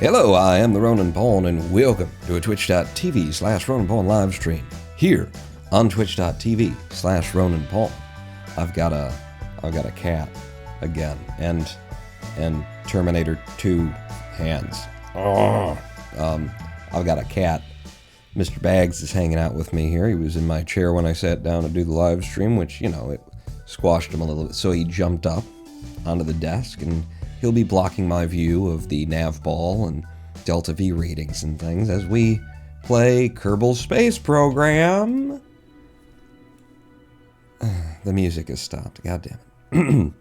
Hello, I am the Ronan Pawn, and welcome to a twitch.tv/Ronan Pawn live stream here on twitch.tv/Ronan Pawn. I've got a cat again, and Terminator 2 hands. I've got a cat. Mr. Bags is hanging out with me here. He was in my chair when I sat down to do the live stream, which, you know, it squashed him a little bit, so he jumped up onto the desk, and he'll be blocking my view of the nav ball and Delta V readings and things as we play Kerbal Space Program. The music has stopped. God damn it.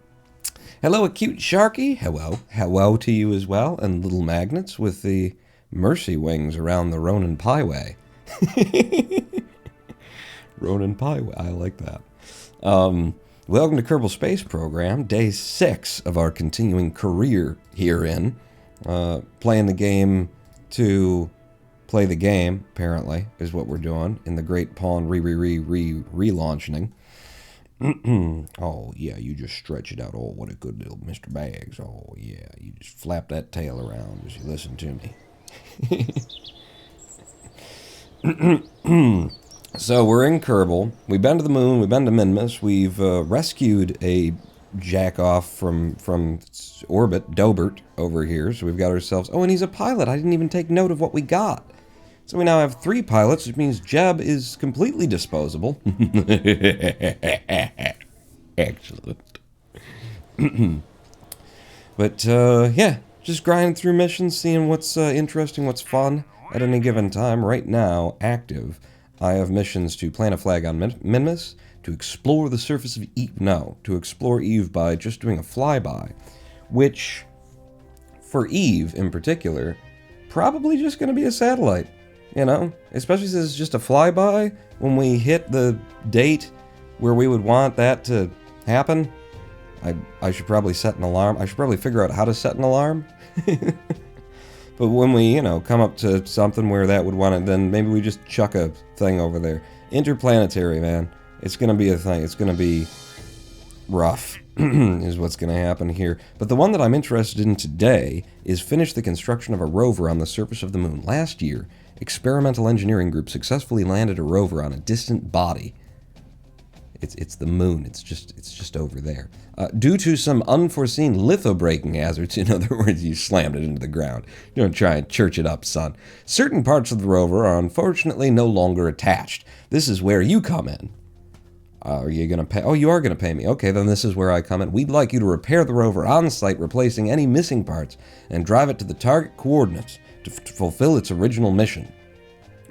Hello, Acute Sharky. Hello to you as well. And Little Magnets with the mercy wings around the Ronan Pieway. Ronan Pieway. I like that. Welcome to Kerbal Space Program, day 6 of our continuing career herein. Playing the game to play the game, apparently, is what we're doing in the Great Pawn relaunching. Oh, yeah, you just stretch it out. Oh, what a good little Mr. Bags. Oh, yeah, you just flap that tail around as you listen to me. So we're in Kerbal. We've been to the moon. We've been to Minmus. We've rescued a jack-off from orbit, Dobert, over here. So we've got ourselves... Oh, and he's a pilot. I didn't even take note of what we got. So we now have 3 pilots, which means Jeb is completely disposable. Excellent. But, yeah, just grinding through missions, seeing what's interesting, what's fun at any given time. Right now, active, I have missions to plant a flag on Minmus, to explore the surface of Eve. No, to explore Eve by just doing a flyby, which, for Eve in particular, probably just going to be a satellite, you know? Especially since it's just a flyby. When we hit the date where we would want that to happen, I should probably set an alarm. I should probably figure out how to set an alarm. But when we, you know, come up to something where that would want it, then maybe we just chuck a thing over there. Interplanetary, man. It's going to be a thing. It's going to be rough, is what's going to happen here. But the one that I'm interested in today is finish the construction of a rover on the surface of the moon. Last year, experimental engineering group successfully landed a rover on a distant body. It's the moon. It's just over there. Due to some unforeseen litho-breaking hazards, in other words, you slammed it into the ground. You don't try and church it up, son. Certain parts of the rover are unfortunately no longer attached. This is where you come in. Are you going to pay? Oh, you are going to pay me. Okay, then this is where I come in. We'd like you to repair the rover on site, replacing any missing parts, and drive it to the target coordinates to fulfill its original mission.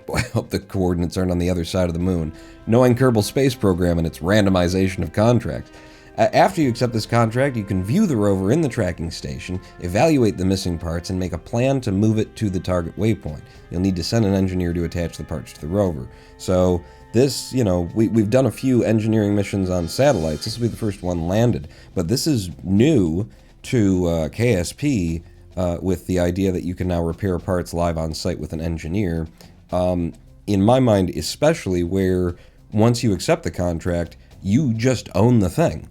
Boy, I hope the coordinates aren't on the other side of the moon. Knowing Kerbal Space Program and its randomization of contracts. After you accept this contract, you can view the rover in the tracking station, evaluate the missing parts, and make a plan to move it to the target waypoint. You'll need to send an engineer to attach the parts to the rover. So this, you know, we've done a few engineering missions on satellites. This will be the first one landed. But this is new to KSP with the idea that you can now repair parts live on site with an engineer. In my mind, especially where once you accept the contract, you just own the thing,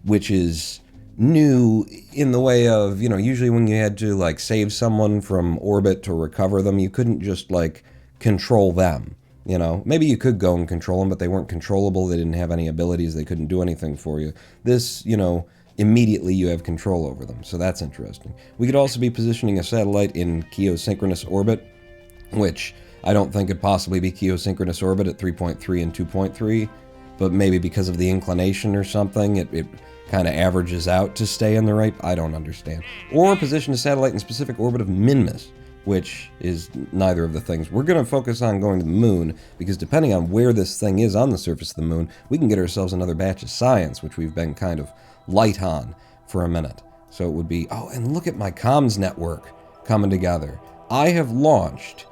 which is new in the way of, you know, usually when you had to, like, save someone from orbit to recover them, you couldn't just, like, control them, you know? Maybe you could go and control them, but they weren't controllable, they didn't have any abilities, they couldn't do anything for you. This, you know, immediately you have control over them, so that's interesting. We could also be positioning a satellite in geosynchronous orbit, which I don't think could possibly be geosynchronous orbit at 3.3 and 2.3, but maybe because of the inclination or something, it kind of averages out to stay in the right... I don't understand. Or position a satellite in specific orbit of Minmus, which is neither of the things. We're going to focus on going to the moon, because depending on where this thing is on the surface of the moon, we can get ourselves another batch of science, which we've been kind of light on for a minute. So it would be... Oh, and look at my comms network coming together. I have launched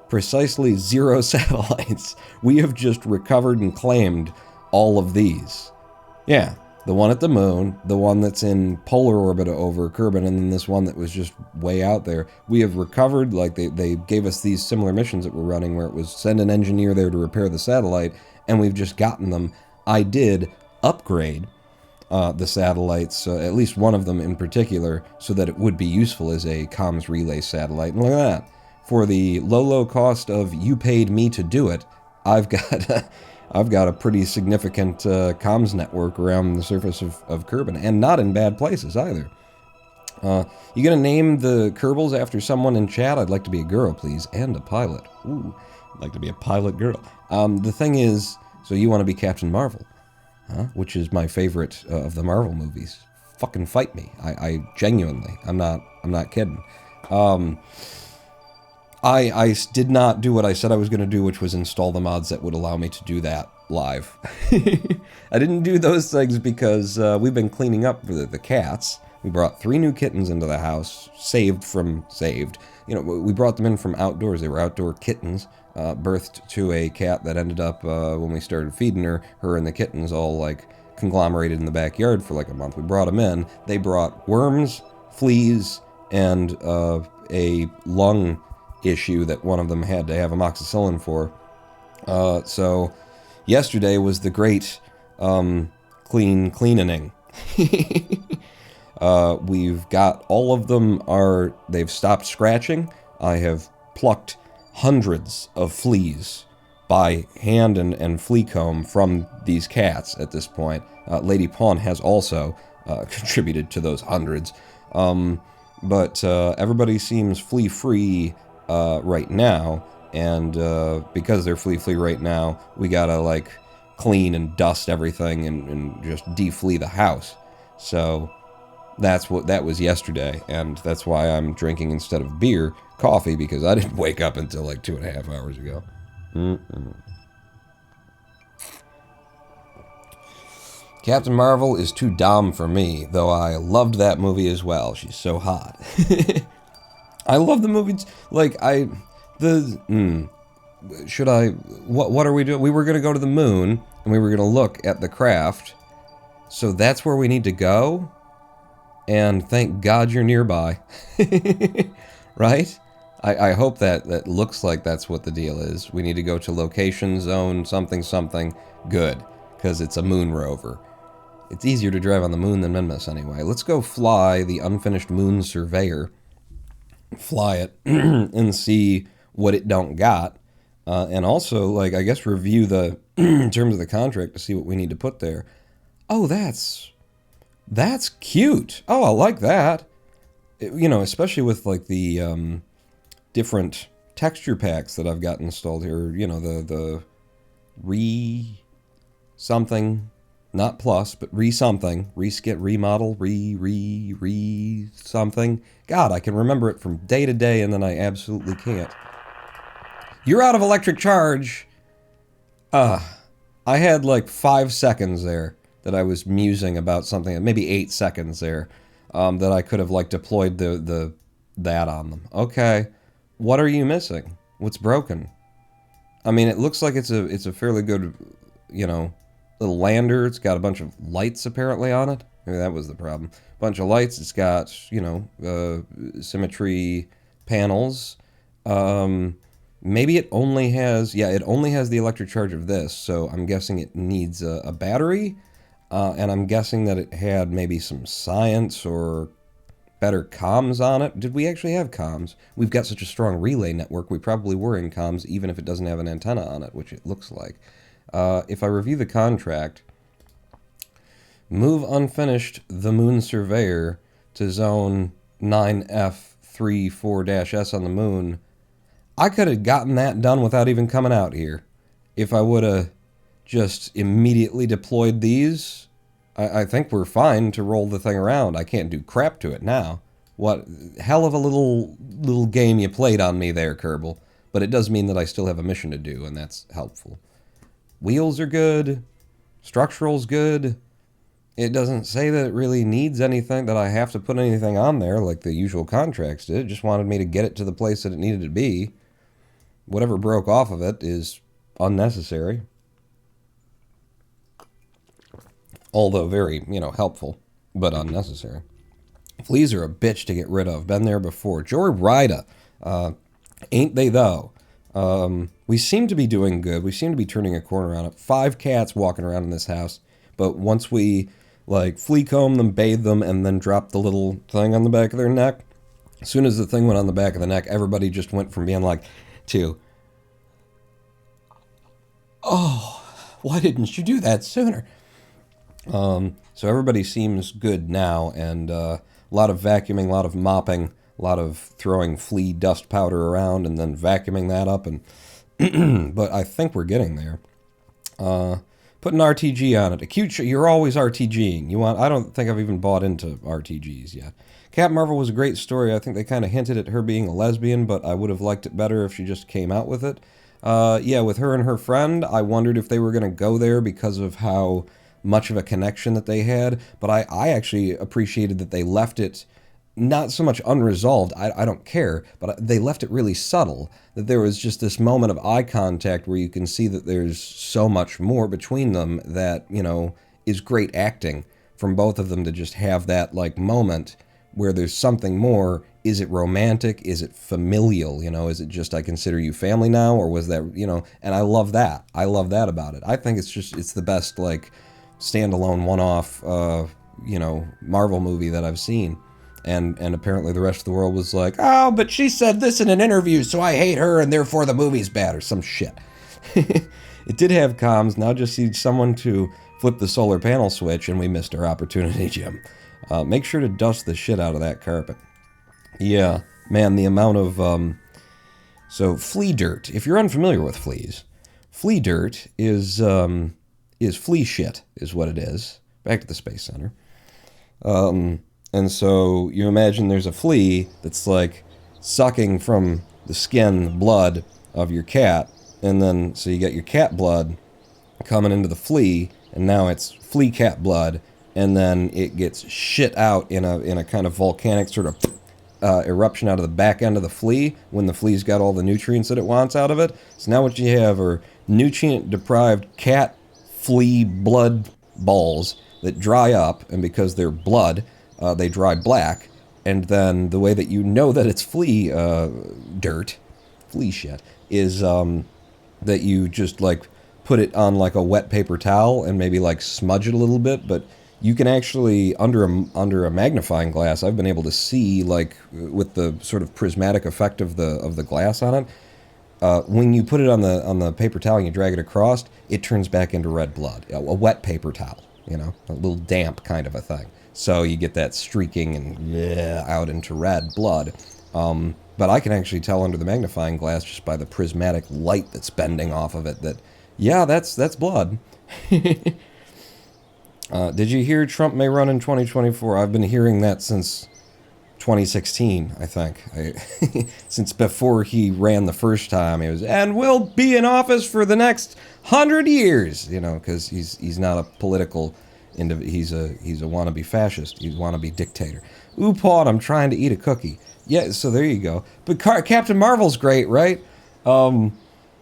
precisely 0 satellites. We have just recovered and claimed all of these. Yeah, the one at the moon, the one that's in polar orbit over Kerbal, and then this one that was just way out there. We have recovered, like they gave us these similar missions that we're running where it was send an engineer there to repair the satellite, and we've just gotten them. I did upgrade the satellites, at least one of them in particular, so that it would be useful as a comms relay satellite. And look at that. For the low cost of you paid me to do it, I've got I've got a pretty significant comms network around the surface of Kerbal, and not in bad places either. You gonna name the Kerbals after someone in chat? I'd like to be a girl, please, and a pilot. Ooh, I'd like to be a pilot girl. The thing is, so you want to be Captain Marvel, huh? Which is my favorite of the Marvel movies. Fucking fight me. I genuinely, I'm not kidding. I did not do what I said I was going to do, which was install the mods that would allow me to do that live. I didn't do those things because we've been cleaning up the cats. We brought 3 new kittens into the house, saved. You know, we brought them in from outdoors. They were outdoor kittens, birthed to a cat that ended up, when we started feeding her and the kittens all, like, conglomerated in the backyard for like a month. We brought them in. They brought worms, fleas, and a lung issue that one of them had to have amoxicillin for. So yesterday was the great cleaning. We've got all of them they've stopped scratching. I have plucked hundreds of fleas by hand and flea comb from these cats at this point. Lady Pawn has also contributed to those hundreds. But everybody seems flea-free right now, and because they're flea-free right now, we gotta, like, clean and dust everything and just de-flea the house. So that was yesterday, and that's why I'm drinking, instead of beer, coffee, because I didn't wake up until like 2.5 hours ago. Captain Marvel is too dumb for me, though I loved that movie as well. She's so hot. I love the movies. Like, what are we doing? We were going to go to the moon, and we were going to look at the craft. So that's where we need to go? And thank God you're nearby. Right? I hope that looks like that's what the deal is. We need to go to location zone something. Good. Because it's a moon rover. It's easier to drive on the moon than Minmus anyway. Let's go fly the unfinished moon surveyor. Fly it and see what it don't got. And also, like, I guess review the terms of the contract to see what we need to put there. Oh, that's cute. Oh, I like that. You know, especially with, like, the different texture packs that I've got installed here. You know, the something, not plus, but something, remodel, something. God, I can remember it from day to day, and then I absolutely can't. You're out of electric charge. I had like 5 seconds there that I was musing about something, maybe 8 seconds there, that I could have, like, deployed that on them. Okay, what are you missing? What's broken? I mean, it looks like it's a fairly good, you know, little lander. It's got a bunch of lights apparently on it. Maybe that was the problem. Bunch of lights. It's got, you know, symmetry panels. Maybe it only has the electric charge of this, so I'm guessing it needs a battery. And I'm guessing that it had maybe some science or better comms on it. Did we actually have comms? We've got such a strong relay network, we probably were in comms, even if it doesn't have an antenna on it, which it looks like. If I review the contract, move unfinished the moon surveyor to zone 9F34-S on the moon. I could have gotten that done without even coming out here. If I would have just immediately deployed these, I think we're fine to roll the thing around. I can't do crap to it now. What hell of a little game you played on me there, Kerbal. But it does mean that I still have a mission to do, and that's helpful. Wheels are good. Structural's good. It doesn't say that it really needs anything, that I have to put anything on there like the usual contracts did. It just wanted me to get it to the place that it needed to be. Whatever broke off of it is unnecessary. Although very, you know, helpful, but unnecessary. Fleas are a bitch to get rid of. Been there before. Joyrida. Ain't they though? We seem to be doing good. We seem to be turning a corner on it. 5 cats walking around in this house. But once we like flea comb them, bathe them, and then drop the little thing on the back of their neck. As soon as the thing went on the back of the neck, everybody just went from being like, to, oh, why didn't you do that sooner? So everybody seems good now, and a lot of vacuuming, a lot of mopping, a lot of throwing flea dust powder around and then vacuuming that up. And but I think we're getting there. Put an RTG on it. A cute you're always RTGing. You want? I don't think I've even bought into RTGs yet. Captain Marvel was a great story. I think they kind of hinted at her being a lesbian, but I would have liked it better if she just came out with it. Yeah, with her and her friend, I wondered if they were going to go there because of how much of a connection that they had, but I actually appreciated that they left it not so much unresolved, I don't care, but they left it really subtle, that there was just this moment of eye contact where you can see that there's so much more between them that, you know, is great acting from both of them to just have that, like, moment where there's something more. Is it romantic? Is it familial? You know, is it just I consider you family now? Or was that, you know, and I love that. I love that about it. I think it's the best, like, standalone one-off, you know, Marvel movie that I've seen. And apparently the rest of the world was like, oh, but she said this in an interview, so I hate her, and therefore the movie's bad, or some shit. It did have comms, now just need someone to flip the solar panel switch, and we missed our opportunity, Jim. Make sure to dust the shit out of that carpet. Yeah, man, the amount of, so flea dirt. If you're unfamiliar with fleas, flea dirt is flea shit, is what it is. Back to the Space Center. And so you imagine there's a flea that's like sucking from the skin, the blood of your cat, and then so you got your cat blood coming into the flea, and now it's flea cat blood, and then it gets shit out in a kind of volcanic sort of eruption out of the back end of the flea when the flea's got all the nutrients that it wants out of it. So now what you have are nutrient-deprived cat flea blood balls that dry up, and because they're blood, they dry black, and then the way that you know that it's flea dirt, flea shit, is that you just like put it on like a wet paper towel and maybe like smudge it a little bit, but you can actually, under a magnifying glass, I've been able to see, like, with the sort of prismatic effect of the glass on it, when you put it on the paper towel and you drag it across, it turns back into red blood, a wet paper towel, you know, a little damp kind of a thing. So you get that streaking and out into red blood. But I can actually tell under the magnifying glass just by the prismatic light that's bending off of it that, yeah, that's blood. Did you hear Trump may run in 2024? I've been hearing that since 2016, I think. Since before he ran the first time, he was, and we'll be in office for the next 100 years, you know, because he's not a political. He's a wannabe fascist. He's a wannabe dictator. Ooh, Paul, I'm trying to eat a cookie. Yeah, so there you go. But Captain Marvel's great, right?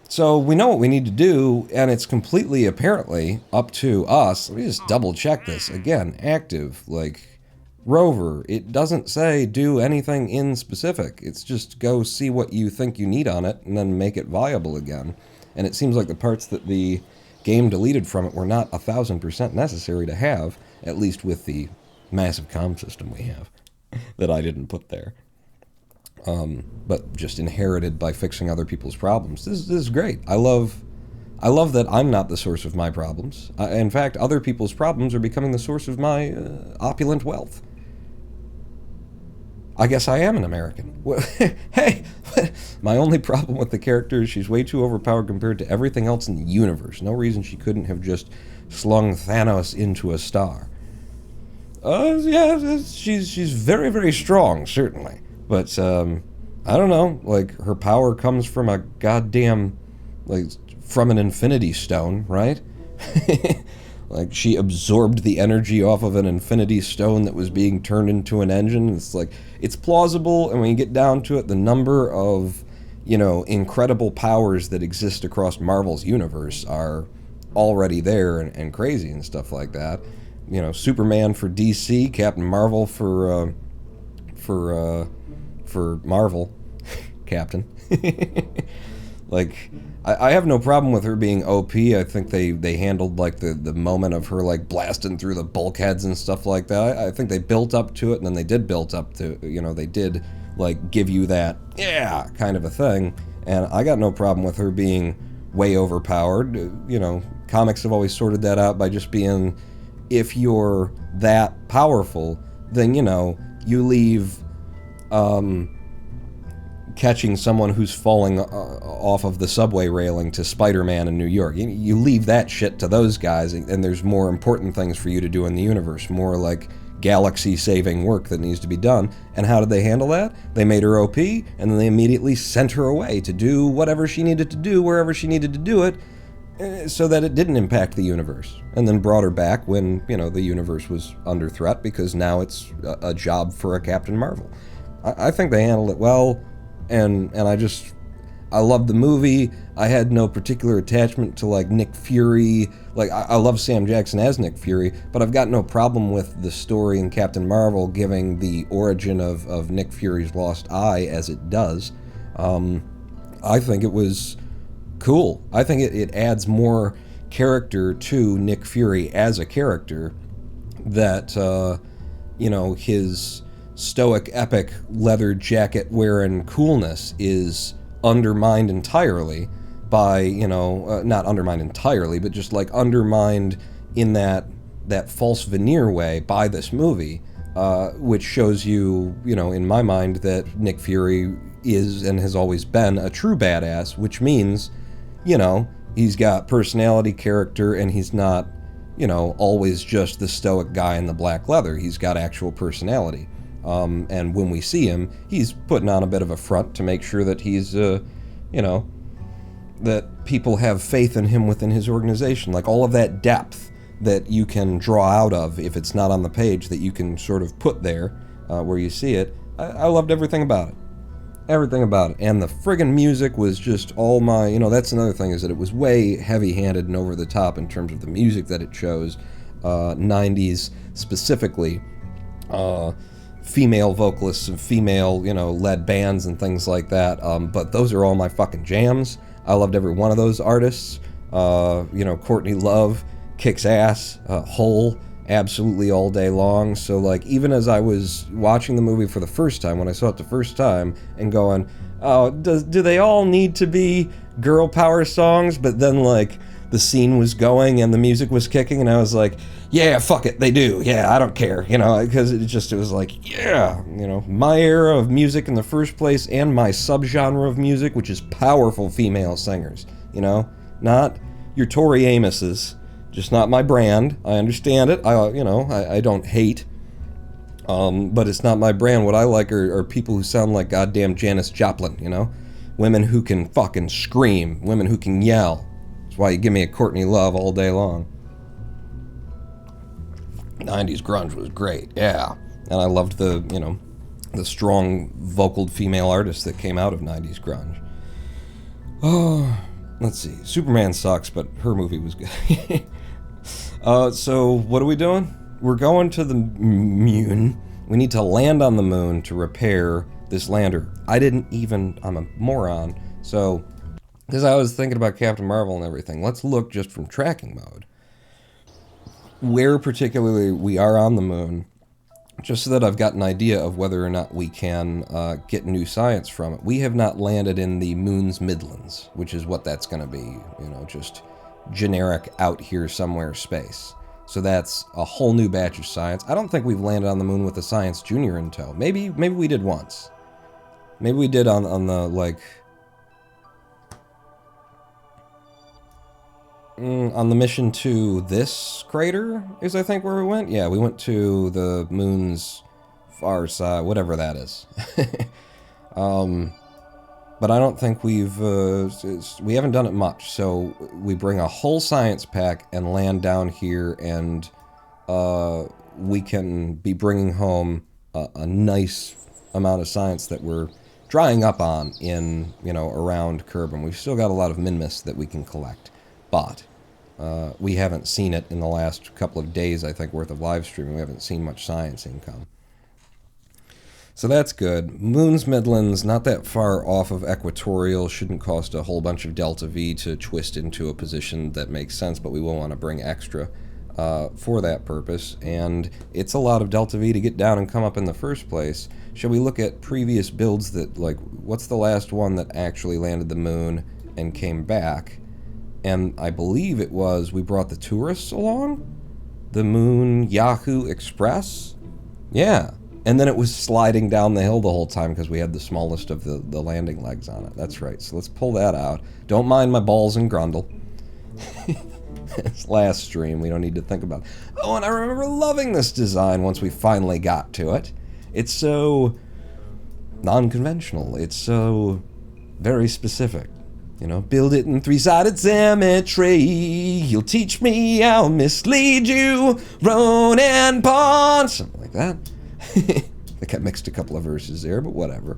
So we know what we need to do, and it's completely, apparently, up to us. Let me just double check this. Again, active, like, Rover. It doesn't say do anything in specific. It's just go see what you think you need on it, and then make it viable again. And it seems like the parts that the game deleted from it were not 1,000% necessary to have, at least with the massive comm system we have that I didn't put there. But just inherited by fixing other people's problems. This is great. I love that I'm not the source of my problems. In fact, other people's problems are becoming the source of my opulent wealth. I guess I am an American. Hey, my only problem with the character is she's way too overpowered compared to everything else in the universe. No reason she couldn't have just slung Thanos into a star. Yeah, she's very, very strong, certainly. But, I don't know, like, her power comes from a goddamn, like, from an infinity stone, right? Like, she absorbed the energy off of an infinity stone that was being turned into an engine. It's like, it's plausible, and when you get down to it, the number of, you know, incredible powers that exist across Marvel's universe are already there and crazy and stuff like that. You know, Superman for DC, Captain Marvel for Marvel. Captain. Like, I have no problem with her being OP. I think they handled, like, the moment of her, like, blasting through the bulkheads and stuff like that. I think they built up to it, and then they did build up to, you know, they did, like, give you that, yeah, kind of a thing. And I got no problem with her being way overpowered. You know, comics have always sorted that out by just being, if you're that powerful, then, you know, you leave catching someone who's falling off of the subway railing to Spider-Man in New York. You leave that shit to those guys, and there's more important things for you to do in the universe, more like galaxy-saving work that needs to be done. And how did they handle that? They made her OP, and then they immediately sent her away to do whatever she needed to do, wherever she needed to do it, so that it didn't impact the universe. And then brought her back when, you know, the universe was under threat, because now it's a job for a Captain Marvel. I think they handled it well, and I loved the movie. I had no particular attachment to, like, Nick Fury. Like, I love Sam Jackson as Nick Fury, but I've got no problem with the story in Captain Marvel giving the origin of Nick Fury's lost eye as it does. I think it was cool. I think it adds more character to Nick Fury as a character, that, you know, his stoic, epic, leather jacket wearing coolness is undermined entirely by, you know, not undermined entirely, but just, like, undermined in that false veneer way by this movie, which shows you, you know, in my mind, that Nick Fury is and has always been a true badass, which means, you know, he's got personality, character, and he's not, you know, always just the stoic guy in the black leather. He's got actual personality. And when we see him, he's putting on a bit of a front to make sure that he's, you know, that people have faith in him within his organization. Like, all of that depth that you can draw out of, if it's not on the page, that you can sort of put there where you see it. I loved everything about it. Everything about it. And the friggin' music was just all my, you know, that's another thing, is that it was way heavy-handed and over the top in terms of the music that it chose. 90s specifically. Female vocalists and female, you know, led bands and things like that. But those are all my fucking jams. I loved every one of those artists. You know, Courtney Love kicks ass. Hole, absolutely all day long. So, like, even as I was watching the movie for the first time, when I saw it the first time, and going, oh, do they all need to be girl power songs? But then, like, the scene was going and the music was kicking, and I was like, yeah, fuck it, they do. Yeah, I don't care, you know, because it was like, yeah, you know, my era of music in the first place, and my subgenre of music, which is powerful female singers, you know, not your Tori Amos's, just not my brand. I understand it. I don't hate, but it's not my brand. What I like are people who sound like goddamn Janis Joplin, you know, women who can fucking scream, women who can yell. That's why you give me a Courtney Love all day long. 90s grunge was great, yeah. And I loved the, you know, the strong vocaled female artists that came out of 90s grunge. Oh, let's see. Superman sucks, but her movie was good. So what are we doing? We're going to the moon. We need to land on the moon to repair this lander. I'm a moron. So, because I was thinking about Captain Marvel and everything, let's look just from tracking mode where particularly we are on the moon, just so that I've got an idea of whether or not we can get new science from it. We have not landed in the moon's midlands, which is what that's going to be, you know, just generic out here somewhere space. So that's a whole new batch of science. I don't think we've landed on the moon with a Science Junior in tow. Maybe we did once. Maybe we did on the, like, on the mission to this crater is, I think, where we went. Yeah, we went to the moon's far side, whatever that is. But I don't think we haven't done it much. So we bring a whole science pack and land down here, and we can be bringing home a nice amount of science that we're drying up on in, you know, around Kerbal. We've still got a lot of Minmus that we can collect. But we haven't seen it in the last couple of days, I think, worth of live streaming. We haven't seen much science income. So that's good. Moon's Midlands, not that far off of equatorial, shouldn't cost a whole bunch of delta V to twist into a position that makes sense, but we will want to bring extra for that purpose. And it's a lot of delta V to get down and come up in the first place. Shall we look at previous builds that, like, what's the last one that actually landed the moon and came back? And I believe it was, we brought the tourists along? The Moon Yahoo Express? Yeah. And then it was sliding down the hill the whole time because we had the smallest of the landing legs on it. That's right. So let's pull that out. Don't mind my balls and grundle. It's last stream. We don't need to think about it. Oh, and I remember loving this design once we finally got to it. It's so non-conventional. It's so very specific. You know, build it in three-sided symmetry. You'll teach me, I'll mislead you. Ronan Pawn. Something like that. I think I mixed a couple of verses there, but whatever.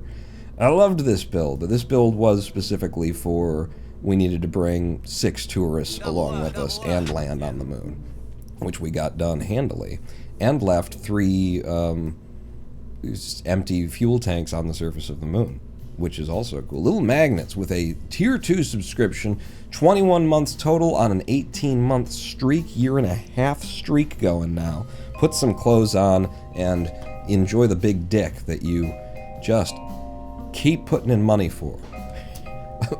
I loved this build. This build was specifically for we needed to bring 6 tourists along with us and land on the moon, which we got done handily, and left 3 empty fuel tanks on the surface of the moon, which is also cool. Little magnets with a Tier 2 subscription, 21 months total on an 18-month streak, year-and-a-half streak going now. Put some clothes on and enjoy the big dick that you just keep putting in money for.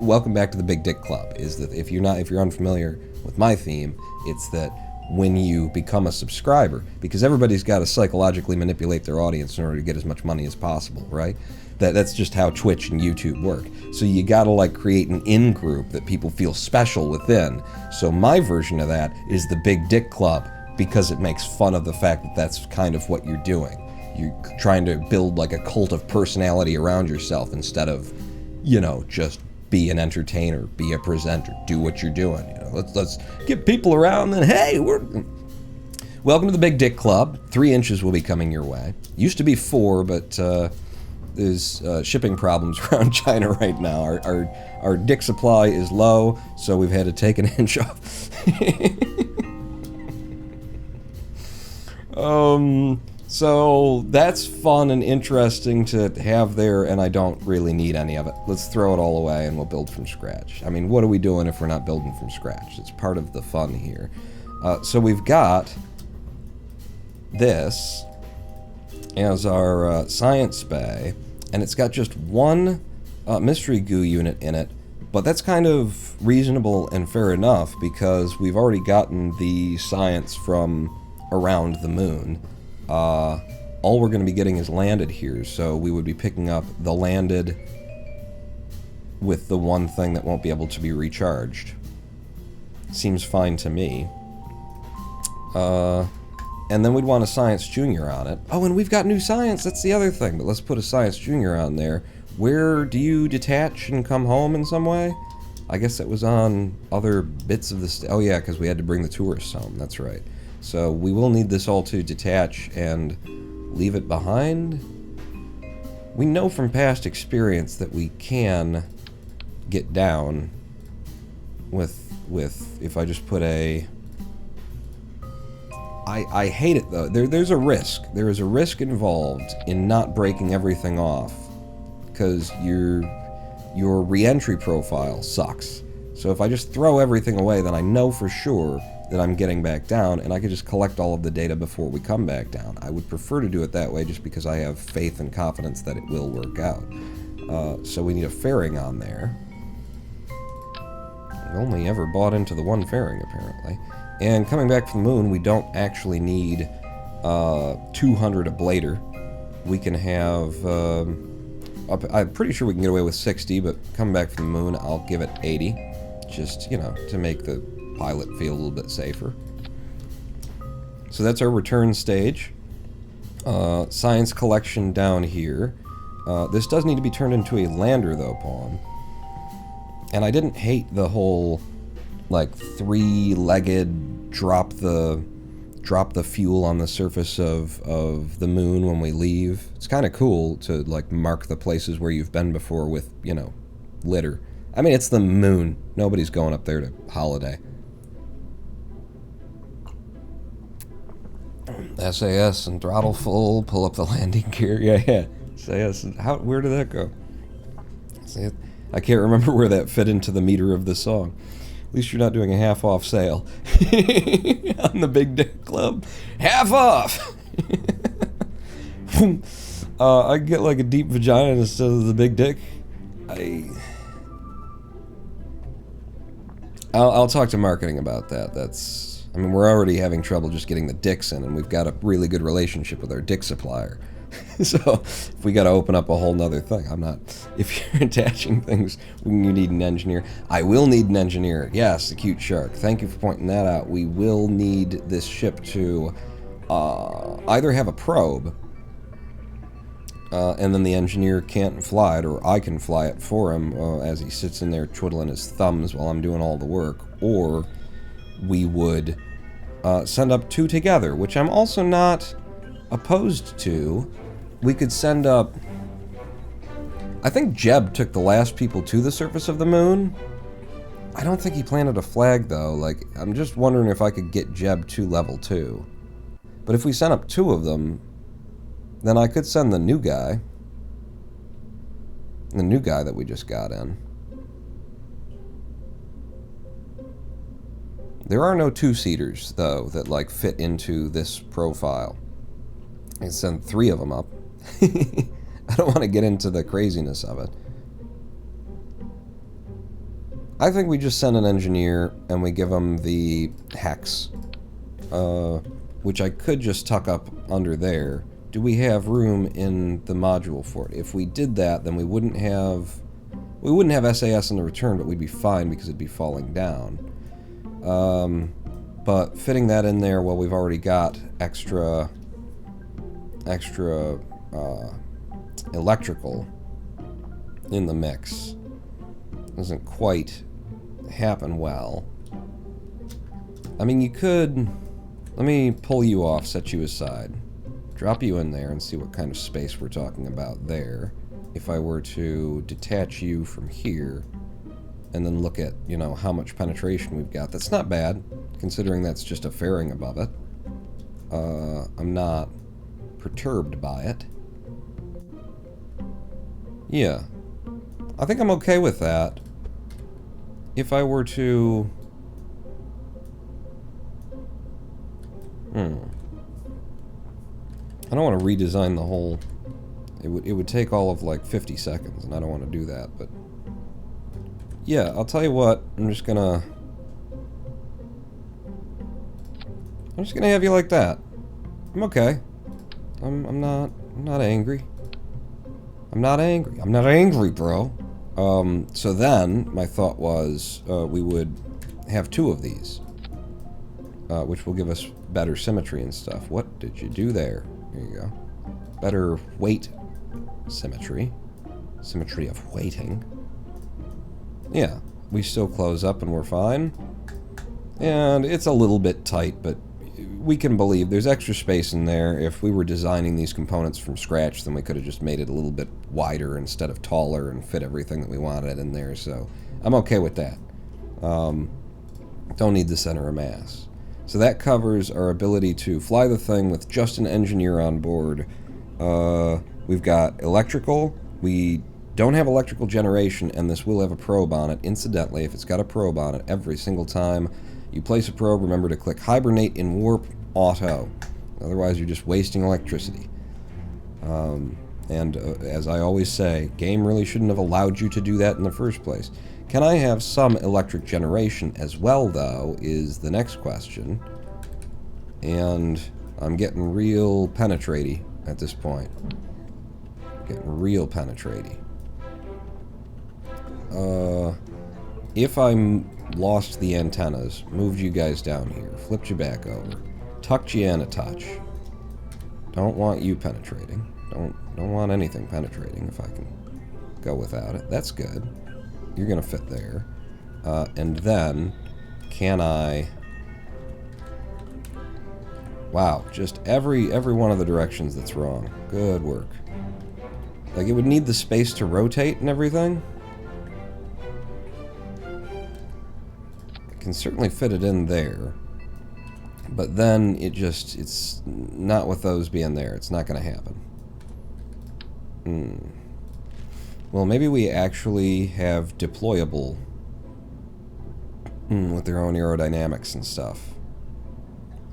Welcome back to the Big Dick Club. Is that if you're unfamiliar with my theme, it's that when you become a subscriber, because everybody's got to psychologically manipulate their audience in order to get as much money as possible, right? That's just how Twitch and YouTube work. So you gotta like create an in-group that people feel special within. So my version of that is the Big Dick Club, because it makes fun of the fact that that's kind of what you're doing. You're trying to build like a cult of personality around yourself instead of, you know, just be an entertainer, be a presenter, do what you're doing. You know, let's get people around and hey, welcome to the Big Dick Club. 3 inches will be coming your way. Used to be 4, but there's shipping problems around China right now. Our dick supply is low, so we've had to take an inch off. So that's fun and interesting to have there, and I don't really need any of it. Let's throw it all away and we'll build from scratch. I mean, what are we doing if we're not building from scratch? It's part of the fun here. So we've got this as our science bay, and it's got just 1 mystery goo unit in it, but that's kind of reasonable and fair enough because we've already gotten the science from around the moon. All we're going to be getting is landed here, so we would be picking up the landed with the 1 thing that won't be able to be recharged. Seems fine to me. And then we'd want a Science Junior on it. Oh, and we've got new science, that's the other thing, but let's put a Science Junior on there. Where do you detach and come home in some way? I guess it was on other bits of the oh yeah, because we had to bring the tourists home, that's right. So we will need this all to detach and leave it behind. We know from past experience that we can get down with if I just put a... I hate it though. There's a risk. There is a risk involved in not breaking everything off because your re-entry profile sucks. So if I just throw everything away, then I know for sure that I'm getting back down, and I could just collect all of the data before we come back down. I would prefer to do it that way just because I have faith and confidence that it will work out. So we need a fairing on there. We've only ever bought into the 1 fairing, apparently. And coming back from the moon, we don't actually need 200 ablator. We can have... I'm pretty sure we can get away with 60, but coming back from the moon, I'll give it 80. Just, you know, to make the pilot feel a little bit safer. So that's our return stage. Science collection down here. This does need to be turned into a lander though, Pawn. And I didn't hate the whole like 3-legged drop the fuel on the surface of the moon when we leave. It's kind of cool to like mark the places where you've been before with, you know, litter. I mean, it's the moon. Nobody's going up there to holiday. SAS and throttle full, pull up the landing gear. Yeah. Say, where did that go? Say, I can't remember where that fit into the meter of the song. At least you're not doing a half-off sale on the Big Dick Club. Half off! I get like a deep vagina instead of the big dick. I'll talk to marketing about that. I mean, we're already having trouble just getting the dicks in, and we've got a really good relationship with our dick supplier. So, if we gotta open up a whole nother thing, if you're attaching things, you need an engineer. I will need an engineer. Yes, the cute shark. Thank you for pointing that out. We will need this ship to either have a probe, and then the engineer can't fly it, or I can fly it for him as he sits in there twiddling his thumbs while I'm doing all the work, or we would send up two together, which I'm also not opposed to. We could send up... I think Jeb took the last people to the surface of the moon. I don't think he planted a flag, though. Like, I'm just wondering if I could get Jeb to level 2. But if we sent up 2 of them, then I could send the new guy. The new guy that we just got in. There are no 2-seaters, though, that, like, fit into this profile. I can send 3 of them up. I don't want to get into the craziness of it. I think we just send an engineer and we give him the hex, which I could just tuck up under there. Do we have room in the module for it? If we did that, then we wouldn't have SAS in the return, but we'd be fine because it'd be falling down. But fitting that in there, well, we've already got extra electrical in the mix. Doesn't quite happen well. I mean, you could... Let me pull you off, set you aside. Drop you in there and see what kind of space we're talking about there. If I were to detach you from here and then look at, you know, how much penetration we've got. That's not bad, considering that's just a fairing above it. I'm not perturbed by it. Yeah. I think I'm okay with that. If I were to... I don't want to redesign the whole... It would take all of like 50 seconds, and I don't want to do that, but... Yeah, I'll tell you what, I'm just gonna have you like that. I'm okay. I'm not angry. I'm not angry, bro. So then, my thought was, we would have 2 of these. Which will give us better symmetry and stuff. What did you do there? There you go. Better weight symmetry. Symmetry of weighting. Yeah, we still close up and we're fine. And it's a little bit tight, but we can believe there's extra space in there. If we were designing these components from scratch, then we could have just made it a little bit wider instead of taller and fit everything that we wanted in there, so I'm okay with that. Don't need the center of mass. So that covers our ability to fly the thing with just an engineer on board. We've got electrical. We don't have electrical generation, and this will have a probe on it. Incidentally, if it's got a probe on it, every single time you place a probe, remember to click Hibernate in Warp Auto. Otherwise, you're just wasting electricity. As I always say, game really shouldn't have allowed you to do that in the first place. Can I have some electric generation as well, though, is the next question. And I'm getting real penetratey at this point. Getting real penetratey. If I lost the antennas, moved you guys down here, flipped you back over, tucked you in a touch. Don't want you penetrating. Don't want anything penetrating if I can go without it. That's good. You're gonna fit there. And then, can I... Wow, just every one of the directions that's wrong. Good work. Like, it would need the space to rotate and everything. I can certainly fit it in there. But then, it's not with those being there. It's not gonna happen. Well, maybe we actually have deployable with their own aerodynamics and stuff.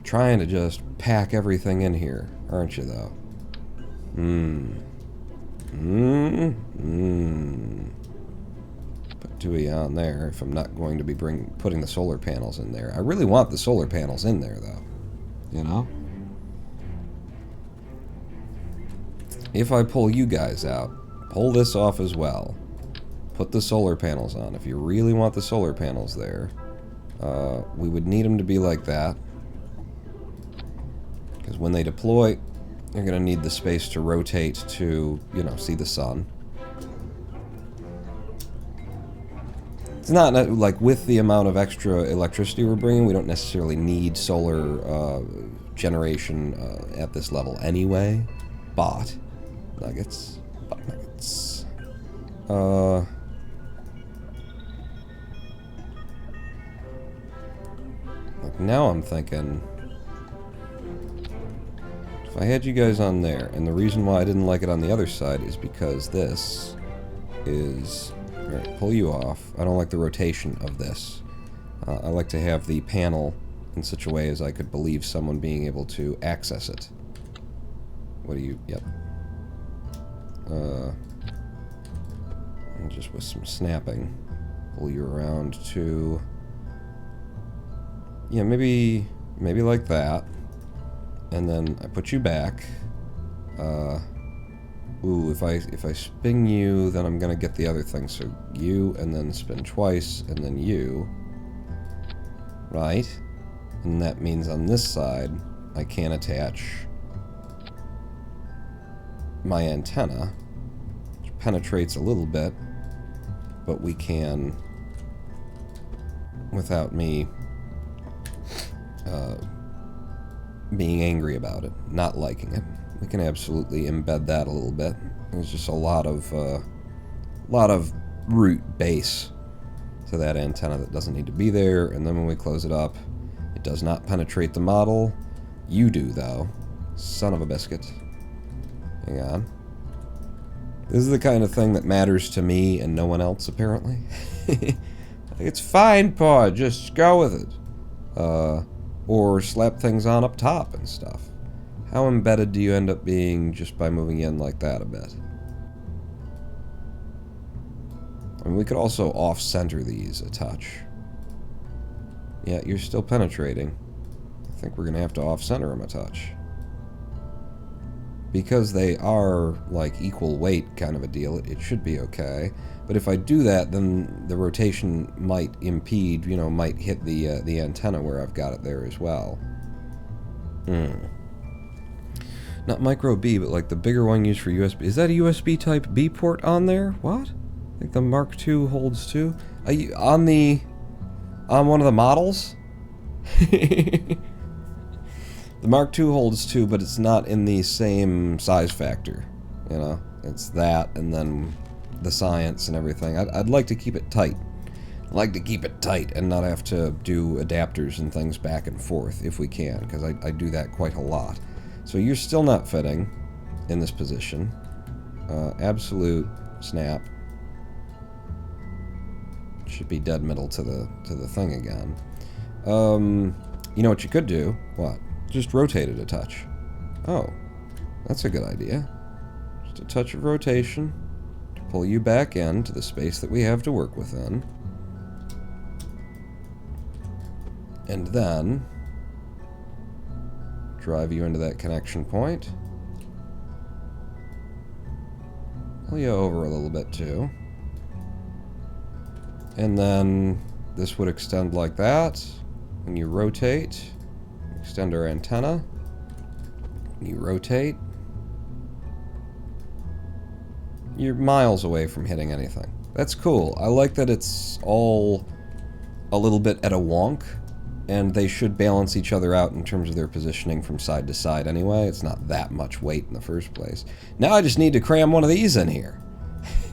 Trying to just pack everything in here, aren't you, though? Put Dewey on there if I'm not going to be putting the solar panels in there. I really want the solar panels in there, though. You know? If I pull you guys out, pull this off as well. Put the solar panels on. If you really want the solar panels there, we would need them to be like that. Because when they deploy, you're going to need the space to rotate to, you know, see the sun. It's not like with the amount of extra electricity we're bringing, we don't necessarily need solar generation at this level anyway. But nuggets. Like now I'm thinking, if I had you guys on there, and the reason why I didn't like it on the other side is because this is... Alright, pull you off. I don't like the rotation of this. I like to have the panel in such a way as I could believe someone being able to access it. What do you... Yep. And just with some snapping, pull you around to... Yeah, maybe like that. And then I put you back. Ooh, if I spin you, then I'm gonna get the other thing. So you, and then spin twice, and then you. Right? And that means on this side, I can attach my antenna, which penetrates a little bit, but we can, without me being angry about it, not liking it. We can absolutely embed that a little bit. There's just a lot of root base to that antenna that doesn't need to be there, and then when we close it up, it does not penetrate the model. You do, though. Son of a biscuit. Hang on. This is the kind of thing that matters to me and no one else, apparently. It's fine, Paw, just go with it. Or slap things on up top and stuff. How embedded do you end up being just by moving in like that a bit? I mean, we could also off-center these a touch. Yeah, you're still penetrating. I think we're going to have to off-center them a touch. Because they are, like, equal weight kind of a deal, it should be okay. But if I do that, then the rotation might impede, you know, might hit the antenna where I've got it there as well. Not micro B, but like the bigger one used for USB. Is that a USB type B port on there? What? I think the Mark II holds two. On one of the models? The Mark II holds two, but it's not in the same size factor. You know, it's that and then the science and everything. I'd like to keep it tight. I'd like to keep it tight and not have to do adapters and things back and forth if we can, because I do that quite a lot. So you're still not fitting in this position. Absolute snap. Should be dead middle to the thing again. You know what you could do? What? Just rotate it a touch. Oh, that's a good idea. Just a touch of rotation to pull you back into the space that we have to work within. And then drive you into that connection point. Pull you over a little bit too. And then this would extend like that. When you rotate, extend our antenna. When you rotate, you're miles away from hitting anything. That's cool. I like that it's all a little bit at a wonk, and they should balance each other out in terms of their positioning from side to side anyway. It's not that much weight in the first place. Now I just need to cram one of these in here,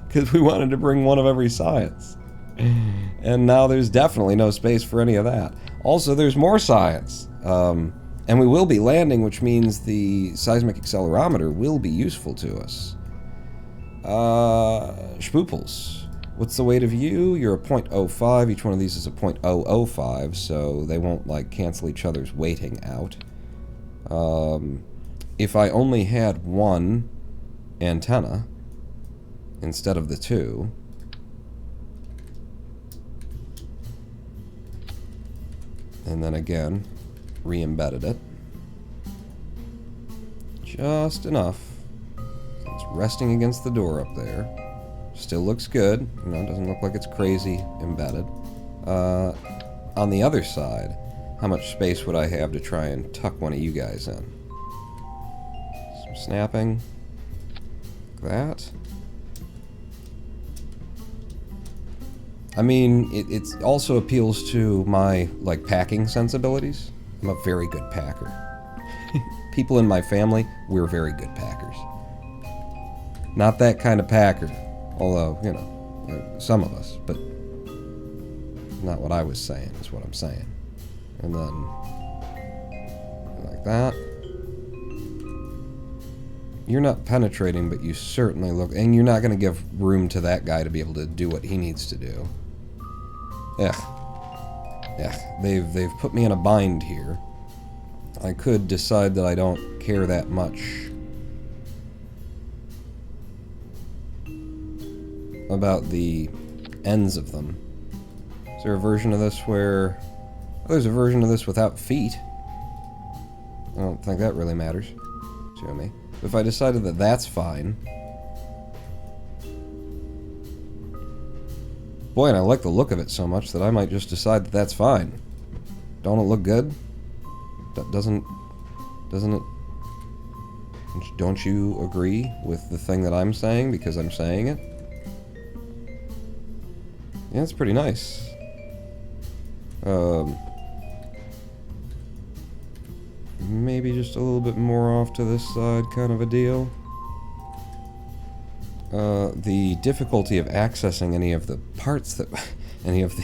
because we wanted to bring one of every science. And now there's definitely no space for any of that. Also, there's more science. And we will be landing, which means the seismic accelerometer will be useful to us. Spooples. What's the weight of you? You're a 0.05. Each one of these is a 0.005, so they won't, like, cancel each other's weighting out. If I only had one antenna instead of the two, and then again, re-embedded it, just enough. It's resting against the door up there. Still looks good. You know, doesn't look like it's crazy embedded. On the other side, how much space would I have to try and tuck one of you guys in? Some snapping. Like that. I mean, it also appeals to my, like, packing sensibilities. I'm a very good packer. People in my family, we're very good packers. Not that kind of packer. Although, you know, some of us, but not what I was saying, is what I'm saying. And then, like that. You're not penetrating, but you certainly look, and you're not going to give room to that guy to be able to do what he needs to do. Ugh. Ugh. They've put me in a bind here. I could decide that I don't care that much about the ends of them. Is there a version of this where... Oh, there's a version of this without feet. I don't think that really matters to me. If I decided that that's fine... Boy, and I like the look of it so much that I might just decide that that's fine. Don't it look good? Doesn't it... Don't you agree with the thing that I'm saying because I'm saying it? Yeah, it's pretty nice. Maybe just a little bit more off to this side kind of a deal. The difficulty of accessing any of the parts that... any of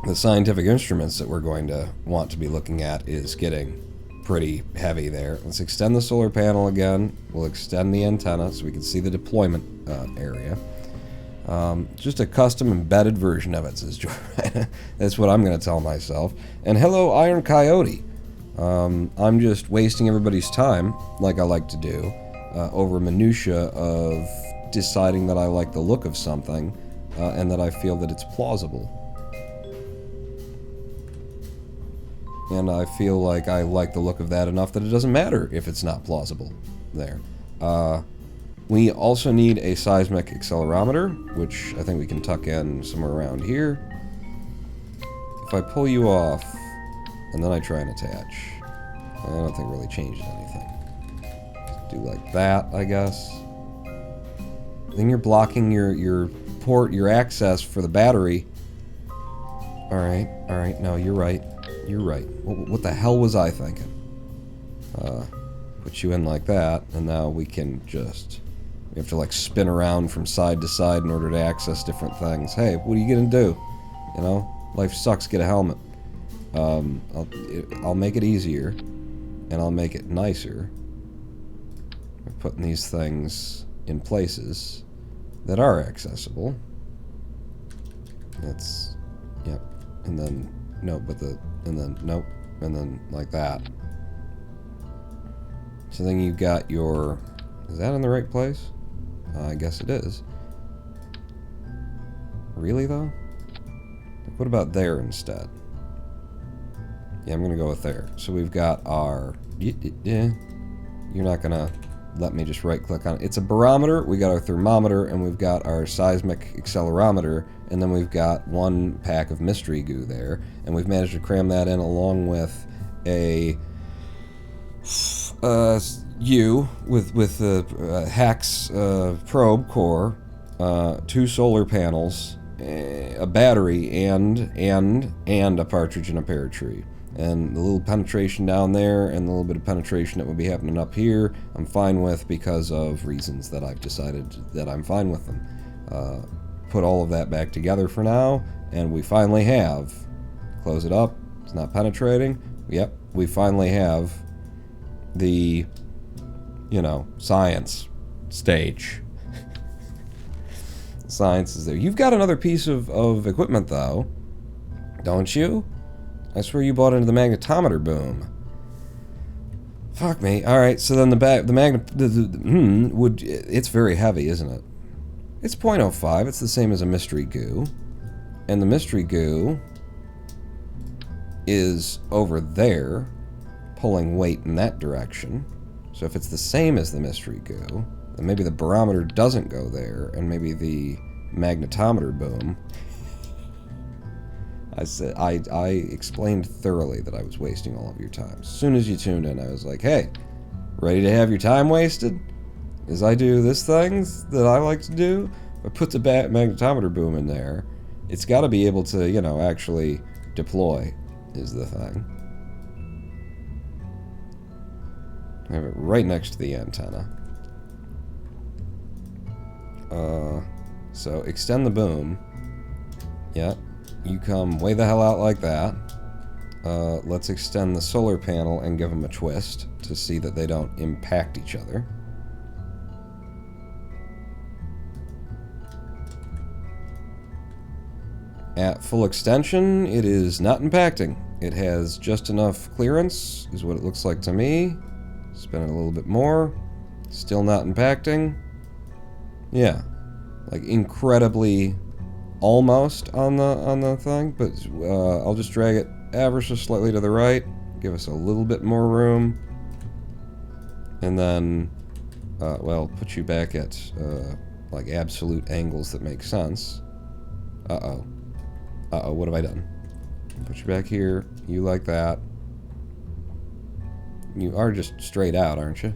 the scientific instruments that we're going to want to be looking at is getting pretty heavy there. Let's extend the solar panel again. We'll extend the antenna so we can see the deployment area. Just a custom embedded version of it, says Jordan. That's what I'm going to tell myself. And hello, Iron Coyote. I'm just wasting everybody's time, like I like to do, over minutia of deciding that I like the look of something, and that I feel that it's plausible. And I feel like I like the look of that enough that it doesn't matter if it's not plausible there. We also need a seismic accelerometer, which I think we can tuck in somewhere around here. If I pull you off, and then I try and attach, I don't think it really changes anything. Just do like that, I guess. Then you're blocking your port, your access for the battery. Alright, no, you're right. You're right. What the hell was I thinking? Put you in like that, and now we can just... We have to, like, spin around from side to side in order to access different things. Hey, what are you gonna do? You know? Life sucks, get a helmet. I'll make it easier, and I'll make it nicer by putting these things in places that are accessible. That's... Yep. And then... No, but the... And then... Nope. And then, like that. So then you've got your... Is that in the right place? I guess it is. Really, though? What about there instead? Yeah, I'm gonna go with there. So we've got our... Yeah. You're not gonna let me just right-click on it. It's a barometer, we got our thermometer, and we've got our seismic accelerometer, and then we've got one pack of mystery goo there, and we've managed to cram that in along with a... U with the Hax probe core, 2 solar panels, a battery, and a partridge in a pear tree. And the little penetration down there and the little bit of penetration that would be happening up here, I'm fine with because of reasons that I've decided that I'm fine with them. Put all of that back together for now, and we finally have... Close it up. It's not penetrating. Yep, we finally have the... You know, science stage. Science is there. You've got another piece of equipment, though, don't you? I swear you bought into the magnetometer boom. Fuck me. All right, so then it's very heavy, isn't it? It's 0.05. It's the same as a mystery goo, and the mystery goo is over there, pulling weight in that direction. So if it's the same as the mystery goo, then maybe the barometer doesn't go there, and maybe the magnetometer boom. I explained thoroughly that I was wasting all of your time. As soon as you tuned in, I was like, hey, ready to have your time wasted? As I do this thing that I like to do? I put the magnetometer boom in there. It's got to be able to, you know, actually deploy, is the thing. I have it right next to the antenna. So extend the boom. Yeah. You come way the hell out like that. Let's extend the solar panel and give them a twist to see that they don't impact each other. At full extension, it is not impacting. It has just enough clearance, is what it looks like to me. Spin it a little bit more. Still not impacting. Yeah. Like incredibly almost on the thing, but I'll just drag it ever so slightly to the right, give us a little bit more room, and then well, put you back at like absolute angles that make sense. What have I done? Put you back here, you like that. You are just straight out, aren't you?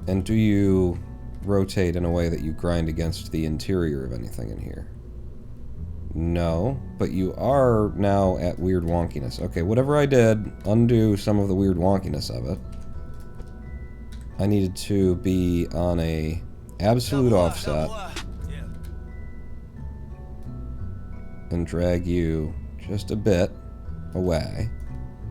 And do you rotate in a way that you grind against the interior of anything in here? No, but you are now at weird wonkiness. Okay, whatever I did, undo some of the weird wonkiness of it. I needed to be on a absolute offset and drag you just a bit away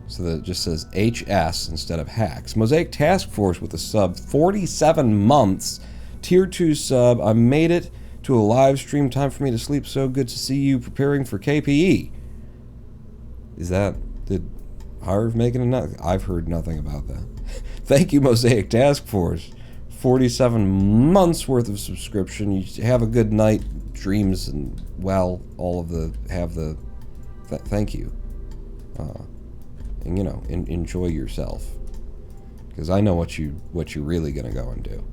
so that it just says HS instead of Hacks. Mosaic Task Force with a sub, 47 months. Tier 2 sub. I made it to a live stream. Time for me to sleep. So good to see you preparing for KPE. Did Harv make it enough? I've heard nothing about that. Thank you, Mosaic Task Force. 47 months worth of subscription. You have a good night, dreams, and well, all of the thank you. And you know, enjoy yourself. Because I know what you're really gonna go and do.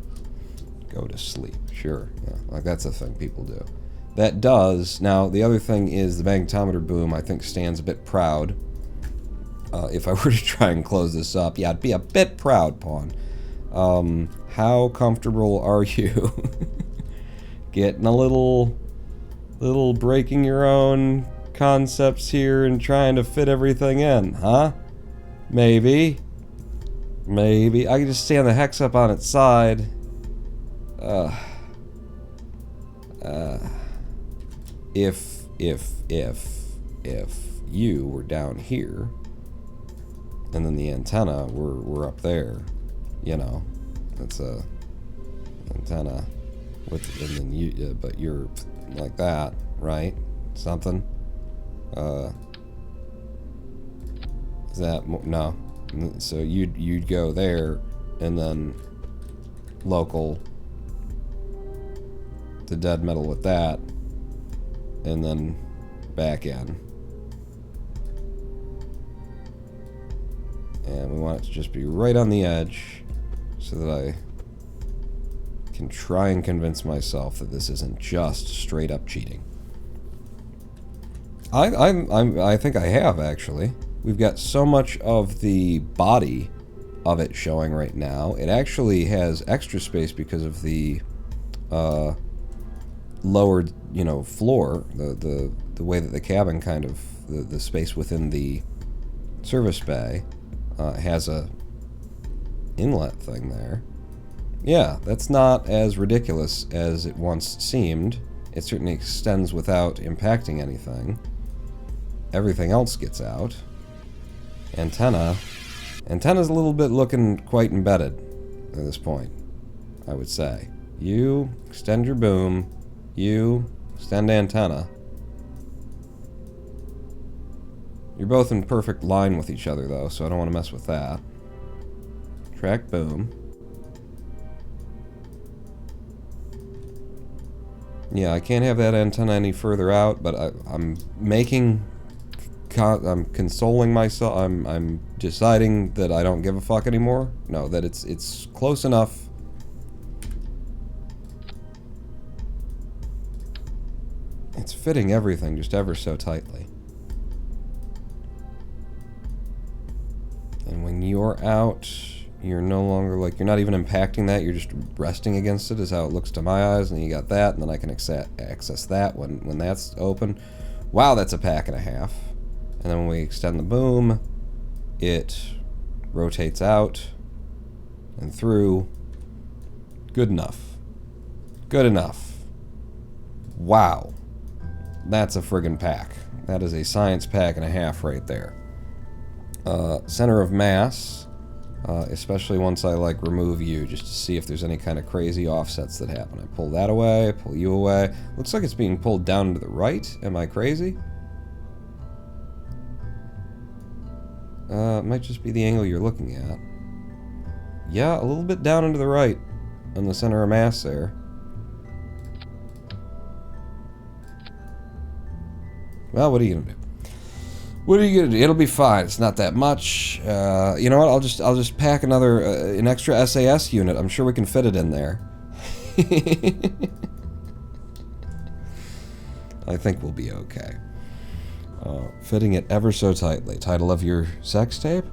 Go to sleep. Sure. Yeah. Like that's a thing people do. That does. Now, the other thing is the magnetometer boom, I think, stands a bit proud. If I were to try and close this up, yeah, I'd be a bit proud, Pawn. How comfortable are you getting a little breaking your own concepts here and trying to fit everything in, huh? Maybe. I can just stand the hex up on its side. If you were down here, and then the antenna were up there, you know, it's a antenna with, and then you, but you're like that, right? Something. Is that no? So you'd go there, and then local to dead metal with that, and then back in. And we want it to just be right on the edge so that I can try and convince myself that this isn't just straight up cheating. I think I have, actually. We've got so much of the body of it showing right now. It actually has extra space because of the lowered, you know, floor, the way that the cabin kind of, the space within the service bay has a inlet thing there. Yeah, that's not as ridiculous as it once seemed. It certainly extends without impacting anything. Everything else gets out. Antenna's a little bit looking quite embedded at this point. I would say. You, extend your boom. You, extend antenna. You're both in perfect line with each other, though, so I don't want to mess with that. Track boom. Yeah, I can't have that antenna any further out, but I'm consoling myself. I'm deciding that I don't give a fuck anymore. No, that it's close enough. It's fitting everything just ever so tightly. And when you're out, you're no longer, like, you're not even impacting that, you're just resting against it, is how it looks to my eyes, and you got that, and then I can access that when that's open. Wow, that's a pack and a half. And then when we extend the boom, it rotates out and through. Good enough. Good enough. Wow. That's a friggin' pack. That is a science pack and a half right there. Center of mass, especially once I, like, remove you, just to see if there's any kind of crazy offsets that happen. I pull that away, pull you away. Looks like it's being pulled down to the right. Am I crazy? It might just be the angle you're looking at. Yeah, a little bit down and to the right on the center of mass there. Well, what are you gonna do? What are you gonna do? It'll be fine. It's not that much. You know what? I'll just pack another an extra SAS unit. I'm sure we can fit it in there. I think we'll be okay. Fitting it ever so tightly. Title of your sex tape?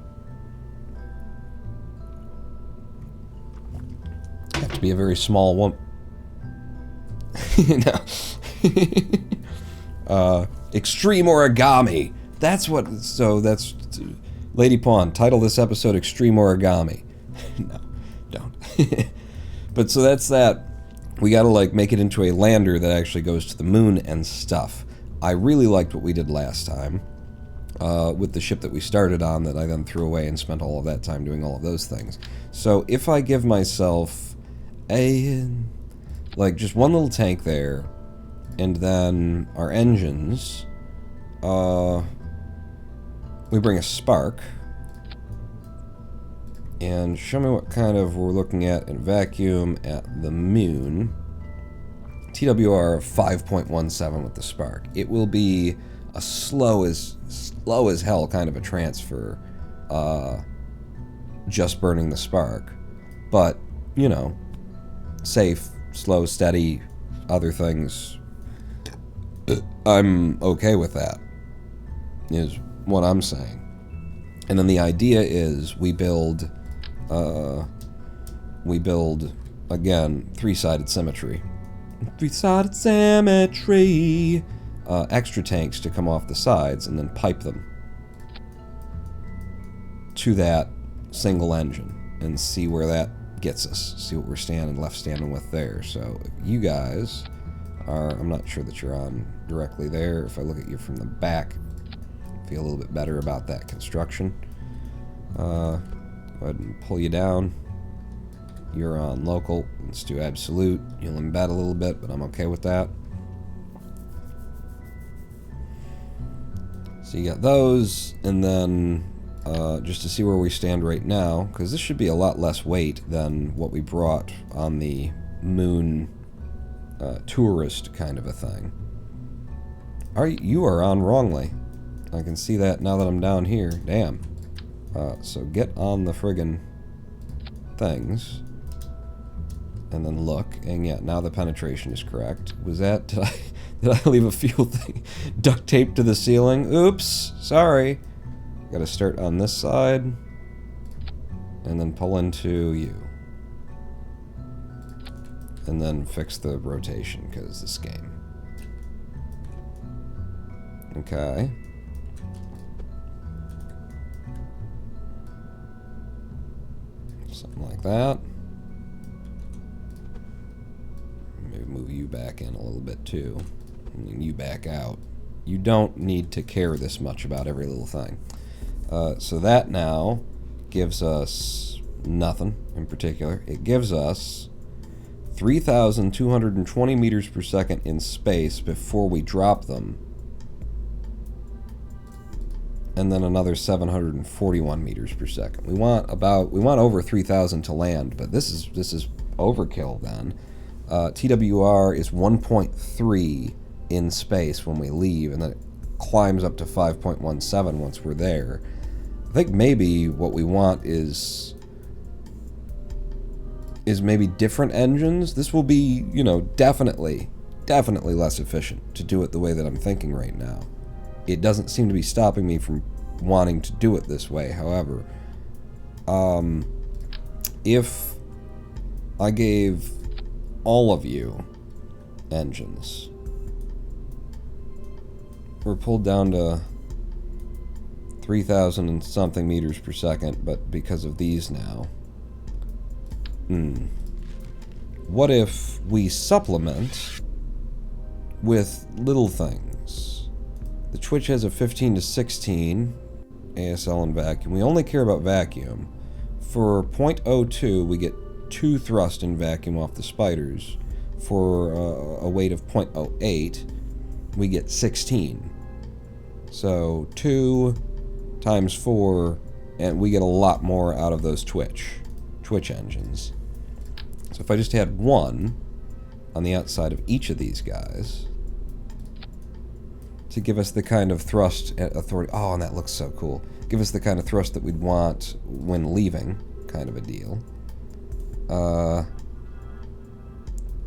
Have to be a very small one. No. Extreme origami. That's what. So that's Lady Pawn. Title this episode Extreme Origami. No, don't. But so that's that. We gotta, like, make it into a lander that actually goes to the moon and stuff. I really liked what we did last time with the ship that we started on that I then threw away and spent all of that time doing all of those things. So if I give myself like, just one little tank there, and then our engines, we bring a spark, and show me what kind of we're looking at in vacuum at the moon. TWR of 5.17 with the spark. It will be a slow as hell kind of a transfer, just burning the spark, but, you know, safe, slow, steady, other things. I'm okay with that, is what I'm saying. And then the idea is we build again, three-sided symmetry. Three-sided symmetry. Extra tanks to come off the sides and then pipe them to that single engine and see where that gets us. See what we're left standing with there. So you guys are, I'm not sure that you're on directly there. If I look at you from the back, I feel a little bit better about that construction. Go ahead and pull you down. You're on local. Let's do absolute. You'll embed a little bit, but I'm okay with that. So you got those, and then just to see where we stand right now, because this should be a lot less weight than what we brought on the moon tourist kind of a thing. You are on wrongly. I can see that now that I'm down here. Damn. So get on the friggin' things. And then look, and yeah, now the penetration is correct. Was that, did I leave a fuel thing duct taped to the ceiling? Oops, sorry. Gotta start on this side, and then pull into you. And then fix the rotation, because this game. Okay. Something like that. Maybe move you back in a little bit too, and then you back out. You don't need to care this much about every little thing. So that now gives us nothing in particular. It gives us 3,220 meters per second in space before we drop them. And then another 741 meters per second. We want over 3,000 to land, but this is overkill then. TWR is 1.3 in space when we leave, and then it climbs up to 5.17 once we're there. I think maybe what we want is maybe different engines. This will be, you know, definitely less efficient to do it the way that I'm thinking right now. It doesn't seem to be stopping me from wanting to do it this way, however. If I gave all of you engines, we're pulled down to 3,000 and something meters per second, but because of these now. What if we supplement with little things? The Twitch has a 15 to 16 ASL and vacuum. We only care about vacuum. For 0.02, we get 2 thrust in vacuum off the spiders. For a weight of 0.08, we get 16. So 2 times 4, and we get a lot more out of those Twitch engines. So if I just had 1 on the outside of each of these guys to give us the kind of thrust authority. Oh, and that looks so cool. Give us the kind of thrust that we'd want when leaving, kind of a deal.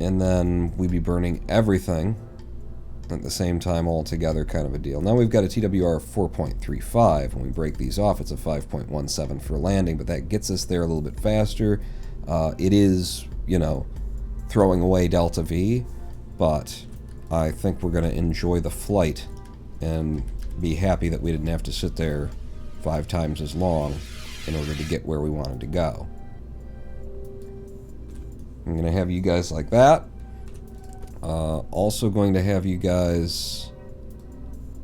And then we'd be burning everything at the same time all together, kind of a deal. Now we've got a TWR of 4.35. When we break these off, it's a 5.17 for landing, but that gets us there a little bit faster. It is, you know, throwing away Delta V, but I think we're going to enjoy the flight and be happy that we didn't have to sit there 5 times as long in order to get where we wanted to go. I'm going to have you guys like that. Also going to have you guys,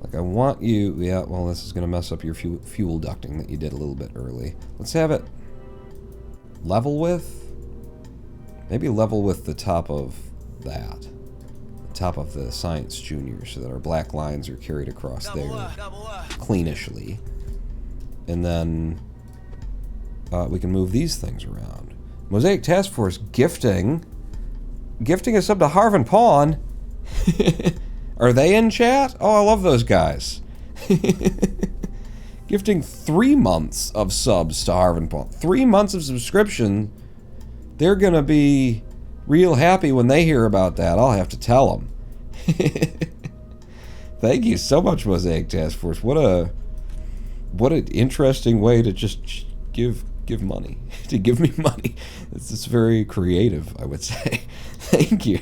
like, I want you, yeah, well, this is going to mess up your fuel ducting that you did a little bit early. Let's have it level with, maybe level with the top of that. The top of the Science Junior, so that our black lines are carried across there cleanishly. And then we can move these things around. Mosaic Task Force gifting a sub to Harvin Pawn. Are they in chat? Oh, I love those guys. Gifting 3 months of subs to Harvin Pawn. 3 months of subscription. They're gonna be real happy when they hear about that. I'll have to tell them. Thank you so much, Mosaic Task Force. What an interesting way to just give money. To give me money. It's very creative, I would say. Thank you.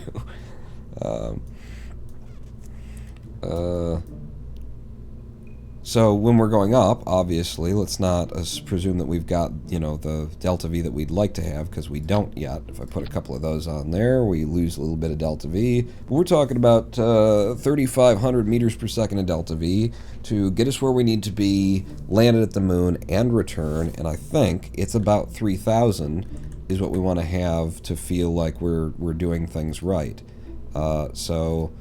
So when we're going up, obviously, let's not presume that we've got, you know, the Delta V that we'd like to have, because we don't yet. If I put a couple of those on there, we lose a little bit of Delta V. But we're talking about 3,500 meters per second of Delta V to get us where we need to be, landed at the moon, and return. And I think it's about 3,000 is what we want to have to feel like we're doing things right. So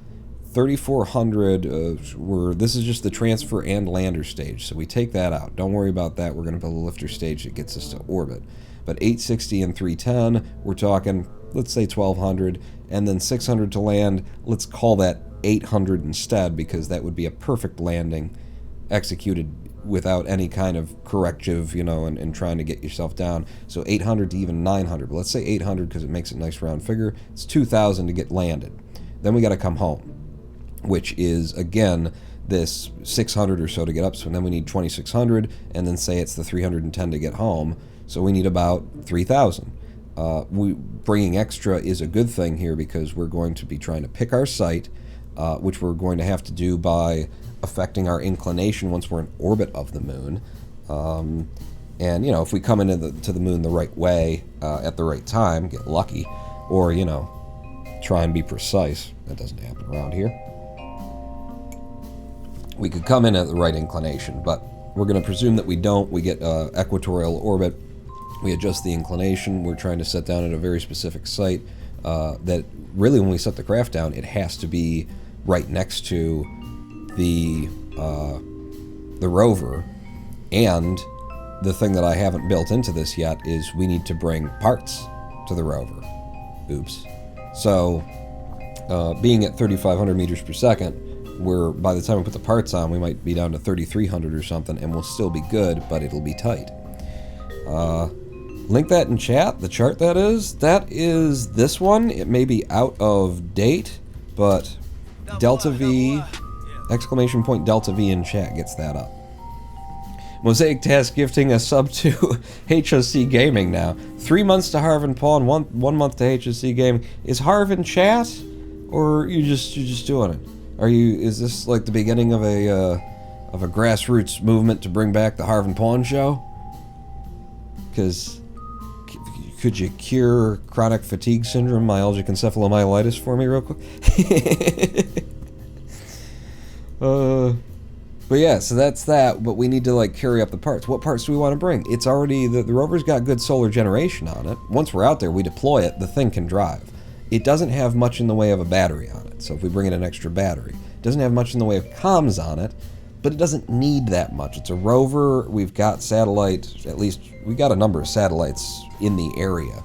3,400, this is just the transfer and lander stage, so we take that out. Don't worry about that. We're going to build a lifter stage that gets us to orbit. But 860 and 310, we're talking, let's say 1,200, and then 600 to land. Let's call that 800 instead, because that would be a perfect landing executed without any kind of corrective, you know, and trying to get yourself down. So 800 to even 900. But let's say 800 because it makes a nice round figure. It's 2,000 to get landed. Then we got to come home, which is, again, this 600 or so to get up. So then we need 2,600, and then say it's the 310 to get home. So we need about 3,000. Bringing extra is a good thing here, because we're going to be trying to pick our site, which we're going to have to do by affecting our inclination once we're in orbit of the moon. And, you know, if we come into to the moon the right way at the right time, get lucky, or, you know, try and be precise. That doesn't happen around here. We could come in at the right inclination, but we're going to presume that we don't. We get equatorial orbit. We adjust the inclination. We're trying to set down at a very specific site. that really when we set the craft down, it has to be right next to the Rover. And the thing that I haven't built into this yet is we need to bring parts to the Rover. Oops. So, being at 3,500 meters per second, where by the time we put the parts on, we might be down to 3,300 or something, and we'll still be good, but it'll be tight. Link that in chat, the chart that is. That is this one. It may be out of date, but Delta V, exclamation point Delta V in chat gets that up. Mosaic Task gifting a sub to HOC Gaming now. 3 months to Harv and Paul and one month to HOC Gaming. Is Harv in chat, or you're just doing it? Is this like the beginning of a grassroots movement to bring back the Harv and Pawn show? Because could you cure chronic fatigue syndrome, myalgic encephalomyelitis for me real quick? But yeah, so that's that, but we need to like carry up the parts. What parts do we want to bring? It's already, the Rover's got good solar generation on it. Once we're out there, we deploy it, the thing can drive. It doesn't have much in the way of a battery on it, so if we bring in an extra battery. It doesn't have much in the way of comms on it, but it doesn't need that much. It's a Rover, we've got satellite, at least we got a number of satellites in the area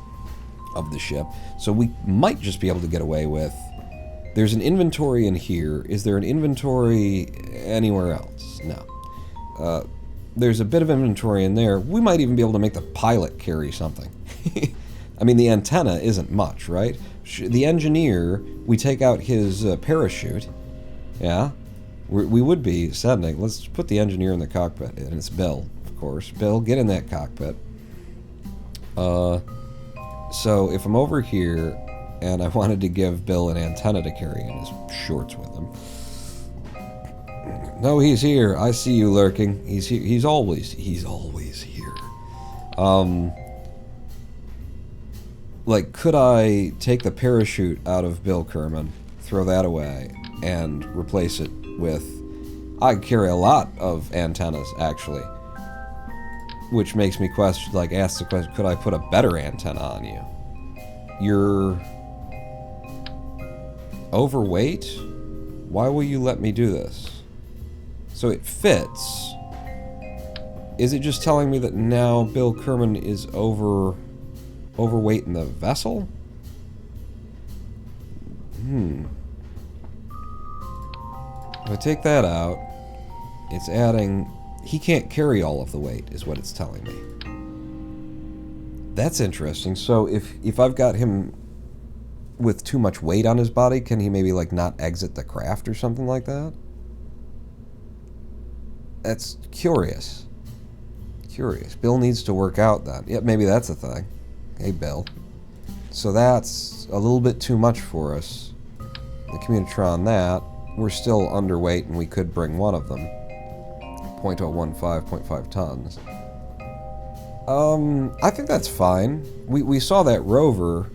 of the ship, so we might just be able to get away with. There's an inventory in here. Is there an inventory anywhere else? No. There's a bit of inventory in there. We might even be able to make the pilot carry something. I mean, the antenna isn't much, right? The engineer, we take out his parachute. Yeah? We would be sending. Let's put the engineer in the cockpit. And it's Bill, of course. Bill, get in that cockpit. So if I'm over here, and I wanted to give Bill an antenna to carry in his shorts with him. No, he's here. I see you lurking. He's here. He's always here. Like, could I take the parachute out of Bill Kerman, throw that away, and replace it with... I carry a lot of antennas, actually. Which makes me question, like, ask the question, could I put a better antenna on you? You're... overweight? Why will you let me do this? So it fits. Is it just telling me that now Bill Kerman is overweight in the vessel? If I take that out, it's adding... He can't carry all of the weight, is what it's telling me. That's interesting. So if I've got him with too much weight on his body, can he maybe like not exit the craft or something like that? That's curious. Curious. Bill needs to work out then. Yep, maybe that's a thing. Hey, Bill. So that's a little bit too much for us. The Communitron that. We're still underweight and we could bring one of them. 0.015, 0.5 tons. I think that's fine. We saw that Rover.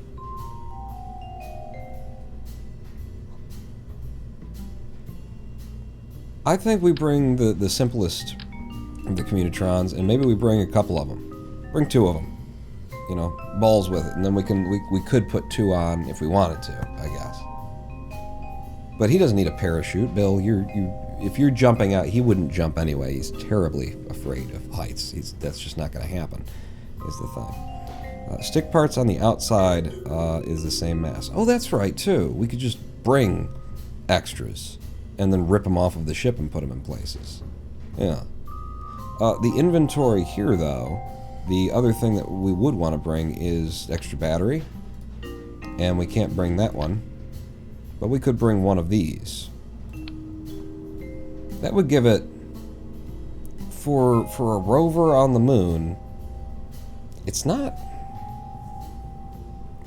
I think we bring the simplest of the Communitrons, and maybe we bring a couple of them. Bring 2 of them. You know, balls with it, and then we could put 2 on if we wanted to, I guess. But he doesn't need a parachute, Bill. If you're jumping out, he wouldn't jump anyway. He's terribly afraid of heights. That's just not going to happen, is the thing. Stick parts on the outside is the same mass. Oh, that's right, too. We could just bring extras and then rip them off of the ship and put them in places. Yeah. The inventory here, though, the other thing that we would want to bring is extra battery. And we can't bring that one. But we could bring one of these. That would give it, for a rover on the moon, it's not...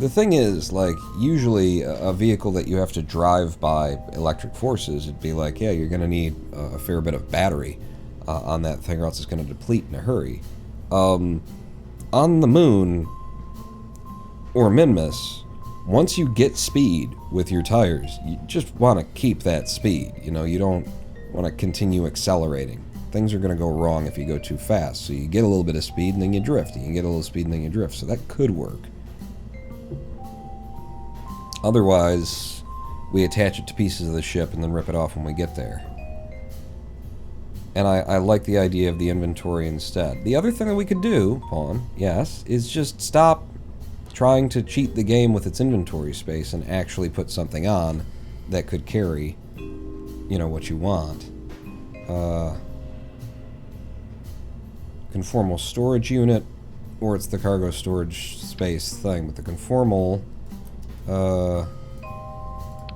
The thing is, like, usually a vehicle that you have to drive by electric forces, it'd be like, yeah, you're going to need a fair bit of battery on that thing, or else it's going to deplete in a hurry. On the moon, or Minmus, once you get speed with your tires, you just want to keep that speed. You know, you don't want to continue accelerating. Things are going to go wrong if you go too fast. So you get a little bit of speed and then you drift. And you get a little speed and then you drift. So that could work. Otherwise, we attach it to pieces of the ship and then rip it off when we get there. And I like the idea of the inventory instead. The other thing that we could do, Pawn, yes, is just stop trying to cheat the game with its inventory space and actually put something on that could carry, you know, what you want. Conformal storage unit, or it's the cargo storage space thing, but the conformal,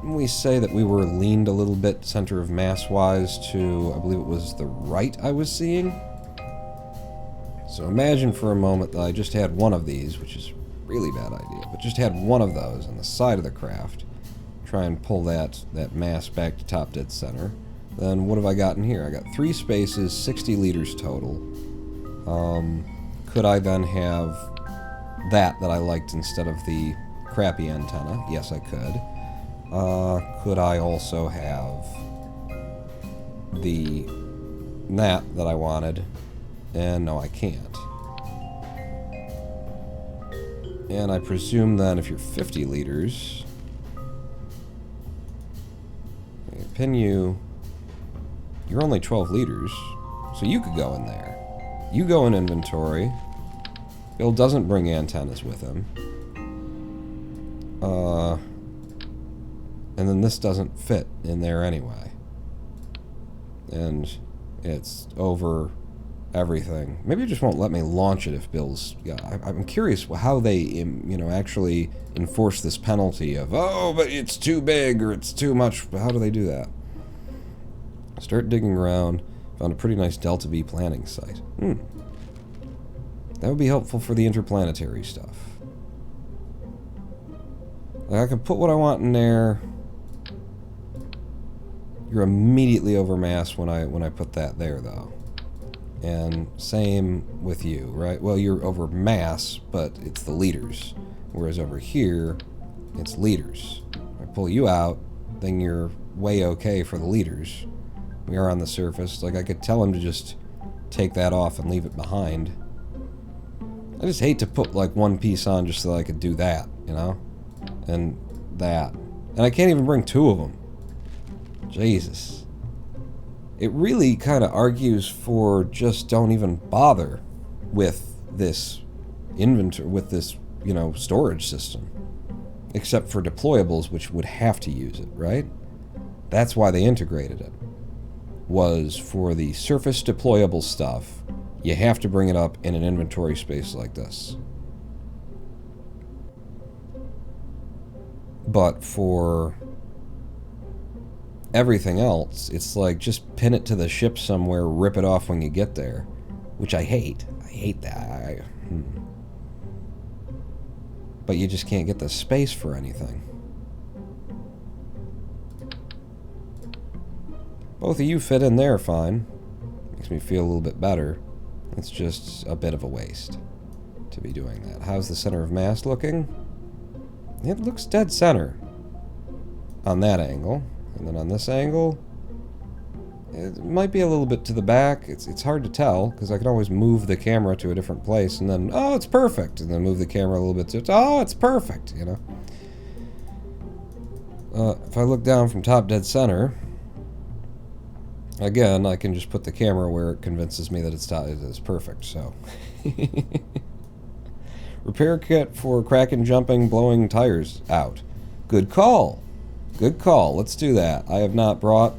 we say that we were leaned a little bit center of mass wise to, I believe it was the right I was seeing. So imagine for a moment that I just had one of these, which is a really bad idea, but just had one of those on the side of the craft. Try and pull that mass back to top dead center. Then what have I got in here? I got 3 spaces, 60 liters total. Could I then have that I liked instead of the crappy antenna? Yes, I could. Could I also have that I wanted? And no, I can't. And I presume then if you're 50 liters, pin you, you're only 12 liters, so you could go in there. You go in inventory. Bill doesn't bring antennas with him. And then this doesn't fit in there anyway. And it's over everything. Maybe it just won't let me launch it if Bill's... Yeah, I'm curious how they, you know, actually enforce this penalty of, oh, but it's too big or it's too much. How do they do that? Start digging around. Found a pretty nice Delta V planning site. That would be helpful for the interplanetary stuff. Like, I can put what I want in there. You're immediately over mass when I put that there, though. And same with you, right? Well, you're over mass, but it's the liters. Whereas over here, it's liters. I pull you out, then you're way okay for the liters. We are on the surface. Like, I could tell him to just take that off and leave it behind. I just hate to put, like, one piece on just so I could do that, you know? And that. And I can't even bring 2 of them. Jesus. It really kind of argues for just don't even bother with this inventory, with this, you know, storage system. Except for deployables, which would have to use it, right? That's why they integrated it. Was for the surface deployable stuff, you have to bring it up in an inventory space like this. But for everything else, it's like just pin it to the ship somewhere, rip it off when you get there. Which I hate. I hate that. But you just can't get the space for anything. Both of you fit in there fine. Makes me feel a little bit better. It's just a bit of a waste to be doing that. How's the center of mass looking? It looks dead center on that angle. And then on this angle, it might be a little bit to the back. It's hard to tell, because I can always move the camera to a different place, and then, oh, it's perfect. And then move the camera a little bit to, oh, it's perfect, you know? If I look down from top dead center, again, I can just put the camera where it convinces me that it's perfect, so. Repair kit for cracking, jumping, blowing tires out. Good call. Good call. Let's do that. I have not brought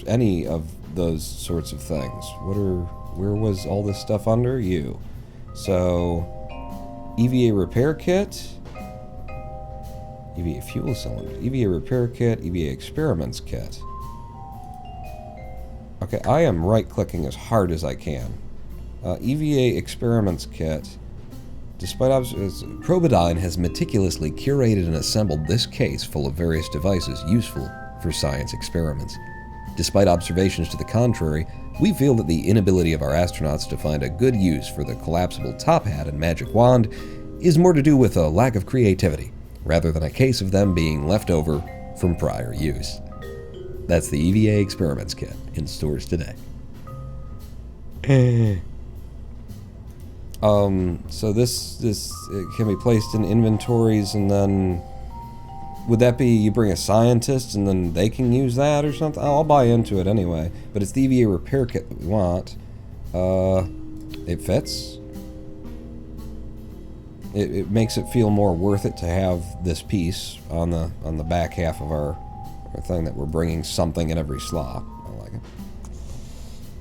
any of those sorts of things. Where was all this stuff under? You. So, EVA repair kit. EVA fuel cylinder. EVA repair kit. EVA experiments kit. Okay, I am right-clicking as hard as I can. EVA experiments kit. Despite Probidyne has meticulously curated and assembled this case full of various devices useful for science experiments. Despite observations to the contrary, we feel that the inability of our astronauts to find a good use for the collapsible top hat and magic wand is more to do with a lack of creativity, rather than a case of them being left over from prior use. That's the EVA experiments kit in stores today. So this it can be placed in inventories and then Would that be you bring a scientist and then they can use that or something? I'll buy into it anyway. But it's the EVA repair kit that we want. It fits. It makes it feel more worth it to have this piece on the back half of our thing that we're bringing something in every slot. I like it.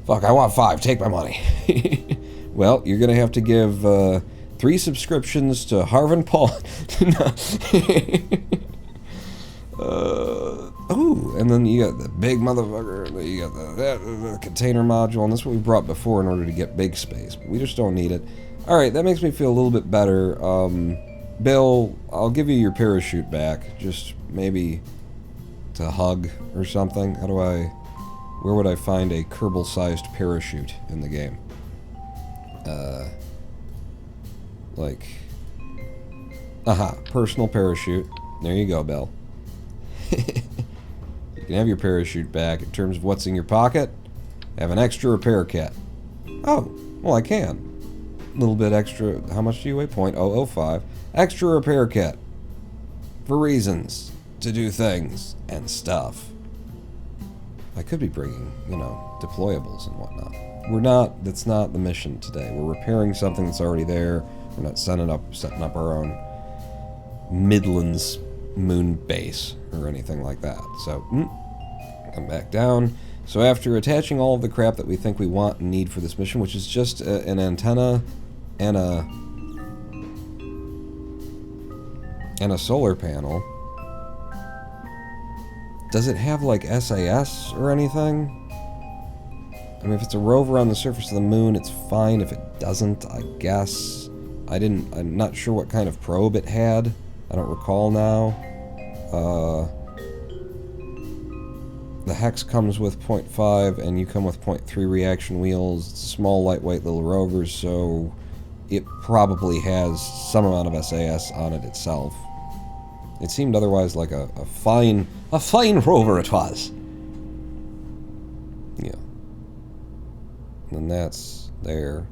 Fuck, I want 5. Take my money. Well, you're gonna have to give 3 subscriptions to Harvin Paul. Oh, and then you got the big motherfucker. You got the container module, and that's what we brought before in order to get big space. But we just don't need it. All right, that makes me feel a little bit better. Bill, I'll give you your parachute back. Just maybe to hug or something. How do I... Where would I find a Kerbal-sized parachute in the game? Like... Aha, personal parachute. There you go, Bill. You can have your parachute back. In terms of what's in your pocket, have an extra repair kit. Oh, well, I can. A little bit extra. How much do you weigh? 0.005. Extra repair kit. For reasons. To do things. And stuff. I could be bringing, you know, deployables and whatnot. We're not, that's not the mission today. We're repairing something that's already there. We're not setting up our own Midlands moon base or anything like that. So, come back down. So after attaching all of the crap that we think we want and need for this mission, which is just an antenna and a solar panel. Does it have like SAS or anything? I mean, if it's a rover on the surface of the moon, it's fine. If it doesn't, I guess. I'm not sure what kind of probe it had. I don't recall now. The Hex comes with 0.5 and you come with 0.3 reaction wheels. It's small, lightweight little rovers, so it probably has some amount of SAS on it itself. It seemed otherwise like a fine rover it was. Yeah. And that's there.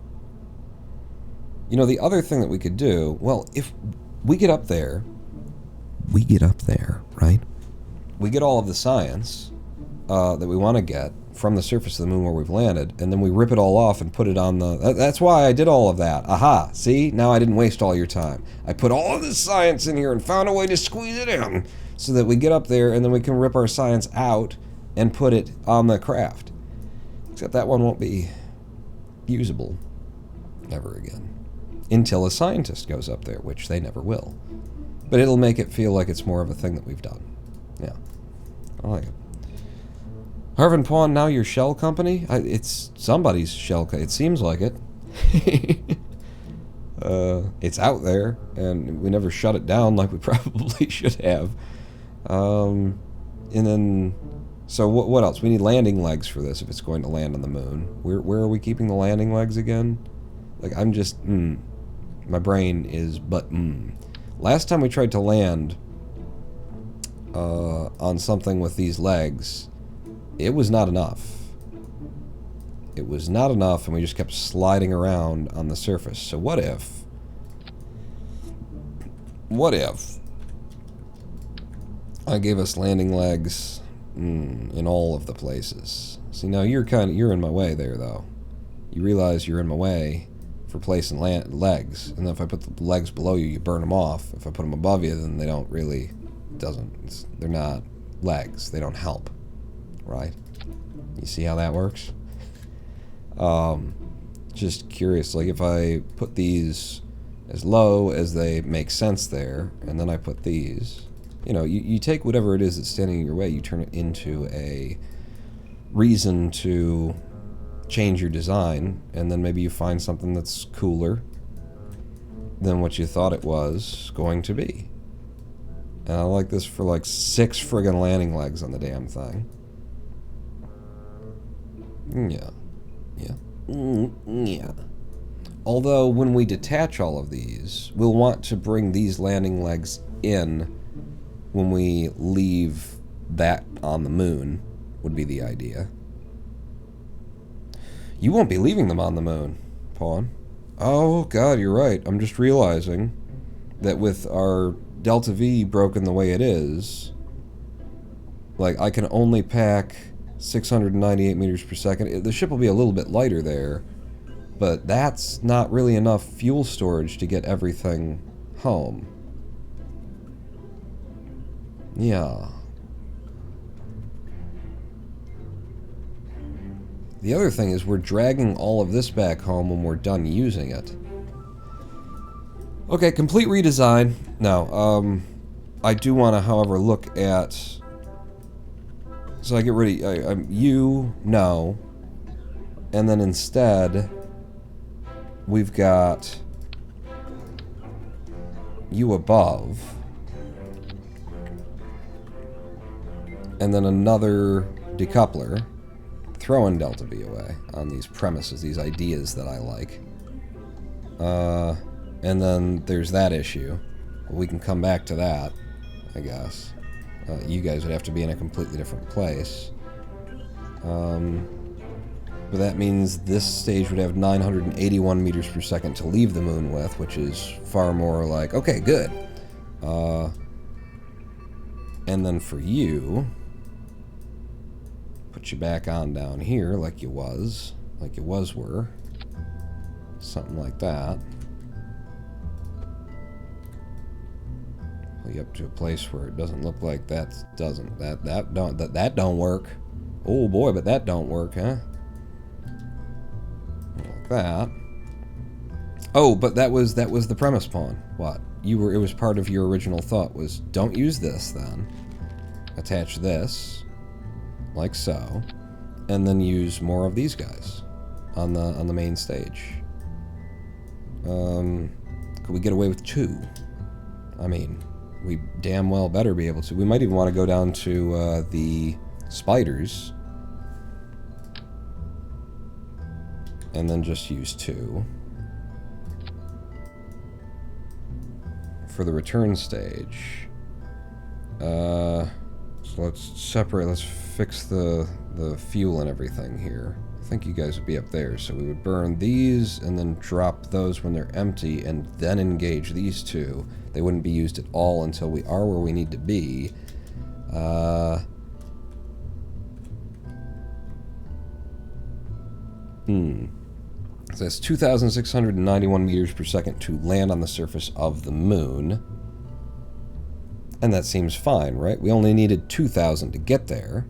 You know, the other thing that we could do, well, if we get up there, right? We get all of the science that we want to get from the surface of the moon where we've landed, and then we rip it all off and put it on the... That's why I did all of that. Aha! See? Now I didn't waste all your time. I put all of the science in here and found a way to squeeze it in so that we get up there and then we can rip our science out and put it on the craft. Except that one won't be usable ever again. Until a scientist goes up there, which they never will. But it'll make it feel like it's more of a thing that we've done. Yeah. I like it. Harvin Pawn, now your shell company? It's somebody's shell company. It seems like it. It's out there, and we never shut it down like we probably should have. And then... So what else? We need landing legs for this if it's going to land on the moon. Where are we keeping the landing legs again? Like, I'm just... My brain is Last time we tried to land on something with these legs, it was not enough. It was not enough, and we just kept sliding around on the surface. So what if I gave us landing legs in all of the places? See, now you're in my way there, though. You realize you're in my way for placing legs, and then if I put the legs below you, you burn them off. If I put them above you, then they don't really, they're not legs. They don't help, right? You see how that works? Just curious, like if I put these as low as they make sense there, and then I put these, you know, you take whatever it is that's standing in your way, you turn it into a reason to change your design, and then maybe you find something that's cooler than what you thought it was going to be. And I like this for like 6 friggin' landing legs on the damn thing. Yeah. Although when we detach all of these, we'll want to bring these landing legs in when we leave that on the moon, would be the idea. You won't be leaving them on the moon, Pawn. Oh, God, you're right. I'm just realizing that with our Delta V broken the way it is, like, I can only pack 698 meters per second. The ship will be a little bit lighter there, but that's not really enough fuel storage to get everything home. Yeah. The other thing is we're dragging all of this back home when we're done using it. Okay, complete redesign. Now, I do want to, however, look at... So I get rid of... you, no. And then instead, we've got... you above. And then another decoupler. Throwing Delta V away on these premises, these ideas that I like. And then there's that issue. We can come back to that, I guess. You guys would have to be in a completely different place. But that means this stage would have 981 meters per second to leave the moon with, which is far more like, okay, good. And then for you, put you back on down here like you were. Something like that. Pull you up to a place where it doesn't look like that don't work. Oh boy, but that don't work, huh? Like that. Oh, but that was the premise pawn. What? It was part of your original thought was don't use this then. Attach this like so, and then use more of these guys on the main stage. Could we get away with 2? I mean, we damn well better be able to. We might even want to go down to the spiders and then just use 2 for the return stage. So let's fix the fuel and everything here. I think you guys would be up there, so we would burn these and then drop those when they're empty and then engage these 2. They wouldn't be used at all until we are where we need to be. So that's 2,691 meters per second to land on the surface of the moon. And that seems fine, right? We only needed 2,000 to get there.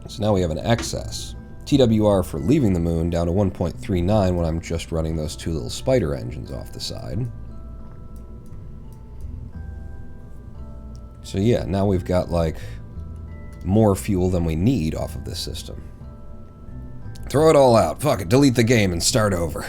So now we have an excess. TWR for leaving the moon down to 1.39 when I'm just running those 2 little spider engines off the side. So yeah, now we've got like more fuel than we need off of this system. Throw it all out. Fuck it. Delete the game and start over.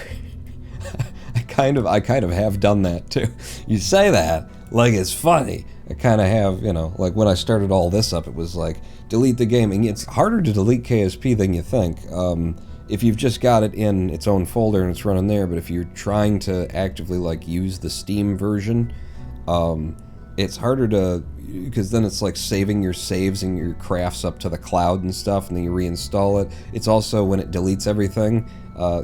I kind of have done that too. You say that like it's funny. I kind of have, you know, like when I started all this up, it was like, delete the game. And it's harder to delete KSP than you think. If you've just got it in its own folder and it's running there, but if you're trying to actively like use the Steam version, it's harder to, because then it's like saving your saves and your crafts up to the cloud and stuff, and then you reinstall it. It's also when it deletes everything,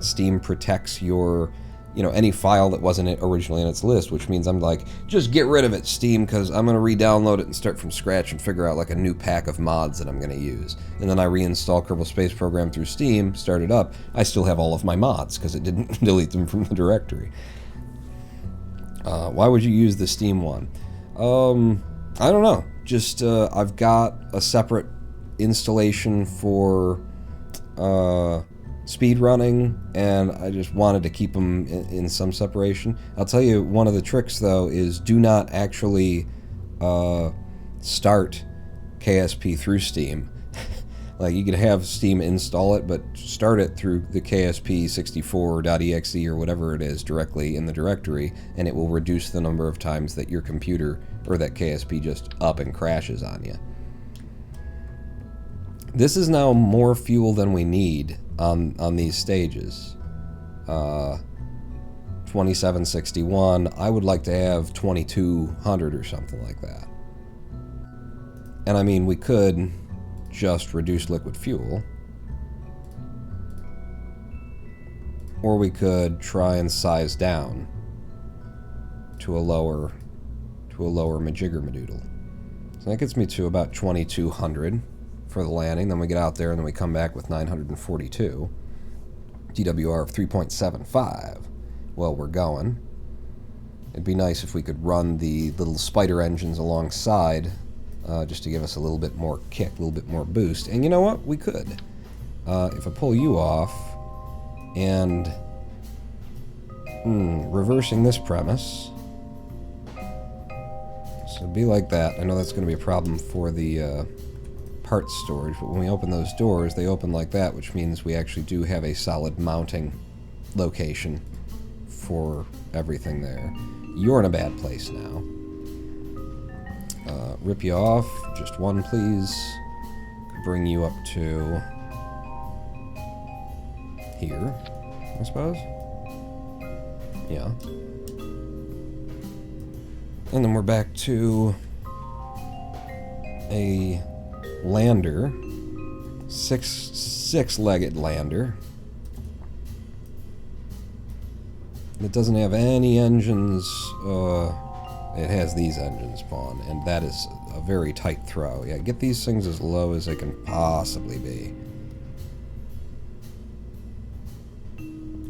Steam protects your, you know, any file that wasn't originally in its list, which means I'm like, just get rid of it, Steam, because I'm going to re-download it and start from scratch and figure out like a new pack of mods that I'm going to use. And then I reinstall Kerbal Space Program through Steam, start it up. I still have all of my mods because it didn't delete them from the directory. Why would you use the Steam one? I don't know. Just, I've got a separate installation for speed running, and I just wanted to keep them in some separation. I'll tell you, one of the tricks though is do not actually start KSP through Steam. Like, you could have Steam install it, but start it through the KSP64.exe or whatever it is directly in the directory, and it will reduce the number of times that your computer or that KSP just up and crashes on you. This is now more fuel than we need on these stages. 2761. I would like to have 2200 or something like that. And I mean, we could just reduce liquid fuel, or we could try and size down to a lower majigger madoodle. So that gets me to about 2,200 for the landing. Then we get out there and then we come back with 942. DWR of 3.75. Well, we're going. It'd be nice if we could run the little spider engines alongside, just to give us a little bit more kick, a little bit more boost. And you know what? We could. If I pull you off and reversing this premise, so it'd be like that. I know that's going to be a problem for the parts storage, but when we open those doors, they open like that, which means we actually do have a solid mounting location for everything there. You're in a bad place now. Rip you off. Just one, please. Bring you up to here, I suppose. Yeah. And then we're back to a lander. Six-legged lander. It doesn't have any engines. It has these engines spawn, and that is a very tight throw. Yeah, get these things as low as they can possibly be.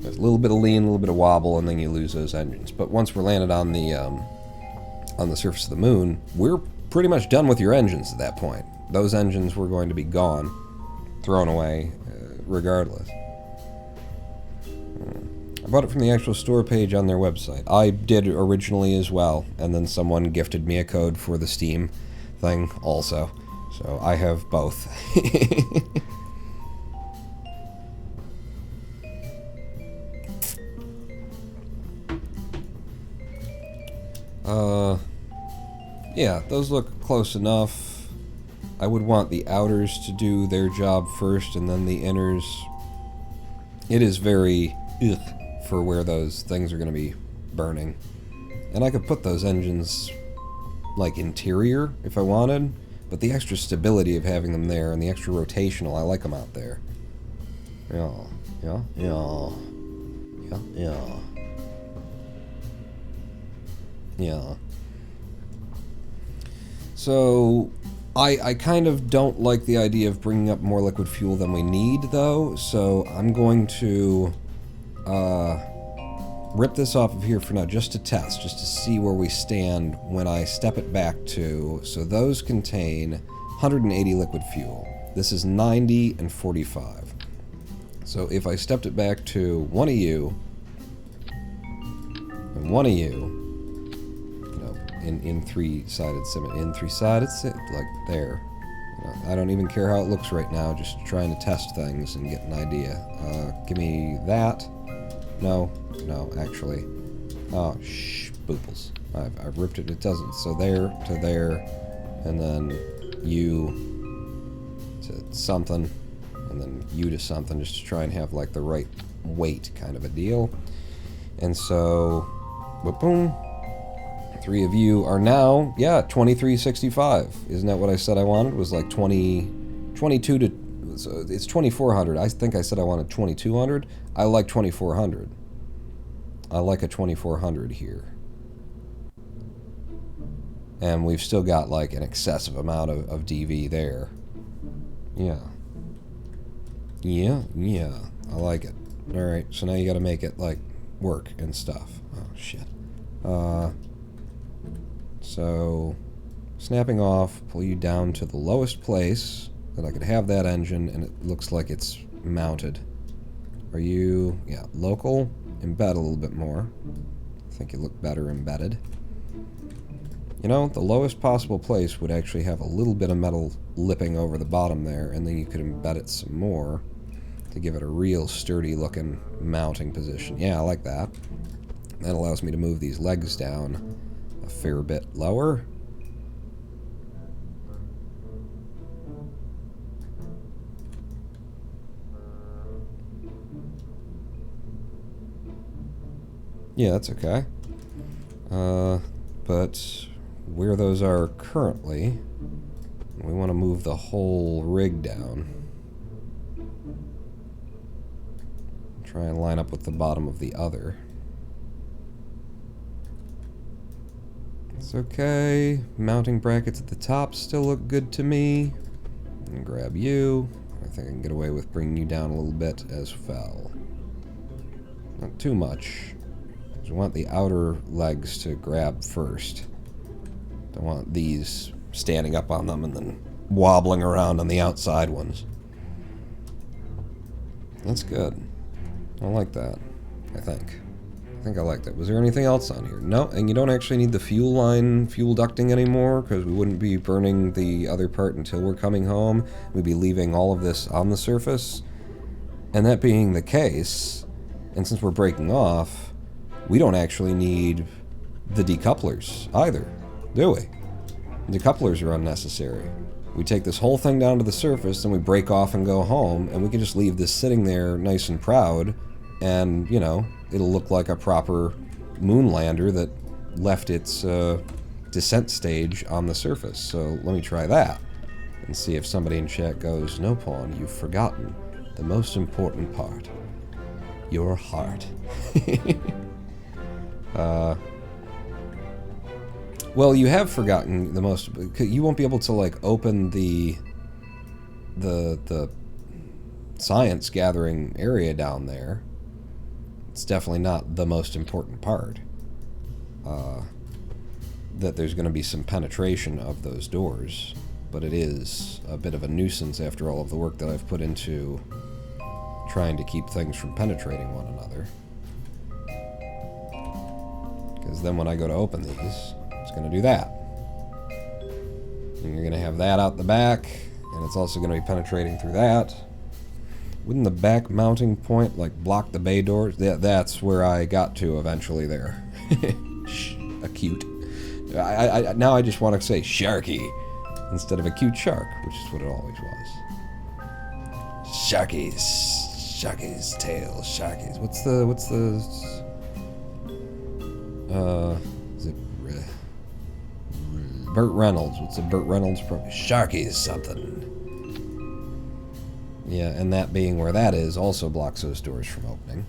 There's a little bit of lean, a little bit of wobble, and then you lose those engines. But once we're landed on the surface of the moon, we're pretty much done with your engines at that point. Those engines were going to be gone, thrown away, regardless. I bought it from the actual store page on their website. I did originally as well, and then someone gifted me a code for the Steam thing also. So I have both. Yeah, those look close enough. I would want the outers to do their job first, and then the inners. It is very for where those things are going to be burning. And I could put those engines, like, interior if I wanted, but the extra stability of having them there and the extra rotational, I like them out there. Yeah, yeah, yeah, yeah, yeah. Yeah. So, I kind of don't like the idea of bringing up more liquid fuel than we need, though, so I'm going to rip this off of here for now, just to test, just to see where we stand when I step it back to, so those contain 180 liquid fuel. This is 90 and 45. So if I stepped it back to one of you, and one of you, in three-sided cement, like there. I don't even care how it looks right now, just trying to test things and get an idea. Give me that. No, actually. Oh, booples. I've ripped it, it doesn't. So there to there, and then you to something, and then you to something, just to try and have like the right weight kind of a deal. And so, boom. Three of you are now, yeah, 2365. Isn't that what I said I wanted? Was like 22 to, so it's 2400. I think I said I wanted 2200. I like 2400. I like a 2400 here. And we've still got like an excessive amount of DV there. Yeah. Yeah. I like it. Alright, so now you gotta make it like work and stuff. Oh, shit. So, snapping off, pull you down to the lowest place that I could have that engine, and it looks like it's mounted. Are you, yeah, local? Embed a little bit more. I think you look better embedded. You know, the lowest possible place would actually have a little bit of metal lipping over the bottom there, and then you could embed it some more to give it a real sturdy looking mounting position. Yeah, I like that. That allows me to move these legs down a fair bit lower. Yeah, that's okay. But where those are currently, we want to move the whole rig down. Try and line up with the bottom of the other. It's okay. Mounting brackets at the top still look good to me. And grab you. I think I can get away with bringing you down a little bit as well. Not too much. We want the outer legs to grab first. Don't want these standing up on them and then wobbling around on the outside ones. That's good. I like that, I think. I think I like that. Was there anything else on here? No, and you don't actually need the fuel line, fuel ducting anymore, because we wouldn't be burning the other part until we're coming home. We'd be leaving all of this on the surface. And that being the case, and since we're breaking off, we don't actually need the decouplers either, do we? The decouplers are unnecessary. We take this whole thing down to the surface, then we break off and go home, and we can just leave this sitting there nice and proud, and, you know, it'll look like a proper moon lander that left its descent stage on the surface. So let me try that and see if somebody in chat goes, "No, Pawn, you've forgotten the most important part. Your heart." Well, you have forgotten the most. You won't be able to, like, open the science gathering area down there. It's definitely not the most important part. That there's going to be some penetration of those doors, but it is a bit of a nuisance after all of the work that I've put into trying to keep things from penetrating one another. Because then when I go to open these, it's going to do that. And you're going to have that out the back, and it's also going to be penetrating through that. Wouldn't the back mounting point, like, block the bay doors? Yeah, that's where I got to eventually there. Acute. Now I just want to say Sharky instead of a cute shark, which is what it always was. Sharky's tail, Sharky's. What's the is it Burt Reynolds? What's the Burt Reynolds Sharky's something. Yeah, and that being where that is also blocks those doors from opening.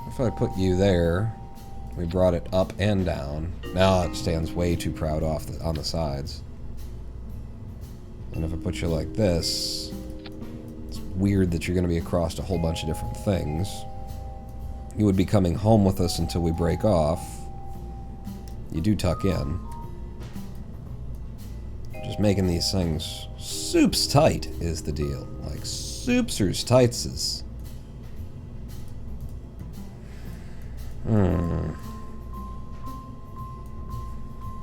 If I put you there, we brought it up and down. Now it stands way too proud on the sides. And if I put you like this, it's weird that you're going to be across a whole bunch of different things. You would be coming home with us until we break off. You do tuck in. Just making these things soups tight is the deal. Like, soupsers tightses.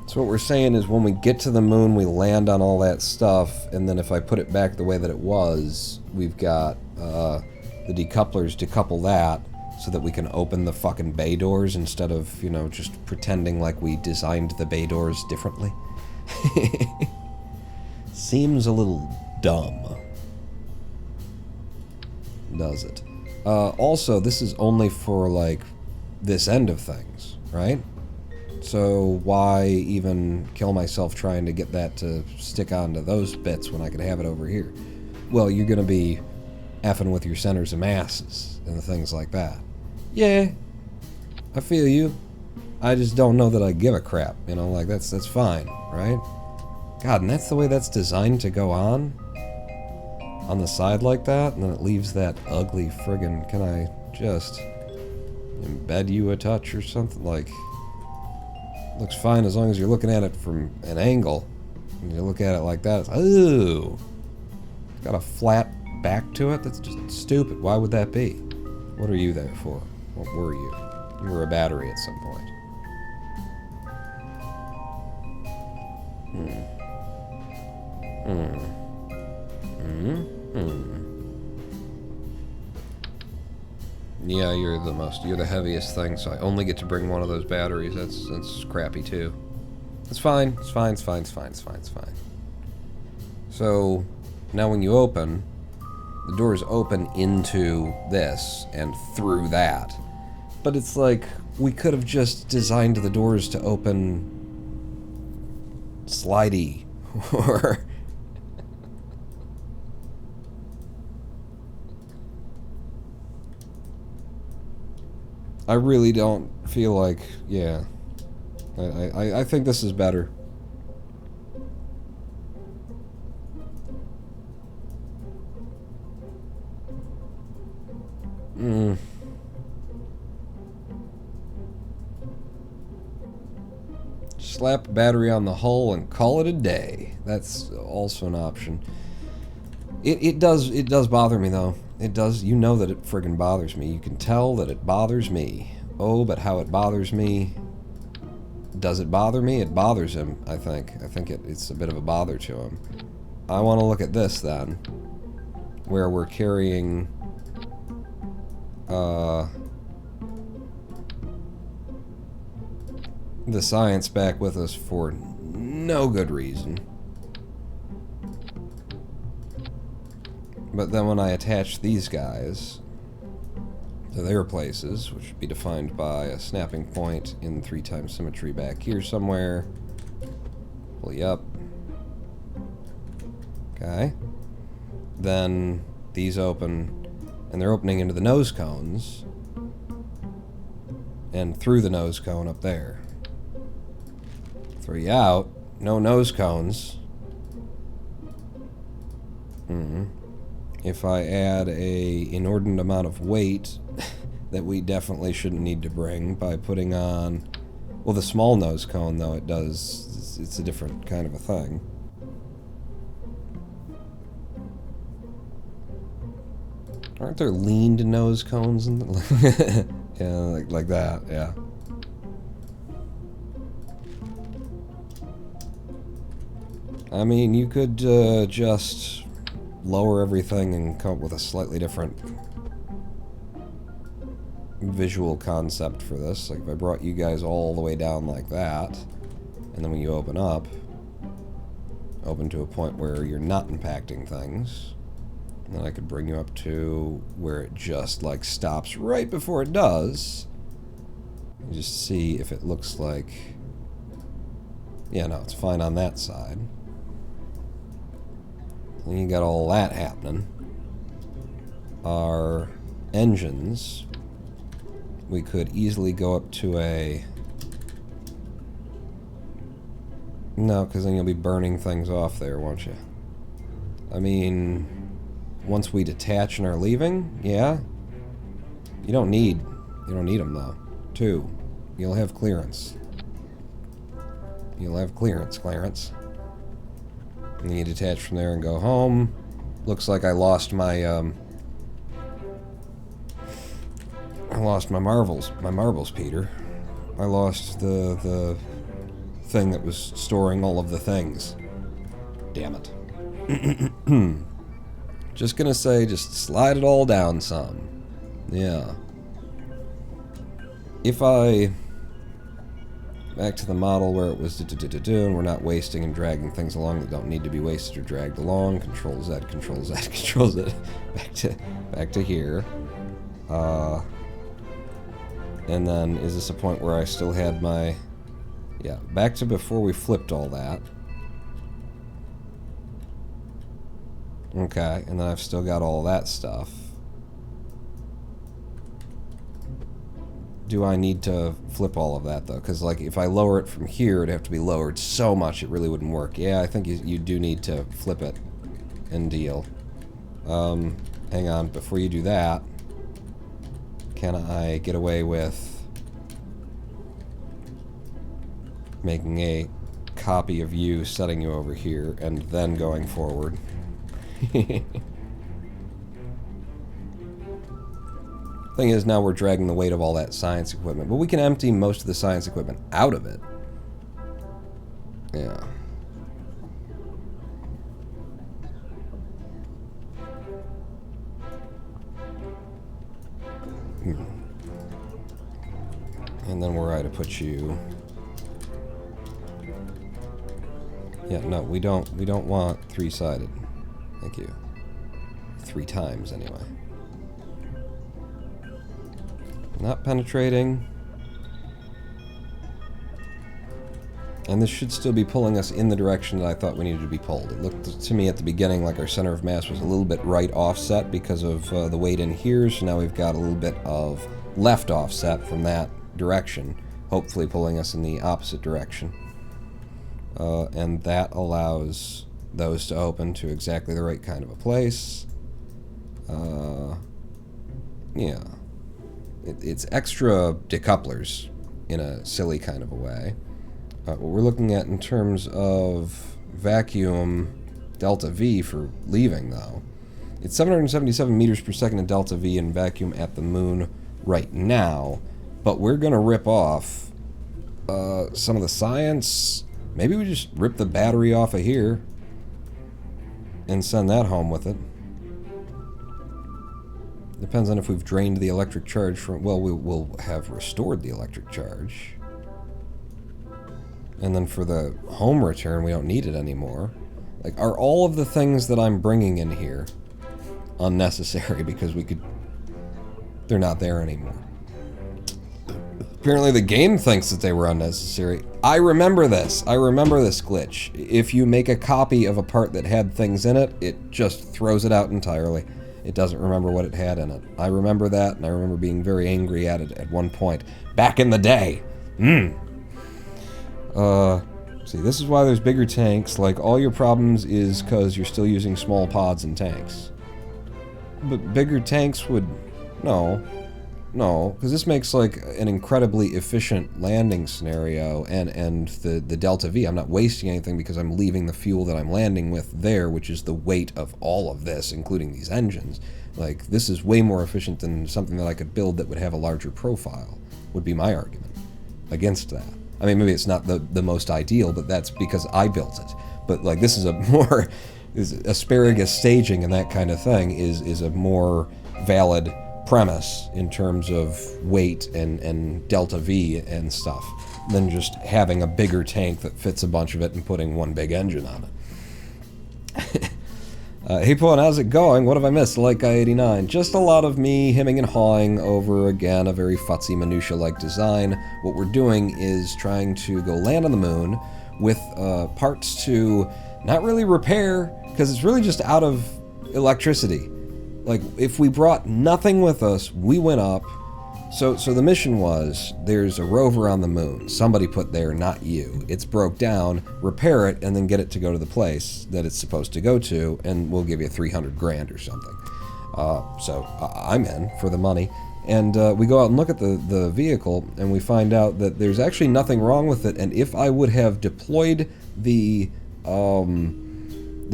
So what we're saying is when we get to the moon, we land on all that stuff, and then if I put it back the way that it was, we've got the decouplers decouple that so that we can open the fucking bay doors instead of, you know, just pretending like we designed the bay doors differently. Seems a little dumb. Does it? Also, this is only for, like, this end of things, right? So why even kill myself trying to get that to stick onto those bits when I could have it over here? Well, you're going to be effing with your centers of masses and things like that. Yeah, I feel you. I just don't know that I give a crap, you know, like, that's fine, right? God, and that's the way that's designed to go on the side like that, and then it leaves that ugly friggin', can I just embed you a touch or something? Like, looks fine as long as you're looking at it from an angle. When you look at it like that, it's, ooh, it's got a flat back to it. That's just stupid. Why would that be? What are you there for? What were you? You were a battery at some point. Yeah, you're the heaviest thing, so I only get to bring one of those batteries. That's crappy too. It's fine. It's fine. So now when you open, the doors open into this and through that. But it's like we could have just designed the doors to open slidey or I really don't feel like... Yeah. I think this is better. Slap a battery on the hull and call it a day. That's also an option. It does bother me though. It does. You know that it friggin' bothers me. You can tell that it bothers me. Oh, but how it bothers me. Does it bother me? It bothers him, I think. I think it's a bit of a bother to him. I want to look at this then, where we're carrying the science back with us for no good reason. But then when I attach these guys to their places, which would be defined by a snapping point in 3x symmetry back here somewhere, pull you up. Okay. Then these open, and they're opening into the nose cones, and through the nose cone up there. Throw you out, no nose cones. If I add a inordinate amount of weight that we definitely shouldn't need to bring by putting on, well, the small nose cone though, it's a different kind of a thing. Aren't there leaned nose cones? Yeah, like that, yeah. I mean, you could just lower everything and come up with a slightly different visual concept for this. Like if I brought you guys all the way down like that, and then when you open up, open to a point where you're not impacting things, and then I could bring you up to where it just like stops right before it does. You just see if it looks like, yeah, no, it's fine on that side. And you got all that happening. Our engines, we could easily go up to a... No, because then you'll be burning things off there, won't you? I mean, once we detach and are leaving, yeah. You don't need them though. 2, you'll have clearance. You'll have clearance, Clarence. And then you detach from there and go home. Looks like I lost my marbles, Peter. I lost the thing that was storing all of the things. Damn it. Just gonna say, just slide it all down some. Yeah. If I... Back to the model where it was and we're not wasting and dragging things along that don't need to be wasted or dragged along. Control Z, Control Z, Control Z. Back to here. And then is this a point where I still had my... Yeah, back to before we flipped all that. Okay, and then I've still got all that stuff. Do I need to flip all of that, though? Because, like, if I lower it from here, it'd have to be lowered so much it really wouldn't work. Yeah, I think you do need to flip it and deal. Hang on, before you do that, can I get away with making a copy of you, setting you over here, and then going forward? Thing is, now we're dragging the weight of all that science equipment, but we can empty most of the science equipment out of it. Yeah. And then were I to put you... Yeah, no, we don't want 3-sided. Thank you. 3 times, anyway. Not penetrating. And this should still be pulling us in the direction that I thought we needed to be pulled. It looked to me at the beginning like our center of mass was a little bit right offset because of the weight in here, so now we've got a little bit of left offset from that direction, hopefully pulling us in the opposite direction. And that allows those to open to exactly the right kind of a place. Yeah. It's extra decouplers in a silly kind of a way. What we're looking at in terms of vacuum delta V for leaving, though, it's 777 meters per second in delta V in vacuum at the moon right now, but we're going to rip off some of the science. Maybe we just rip the battery off of here and send that home with it. Depends on if we've drained the electric charge from... Well, we will have restored the electric charge. And then for the home return, we don't need it anymore. Like, are all of the things that I'm bringing in here unnecessary because we could... They're not there anymore. Apparently the game thinks that they were unnecessary. I remember this. I remember this glitch. If you make a copy of a part that had things in it, it just throws it out entirely. It doesn't remember what it had in it. I remember that, and I remember being very angry at it at one point. Back in the day. See, this is why there's bigger tanks. Like, all your problems is because you're still using small pods and tanks. But bigger tanks would... No, because this makes, like, an incredibly efficient landing scenario, and the delta V, I'm not wasting anything because I'm leaving the fuel that I'm landing with there, which is the weight of all of this, including these engines. Like, this is way more efficient than something that I could build that would have a larger profile, would be my argument against that. I mean, maybe it's not the most ideal, but that's because I built it. But, like, this is a more... asparagus staging and that kind of thing is a more valid premise in terms of weight and delta V and stuff than just having a bigger tank that fits a bunch of it and putting one big engine on it. Hey Paul, how's it going? What have I missed? Like Guy 89. Just a lot of me hemming and hawing over, again, a very futzy minutia-like design. What we're doing is trying to go land on the moon with parts to not really repair, because it's really just out of electricity. Like, if we brought nothing with us, we went up. So the mission was, there's a rover on the moon. Somebody put there, not you. It's broke down, repair it, and then get it to go to the place that it's supposed to go to, and we'll give you 300 grand or something. So I'm in for the money. And we go out and look at the vehicle, and we find out that there's actually nothing wrong with it, and if I would have deployed the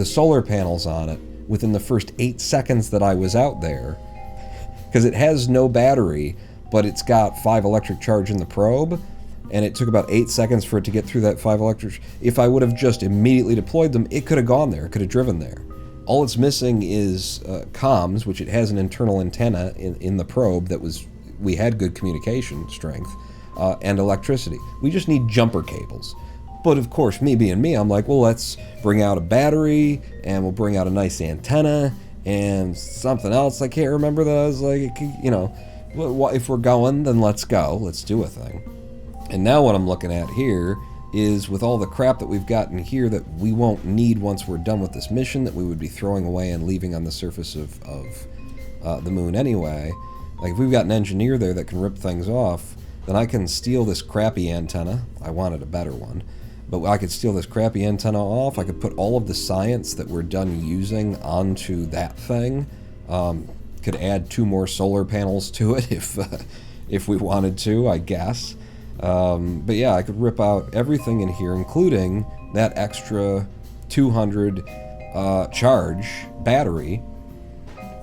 solar panels on it within the first 8 seconds that I was out there, because it has no battery, but it's got 5 electric charge in the probe, and it took about 8 seconds for it to get through that 5 electric... If I would have just immediately deployed them, it could have gone there, it could have driven there. All it's missing is comms, which it has an internal antenna in the probe that was... We had good communication strength, and electricity. We just need jumper cables. But of course, me being me, I'm like, well, let's bring out a battery, and we'll bring out a nice antenna, and something else. I can't remember that. I was like, you know, if we're going, then let's go. Let's do a thing. And now what I'm looking at here is, with all the crap that we've got in here that we won't need once we're done with this mission, that we would be throwing away and leaving on the surface of the moon anyway. Like, if we've got an engineer there that can rip things off, then I can steal this crappy antenna. I wanted a better one. But I could steal this crappy antenna off. I could put all of the science that we're done using onto that thing. Could add 2 more solar panels to it if we wanted to, I guess. But yeah, I could rip out everything in here, including that extra 200 charge battery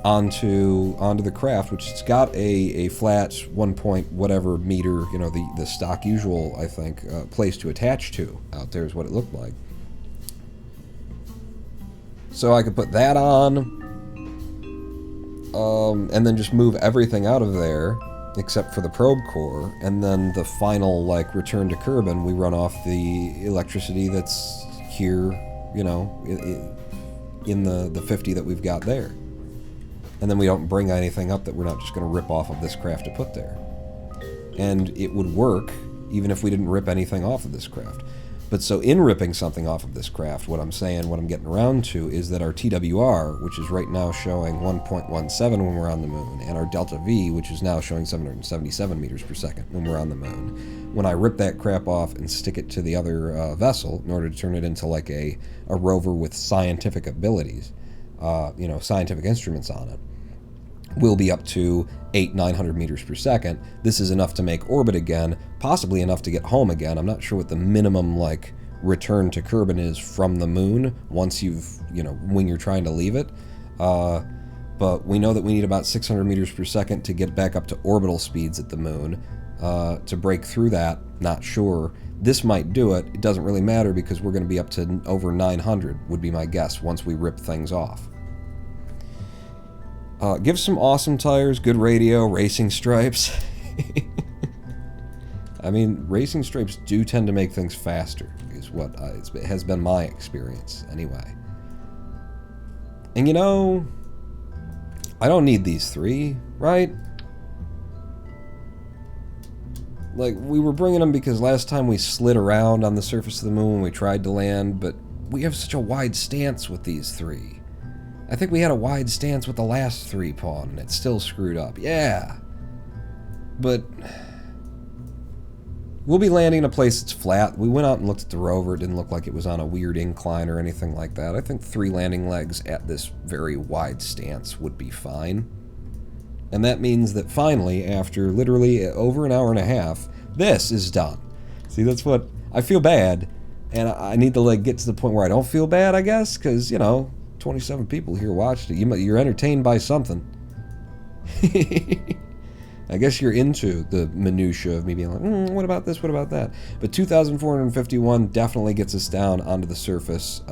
onto the craft, which it's got a flat 1 point whatever meter, you know, the stock usual, I think, place to attach to out there is what it looked like. So I could put that on, and then just move everything out of there except for the probe core, and then the final, like, return to Kerbal, we run off the electricity that's here, you know, in the 50 that we've got there. And then we don't bring anything up that we're not just going to rip off of this craft to put there. And it would work even if we didn't rip anything off of this craft. But so in ripping something off of this craft, what I'm saying, what I'm getting around to is that our TWR, which is right now showing 1.17 when we're on the moon, and our delta V, which is now showing 777 meters per second when we're on the moon, when I rip that crap off and stick it to the other vessel in order to turn it into like a rover with scientific abilities, scientific instruments on it, will be up to 900 meters per second. This is enough to make orbit again, possibly enough to get home again. I'm not sure what the minimum like return to Kerbal is from the moon once you've, when you're trying to leave it. But we know that we need about 600 meters per second to get back up to orbital speeds at the moon. To break through that, not sure. This might do it. It doesn't really matter because we're going to be up to over 900 would be my guess once we rip things off. Give some awesome tires, good radio, racing stripes. I mean, racing stripes do tend to make things faster, is what it has been my experience, anyway. And I don't need these 3, right? Like, we were bringing them because last time we slid around on the surface of the moon when we tried to land, but we have such a wide stance with these 3. I think we had a wide stance with the last 3 pawn, and it's still screwed up. Yeah. But we'll be landing in a place that's flat. We went out and looked at the rover. It didn't look like it was on a weird incline or anything like that. I think 3 landing legs at this very wide stance would be fine. And that means that finally, after literally over an hour and a half, this is done. See, that's what... I feel bad, and I need to get to the point where I don't feel bad, I guess, because, 27 people here watched it. You're entertained by something. I guess you're into the minutia of me being like, what about this, what about that? But 2,451 definitely gets us down onto the surface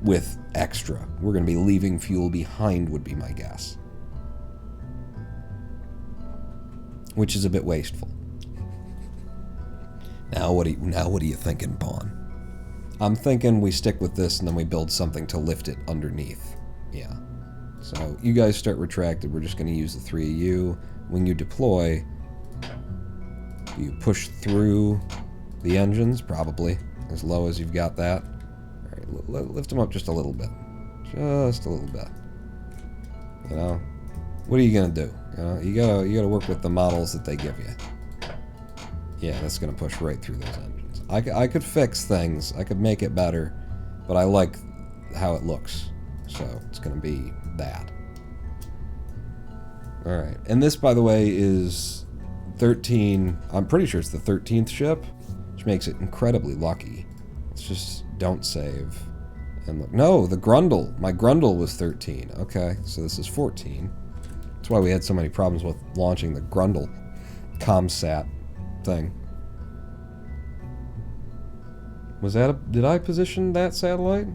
with extra. We're going to be leaving fuel behind would be my guess. Which is a bit wasteful. Now what are you thinking, Pawn? I'm thinking we stick with this and then we build something to lift it underneath. Yeah. So you guys start retracted. We're just going to use the 3 of you. When you deploy, you push through the engines, probably, as low as you've got that. All right, lift them up just a little bit. Just a little bit. What are you going to do? You gotta work with the models that they give you. Yeah, that's going to push right through those engines. I could fix things. I could make it better, but I like how it looks. So it's going to be that. Alright, and this, by the way, is 13... I'm pretty sure it's the 13th ship, which makes it incredibly lucky. Let's just don't save. And look, no, the Grundle. My Grundle was 13. Okay, so this is 14. That's why we had so many problems with launching the Grundle ComSat thing. Was that did I position that satellite?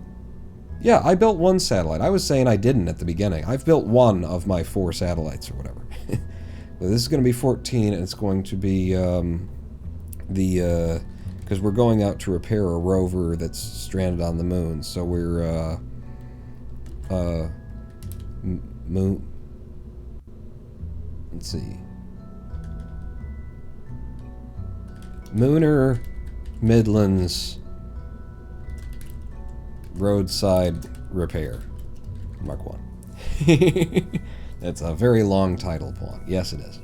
Yeah, I built 1 satellite. I was saying I didn't at the beginning. I've built 1 of my 4 satellites or whatever. But this is going to be 14, and it's going to be because we're going out to repair a rover that's stranded on the moon. So we're moon. Let's see. Mooner Midlands Roadside Repair. Mark 1. That's a very long title, Pawn. Yes, it is.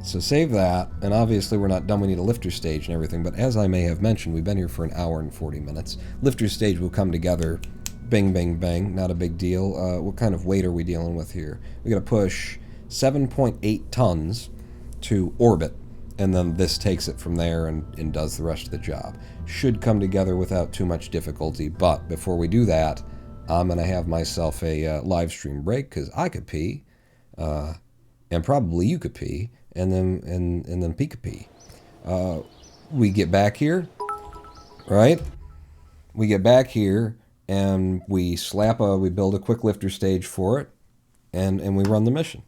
So save that, and obviously we're not done. We need a lifter stage and everything, but as I may have mentioned, we've been here for an hour and 40 minutes. Lifter stage will come together. Bing, bing, bang. Not a big deal. What kind of weight are we dealing with here? We got to push 7.8 tons to orbit, and then this takes it from there and does the rest of the job. Should come together without too much difficulty, but before we do that, I'm going to have myself a live stream break, because I could pee, and probably you could pee, and then Pee could pee. We get back here, right? We get back here, and we build a quick lifter stage for it, and we run the mission.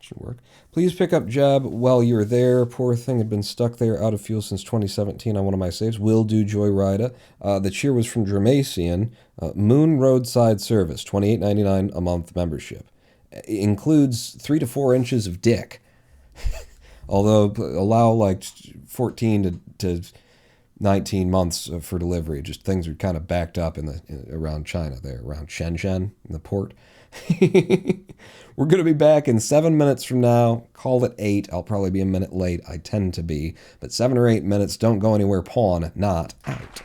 Should work. Please pick up Jeb while you're there. Poor thing had been stuck there out of fuel since 2017 on one of my saves. Will do, Joyrida. The cheer was from Dramacian. Moon Roadside Service, $28.99 a month membership. Includes 3 to 4 inches of dick. Although allow like 14 to 19 months for delivery. Just things are kind of backed up around China there, around Shenzhen in the port. We're going to be back in 7 minutes from now. Call it 8. I'll probably be a minute late. I tend to be. But 7 or 8 minutes. Don't go anywhere. Pawn not out.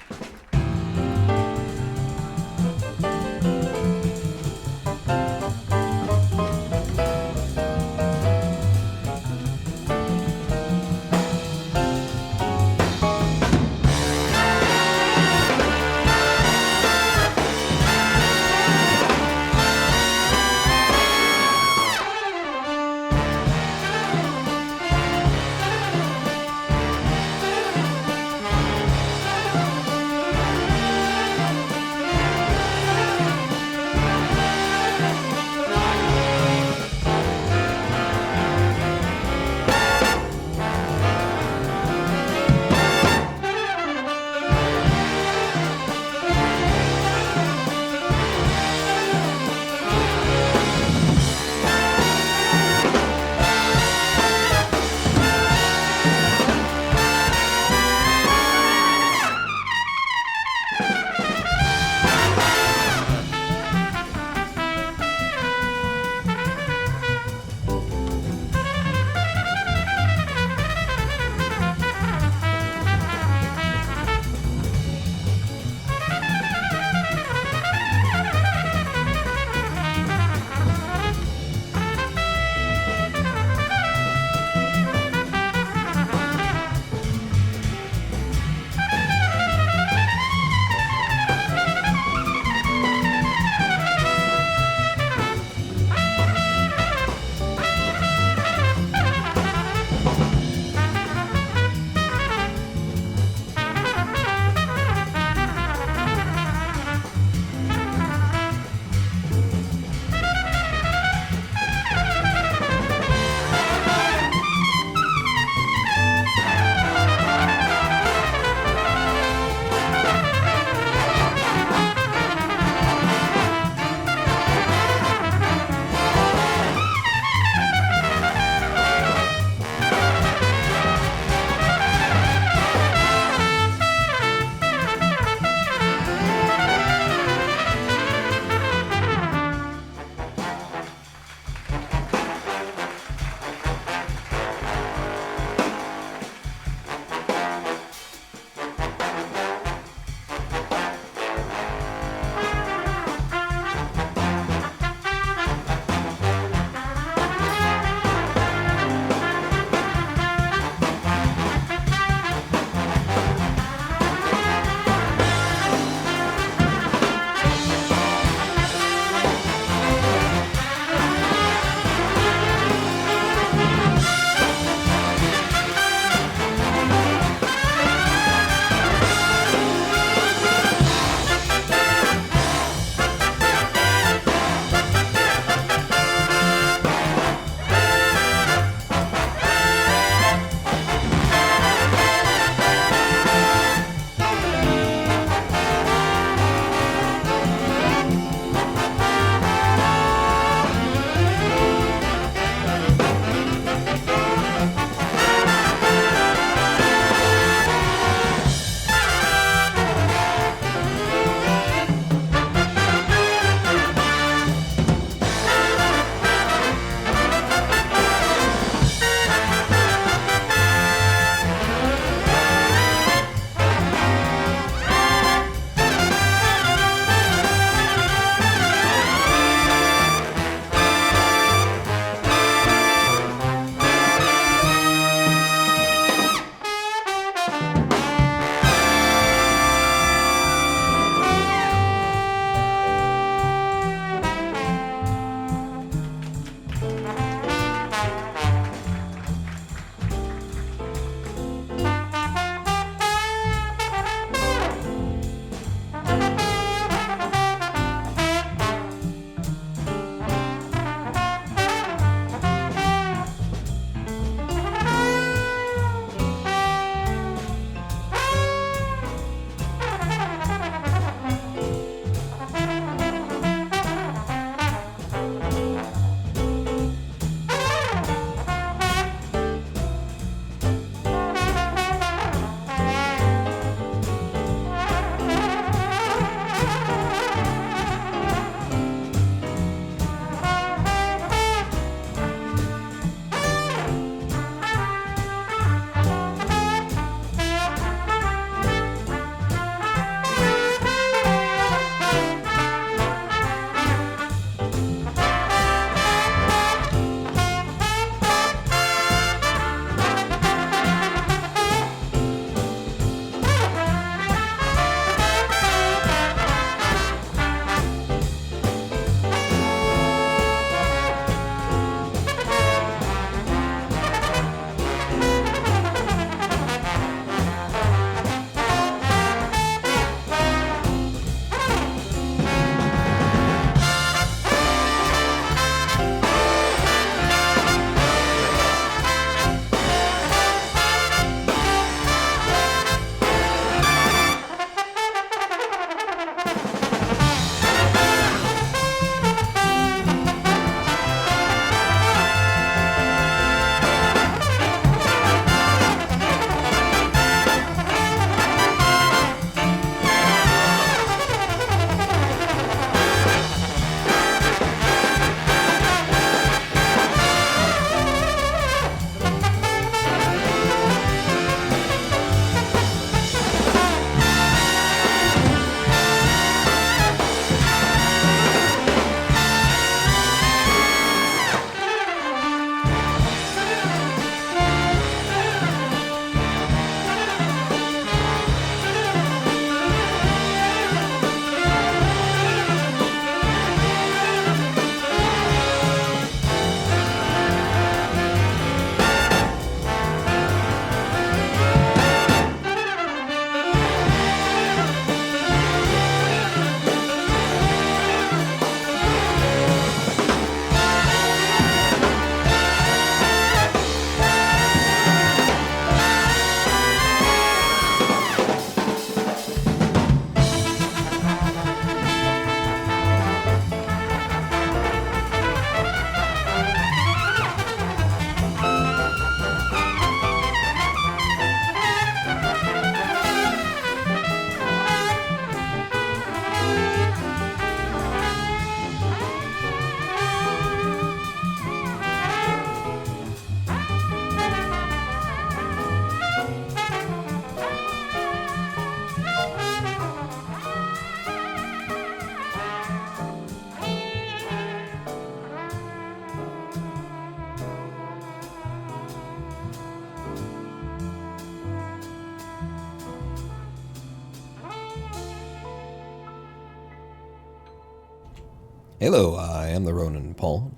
Hello, I am the Ronin Pawn,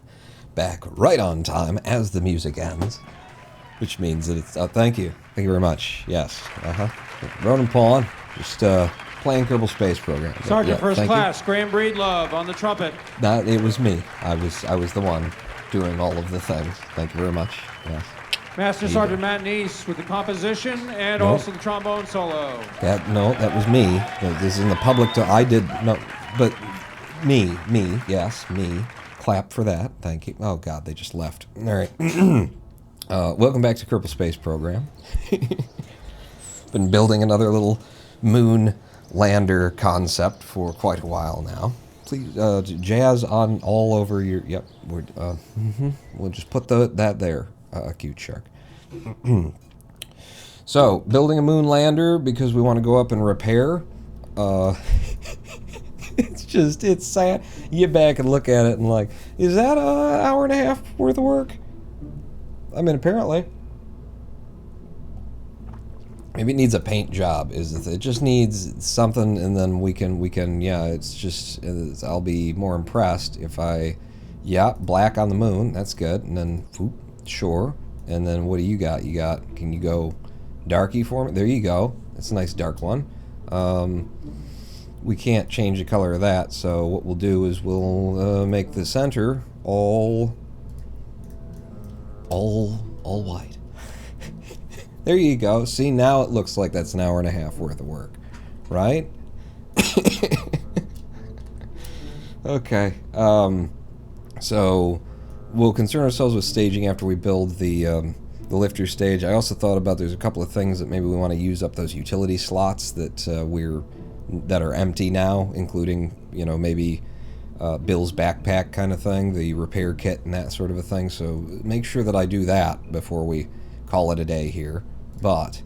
back right on time as the music ends, which means that it's, thank you very much, yes, Ronin Pawn, just, playing Kerbal Space Program. Sergeant First Class, Graham Breedlove on the trumpet. That, it was me, I was the one doing all of the things, thank you very much, yes. Master Sergeant Matt Neese with the composition and also the trombone solo. No, that was me, this is in the public, I did, no, but... Me, yes, me. Clap for that, thank you. Oh god, they just left. Alright. Welcome back to Kerbal Space Program. Been building another little moon lander concept for quite a while now. Please, jazz on all over your, yep, we'll just put that there, cute shark. So, building a moon lander because we want to go up and repair, it's sad. You get back and look at it and like, is that an hour and a half worth of work? I mean, apparently. Maybe it needs a paint job. It just needs something, and then we can. Yeah, I'll be more impressed if black on the moon. That's good. And then, whoop, sure. And then what do you got? Can you go darky for me? There you go. That's a nice dark one. We can't change the color of that, so what we'll do is we'll make the center all white. There you go. See, now it looks like that's an hour and a half worth of work, right? Okay. So we'll concern ourselves with staging after we build the lifter stage. I also thought about there's a couple of things that maybe we want to use up those utility slots that that are empty now, including, you know, maybe Bill's backpack kind of thing, the repair kit and that sort of a thing. So make sure that I do that before we call it a day here. But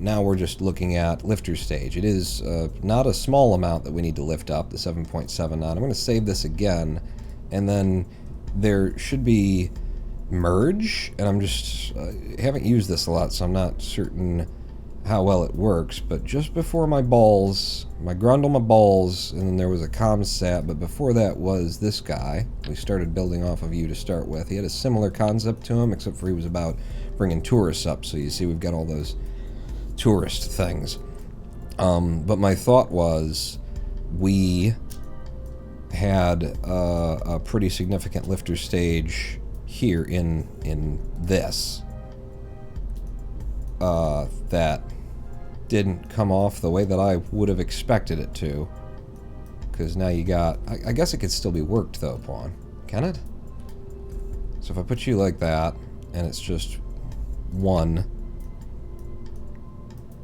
now we're just looking at lifter stage. It is not a small amount that we need to lift up, the 7.7 knot. I'm going to save this again, and then there should be merge, and I'm just haven't used this a lot, so I'm not certain how well it works, but just before my grundle, my balls, and then there was a comm sat, but before that was this guy. We started building off of you to start with. He had a similar concept to him, except for he was about bringing tourists up, so you see we've got all those tourist things. But my thought was we had a pretty significant lifter stage here in this. That didn't come off the way that I would have expected it to. Because now you got... I guess it could still be worked, though, Pawn. Can it? So if I put you like that, and it's just one...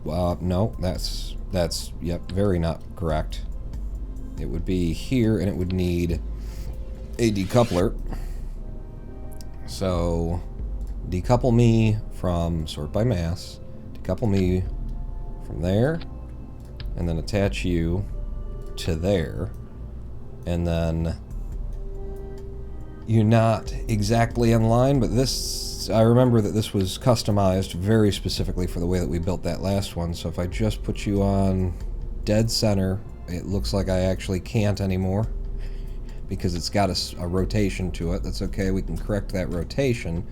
no, that's yep, very not correct. It would be here, and it would need a decoupler. So... decouple me from sort by mass, decouple me from there, and then attach you to there, and then you're not exactly in line, but this, I remember that this was customized very specifically for the way that we built that last one. So if I just put you on dead center, it looks like I actually can't anymore because it's got a rotation to it. That's okay, we can correct that rotation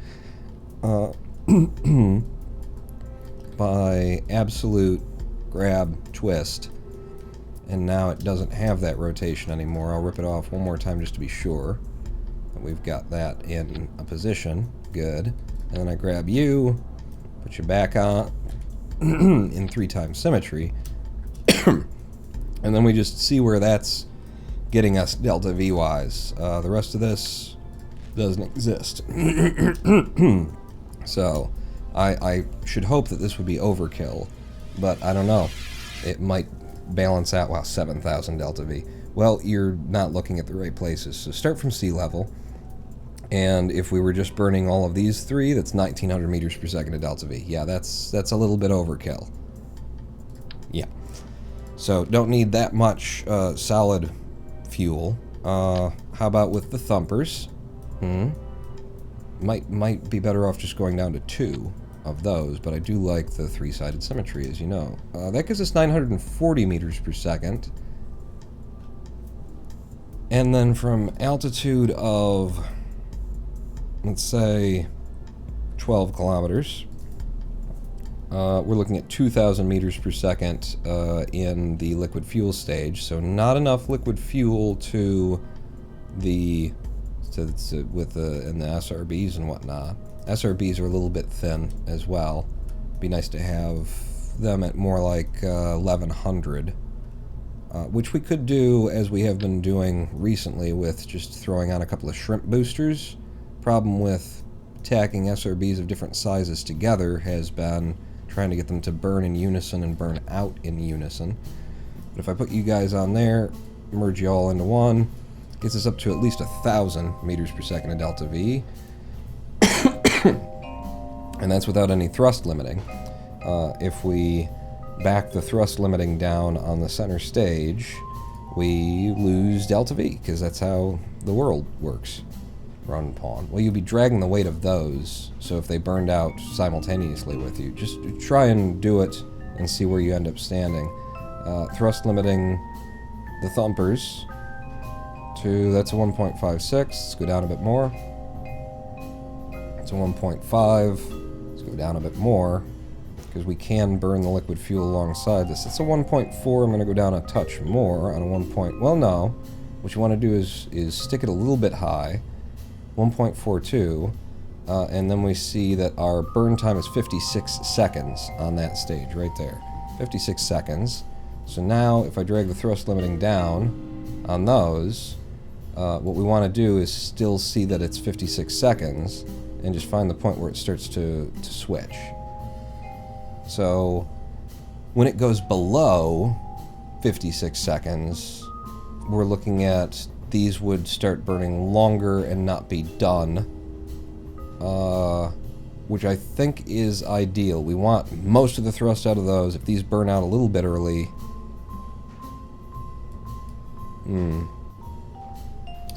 by absolute grab twist, and now it doesn't have that rotation anymore. I'll rip it off one more time just to be sure that we've got that in a position. Good. And then I grab you, put you back on in 3x symmetry, and then we just see where that's getting us delta V wise. The rest of this doesn't exist. So I should hope that this would be overkill, but I don't know. It might balance out. Wow, 7,000 delta V. Well, you're not looking at the right places. So start from sea level, and if we were just burning all of these three, that's 1,900 meters per second of delta V. Yeah, that's a little bit overkill. Yeah. So don't need that much solid fuel. How about with the thumpers? Might be better off just going down to 2 of those, but I do like the 3-sided symmetry, as you know. That gives us 940 meters per second. And then from altitude of, let's say, 12 kilometers, we're looking at 2,000 meters per second in the liquid fuel stage. So not enough liquid fuel to the in the SRBs and whatnot. SRBs are a little bit thin as well. Be nice to have them at more like 1100, which we could do as we have been doing recently with just throwing on a couple of shrimp boosters. Problem with tacking SRBs of different sizes together has been trying to get them to burn in unison and burn out in unison. But if I put you guys on there, merge you all into one, gets us up to at least 1,000 meters per second of delta V. And that's without any thrust limiting. If we back the thrust limiting down on the center stage, we lose delta V, because that's how the world works. Run pawn. Well, you'd be dragging the weight of those, so if they burned out simultaneously with you, just try and do it and see where you end up standing. Thrust limiting the thumpers to, that's a 1.56. Let's go down a bit more. It's a 1.5. Let's go down a bit more, because we can burn the liquid fuel alongside this. It's a 1.4. I'm going to go down a touch more on a 1. Well, no. What you want to do is stick it a little bit high, 1.42, and then we see that our burn time is 56 seconds on that stage right there. 56 seconds. So now, if I drag the thrust limiting down on those, what we want to do is still see that it's 56 seconds, and just find the point where it starts to switch. So when it goes below 56 seconds, we're looking at these would start burning longer and not be done, which I think is ideal. We want most of the thrust out of those. If these burn out a little bit early,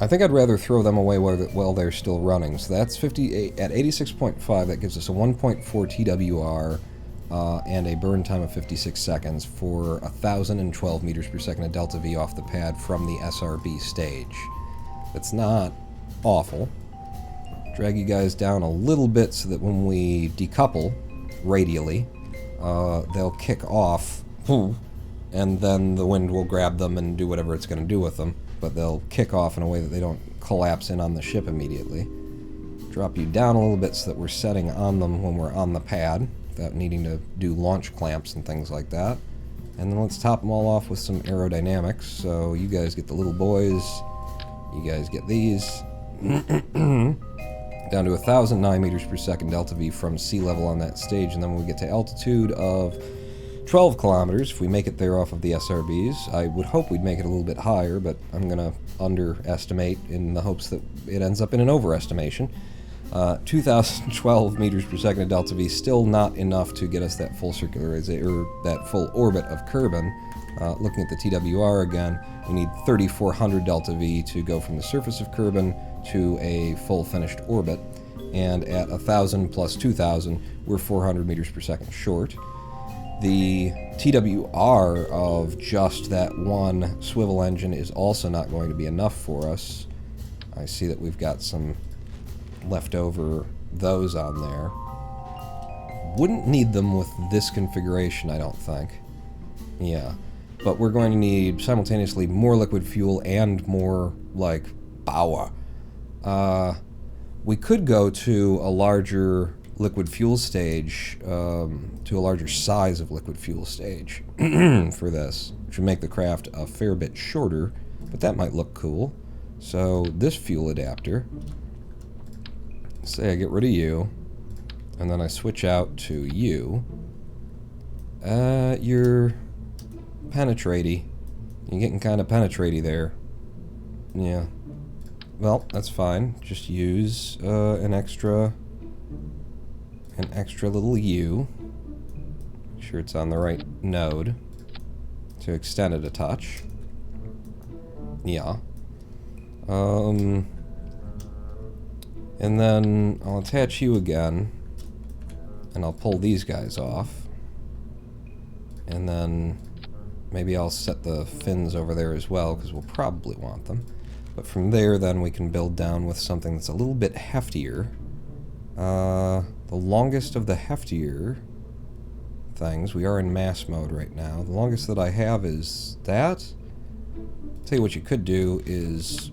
I think I'd rather throw them away while they're still running. So that's 58 at 86.5. That gives us a 1.4 TWR and a burn time of 56 seconds for 1,012 meters per second of delta V off the pad from the SRB stage. That's not awful. Drag you guys down a little bit so that when we decouple radially, they'll kick off, and then the wind will grab them and do whatever it's going to do with them. But they'll kick off in a way that they don't collapse in on the ship immediately. Drop you down a little bit so that we're setting on them when we're on the pad, without needing to do launch clamps and things like that. And then let's top them all off with some aerodynamics. So you guys get the little boys, you guys get these. Down to 1,009 meters per second delta V from sea level on that stage, and then when we get to altitude of 12 kilometers, if we make it there off of the SRBs. I would hope we'd make it a little bit higher, but I'm going to underestimate in the hopes that it ends up in an overestimation. 2,012 meters per second of delta V, still not enough to get us that full circularization, or that full orbit of Kerbal. Looking at the TWR again, we need 3,400 delta V to go from the surface of Kerbal to a full finished orbit. And at 1,000 plus 2,000, we're 400 meters per second short. The TWR of just that one swivel engine is also not going to be enough for us. I see that we've got some leftover those on there. Wouldn't need them with this configuration, I don't think. Yeah. But we're going to need simultaneously more liquid fuel and more, like, power. We could go to a larger liquid fuel stage, to a larger size of liquid fuel stage for this, which would make the craft a fair bit shorter, but that might look cool. So this fuel adapter, say I get rid of you, and then I switch out to you. You're penetratey. You're getting kind of penetratey there. Yeah. Well, that's fine. Just use an extra little U. Make sure it's on the right node to extend it a touch. Yeah. And then I'll attach you again, and I'll pull these guys off. And then maybe I'll set the fins over there as well, because we'll probably want them. But from there, then, we can build down with something that's a little bit heftier. The longest of the heftier things, we are in mass mode right now. The longest that I have is that. Tell you what you could do is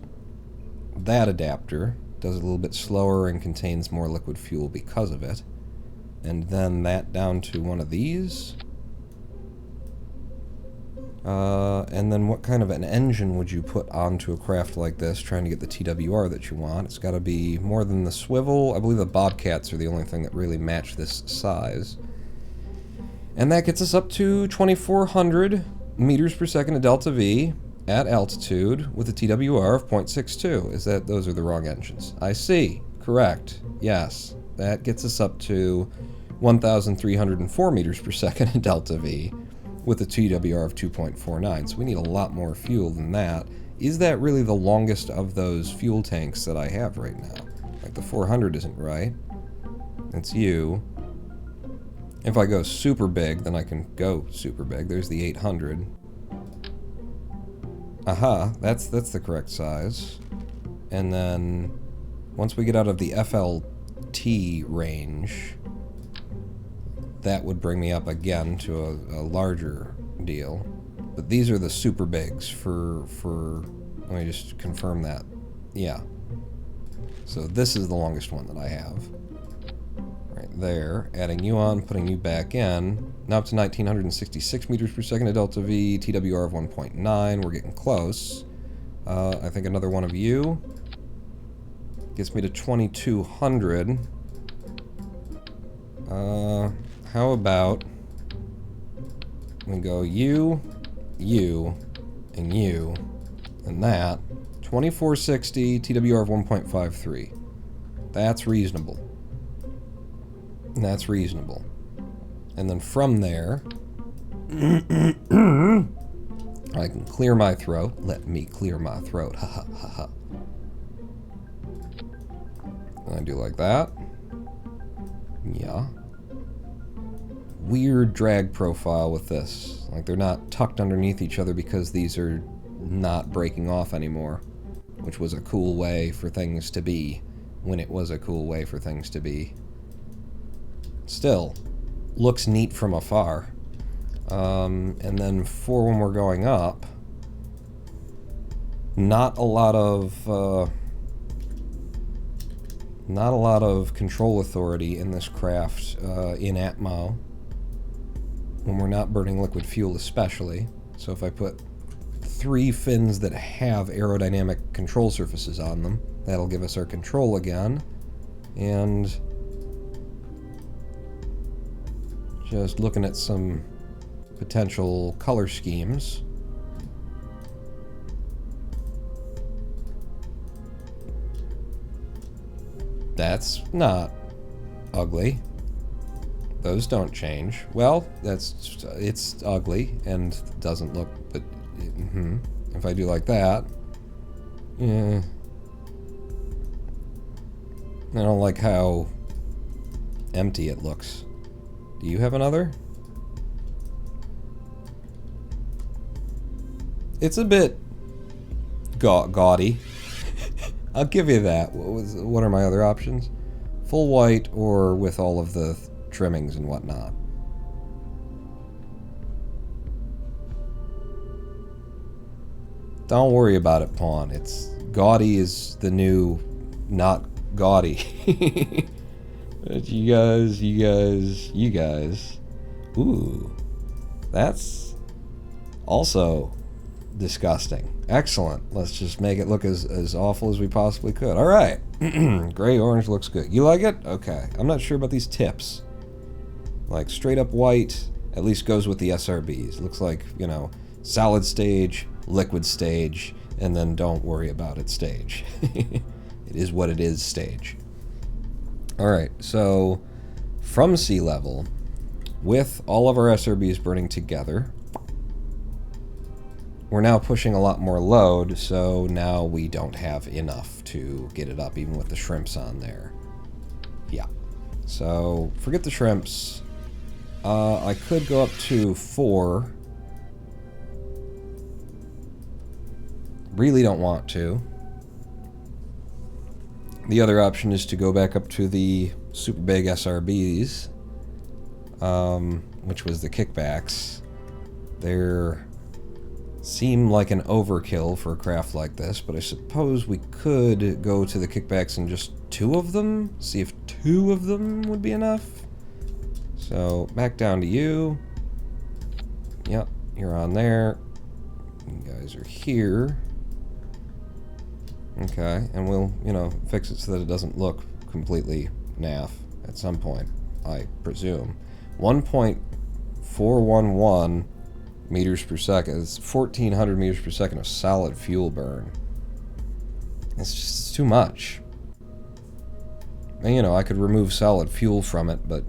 that adapter. Does it a little bit slower and contains more liquid fuel because of it. And then that down to one of these. And then what kind of an engine would you put onto a craft like this, trying to get the TWR that you want? It's got to be more than the swivel. I believe the Bobcats are the only thing that really match this size. And that gets us up to 2,400 meters per second of delta V at altitude with a TWR of 0.62. Is that, those are the wrong engines? I see. Correct. Yes. That gets us up to 1,304 meters per second in delta V with a TWR of 2.49. So we need a lot more fuel than that. Is that really the longest of those fuel tanks that I have right now? Like the 400 isn't right. It's you. If I go super big, then I can go super big. There's the 800. Aha, that's the correct size. And then once we get out of the FLT range, that would bring me up again to a larger deal. But these are the super bigs for let me just confirm that. Yeah. So this is the longest one that I have. Right there. Adding you on, putting you back in. Now up to 1,966 meters per second of delta V, TWR of 1.9. We're getting close. I think another one of you gets me to 2,200. How about we go you, and you, and that. 2,460, TWR of 1.53. That's reasonable. That's reasonable. And then from there, I can clear my throat. Let me clear my throat. Ha ha ha ha. I do like that. Yeah. Weird drag profile with this. Like they're not tucked underneath each other because these are not breaking off anymore. Which was a cool way for things to be. When it was a cool way for things to be. Still, looks neat from afar. And then for when we're going up, not a lot of control authority in this craft in Atmo. When we're not burning liquid fuel especially. So if I put 3 fins that have aerodynamic control surfaces on them, that'll give us our control again. And just looking at some potential color schemes. That's not ugly. Those don't change. Well, it's ugly and doesn't look, but if I do like that, yeah. I don't like how empty it looks. Do you have another? It's a bit gaudy. I'll give you that. What are my other options? Full white or with all of the trimmings and whatnot. Don't worry about it, Pawn. It's gaudy is the new not gaudy. But you guys. Ooh. That's also disgusting. Excellent. Let's just make it look as awful as we possibly could. Alright. Gray-orange looks good. You like it? Okay. I'm not sure about these tips. Like, straight up white at least goes with the SRBs. Looks like, you know, solid stage, liquid stage, and then don't worry about it stage. It is what it is stage. Alright, so from sea level, with all of our SRBs burning together, we're now pushing a lot more load, so now we don't have enough to get it up, even with the shrimps on there. Yeah. So, forget the shrimps. I could go up to 4. Really don't want to. The other option is to go back up to the super big SRBs, which was the kickbacks. They're seem like an overkill for a craft like this, but I suppose we could go to the kickbacks and just 2 of them, see if 2 of them would be enough. So back down to you. Yep, you're on there. You guys are here. Okay, and we'll, you know, fix it so that it doesn't look completely naff at some point, I presume. 1.411 meters per second. It's 1,400 meters per second of solid fuel burn. It's just too much. And, you know, I could remove solid fuel from it, but...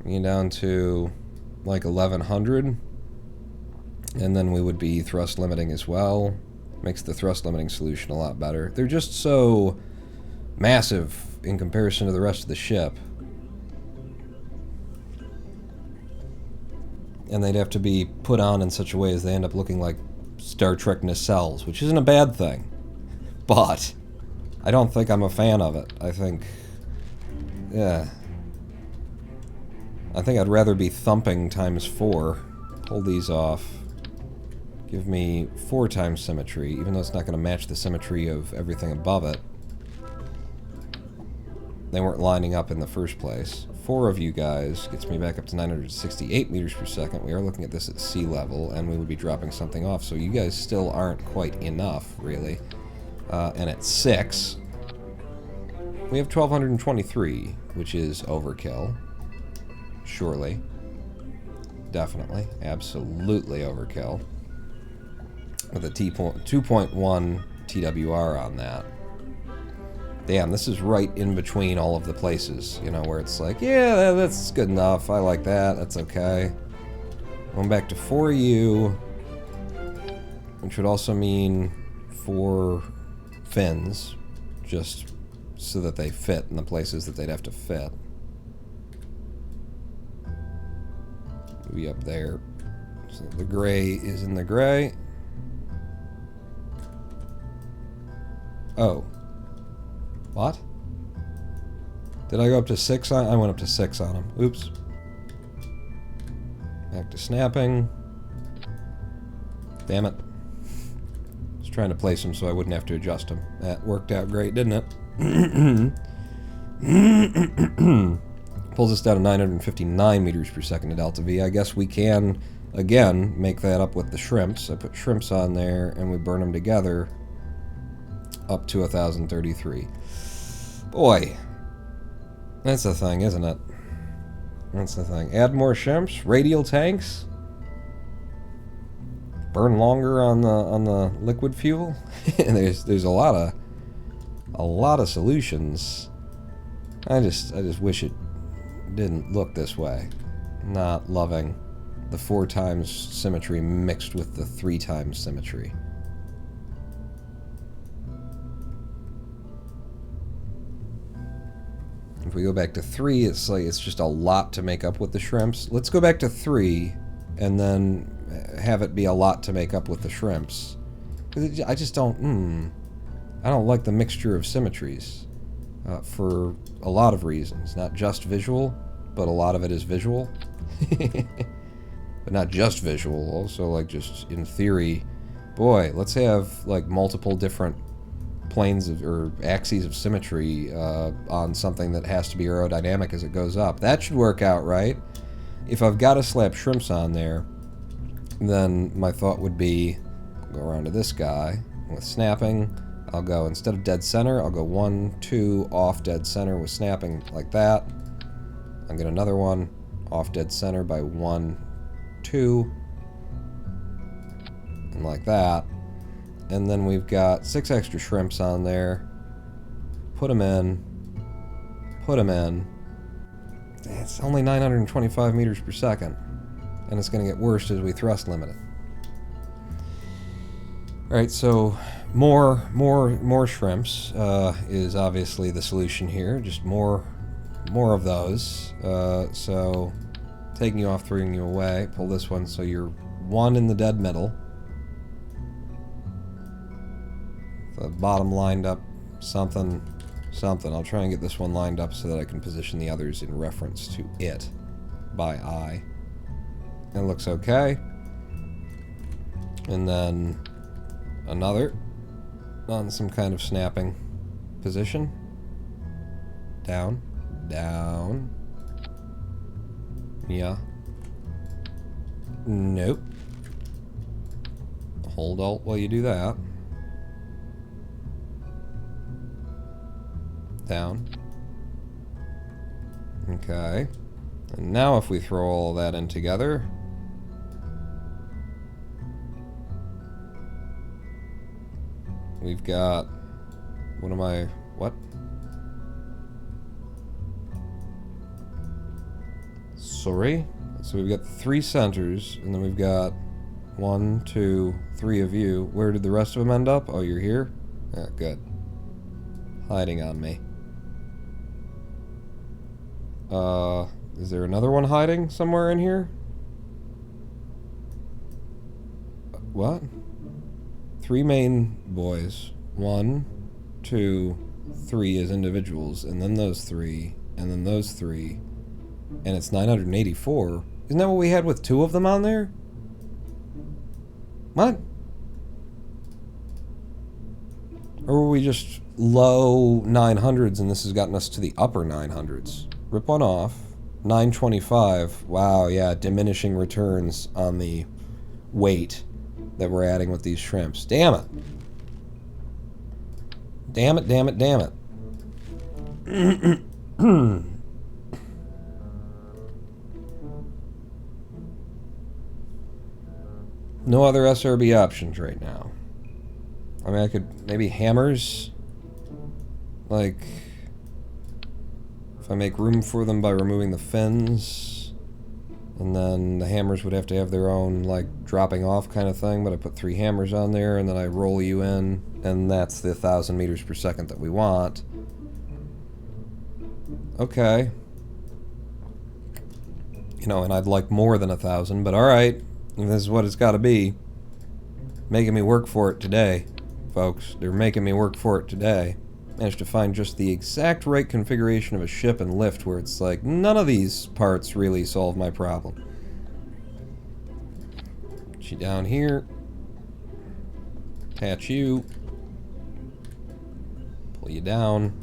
Bring it down to, like, 1,100. And then we would be thrust limiting as well. Makes the thrust limiting solution a lot better. They're just so massive in comparison to the rest of the ship. And they'd have to be put on in such a way as they end up looking like Star Trek nacelles, which isn't a bad thing. But I don't think I'm a fan of it. I think, yeah. I think I'd rather be thumping ×4. Pull these off. Give me 4 times symmetry, even though it's not going to match the symmetry of everything above it. They weren't lining up in the first place. 4 of you guys gets me back up to 968 meters per second. We are looking at this at sea level, and we would be dropping something off, so you guys still aren't quite enough, really. And at 6, we have 1,223, which is overkill. Surely. Definitely. Absolutely overkill. With a 2.1 TWR on that. Damn, this is right in between all of the places, you know, where it's like, yeah, that's good enough, I like that, that's okay. Going back to 4U, which would also mean 4 fins, just so that they fit in the places that they'd have to fit. Be up there. So the gray is in the gray. Oh. What? Did I go up to 6 on? I went up to 6 on him. Oops. Back to snapping. Damn it. I was trying to place him so I wouldn't have to adjust him. That worked out great, didn't it? Pulls us down to 959 meters per second to delta V. I guess we can, again, make that up with the shrimps. I put shrimps on there, and we burn them together up to 1,033. Boy, that's the thing, isn't it? That's the thing. Add more shrimps, radial tanks, burn longer on the liquid fuel. there's a lot of solutions. I just wish it didn't look this way. Not loving the 4 times symmetry mixed with the 3 times symmetry. If we go back to 3, it's like it's just a lot to make up with the shrimps. Let's go back to 3 and then have it be a lot to make up with the shrimps. I just don't, I don't like the mixture of symmetries for a lot of reasons. Not just visual, but a lot of it is visual. But not just visual, also like just in theory. Boy, let's have like multiple different planes of, or axes of symmetry on something that has to be aerodynamic as it goes up. That should work out right. If I've got to slap shrimps on there, then my thought would be go around to this guy with snapping. I'll go, instead of dead center, I'll go 1, 2 off dead center with snapping like that. I'll get another one off dead center by 1, 2, and like that. And then we've got 6 extra shrimps on there. Put them in. Put them in. It's only 925 meters per second. And it's going to get worse as we thrust limit it. Alright, so more shrimps is obviously the solution here. Just more of those. So taking you off, throwing you away. Pull this one so you're 1 in the dead middle. The bottom lined up, something. I'll try and get this one lined up so that I can position the others in reference to it by eye. It looks okay. And then another on some kind of snapping position. Down, down. Yeah. Nope. Hold Alt while you do that. Down. Okay. And now if we throw all that in together, we've got, what? Sorry? So we've got 3 centers, and then we've got 1, 2, 3 of you. Where did the rest of them end up? Oh, you're here? Yeah, good. Hiding on me. Is there another one hiding somewhere in here? What? 3 main boys. 1, 2, 3 as individuals, and then those 3, and then those 3, and it's 984. Isn't that what we had with 2 of them on there? What? Or were we just low 900s and this has gotten us to the upper 900s? Rip one off. 925. Wow, yeah, diminishing returns on the weight that we're adding with these shrimps. Damn it. Damn it, damn it, damn it. No other SRB options right now. I mean, I could maybe hammers. Like, if I make room for them by removing the fins, and then the hammers would have to have their own, like, dropping off kind of thing, but I put 3 hammers on there, and then I roll you in, and that's the 1,000 meters per second that we want. Okay. You know, and I'd like more than 1,000, but alright. This is what it's gotta be. Making me work for it today, folks. They're making me work for it today. Managed to find just the exact right configuration of a ship and lift where it's like, none of these parts really solve my problem. Put you down here. Attach you. Pull you down.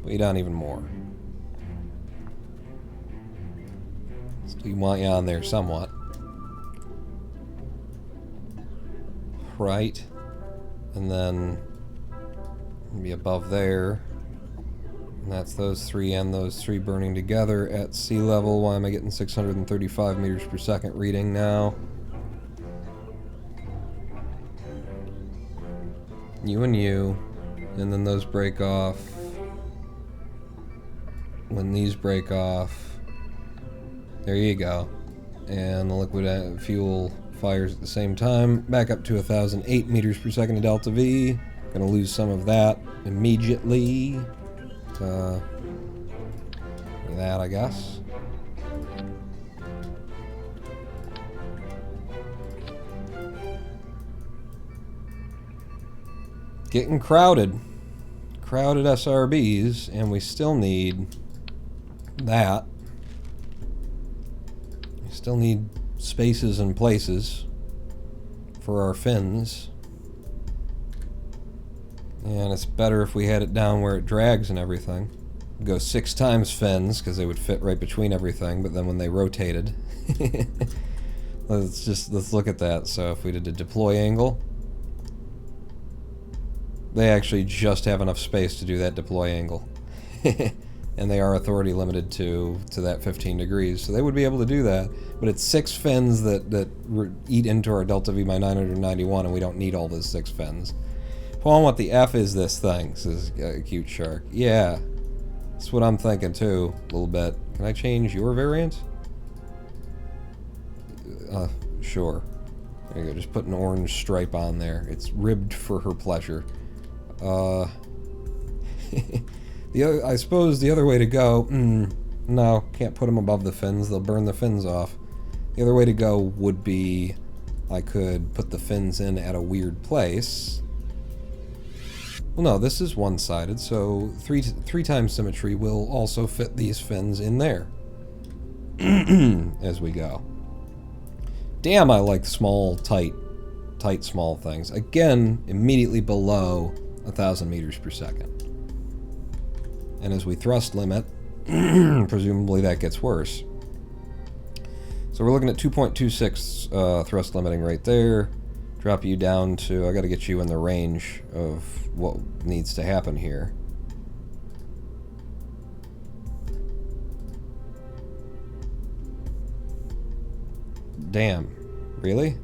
Pull you down even more. Still want you on there somewhat. Right. And then be above there. And that's those 3 and those 3 burning together at sea level. Why am I getting 635 meters per second reading now? You and you. And then those break off. When these break off, there you go. And the liquid fuel fires at the same time. Back up to 1,008 meters per second of delta V. Gonna lose some of that immediately. That, I guess. Getting crowded. Crowded SRBs, and we still need that. We still need spaces and places for our fins. And it's better if we had it down where it drags and everything. Go 6 times fins, because they would fit right between everything, but then when they rotated... let's look at that. So if we did a deploy angle, they actually just have enough space to do that deploy angle. And they are authority limited to that 15 degrees, so they would be able to do that. But it's 6 fins that eat into our delta V by 991, and we don't need all those 6 fins. Paul, what the F is this thing? Says Cute Shark. Yeah, that's what I'm thinking too, a little bit. Can I change your variant? Sure. There you go, just put an orange stripe on there. It's ribbed for her pleasure. I suppose the other way to go, No, can't put them above the fins. They'll burn the fins off. The other way to go would be I could put the fins in at a weird place. Well, no, this is one-sided, so three times symmetry will also fit these fins in there as we go. Damn, I like small, tight, small things. Again, immediately below 1,000 meters per second. And as we thrust limit, presumably that gets worse. So we're looking at 2.26 thrust limiting right there. Drop you down to, I gotta get you in the range of what needs to happen here. Damn. Really?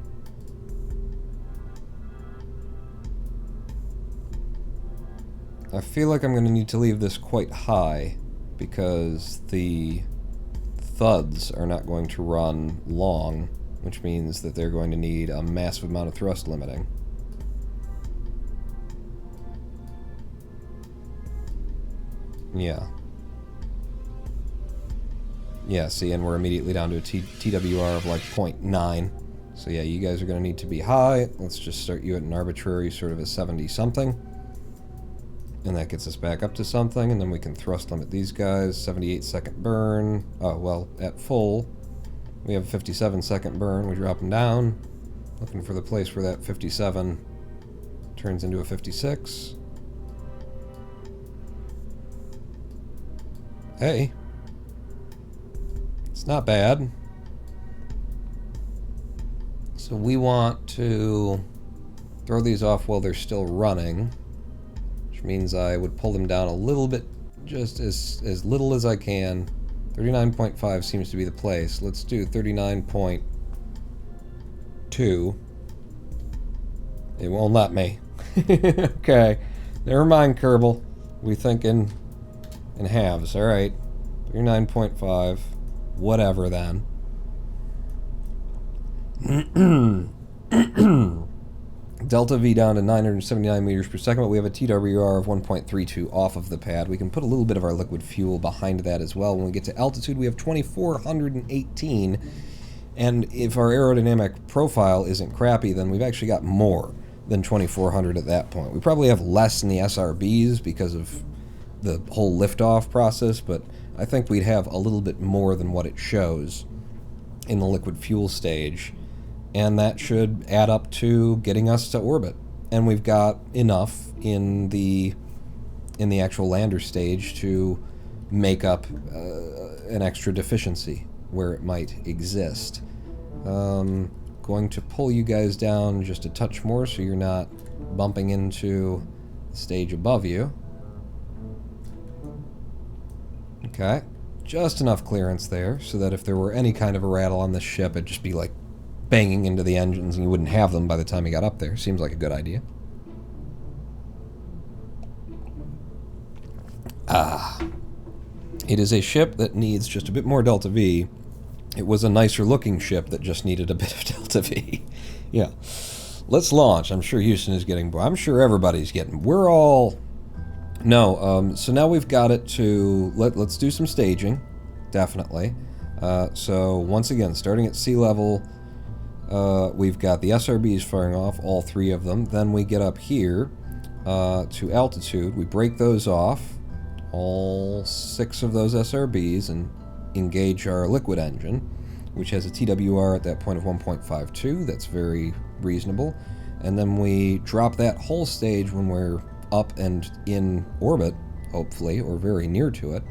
I feel like I'm going to need to leave this quite high because the thuds are not going to run long, which means that they're going to need a massive amount of thrust limiting. Yeah. Yeah, see, and we're immediately down to a TWR of like 0.9. So yeah, you guys are going to need to be high. Let's just start you at an arbitrary sort of a 70-something. And that gets us back up to something, and then we can thrust limit these guys. 78-second burn. Oh, well, at full, we have a 57-second burn. We drop them down. Looking for the place where that 57 turns into a 56. Hey. It's not bad. So we want to throw these off while they're still running, which means I would pull them down a little bit, just as little as I can. 39.5 seems to be the place. Let's do 39.2. It won't let me. Okay. Never mind, Kerbal. We think in halves. Alright. 39.5. Whatever, then. Delta V down to 979 meters per second, but we have a TWR of 1.32 off of the pad. We can put a little bit of our liquid fuel behind that as well. When we get to altitude, we have 2,418, and if our aerodynamic profile isn't crappy, then we've actually got more than 2,400 at that point. We probably have less in the SRBs because of the whole liftoff process, but I think we'd have a little bit more than what it shows in the liquid fuel stage. And that should add up to getting us to orbit. And we've got enough in the actual lander stage to make up an extra deficiency where it might exist. Going to pull you guys down just a touch more so you're not bumping into the stage above you. Okay. Just enough clearance there so that if there were any kind of a rattle on this ship, it'd just be like banging into the engines and you wouldn't have them by the time you got up there. Seems like a good idea. It is a ship that needs just a bit more Delta V. It was a nicer looking ship that just needed a bit of Delta V. Yeah. Let's launch. I'm sure Houston is getting bored. I'm sure everybody's getting... We're all... No, so now we've got it to... Let's do some staging. Definitely. So, once again, starting at sea level... we've got the SRBs firing off, all three of them. Then we get up here to altitude. We break those off, all 6 of those SRBs, and engage our liquid engine, which has a TWR at that point of 1.52. That's very reasonable. And then we drop that whole stage when we're up and in orbit, hopefully, or very near to it.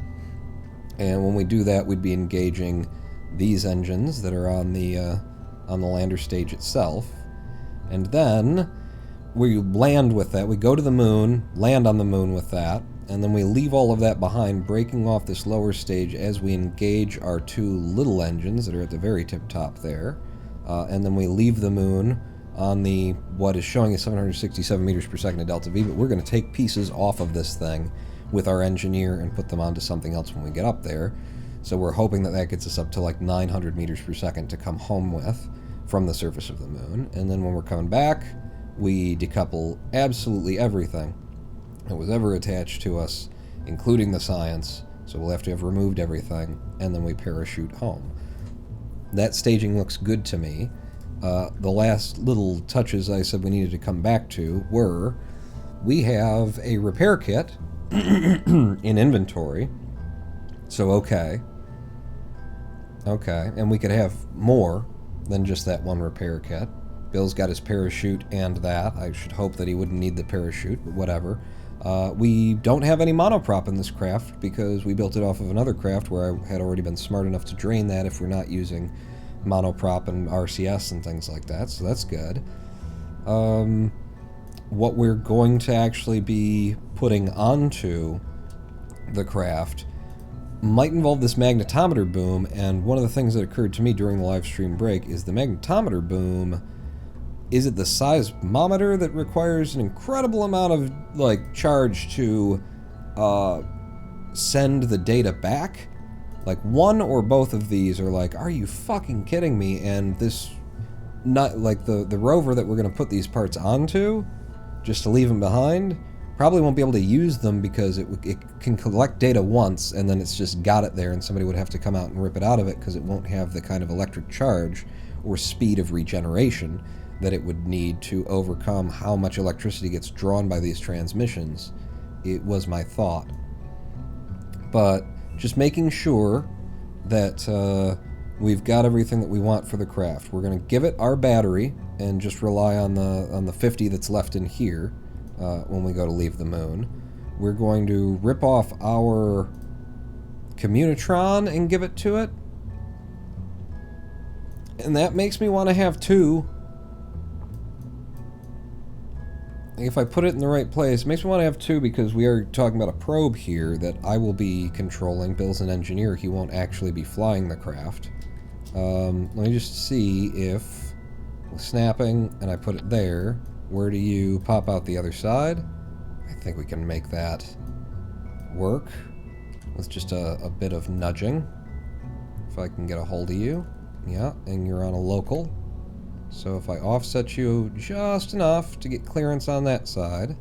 And when we do that, we'd be engaging these engines that are on the lander stage itself, and then we land with that. We go to the moon, land on the moon with that, and then we leave all of that behind, breaking off this lower stage as we engage our 2 little engines that are at the very tip top there, and then we leave the moon on the what is showing as 767 meters per second of Delta V, but we're going to take pieces off of this thing with our engineer and put them onto something else when we get up there. So we're hoping that that gets us up to like 900 meters per second to come home with from the surface of the moon. And then when we're coming back, we decouple absolutely everything that was ever attached to us, including the science, So we'll have to have removed everything, and then we parachute home. That staging looks good to me. The last little touches I said we needed to come back to were, we have a repair kit in inventory. So okay, and we could have more than just that one repair kit. Bill's got his parachute and that. I should hope that he wouldn't need the parachute, but whatever. We don't have any monoprop in this craft because we built it off of another craft where I had already been smart enough to drain that if we're not using monoprop and RCS and things like that, so that's good. What we're going to actually be putting onto the craft might involve this magnetometer boom, and one of the things that occurred to me during the live stream break is the magnetometer boom, is it the seismometer that requires an incredible amount of, like, charge to send the data back? Like, one or both of these are like, are you fucking kidding me? And this, not like the rover that we're going to put these parts onto, just to leave them behind, probably won't be able to use them because it can collect data once and then it's just got it there and somebody would have to come out and rip it out of it because it won't have the kind of electric charge or speed of regeneration that it would need to overcome how much electricity gets drawn by these transmissions. It was my thought. But just making sure that we've got everything that we want for the craft. We're going to give it our battery and just rely on the 50 that's left in here when we go to leave the moon. We're going to rip off our Communitron and give it to it. And that makes me want to have two. If I put it in the right place, it makes me want to have two because we are talking about a probe here that I will be controlling. Bill's an engineer. He won't actually be flying the craft. Let me just see if, with snapping, and I put it there, where do you pop out the other side? I think we can make that work with just a bit of nudging. If I can get a hold of you. Yeah, and you're on a local. So if I offset you just enough to get clearance on that side,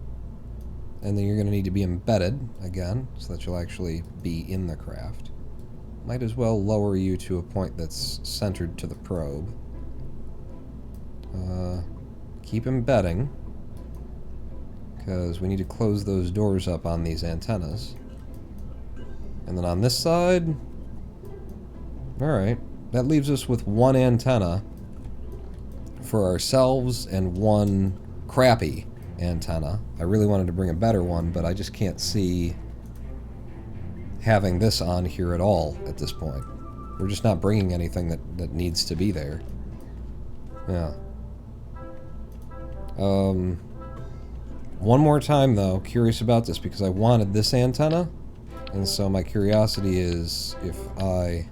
and then you're going to need to be embedded again, so that you'll actually be in the craft. Might as well lower you to a point that's centered to the probe. Keep embedding, because we need to close those doors up on these antennas. And then on this side, alright, that leaves us with one antenna for ourselves and one crappy antenna. I really wanted to bring a better one, but I just can't see having this on here at all at this point. We're just not bringing anything that needs to be there. Yeah. One more time though, curious about this because I wanted this antenna, and so my curiosity is if I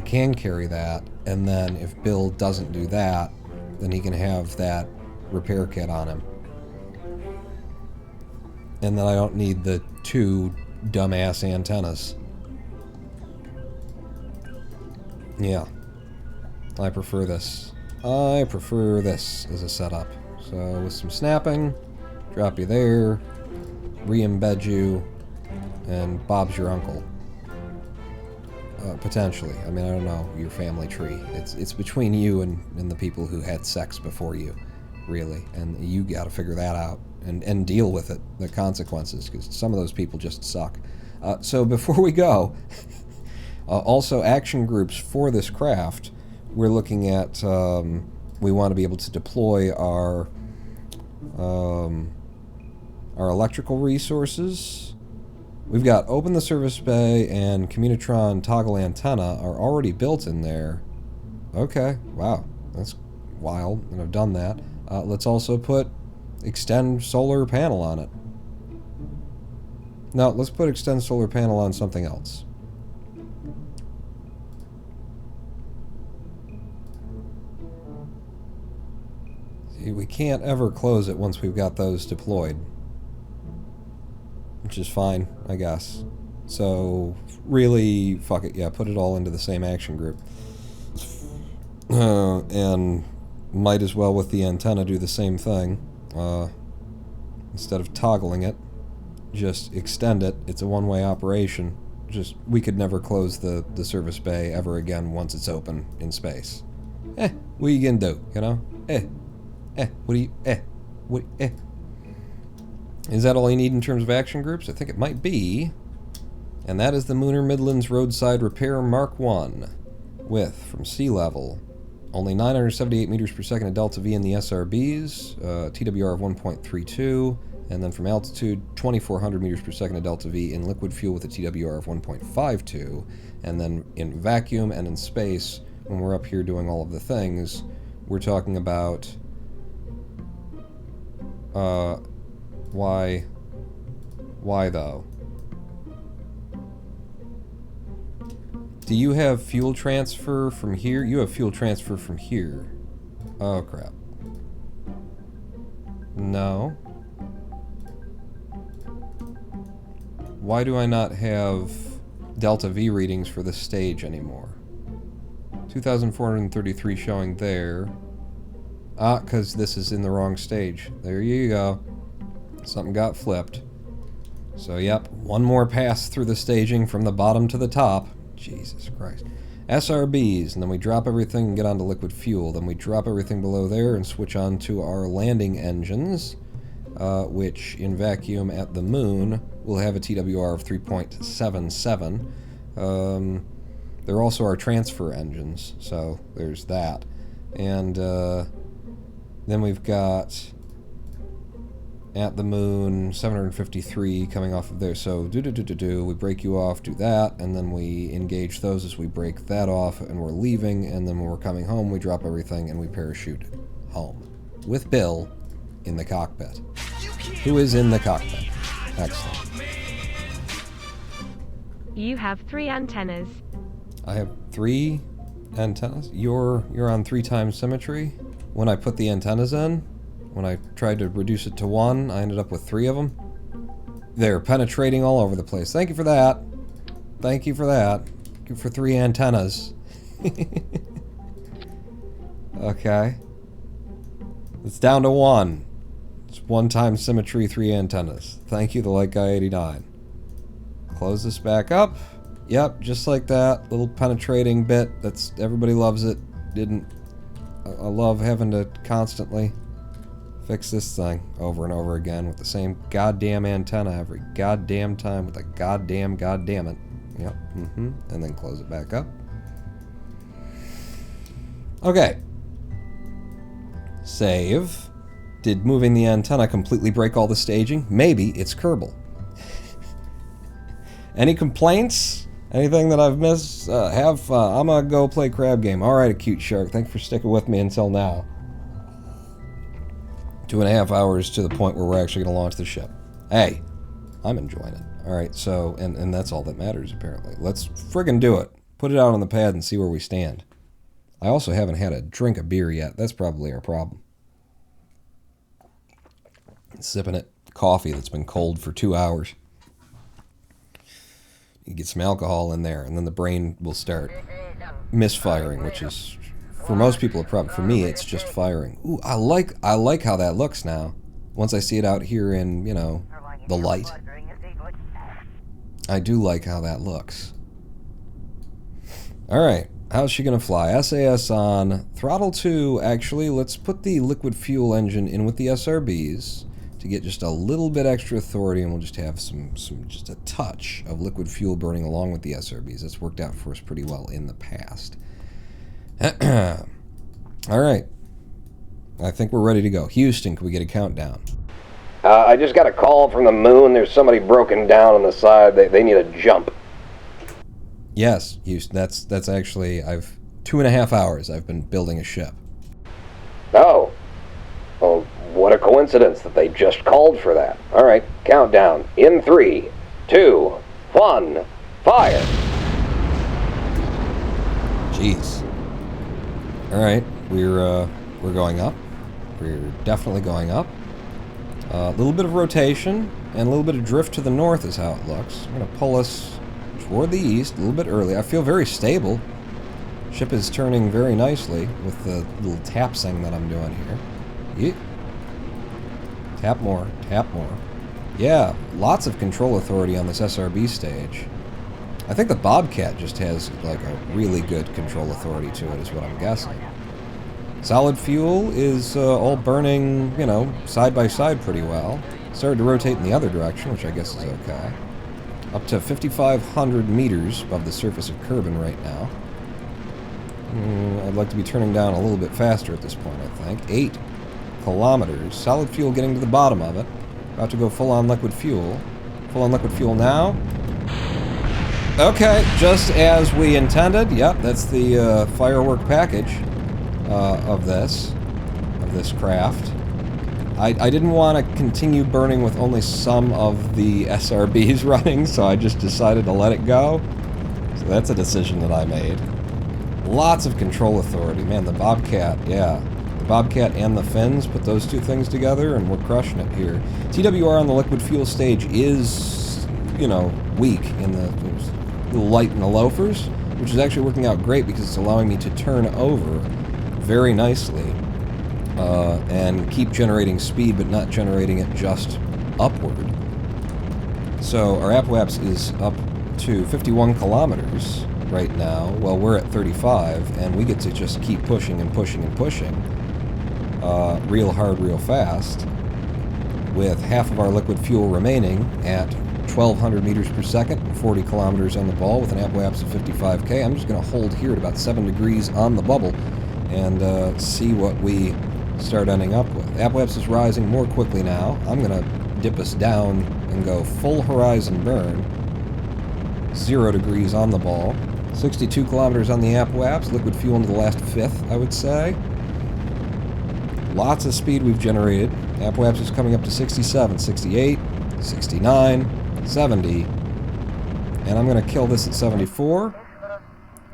can carry that, and then if Bill doesn't do that, then he can have that repair kit on him. And then I don't need the two dumbass antennas. Yeah. I prefer this. I prefer this as a setup. So with some snapping, drop you there, re-embed you, and Bob's your uncle. Potentially. I mean, I don't know your family tree. It's between you and the people who had sex before you, really. And you gotta figure that out and deal with it, the consequences, because some of those people just suck. So before we go, also action groups for this craft, we're looking at, we want to be able to deploy our electrical resources. We've got open the service bay and Communitron toggle antenna are already built in there. Okay, wow, that's wild, and I've done that. Let's also put extend solar panel on it. No, let's put extend solar panel on something else. See, we can't ever close it once we've got those deployed. Which is fine, I guess. So, really, fuck it, yeah, put it all into the same action group. And might as well with the antenna do the same thing. Instead of toggling it, just extend it. It's a one-way operation. just we could never close the service bay ever again once it's open in space. What are you gonna do, you know? What do you, what, Is that all you need in terms of action groups? I think it might be. And that is the Mooner Midlands Roadside Repair Mark 1 with, from sea level, only 978 meters per second of delta V in the SRBs, TWR of 1.32, and then from altitude, 2,400 meters per second of delta V in liquid fuel with a TWR of 1.52, and then in vacuum and in space, when we're up here doing all of the things, we're talking about, why though? Do you have fuel transfer from here? You have fuel transfer from here. Oh, crap. No. Why do I not have delta V readings for this stage anymore? 2,433 showing there. Ah, because this is in the wrong stage. There you go. Something got flipped. So, yep, one more pass through the staging from the bottom to the top. Jesus Christ. SRBs, and then we drop everything and get onto liquid fuel. Then we drop everything below there and switch on to our landing engines, which in vacuum at the moon will have a TWR of 3.77. They're also our transfer engines, so there's that. And then we've got at the moon 753 coming off of there. So we break you off, do that, and then we engage those as we break that off, and we're leaving, and then when we're coming home, we drop everything and we parachute home with Bill in the cockpit. Who is in the cockpit? Excellent. You have 3 antennas. I have 3 antennas. You're on 3 times symmetry. When I put the antennas in, when I tried to reduce it to 1, I ended up with 3 of them. They're penetrating all over the place. Thank you for that. Thank you for that. Thank you for 3 antennas. Okay. It's down to 1. It's 1 times symmetry, 3 antennas. Thank you, the Light Guy 89. Close this back up. Yep, just like that. Little penetrating bit. That's, everybody loves it. I love having to constantly fix this thing over and over again with the same goddamn antenna every goddamn time with a goddamn it. Yep, and then close it back up. Okay. Save. Did moving the antenna completely break all the staging? Maybe. It's Kerbal. Any complaints? Anything that I've missed? I'm gonna go play crab game. Alright, a cute shark. Thanks for sticking with me until now. 2.5 hours to the point where we're actually going to launch the ship. Hey, I'm enjoying it. Alright, so, and that's all that matters, apparently. Let's friggin' do it. Put it out on the pad and see where we stand. I also haven't had a drink of beer yet. That's probably our problem. Sipping it coffee that's been cold for 2 hours. You get some alcohol in there, and then the brain will start misfiring, which is, for most people, a problem. For me, it's just firing. Ooh, I like how that looks now. Once I see it out here in, you know, the light. I do like how that looks. Alright, how's she gonna fly? SAS on. Throttle 2, actually, let's put the liquid fuel engine in with the SRBs to get just a little bit extra authority, and we'll just have just a touch of liquid fuel burning along with the SRBs. That's worked out for us pretty well in the past. Alright. I think we're ready to go. Houston, can we get a countdown? I just got a call from the moon. There's somebody broken down on the side. They need a jump. Yes, Houston. That's actually, 2.5 hours I've been building a ship. Oh. Well, what a coincidence that they just called for that. Alright, countdown. In 3, 2, 1, fire! Jeez. Alright, we're going up. We're definitely going up. A little bit of rotation and a little bit of drift to the north is how it looks. I'm going to pull us toward the east a little bit early. I feel very stable. Ship is turning very nicely with the little tapsing that I'm doing here. Yeet. Tap more, tap more. Yeah, lots of control authority on this SRB stage. I think the Bobcat just has like a really good control authority to it, is what I'm guessing. Solid fuel is all burning, you know, side by side pretty well. Started to rotate in the other direction, which I guess is okay. Up to 5,500 meters above the surface of Kerbal right now. I'd like to be turning down a little bit faster at this point, I think. 8 kilometers. Solid fuel getting to the bottom of it. About to go full-on liquid fuel. Full-on liquid fuel now. Okay, just as we intended. Yep, that's the firework package of this craft. I didn't want to continue burning with only some of the SRBs running, so I just decided to let it go. So that's a decision that I made. Lots of control authority. Man, the Bobcat, yeah. The Bobcat and the fins, put those two things together, and we're crushing it here. TWR on the liquid fuel stage is, you know, weak in the light in the loafers, which is actually working out great because it's allowing me to turn over very nicely and keep generating speed, but not generating it just upward. So our apoapse is up to 51 kilometers right now. Well, we're at 35, and we get to just keep pushing and pushing and pushing real hard, real fast, with half of our liquid fuel remaining at 1,200 meters per second, 40 kilometers on the ball with an apoapse of 55K. I'm just going to hold here at about 7 degrees on the bubble and see what we start ending up with. Apoapse is rising more quickly now. I'm going to dip us down and go full horizon burn. 0 degrees on the ball. 62 kilometers on the apoapse. Liquid fuel into the last fifth, I would say. Lots of speed we've generated. Apoapse is coming up to 67, 68, 69, 70. And I'm going to kill this at 74.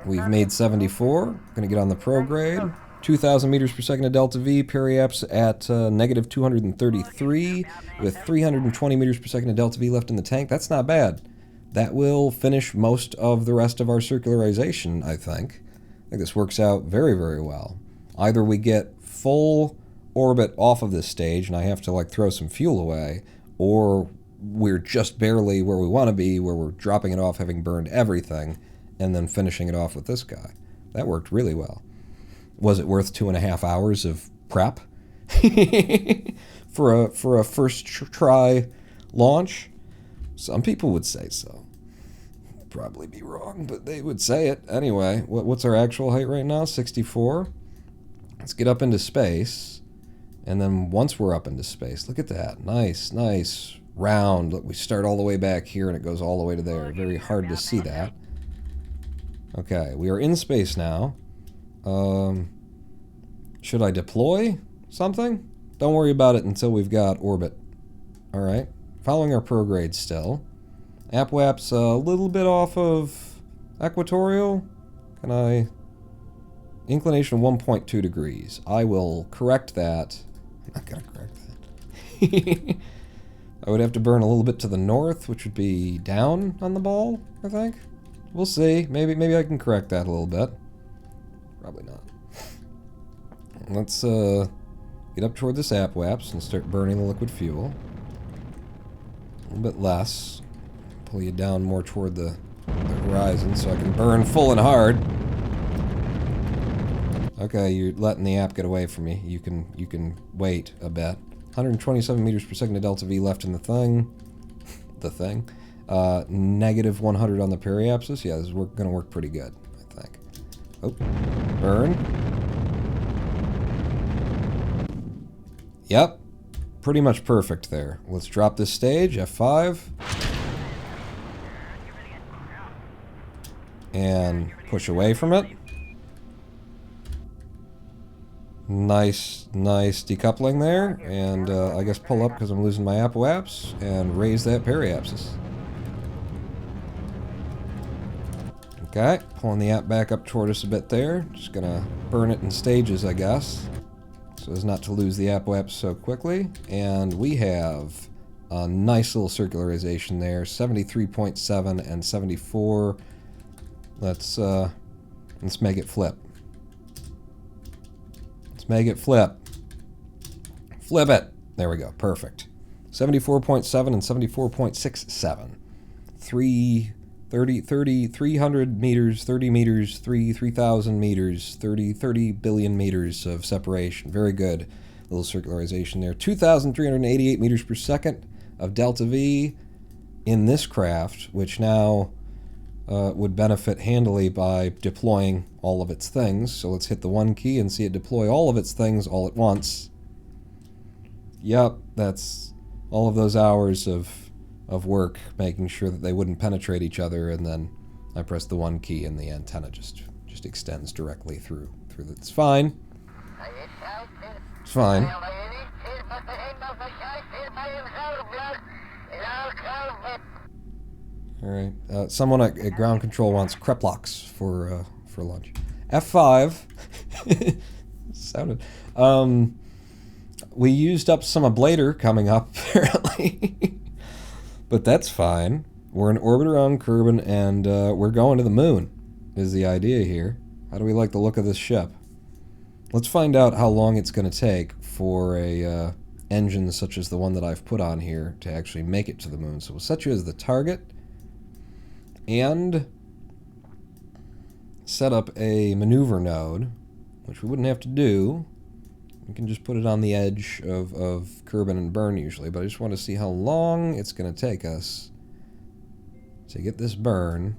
We've made 74. Going to get on the prograde. 2,000 meters per second of delta V. Periapse at negative 233 with 320 meters per second of delta V left in the tank. That's not bad. That will finish most of the rest of our circularization, I think. I think this works out very, very well. Either we get full orbit off of this stage and I have to like throw some fuel away, or we're just barely where we want to be, where we're dropping it off having burned everything and then finishing it off with this guy. That worked really well. Was it worth 2.5 hours of prep for a first try launch? Some people would say so. Probably be wrong, but they would say it. Anyway, what's our actual height right now? 64. Let's get up into space. And then once we're up into space, look at that. Nice, nice, round. Look, we start all the way back here and it goes all the way to there. Very hard to see that. Okay, we are in space now. Should I deploy something? Don't worry about it until we've got orbit. Alright. Following our prograde still. Apoapse a little bit off of equatorial. Can I... Inclination 1.2 degrees. I will correct that. I'm not going to correct that. I would have to burn a little bit to the north, which would be down on the ball, I think. We'll see. Maybe I can correct that a little bit. Probably not. Let's get up toward this apoapse and start burning the liquid fuel. A little bit less. Pull you down more toward the horizon so I can burn full and hard. Okay, you're letting the app get away from me. You can wait a bit. 127 meters per second of delta V left in the thing. Negative 100 on the periapsis. Yeah, this is going to work pretty good, I think. Oh, burn. Yep, pretty much perfect there. Let's drop this stage, F5. And push away from it. Nice decoupling there. And I guess pull up because I'm losing my apoapse and raise that periapsis. Okay, pulling the app back up toward us a bit there. Just gonna burn it in stages, I guess, so as not to lose the apoapse so quickly. And we have a nice little circularization there, 73.7 and 74. Let's make it flip. Let's make it flip. Flip it. There we go. Perfect. 74.7 and 74.67. 3 300 meters, 30 meters, 3,000 meters, 30 billion meters of separation. Very good. Little circularization there. 2,388 meters per second of delta V in this craft, which now would benefit handily by deploying all of its things. So let's hit the 1 key and see it deploy all of its things all at once. Yep, that's all of those hours of work making sure that they wouldn't penetrate each other, and then I press the 1 key and the antenna just extends directly through. It's fine. It's fine. Alright, someone at ground control wants creplocks for lunch. F5 sounded we used up some ablator coming up apparently. But that's fine. We're in orbit around Kerbal, and we're going to the moon is the idea here. How do we like the look of this ship? Let's find out how long it's going to take for a engine such as the one that I've put on here to actually make it to the moon. So we'll set you as the target and set up a maneuver node, which we wouldn't have to do. We can just put it on the edge of Kerbal and burn usually, but I just want to see how long it's going to take us to get this burn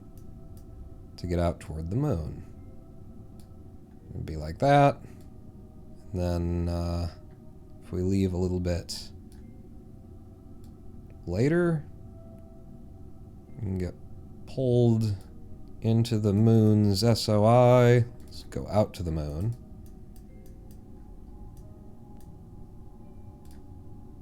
to get out toward the moon. It'd be like that. And then if we leave a little bit later, we can get pulled into the moon's SOI. Let's go out to the moon.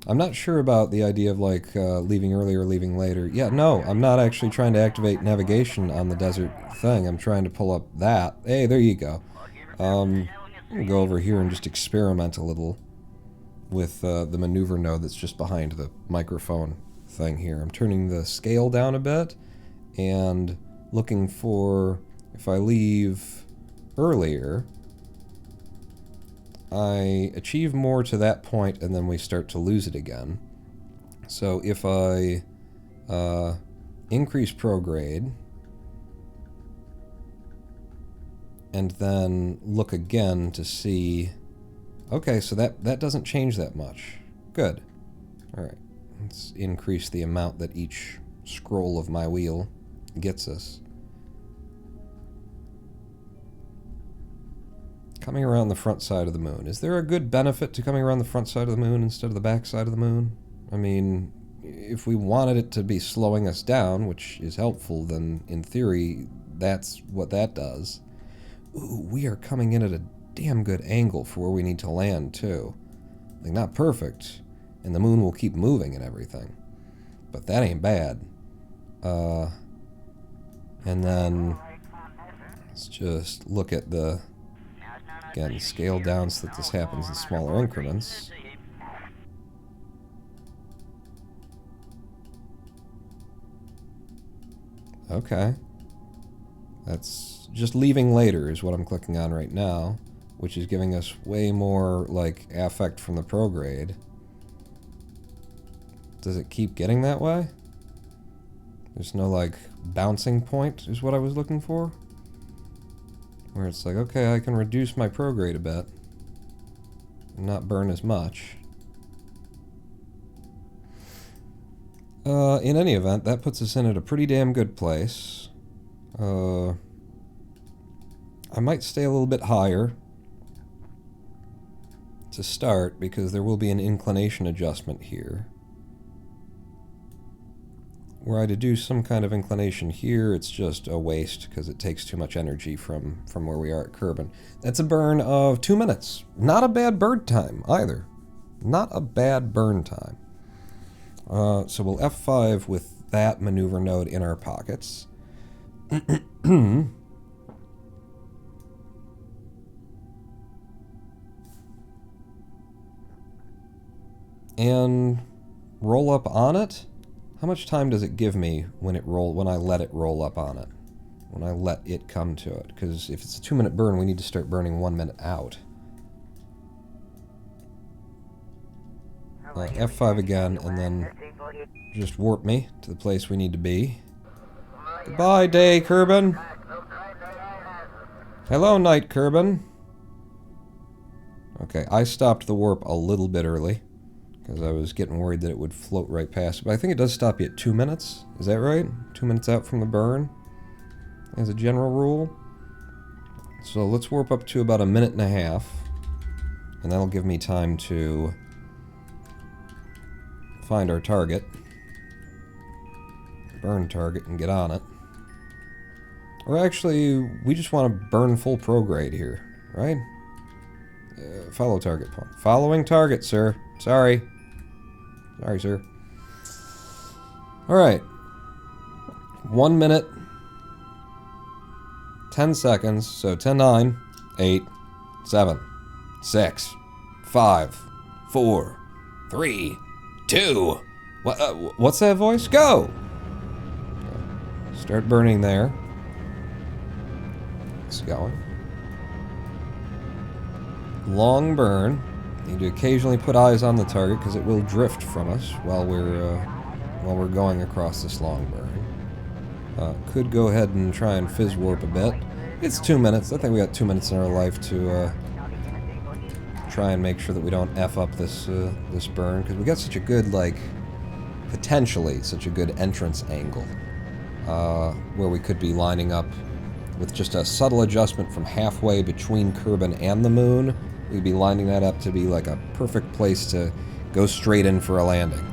I'm not sure about the idea of like leaving earlier or leaving later. Yeah, no, I'm not actually trying to activate navigation on the desert thing. I'm trying to pull up that. Hey, there you go. I'm gonna go over here and just experiment a little with the maneuver node that's just behind the microphone thing here. I'm turning the scale down a bit and looking for, if I leave earlier, I achieve more to that point and then we start to lose it again. So if I increase prograde and then look again to see, okay, so that doesn't change that much. Good. Alright, let's increase the amount that each scroll of my wheel gets us. Coming around the front side of the moon. Is there a good benefit to coming around the front side of the moon instead of the back side of the moon? I mean, if we wanted it to be slowing us down, which is helpful, then in theory, that's what that does. Ooh, we are coming in at a damn good angle for where we need to land, too. Like, not perfect, and the moon will keep moving and everything. But that ain't bad. And then, let's just look at the... Again, scale down so that this happens in smaller increments. Okay. That's just leaving later is what I'm clicking on right now, which is giving us way more, like, affect from the prograde. Does it keep getting that way? There's no, like, bouncing point is what I was looking for? Where it's like, okay, I can reduce my prograde a bit and not burn as much. In any event, that puts us in at a pretty damn good place. I might stay a little bit higher to start because there will be an inclination adjustment here. Were I to do some kind of inclination here, it's just a waste because it takes too much energy from where we are at Kerbal. That's a burn of 2 minutes. Not a bad burn time either. Not a bad burn time. So we'll F5 with that maneuver node in our pockets. And roll up on it. How much time does it give me when I let it roll up on it? When I let it come to it? Because if it's a 2-minute burn, we need to start burning 1 minute out. F5 again, and then just warp me to the place we need to be. Goodbye, day, Kerbin. Hello, night, Kerbin. Okay, I stopped the warp a little bit early, because I was getting worried that it would float right past. But I think it does stop you at 2 minutes. Is that right? 2 minutes out from the burn, as a general rule. So let's warp up to about 1.5 minutes, and that'll give me time to find our target, burn target, and get on it. Or actually, we just want to burn full prograde here, right? Follow target point. Following target, sir. Sorry. Sorry, sir. Alright. 1 minute. 10 seconds. So 10, 9, 8, 7, 6, 5, 4, 3, 2. What's that voice? Go! Start burning there. It's going. Long burn. Need to occasionally put eyes on the target because it will drift from us while we're going across this long burn. Could go ahead and try and fizz warp a bit. It's 2 minutes. I think we got 2 minutes in our life to try and make sure that we don't F up this this burn, because we got such a good, like, potentially such a good entrance angle where we could be lining up with just a subtle adjustment from halfway between Kerbin and the moon. We'd be lining that up to be like a perfect place to go straight in for a landing,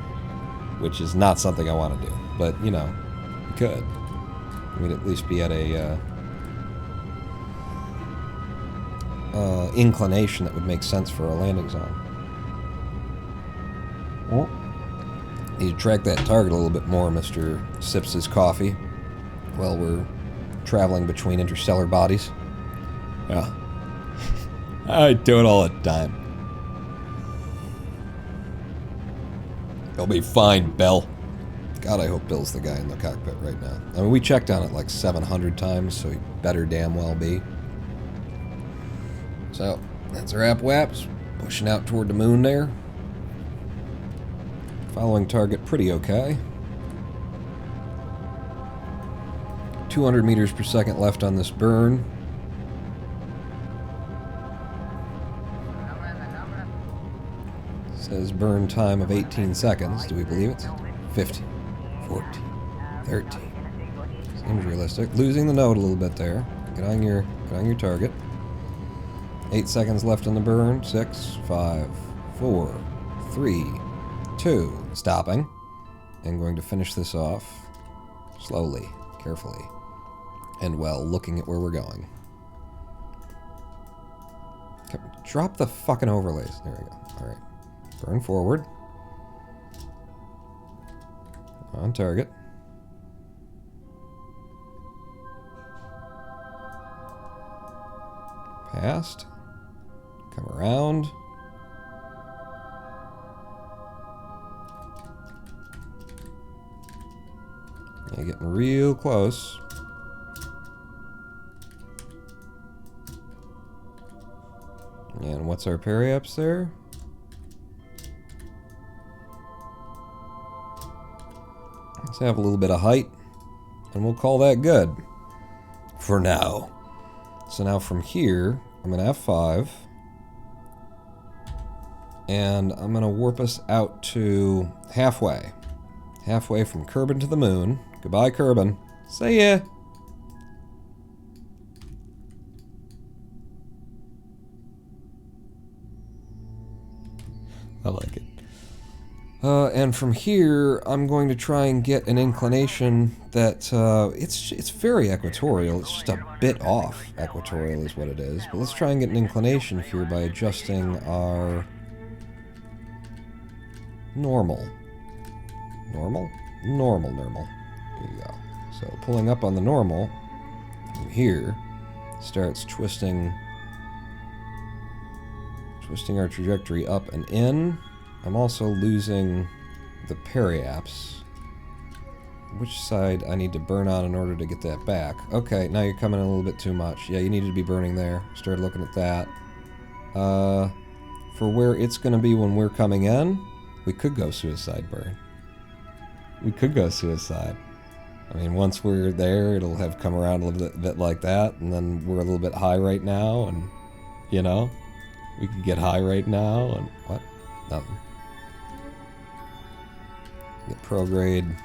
which is not something I want to do, but, you know, we could. We'd at least be at a inclination that would make sense for a landing zone. Oh. Need to track that target a little bit more, Mr. Sips his coffee, while we're traveling between interstellar bodies. Yeah. I do it all the time. You'll be fine, Bill. God, I hope Bill's the guy in the cockpit right now. I mean, we checked on it like 700 times, so he better damn well be. So, that's our app-waps. Pushing out toward the moon there. Following target pretty okay. 200 meters per second left on this burn. Says burn time of 18 seconds. Do we believe it? 15, 14, 13. Seems realistic. Losing the node a little bit there. Get on your target. 8 seconds left on the burn. 6, 5, 4, 3, 2. Stopping. And going to finish this off slowly, carefully, and well, looking at where we're going. Okay, drop the fucking overlays. There we go. Alright. Burn forward. On target. Past. Come around. Yeah, getting real close. And what's our periaps there? Let's have a little bit of height, and we'll call that good. For now. So now from here, I'm going to F5. And I'm going to warp us out to halfway. Halfway from Kerbin to the moon. Goodbye, Kerbin. See ya! I like it. And from here, I'm going to try and get an inclination that, it's very equatorial. It's just a bit off equatorial is what it is. But let's try and get an inclination here by adjusting our normal. Normal? Normal. There you go. So pulling up on the normal, from here, starts twisting our trajectory up and in. I'm also losing the periaps. Which side I need to burn on in order to get that back? Okay, now you're coming in a little bit too much. Yeah, you needed to be burning there. Started looking at that. For where it's going to be when we're coming in, we could go suicide burn. We could go suicide. I mean, once we're there, it'll have come around a little bit like that, and then we're a little bit high right now, and, you know, we could get high right now, and what? Nothing. Get prograde,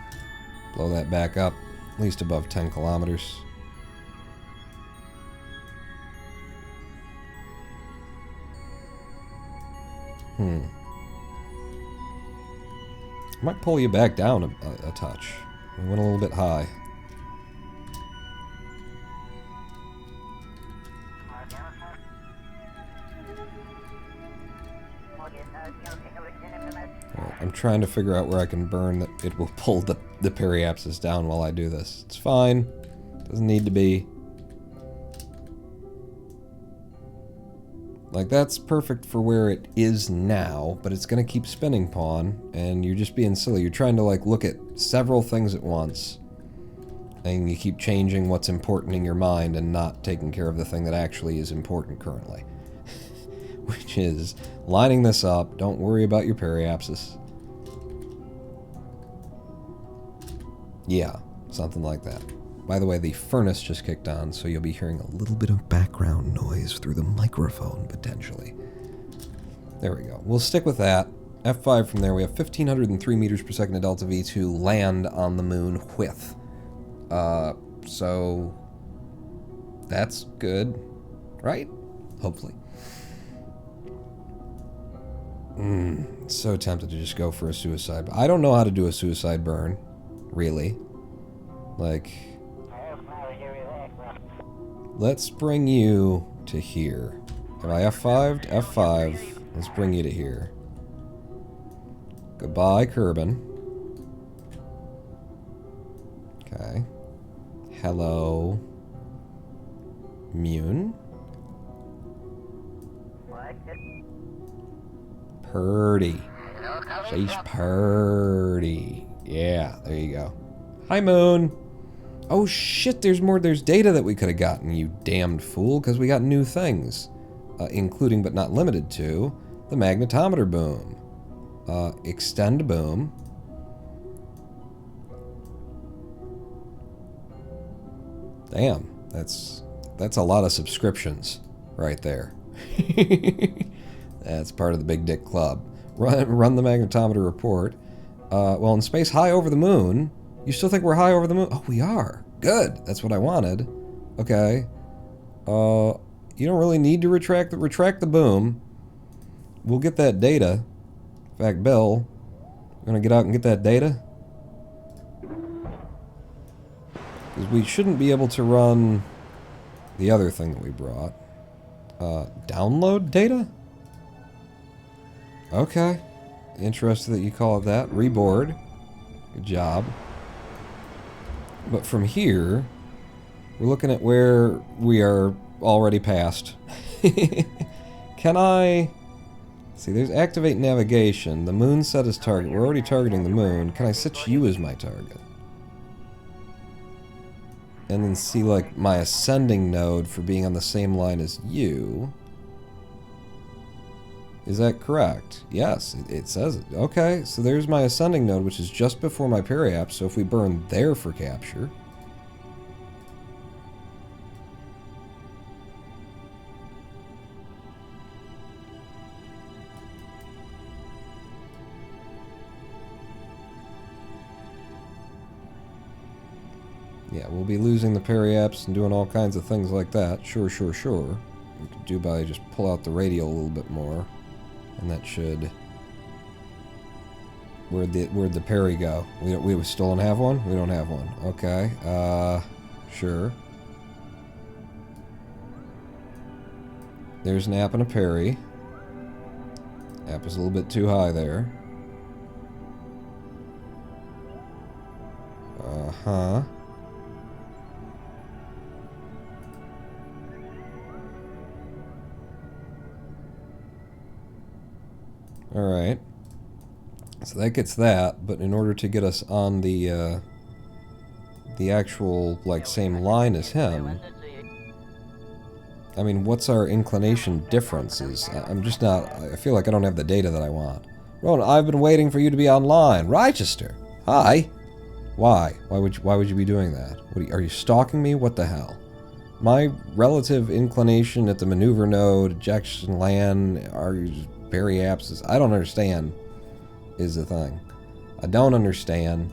blow that back up, at least above 10 kilometers. I might pull you back down a touch. We went a little bit high. Right, I'm trying to figure out where I can burn that it will pull the periapsis down while I do this. It's fine. Doesn't need to be. Like, that's perfect for where it is now, but it's going to keep spinning pawn, and you're just being silly. You're trying to, like, look at several things at once, and you keep changing what's important in your mind and not taking care of the thing that actually is important currently. Which is lining this up. Don't worry about your periapsis. Yeah, something like that. By the way, the furnace just kicked on, so you'll be hearing a little bit of background noise through the microphone, potentially. There we go. We'll stick with that. F5 from there. We have 1,503 meters per second at delta V to land on the moon with. So that's good, right? Hopefully. So tempted to just go for a suicide. I don't know how to do a suicide burn, really. Like, let's bring you to here. Have I F5'd? F5. Let's bring you to here. Goodbye, Kerbal. Okay. Hello, Mune. Purdy. She's purdy. Yeah, there you go. Hi, Moon. Oh shit, there's more. There's data that we could have gotten, you damned fool, because we got new things. Including, but not limited to, the magnetometer boom. Extend boom. Damn, that's a lot of subscriptions right there. That's part of the Big Dick Club. Run the magnetometer report. Well, in space high over the moon. You still think we're high over the moon? Oh, we are. Good. That's what I wanted. Okay. You don't really need to retract the boom. We'll get that data. In fact, Bill, you want to get out and get that data? Because we shouldn't be able to run the other thing that we brought. Download data? Okay. Interested that you call it that. Reboard. Good job. But from here, we're looking at where we are already past. Can I... See, there's activate navigation. The moon set as target. We're already targeting the moon. Can I set you as my target? And then see, like, my ascending node for being on the same line as you. Is that correct? Yes, it says it. Okay, so there's my ascending node, which is just before my periapse, so if we burn there for capture... Yeah, we'll be losing the periapse and doing all kinds of things like that. Sure. We could do by just pull out the radial a little bit more. And that should... Where'd the peri go? We still don't have one? We don't have one. Okay. Sure. There's an app and a peri. App is a little bit too high there. Uh-huh. Alright. So that gets that, but in order to get us on the actual, like, same line as him... I mean, what's our inclination differences? I'm just not... I feel like I don't have the data that I want. Rowan, I've been waiting for you to be online. Rochester! Hi! Why? Why would you be doing that? Are you stalking me? What the hell? My relative inclination at the maneuver node, ejection land, periapsis, I don't understand, is the thing. I don't understand.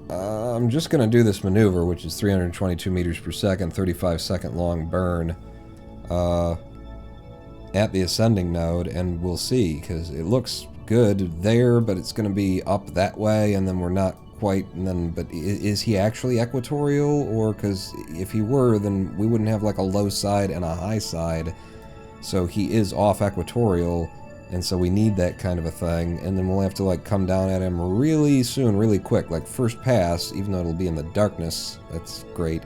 I'm just going to do this maneuver, which is 322 meters per second, 35-second long burn, at the ascending node, and we'll see, because it looks good there, but it's going to be up that way, and then we're not quite, and then, but is he actually equatorial? Or, because if he were, then we wouldn't have like a low side and a high side, so he is off equatorial, and so we need that kind of a thing, and then we'll have to like come down at him really soon, really quick, like first pass, even though it'll be in the darkness. That's great.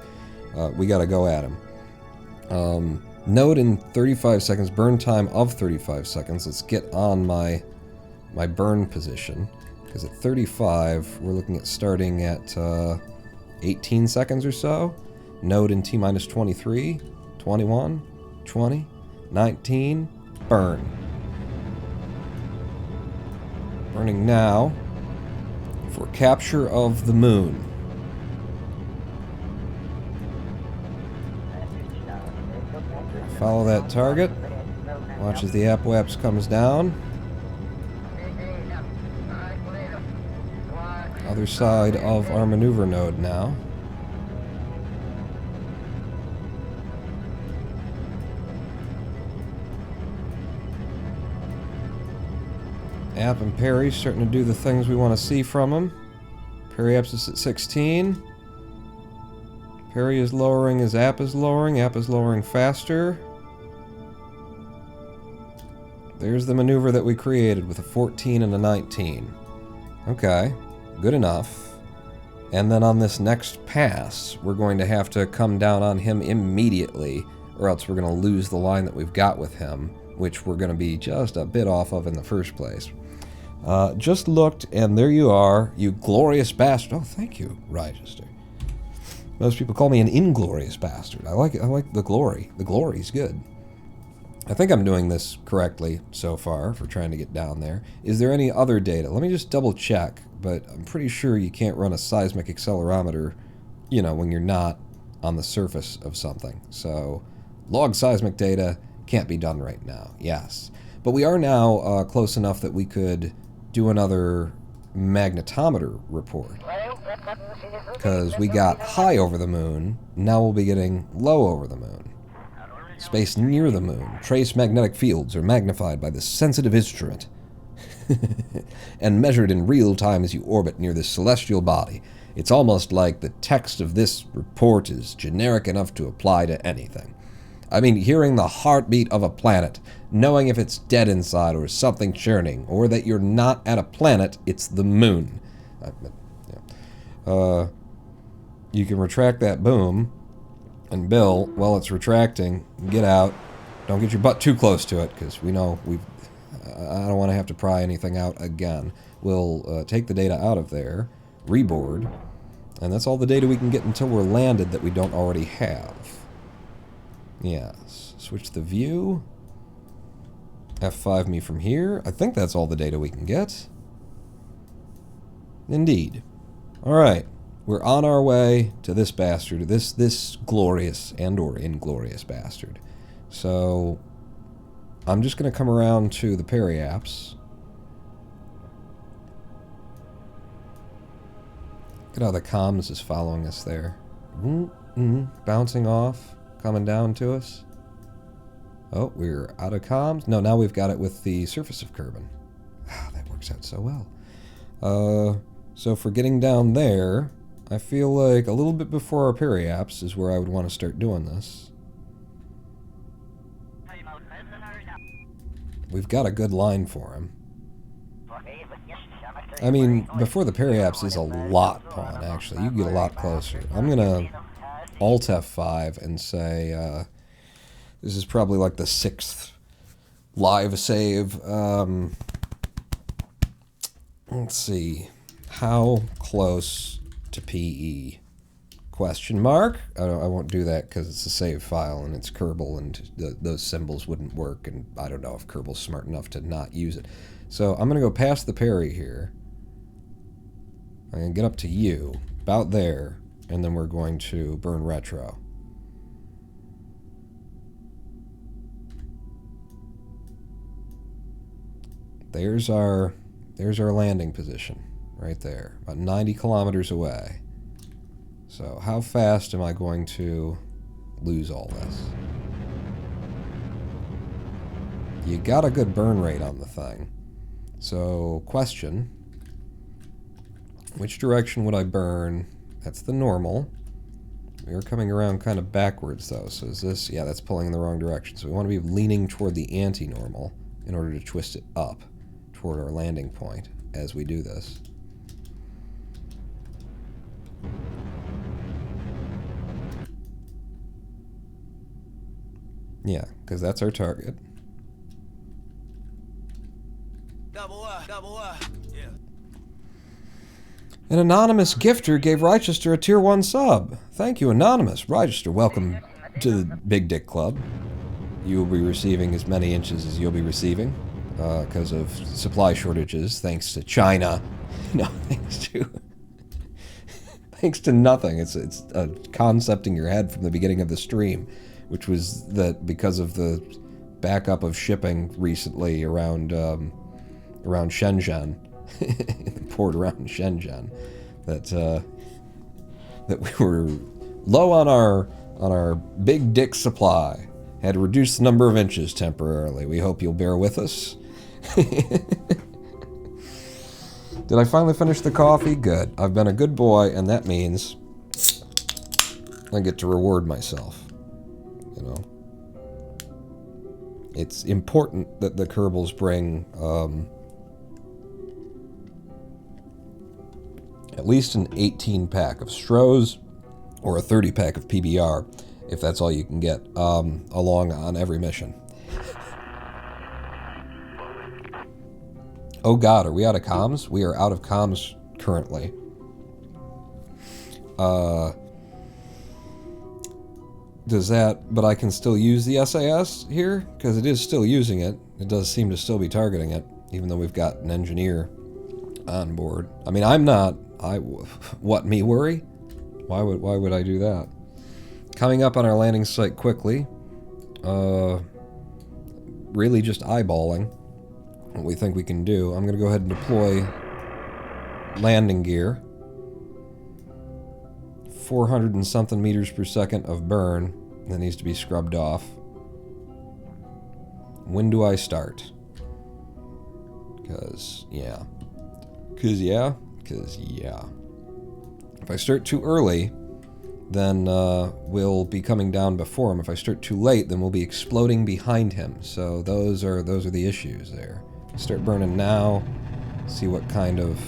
We gotta go at him. Node in 35 seconds, burn time of 35 seconds. Let's get on my burn position, because at 35, we're looking at starting at 18 seconds or so. Node in T-minus 23, 21, 20, 19, burn. Burning now for capture of the moon. Follow that target. Watch as the apoapse comes down. Other side of our maneuver node now. App and Perry starting to do the things we want to see from him. Periapsis at 16. Perry is lowering, his App is lowering. App is lowering faster. There's the maneuver that we created with a 14 and a 19. Okay, good enough. And then on this next pass, we're going to have to come down on him immediately, or else we're going to lose the line that we've got with him, which we're going to be just a bit off of in the first place. Just looked, and there you are, you glorious bastard. Oh, thank you, Rigester. Most people call me an inglorious bastard. I like the glory. The glory's good. I think I'm doing this correctly so far for trying to get down there. Is there any other data? Let me just double check, but I'm pretty sure you can't run a seismic accelerometer, you know, when you're not on the surface of something. So, log seismic data can't be done right now, yes. But we are now close enough that we could do another magnetometer report. Because we got high over the moon, now we'll be getting low over the moon. Space near the moon. Trace magnetic fields are magnified by this sensitive instrument and measured in real time as you orbit near this celestial body. It's almost like the text of this report is generic enough to apply to anything. I mean, hearing the heartbeat of a planet, knowing if it's dead inside or something churning, or that you're not at a planet, it's the moon. You can retract that boom, and Bill, while it's retracting, get out. Don't get your butt too close to it, because we know I don't want to have to pry anything out again. We'll take the data out of there, reboard, and that's all the data we can get until we're landed that we don't already have. Yes. Switch the view. F5 me from here. I think that's all the data we can get. Indeed. Alright. We're on our way to this bastard. This glorious and or inglorious bastard. So, I'm just going to come around to the periapse. Look at how the comms is following us there. Bouncing off. Coming down to us. Oh, we're out of comms. No, now we've got it with the surface of Kerbal. Ah, that works out so well. So for getting down there, I feel like a little bit before our periapse is where I would want to start doing this. We've got a good line for him. I mean, before the periapse is a lot, Pawn, actually. You can get a lot closer. I'm going to Alt F5 and say, this is probably like the 6th live save. Let's see. How close to PE? Question mark? I won't do that because it's a save file and it's Kerbal and those symbols wouldn't work, and I don't know if Kerbal's smart enough to not use it. So I'm going to go past the Perry here. I'm going to get up to you, about there, and then we're going to burn retro. There's our landing position, right there, about 90 kilometers away. So how fast am I going to lose all this? You got a good burn rate on the thing. So, question. Which direction would I burn? That's the normal. We are coming around kind of backwards, though. So is this... Yeah, that's pulling in the wrong direction. So we want to be leaning toward the anti-normal in order to twist it up toward our landing point as we do this. Yeah, because that's our target. Yeah. An anonymous gifter gave Rochester a tier 1 sub. Thank you, Anonymous. Rochester, welcome to the Big Dick Club. You will be receiving as many inches as you'll be receiving because of supply shortages, thanks to China. No, thanks to nothing. It's a concept in your head from the beginning of the stream, which was that because of the backup of shipping recently around Shenzhen, the port around Shenzhen, that we were low on our big dick supply. Had to reduce the number of inches temporarily. We hope you'll bear with us. Did I finally finish the coffee? Good. I've been a good boy, and that means I get to reward myself. You know? It's important that the Kerbals bring at least an 18-pack of Strohs or a 30-pack of PBR, if that's all you can get, along on every mission. Oh god, are we out of comms? We are out of comms currently. Does that... But I can still use the SAS here? Because it is still using it. It does seem to still be targeting it, even though we've got an engineer on board. I mean, I'm not... What, me worry? Why would I do that? Coming up on our landing site quickly. Really just eyeballing what we think we can do. I'm going to go ahead and deploy landing gear. 400 and something meters per second of burn that needs to be scrubbed off. When do I start? Because yeah. If I start too early, then we'll be coming down before him. If I start too late, then we'll be exploding behind him. So those are the issues there. Start burning now. See what kind of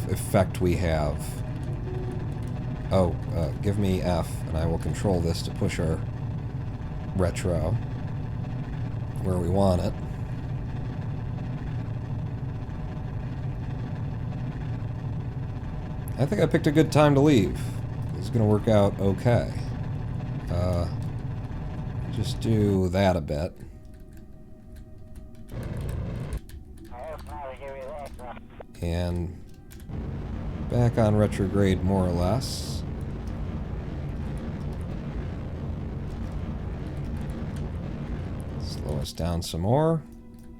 effect we have. Oh, give me F, and I will control this to push our retro where we want it. I think I picked a good time to leave. It's gonna work out okay. Just do that a bit. And back on retrograde more or less. Slow us down some more.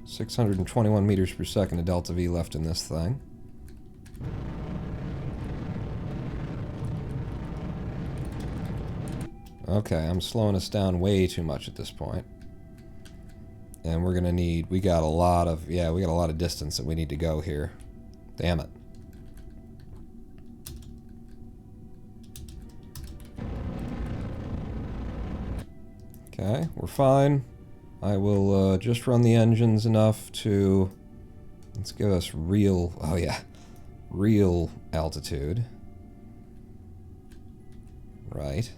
621 meters per second of delta V left in this thing. Okay, I'm slowing us down way too much at this point. And we're gonna need, we got a lot of distance that we need to go here. Damn it. Okay, we're fine. I will just run the engines enough to, let's give us real, oh yeah, real altitude. Right.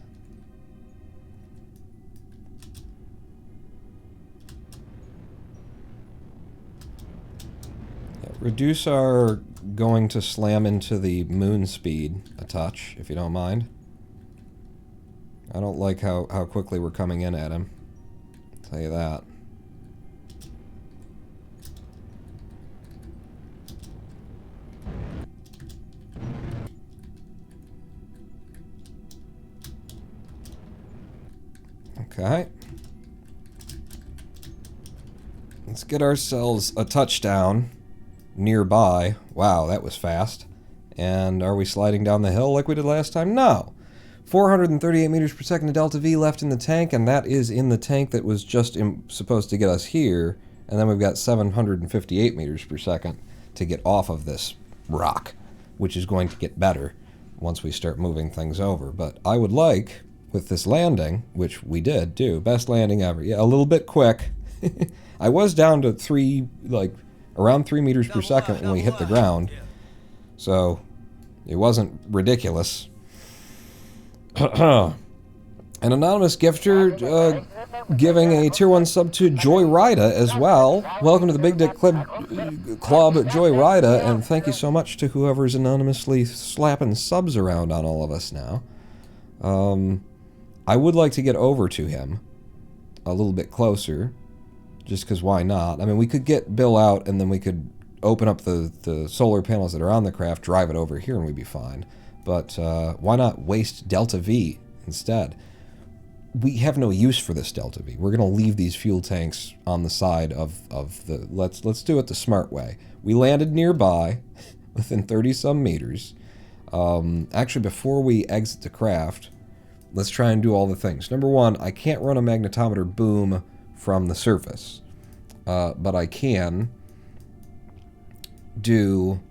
Reduce our going to slam into the moon speed a touch, if you don't mind. I don't like how quickly we're coming in at him. I'll tell you that. Okay. Let's get ourselves a touchdown nearby. Wow, that was fast. And are we sliding down the hill like we did last time? No. 438 meters per second of delta V left in the tank, and that is in the tank that was just supposed to get us here. And then we've got 758 meters per second to get off of this rock, which is going to get better once we start moving things over. But I would like, with this landing, which we did do, best landing ever. Yeah, a little bit quick. I was down to around 3 meters per second when we hit the ground. So it wasn't ridiculous. An anonymous gifter giving a Tier 1 sub to Joy Rida as well. Welcome to the Big Dick Club, Joy Rida, and thank you so much to whoever's anonymously slapping subs around on all of us now. I would like to get over to him a little bit closer, just because why not? I mean, we could get Bill out, and then we could open up the solar panels that are on the craft, drive it over here, and we'd be fine. But why not waste Delta V instead? We have no use for this Delta V. We're going to leave these fuel tanks on the side of the... Let's do it the smart way. We landed nearby, within 30-some meters. Actually, before we exit the craft, let's try and do all the things. Number one, I can't run a magnetometer boom from the surface. But I can do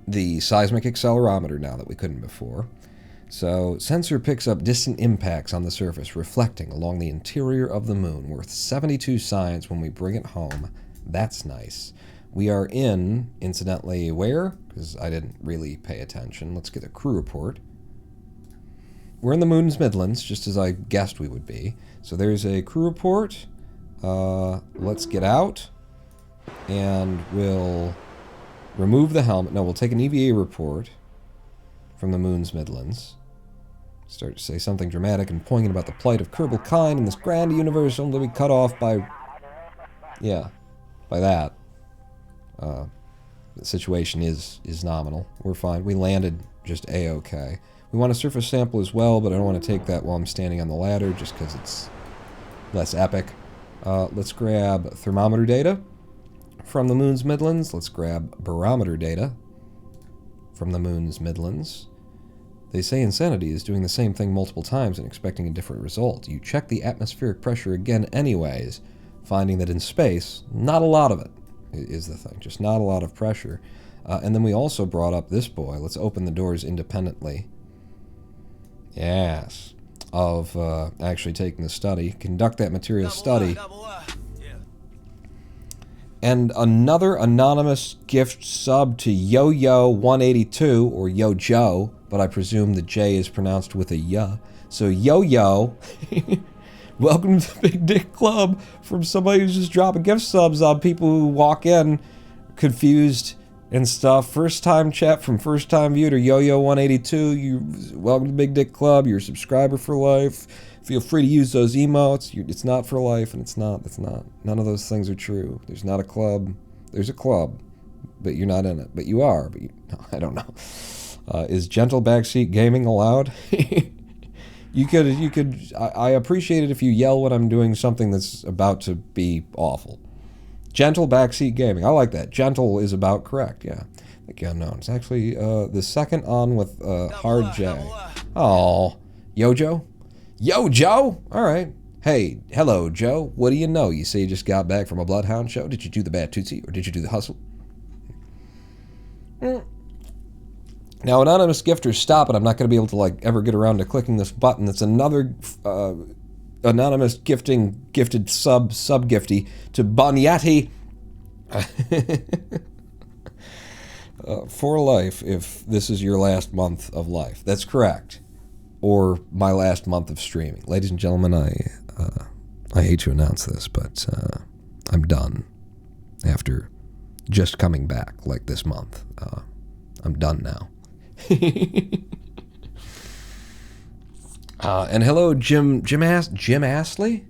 the seismic accelerometer now that we couldn't before. So, sensor picks up distant impacts on the surface reflecting along the interior of the moon, worth 72 signs when we bring it home. That's nice. We are in, incidentally, where? Because I didn't really pay attention. Let's get a crew report. We're in the moon's Midlands, just as I guessed we would be. So there's a crew report. Let's get out. And we'll remove the helmet. No, we'll take an EVA report from the moon's Midlands. Start to say something dramatic and poignant about the plight of Kerbal kind in this grand universe, only to be cut off by... Yeah, by that. The situation is nominal. We're fine. We landed just A-okay. We want a surface sample as well, but I don't want to take that while I'm standing on the ladder, just because it's less epic. Let's grab thermometer data from the moon's Midlands. Let's grab barometer data from the moon's Midlands. They say insanity is doing the same thing multiple times and expecting a different result. You check the atmospheric pressure again anyways, finding that in space, not a lot of it is the thing. Just not a lot of pressure. And then we also brought up this boy. Let's open the doors independently. Yes. Of actually taking the study. Conduct that material study. And another anonymous gift sub to Yo-Yo182, or Yo-Joe, but I presume the J is pronounced with a Y. So Yo-Yo, welcome to the Big Dick Club from somebody who's just dropping gift subs on people who walk in confused and stuff. First time chat from first time viewer to Yo-Yo182. You welcome to the Big Dick Club. You're a subscriber for life. Feel free to use those emotes. It's not for life, and it's not. None of those things are true. There's not a club. There's a club, but you're not in it. But you are. But no, I don't know. Is gentle backseat gaming allowed? You could. I appreciate it if you yell when I'm doing something that's about to be awful. Gentle backseat gaming. I like that. Gentle is about correct. Yeah. Thank you, unknown. It's actually the second on with hard J. Oh, Yo-Joe. Yo, Joe! Alright. Hey, hello, Joe. What do you know? You say you just got back from a Bloodhound show? Did you do the Bad Tootsie, or did you do the Hustle? Now, anonymous gifters, stop it. I'm not going to be able to, ever get around to clicking this button. That's another anonymous gifted sub-gifty to Banyati. For life, if this is your last month of life. That's correct. Or my last month of streaming. Ladies and gentlemen, I hate to announce this, but I'm done after just coming back like this month. I'm done now. And hello, Jim Astley?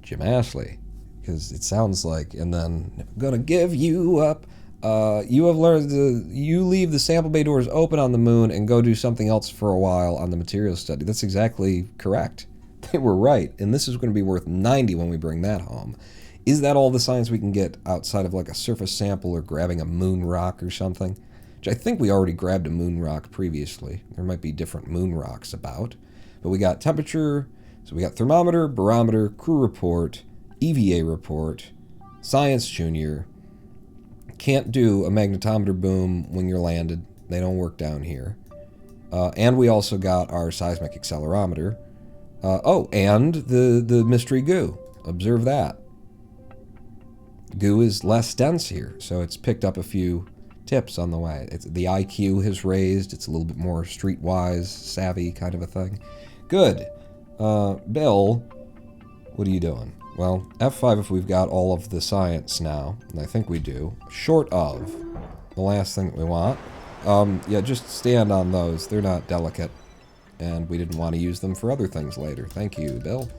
Jim Astley. Because it sounds like, and then, I'm gonna give you up. You have learned you leave the sample bay doors open on the moon and go do something else for a while on the material study. That's exactly correct. They were right, and this is going to be worth 90 when we bring that home. Is that all the science we can get outside of like a surface sample or grabbing a moon rock or something? Which I think we already grabbed a moon rock previously. There might be different moon rocks about. But we got temperature, so we got thermometer, barometer, crew report, EVA report, science junior. Can't do a magnetometer boom when you're landed. They don't work down here. And we also got our seismic accelerometer. Oh, and the mystery goo. Observe that. Goo is less dense here, so it's picked up a few tips on the way. The IQ has raised. It's a little bit more streetwise, savvy kind of a thing. Good. Bill, what are you doing? Well, F5 if we've got all of the science now, and I think we do. Short of the last thing that we want. Yeah, just stand on those. They're not delicate, and we didn't want to use them for other things later. Thank you, Bill.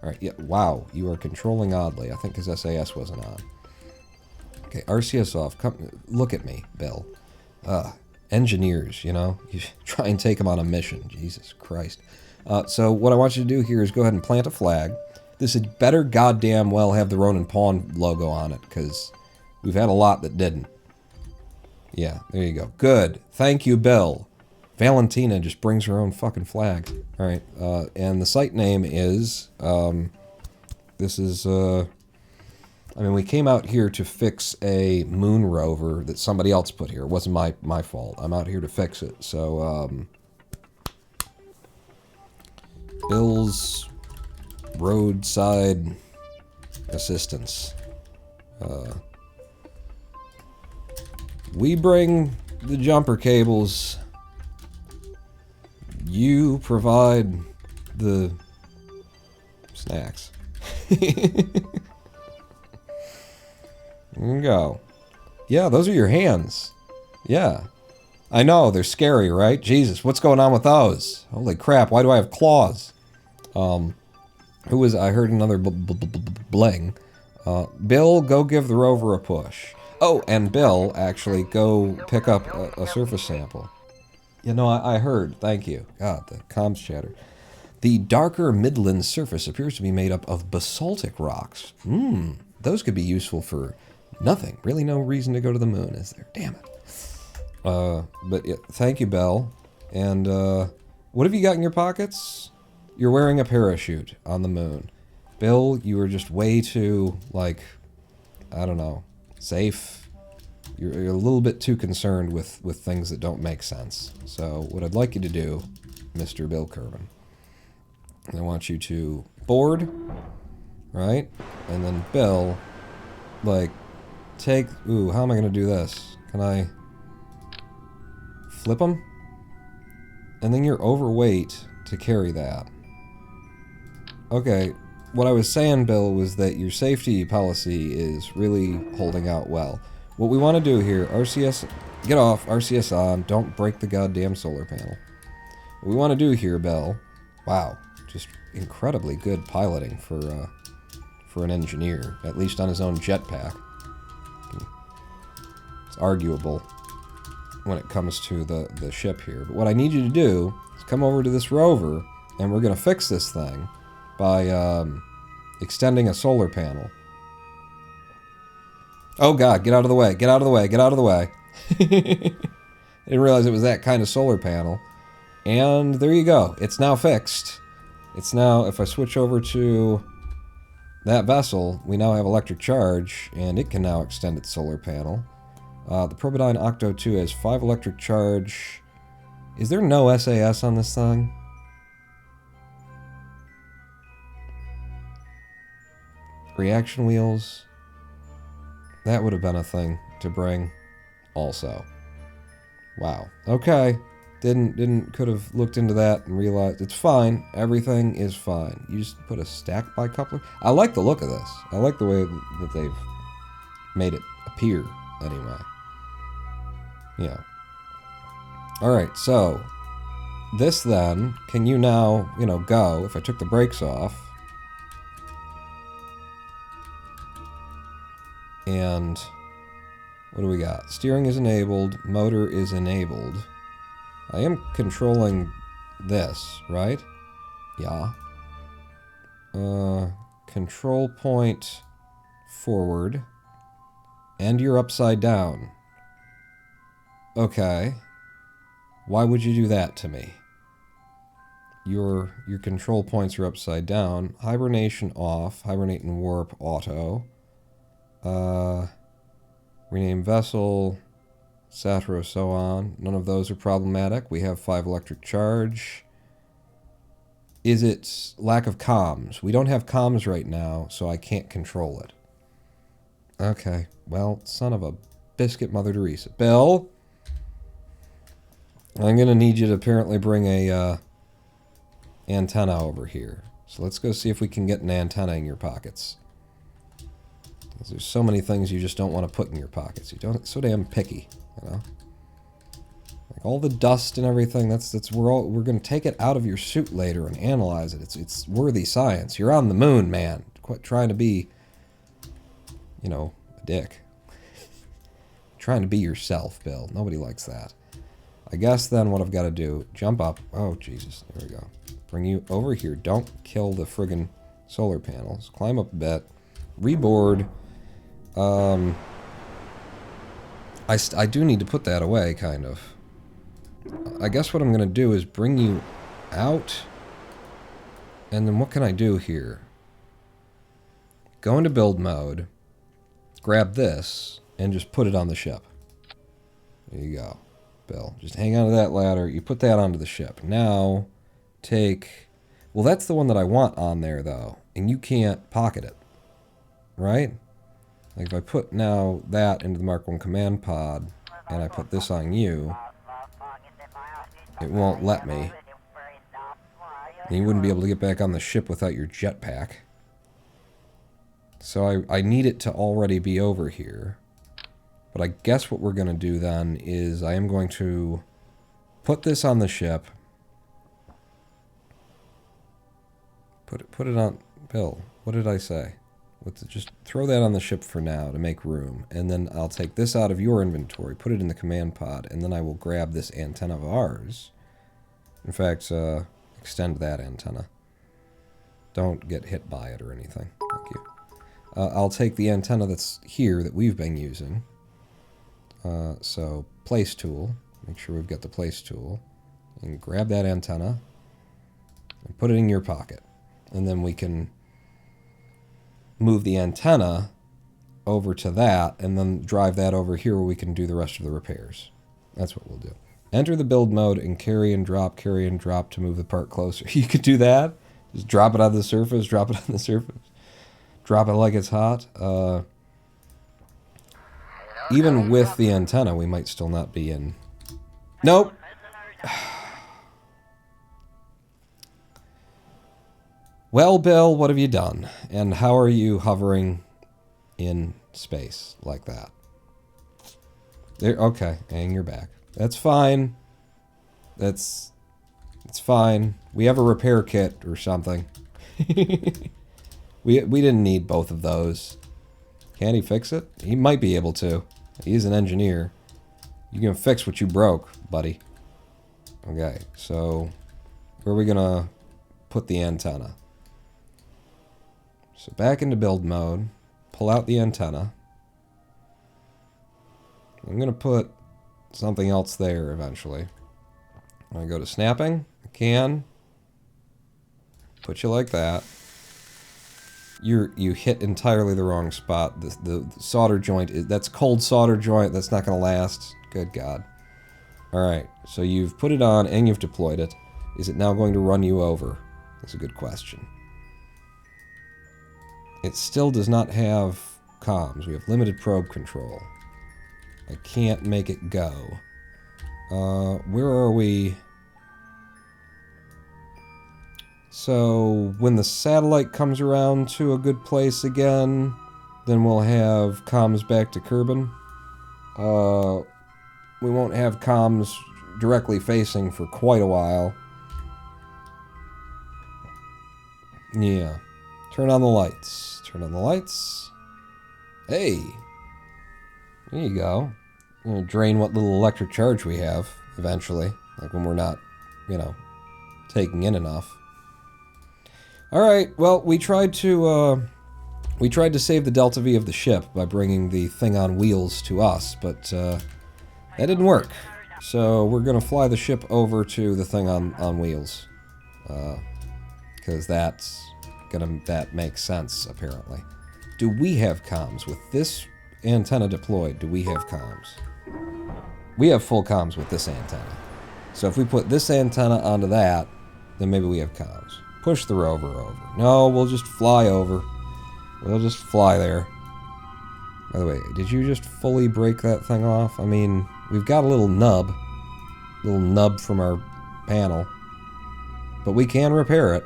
All right, yeah, wow, you are controlling oddly. I think his SAS wasn't on. Okay, RCS off. Come, look at me, Bill. Engineers, you know? You try and take them on a mission. Jesus Christ. So what I want you to do here is go ahead and plant a flag. This had better goddamn well have the Ronin Pawn logo on it, because we've had a lot that didn't. Yeah, there you go. Good. Thank you, Bill. Valentina just brings her own fucking flag. All right, and the site name is, this is, I mean, we came out here to fix a moon rover that somebody else put here. It wasn't my fault. I'm out here to fix it. So, Bill's roadside assistance. We bring the jumper cables. You provide the snacks. There you go. Yeah, those are your hands. Yeah. I know, they're scary, right? Jesus, what's going on with those? Holy crap, why do I have claws? Who was... I heard another bling. Bill, go give the rover a push. Oh, and Bill, actually, go pick up a surface sample. You know, I heard. Thank you. God, the comms chatter. The darker Midland surface appears to be made up of basaltic rocks. Those could be useful for nothing. Really no reason to go to the moon, is there? Damn it. But yeah, thank you, Bell. And, what have you got in your pockets? You're wearing a parachute on the moon. Bill, you were just way too, like, I don't know, safe. You're a little bit too concerned with things that don't make sense. So what I'd like you to do, Mr. Bill Kerbal, I want you to board, right? And then Bill, like, take... Ooh, how am I going to do this? Can I flip him? And then you're overweight to carry that. Okay, what I was saying, Bill, was that your safety policy is really holding out well. What we want to do here, RCS, get off, RCS on, don't break the goddamn solar panel. What we want to do here, Bell, wow, just incredibly good piloting for an engineer, at least on his own jetpack. It's arguable when it comes to the ship here. But what I need you to do is come over to this rover, and we're going to fix this thing by extending a solar panel. Oh god, get out of the way, get out of the way, get out of the way. I didn't realize it was that kind of solar panel. And there you go, it's now fixed. It's now, if I switch over to that vessel, we now have electric charge, and it can now extend its solar panel. The Probodyne Octo 2 has 5 electric charge. Is there no SAS on this thing? Reaction wheels. That would have been a thing to bring also. Wow. Okay. Could have looked into that and realized it's fine. Everything is fine. You just put a stack bicoupler. I like the look of this. I like the way that they've made it appear, anyway. Yeah. Alright, so this then, can you now, you know, go, if I took the brakes off, and what do we got? Steering is enabled, motor is enabled. I am controlling this, right? Yeah. Control point forward. And you're upside down. Okay. Why would you do that to me? Your control points are upside down. Hibernation off. Hibernate and warp auto. Rename vessel. Satro, so on. None of those are problematic. We have 5 electric charge. Is it lack of comms? We don't have comms right now, so I can't control it. Okay. Well, son of a biscuit Mother Teresa. Bill? I'm going to need you to apparently bring a antenna over here. So let's go see if we can get an antenna in your pockets. There's so many things you just don't want to put in your pockets. It's so damn picky, you know? Like all the dust and everything, we're going to take it out of your suit later and analyze it. It's worthy science. You're on the moon, man. Quit trying to be, you know, a dick. Trying to be yourself, Bill. Nobody likes that. I guess then what I've got to do, jump up. Oh, Jesus. There we go. Bring you over here. Don't kill the friggin' solar panels. Climb up a bit. Reboard. I do need to put that away, kind of. I guess what I'm going to do is bring you out. And then what can I do here? Go into build mode. Grab this. And just put it on the ship. There you go, Bill. Just hang on to that ladder. You put that onto the ship. Now, take... Well, that's the one that I want on there, though. And you can't pocket it. Right? Like, if I put now that into the Mark 1 command pod, and I put this on you, it won't let me. And you wouldn't be able to get back on the ship without your jetpack. So I need it to already be over here. But I guess what we're going to do then is I am going to put this on the ship. Put it on... Bill, what did I say? Just throw that on the ship for now to make room. And then I'll take this out of your inventory, put it in the command pod, and then I will grab this antenna of ours. In fact, extend that antenna. Don't get hit by it or anything. Thank you. I'll take the antenna that's here that we've been using. So, place tool. Make sure we've got the place tool. And grab that antenna. And put it in your pocket. And then we can move the antenna over to that. And then drive that over here where we can do the rest of the repairs. That's what we'll do. Enter the build mode and carry and drop to move the part closer. You could do that. Just drop it on the surface, drop it on the surface. Drop it like it's hot. Even with the antenna, we might still not be in. Nope. Well, Bill, what have you done? And how are you hovering in space like that? There. Okay, and you're back. That's fine. It's fine. We have a repair kit or something. We didn't need both of those. Can he fix it? He might be able to. He's an engineer. You can fix what you broke, buddy. Okay, so where are we gonna put the antenna? So back into build mode. Pull out the antenna. I'm gonna put something else there eventually. I'm gonna go to snapping. I can. Put you like that. You hit entirely the wrong spot. The solder joint, that's cold solder joint. That's not going to last. Good God. Alright, so you've put it on and you've deployed it. Is it now going to run you over? That's a good question. It still does not have comms. We have limited probe control. I can't make it go. Where are we? So, when the satellite comes around to a good place again, then we'll have comms back to Kerbal. We won't have comms directly facing for quite a while. Yeah. Turn on the lights. Turn on the lights. Hey! There you go. I'm gonna drain what little electric charge we have, eventually. Like when we're not, you know, taking in enough. Alright, well, we tried to save the Delta V of the ship by bringing the thing on wheels to us, but that didn't work. So we're gonna fly the ship over to the thing on wheels. Because that makes sense, apparently. Do we have comms? With this antenna deployed, do we have comms? We have full comms with this antenna. So if we put this antenna onto that, then maybe we have comms. Push the rover over. No, we'll just fly over. We'll just fly there. By the way, did you just fully break that thing off? I mean, we've got a little nub from our panel, but we can repair it.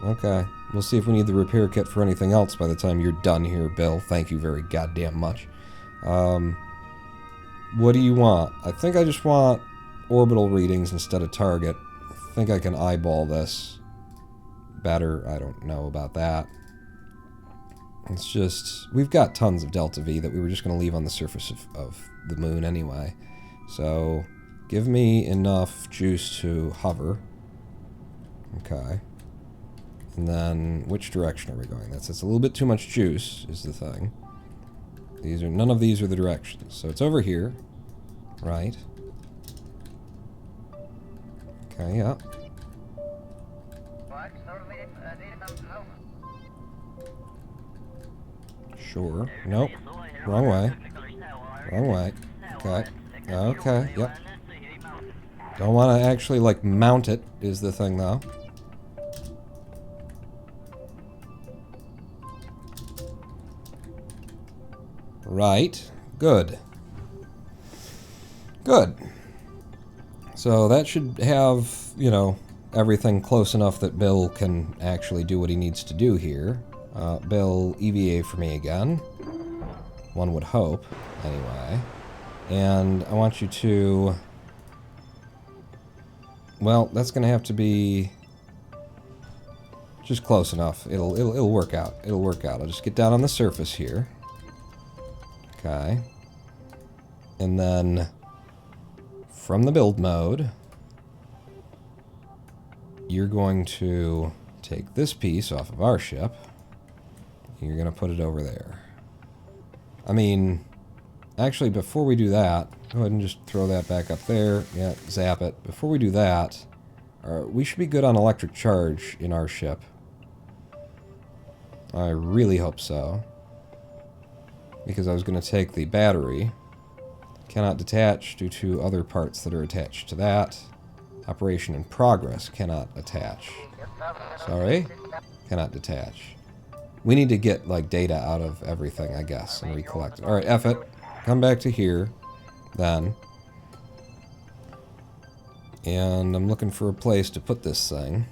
Okay, we'll see if we need the repair kit for anything else by the time you're done here, Bill. Thank you very goddamn much. What do you want? I think I just want orbital readings instead of target. I think I can eyeball this better. I don't know about that. It's just, we've got tons of Delta V that we were just going to leave on the surface of the moon anyway. So, give me enough juice to hover. Okay. And then, which direction are we going? That's a little bit too much juice, is the thing. None of these are the directions. So it's over here. Right. Okay, yeah. Sure. Nope. Wrong way. Wrong way. Okay. Okay, yep. Don't want to actually, like, mount it, is the thing, though. Right. Good. Good. So that should have, you know, everything close enough that Bill can actually do what he needs to do here. Bill, EVA for me again. One would hope, anyway. And I want you to... Well, that's going to have to be just close enough. It'll work out. It'll work out. I'll just get down on the surface here. Okay. And then from the build mode, you're going to take this piece off of our ship. You're going to put it over there. I mean, actually, before we do that, go ahead and just throw that back up there. Yeah, zap it. Before we do that, we should be good on electric charge in our ship. I really hope so. Because I was going to take the battery. Cannot detach due to other parts that are attached to that. Operation in progress cannot attach. Sorry? Cannot detach. We need to get, like, data out of everything, I guess, and recollect it. Alright, F it. Come back to here, then. And I'm looking for a place to put this thing.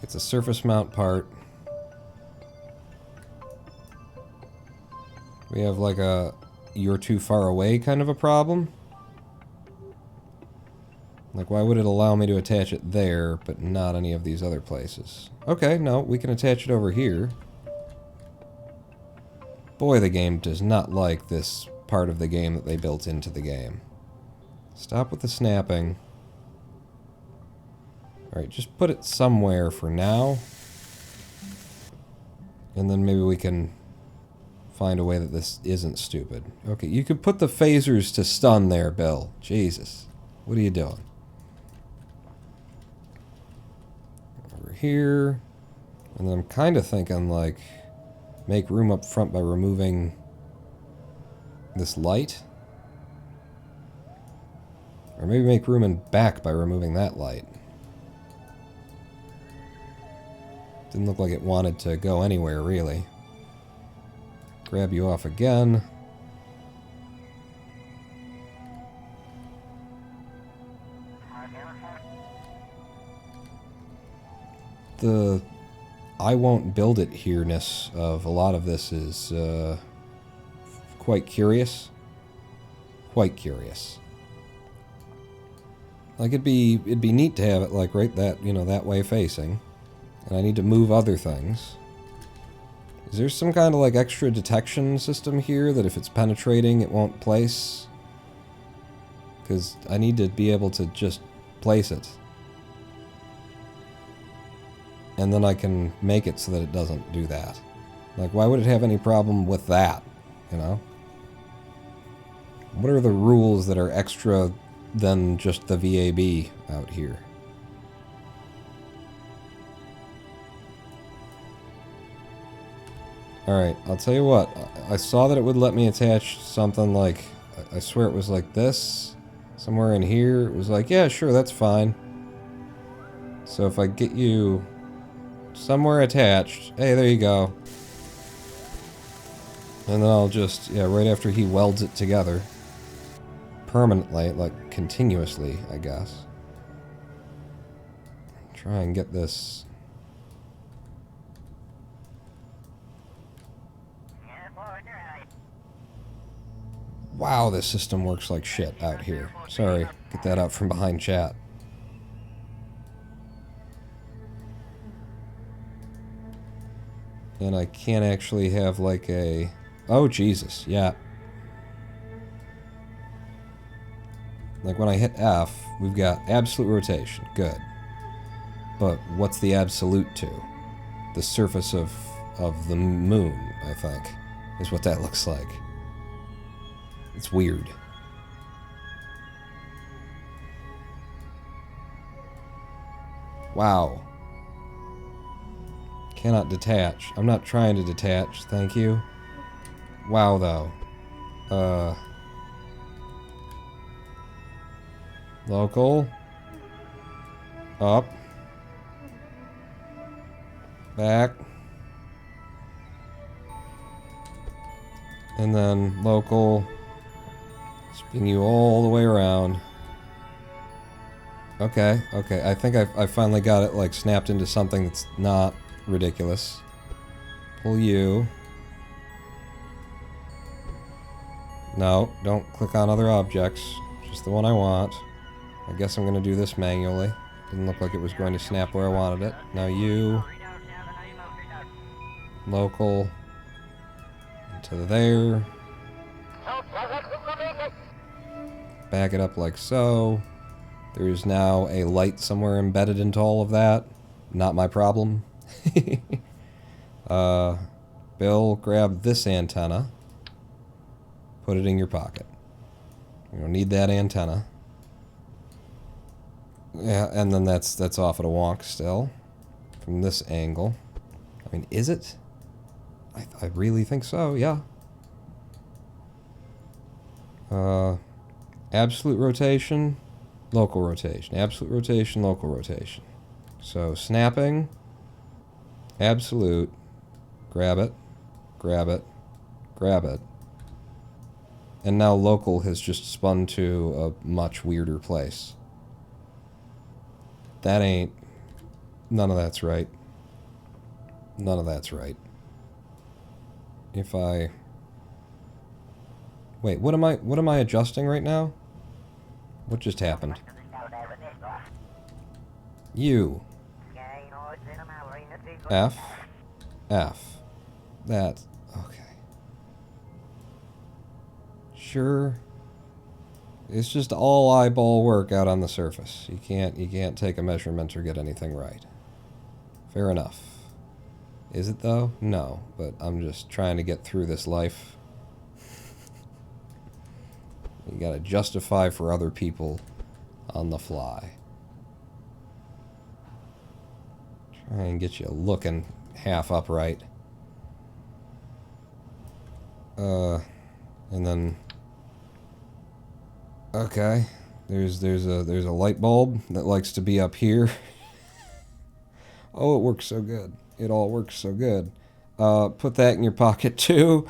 It's a surface mount part. We have, like, a you're too far away kind of a problem. Like, why would it allow me to attach it there, but not any of these other places? Okay, no, we can attach it over here. Boy, the game does not like this part of the game that they built into the game. Stop with the snapping. Alright, just put it somewhere for now. And then maybe we can find a way that this isn't stupid. Okay, you could put the phasers to stun there, Bill. Jesus. What are you doing? Over here. And then I'm kind of thinking, like, make room up front by removing this light. Or maybe make room in back by removing that light. Didn't look like it wanted to go anywhere, really. Grab you off again. The I won't build it here-ness of a lot of this is quite curious. Quite curious. Like, it'd be neat to have it, like, right that, you know, that way facing. And I need to move other things. Is there some kind of, like, extra detection system here that if it's penetrating, it won't place? Because I need to be able to just place it. And then I can make it so that it doesn't do that. Like, why would it have any problem with that, you know? What are the rules that are extra than just the VAB out here? Alright, I'll tell you what. I saw that it would let me attach something like... I swear it was like this. Somewhere in here. It was like, yeah, sure, that's fine. So if I get you somewhere attached... Hey, there you go. And then I'll just... Yeah, right after he welds it together. Permanently, like continuously, I guess. Try and get this... Wow, this system works like shit out here. Sorry, get that out from behind chat. And I can't actually have like a... Oh, Jesus, yeah. Like when I hit F, we've got absolute rotation. Good. But what's the absolute to? The surface of the moon, I think, is what that looks like. It's weird. Wow. Cannot detach. I'm not trying to detach, thank you. Wow, though. Local. Up. Back. And then local. Spin you all the way around. Okay, okay. I think I finally got it, like, snapped into something that's not ridiculous. Pull you. No, don't click on other objects. Just the one I want. I guess I'm going to do this manually. Didn't look like it was going to snap where I wanted it. Now you. Local. Into there. Back it up like so. There is now a light somewhere embedded into all of that. Not my problem. Bill, grab this antenna. Put it in your pocket. You don't need that antenna. Yeah, and then that's off at a wonk still. From this angle. I mean, is it? I really think so, yeah. Absolute rotation, local rotation. Absolute rotation, local rotation. So, snapping, absolute, grab it, grab it, grab it. And now local has just spun to a much weirder place. That ain't... None of that's right. None of that's right. If I... Wait, what am I adjusting right now? What just happened? U. F. F. That. Okay. Sure. It's just all eyeball work out on the surface. You can't take a measurement or get anything right. Fair enough. Is it though? No, but I'm just trying to get through this life. You gotta justify for other people on the fly. Try and get you looking half upright. And then... Okay. There's a light bulb that likes to be up here. Oh, it works so good. It all works so good. Put that in your pocket too.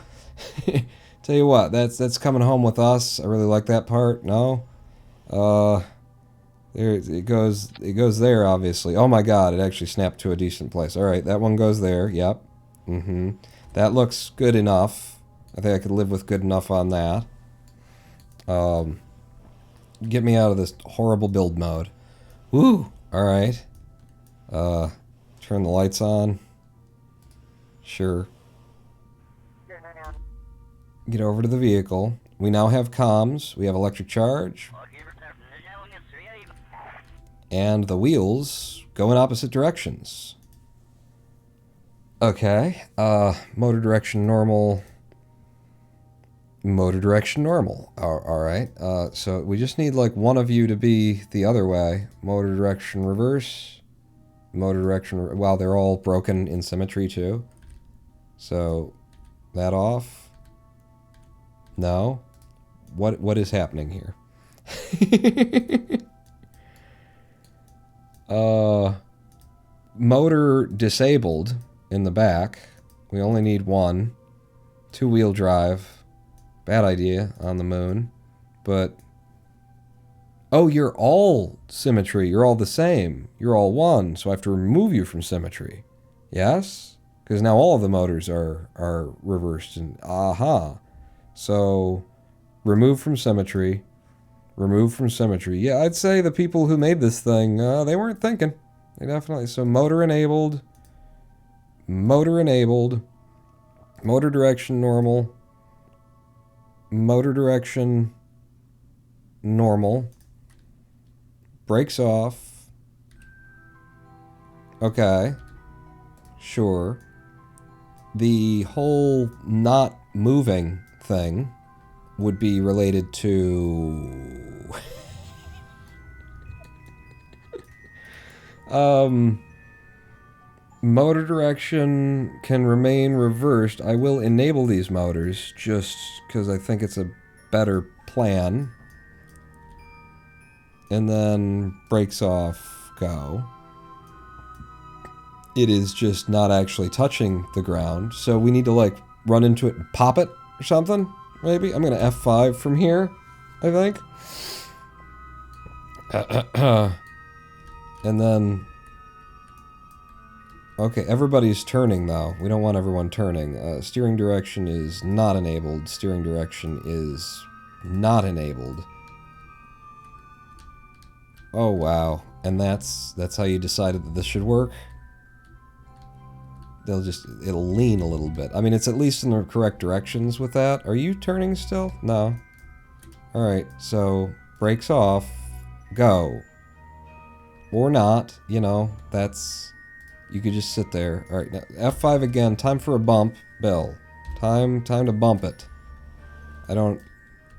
Tell you what, that's coming home with us. I really like that part. No? There it goes there, obviously. Oh my god, it actually snapped to a decent place. Alright, that one goes there. Yep. That looks good enough. I think I could live with good enough on that. Get me out of this horrible build mode. Woo! Alright. Turn the lights on. Sure. Get over to the vehicle. We now have comms. We have electric charge. and the wheels go in opposite directions. Okay, motor direction normal. Motor direction normal. Alright, so we just need like one of you to be the other way. Motor direction reverse. Motor direction, wow, they're all broken in symmetry too. So, that off. No. What is happening here? Motor disabled in the back. We only need one. Two-wheel drive. Bad idea on the moon. But... oh, you're all symmetry. You're all the same. You're all one, so I have to remove you from symmetry. Yes? Because now all of the motors are reversed. And aha. So, remove from symmetry. Remove from symmetry. Yeah, I'd say the people who made this thing, they weren't thinking. They definitely... so motor enabled. Motor enabled. Motor direction normal. Motor direction normal. Brakes off. Okay. Sure. The whole not moving thing would be related to... motor direction can remain reversed. I will enable these motors just because I think it's a better plan. And then brakes off, go. It is just not actually touching the ground, so we need to like run into it and pop it or something, maybe? I'm gonna F5 from here, I think. And then... okay, everybody's turning though. We don't want everyone turning. Steering direction is not enabled. Steering direction is not enabled. Oh wow. And that's how you decided that this should work? It'll lean a little bit. I mean, it's at least in the correct directions with that. Are you turning still? No. Alright, so brakes off, go. Or not, you know, that's... you could just sit there. Alright, now F5 again, time for a bump. Bill. Time to bump it. I don't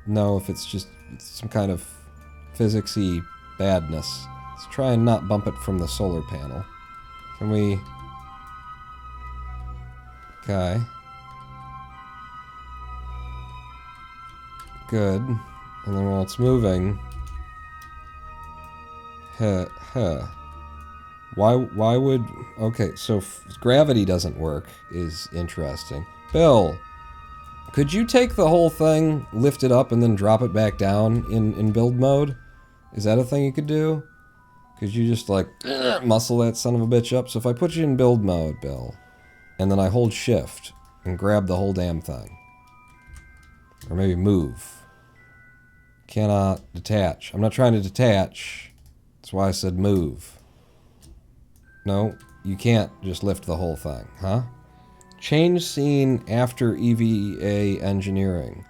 know if it's just some kind of physics-y badness. Let's try and not bump it from the solar panel. Can we... okay. Good. And then while it's moving... Why would... okay, so gravity doesn't work is interesting. Bill, could you take the whole thing, lift it up, and then drop it back down in build mode? Is that a thing you could do? Could you just, like, muscle that son of a bitch up? So if I put you in build mode, Bill, and then I hold shift and grab the whole damn thing. Or maybe move. Cannot detach. I'm not trying to detach. That's why I said move. No, you can't just lift the whole thing, huh? Change scene after EVA engineering.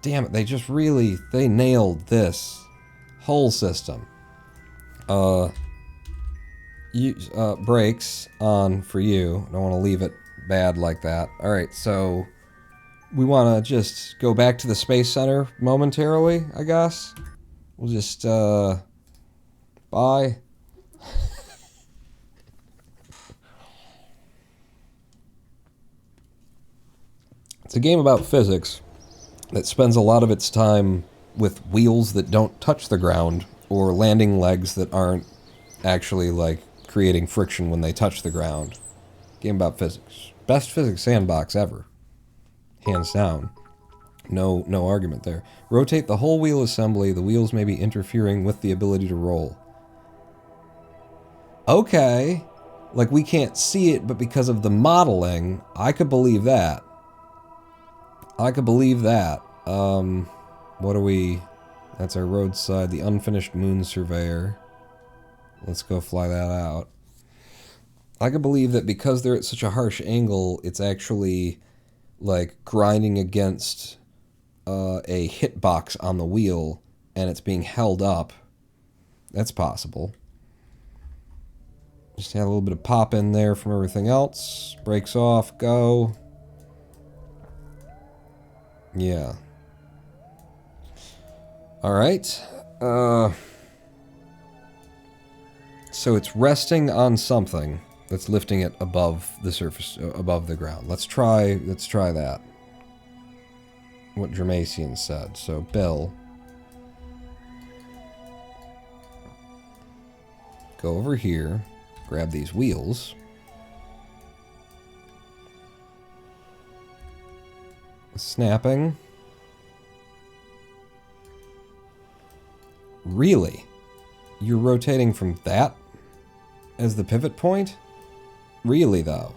Damn it, they just really... they nailed this whole system. Brakes on for you. Don't want to leave it bad like that. Alright, so... we want to just go back to the Space Center momentarily, I guess. We'll just, bye. It's a game about physics that spends a lot of its time with wheels that don't touch the ground, or landing legs that aren't actually, like, creating friction when they touch the ground. Game about physics. Best physics sandbox ever. Hands down. No argument there. Rotate the whole wheel assembly. The wheels may be interfering with the ability to roll. Okay. Like, we can't see it, but because of the modeling, I could believe that. I could believe that. What are we... that's our roadside. The unfinished moon surveyor. Let's go fly that out. I could believe that because they're at such a harsh angle, it's actually... like grinding against a hitbox on the wheel, and it's being held up. That's possible. Just had a little bit of pop in there from everything else. Brakes off, go. Yeah. Alright. So it's resting on something that's lifting it above the surface, above the ground. Let's try that. What Dramatian said. So, Bill. Go over here. Grab these wheels. Snapping. Really? You're rotating from that as the pivot point? Really, though?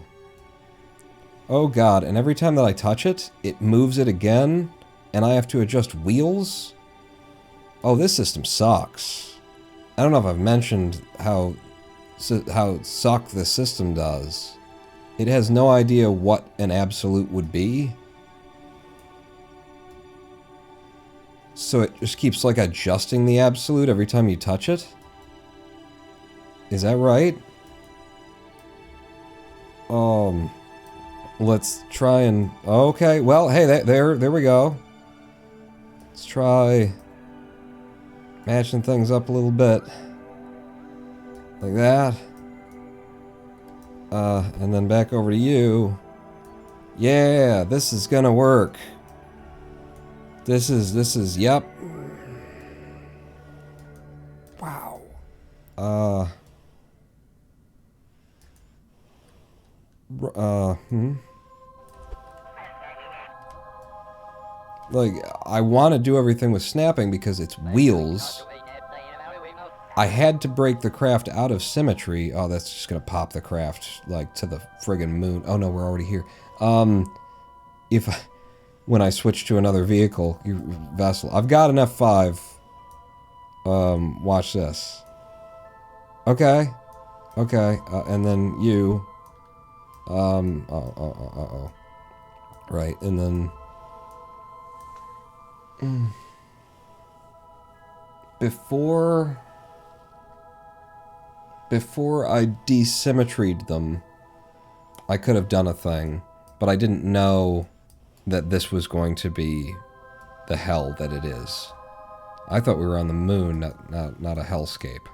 Oh god, and every time that I touch it, it moves it again, and I have to adjust wheels? Oh, this system sucks. I don't know if I've mentioned how suck this system does. It has no idea what an absolute would be. So it just keeps, like, adjusting the absolute every time you touch it? Is that right? Let's try and... Okay, well, hey, there we go. Let's try matching things up a little bit. Like that. And then back over to you. Yeah, this is gonna work. This is, yep. Wow. Like, I want to do everything with snapping because it's wheels. I had to break the craft out of symmetry. Oh, that's just gonna pop the craft, like, to the friggin' moon. Oh no, we're already here. When I switch to another vehicle, vessel. I've got an F5. Watch this. Okay. Okay, and then you. Right, and then... Before I desymmetried them, I could have done a thing, but I didn't know that this was going to be the hell that it is. I thought we were on the moon, not a hellscape.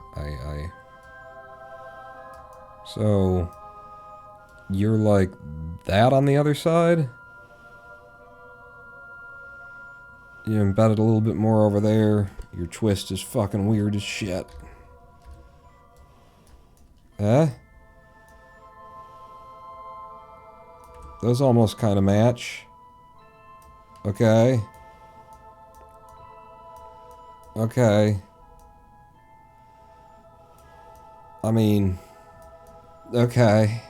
So, you're like that on the other side? You embedded a little bit more over there. Your twist is fucking weird as shit. Eh? Those almost kind of match. Okay. Okay. I mean... Okay.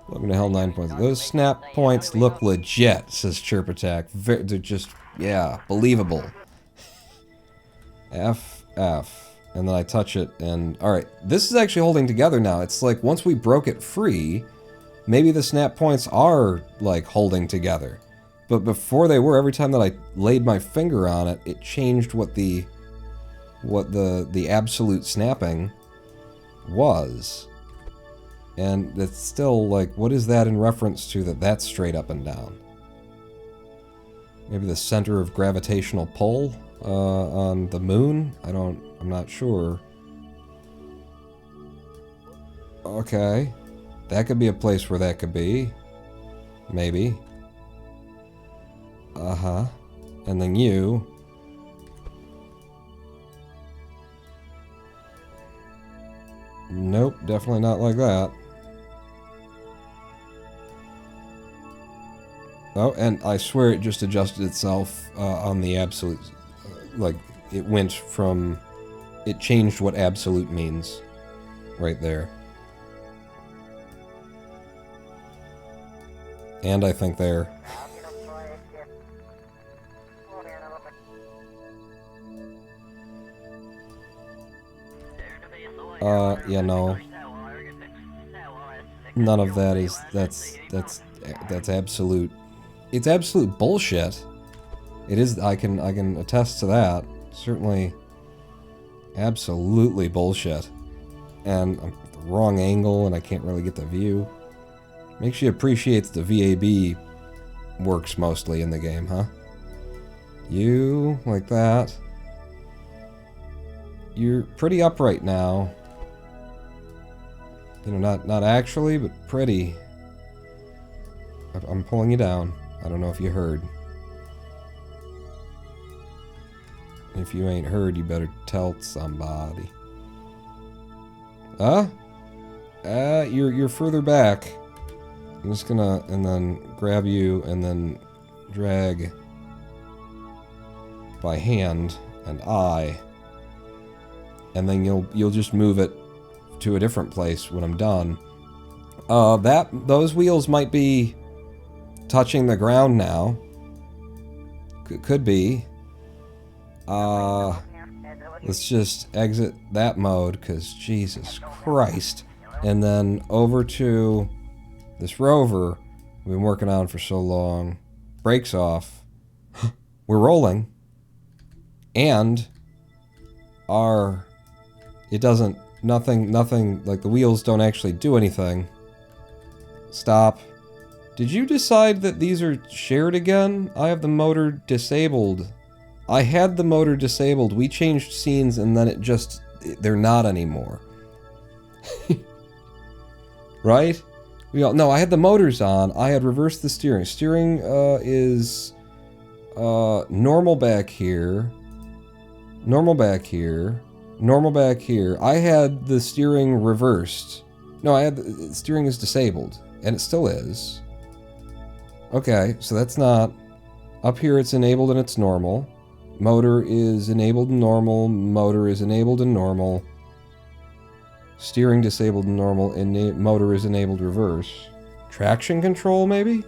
Welcome to Hell 9 points. Those snap points look legit, says Chirp Attack. They're just, yeah, believable. F. And then I touch it, and... Alright, this is actually holding together now. It's like, once we broke it free, maybe the snap points are, like, holding together. But before they were, every time that I laid my finger on it, it changed what the absolute snapping was. And it's still, like, what is that in reference to that's straight up and down? Maybe the center of gravitational pull on the moon? I'm not sure. Okay. That could be a place where that could be. Maybe. Uh-huh. And then you... Nope, definitely not like that. Oh, and I swear it just adjusted itself on the absolute... like, it went from... It changed what absolute means. Right there. And I think there. Yeah, no. None of that is... That's absolute... It's absolute bullshit. It is... I can attest to that. Certainly... Absolutely bullshit. And I'm at the wrong angle and I can't really get the view. Makes you appreciate that the VAB works mostly in the game, huh? You, like that. You're pretty upright now. You know, not actually, but pretty. I'm pulling you down. I don't know if you heard. If you ain't heard, you better tell somebody. Huh? You're further back. I'm just gonna, and then grab you, and then drag by hand and eye, and then you'll just move it to a different place when I'm done. Those wheels might be touching the ground now. Could be. Let's just exit that mode, because Jesus Christ. And then over to this Rover we've been working on for so long. Brakes off. We're rolling. And nothing, like the wheels don't actually do anything. Stop. Did you decide that these are shared again? I have the motor disabled. I had the motor disabled. We changed scenes and then they're not anymore. Right? No, I had the motors on. I had reversed the steering. Steering is normal back here. Normal back here. Normal back here. I had the steering reversed. No, the steering is disabled. And it still is. Okay, so that's not... Up here it's enabled and it's normal. Motor is enabled and normal. Motor is enabled and normal. Steering disabled and normal. Motor is enabled reverse. Traction control, maybe?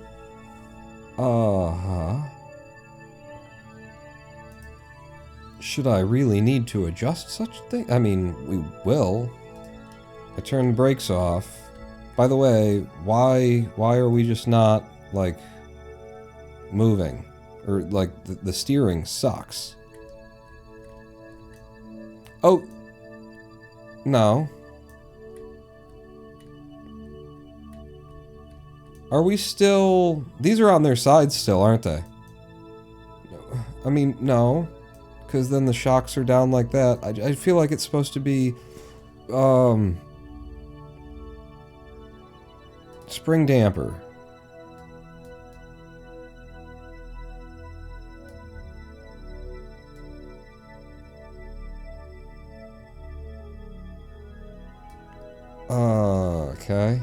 Should I really need to adjust such a thing? I mean, we will. I turn the brakes off. By the way, why are we just not, like, moving? Or, like, the steering sucks. Oh! No. Are we still... These are on their sides still, aren't they? I mean, no. Because then the shocks are down like that. I feel like it's supposed to be... Spring damper. Okay.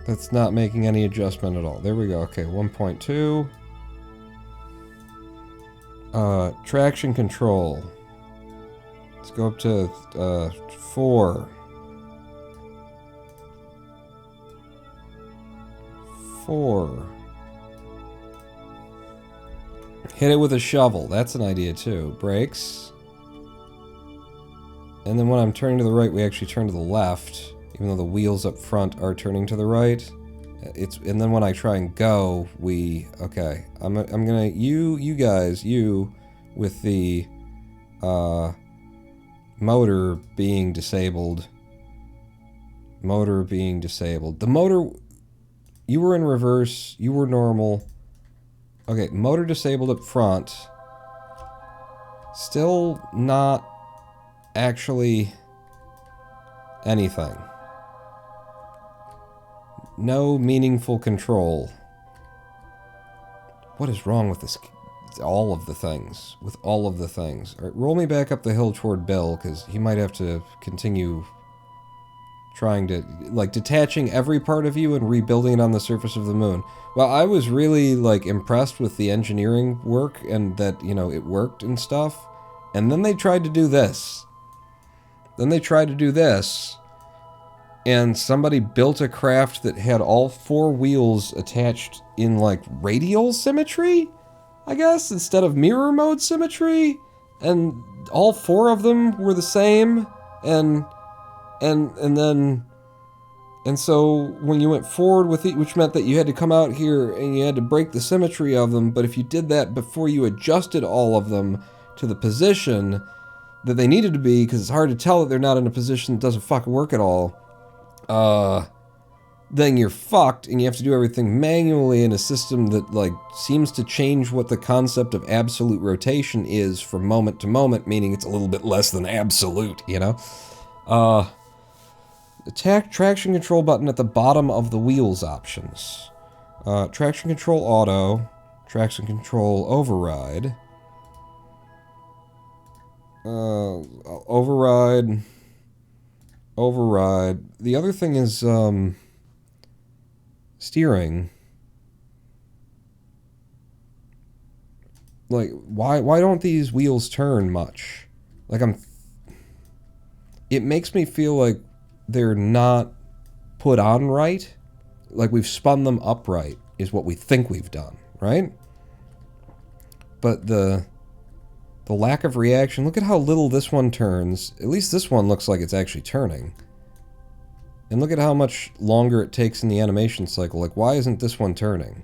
That's not making any adjustment at all. There we go. Okay, 1.2. Traction control. Let's go up to 4. 4. Hit it with a shovel. That's an idea too. Brakes. And then when I'm turning to the right, we actually turn to the left. Even though the wheels up front are turning to the right. And then when I try and go, okay. I'm gonna, you guys, with the, motor being disabled. Motor being disabled. The motor, you were in reverse, you were normal. Okay, motor disabled up front. Still not actually anything. No meaningful control. What is wrong with this? All of the things. With all of the things. Alright, roll me back up the hill toward Bill, because he might have to continue trying to, like, detaching every part of you and rebuilding it on the surface of the moon. Well, I was really, like, impressed with the engineering work and that, you know, it worked and stuff. And then they tried to do this. And somebody built a craft that had all 4 wheels attached in, like, radial symmetry, I guess, instead of mirror mode symmetry. And all 4 of them were the same. And then And so when you went forward with it, which meant that you had to come out here and you had to break the symmetry of them, but if you did that before you adjusted all of them to the position that they needed to be, because it's hard to tell that they're not in a position that doesn't fucking work at all, then you're fucked, and you have to do everything manually in a system that, like, seems to change what the concept of absolute rotation is from moment to moment, meaning it's a little bit less than absolute, you know? Attack traction control button at the bottom of the wheels options. Traction control auto, traction control override, override. The other thing is, steering. Like, why don't these wheels turn much? Like, it makes me feel like they're not put on right. Like, we've spun them upright is what we think we've done, right? But the lack of reaction, look at how little this one turns. At least this one looks like it's actually turning. And look at how much longer it takes in the animation cycle. Like, why isn't this one turning?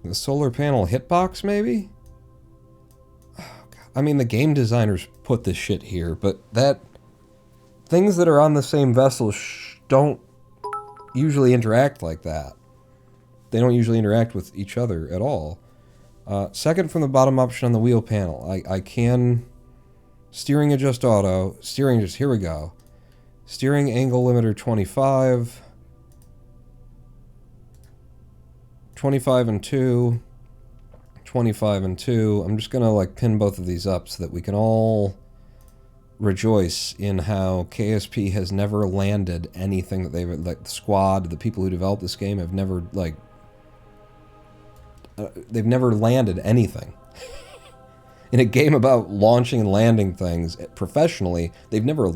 The solar panel hitbox, maybe? Oh, God. I mean, the game designers put this shit here, but things that are on the same vessel don't usually interact like that. They don't usually interact with each other at all. Second from the bottom option on the wheel panel. I can... Steering adjust auto. Steering adjust... Here we go. Steering angle limiter 25. 25 and 2. 25 and 2. I'm just gonna, like, pin both of these up so that we can all rejoice in how KSP has never landed anything that they've... Like, the squad, the people who developed this game have never, like... they've never landed anything. In a game about launching and landing things professionally, they've never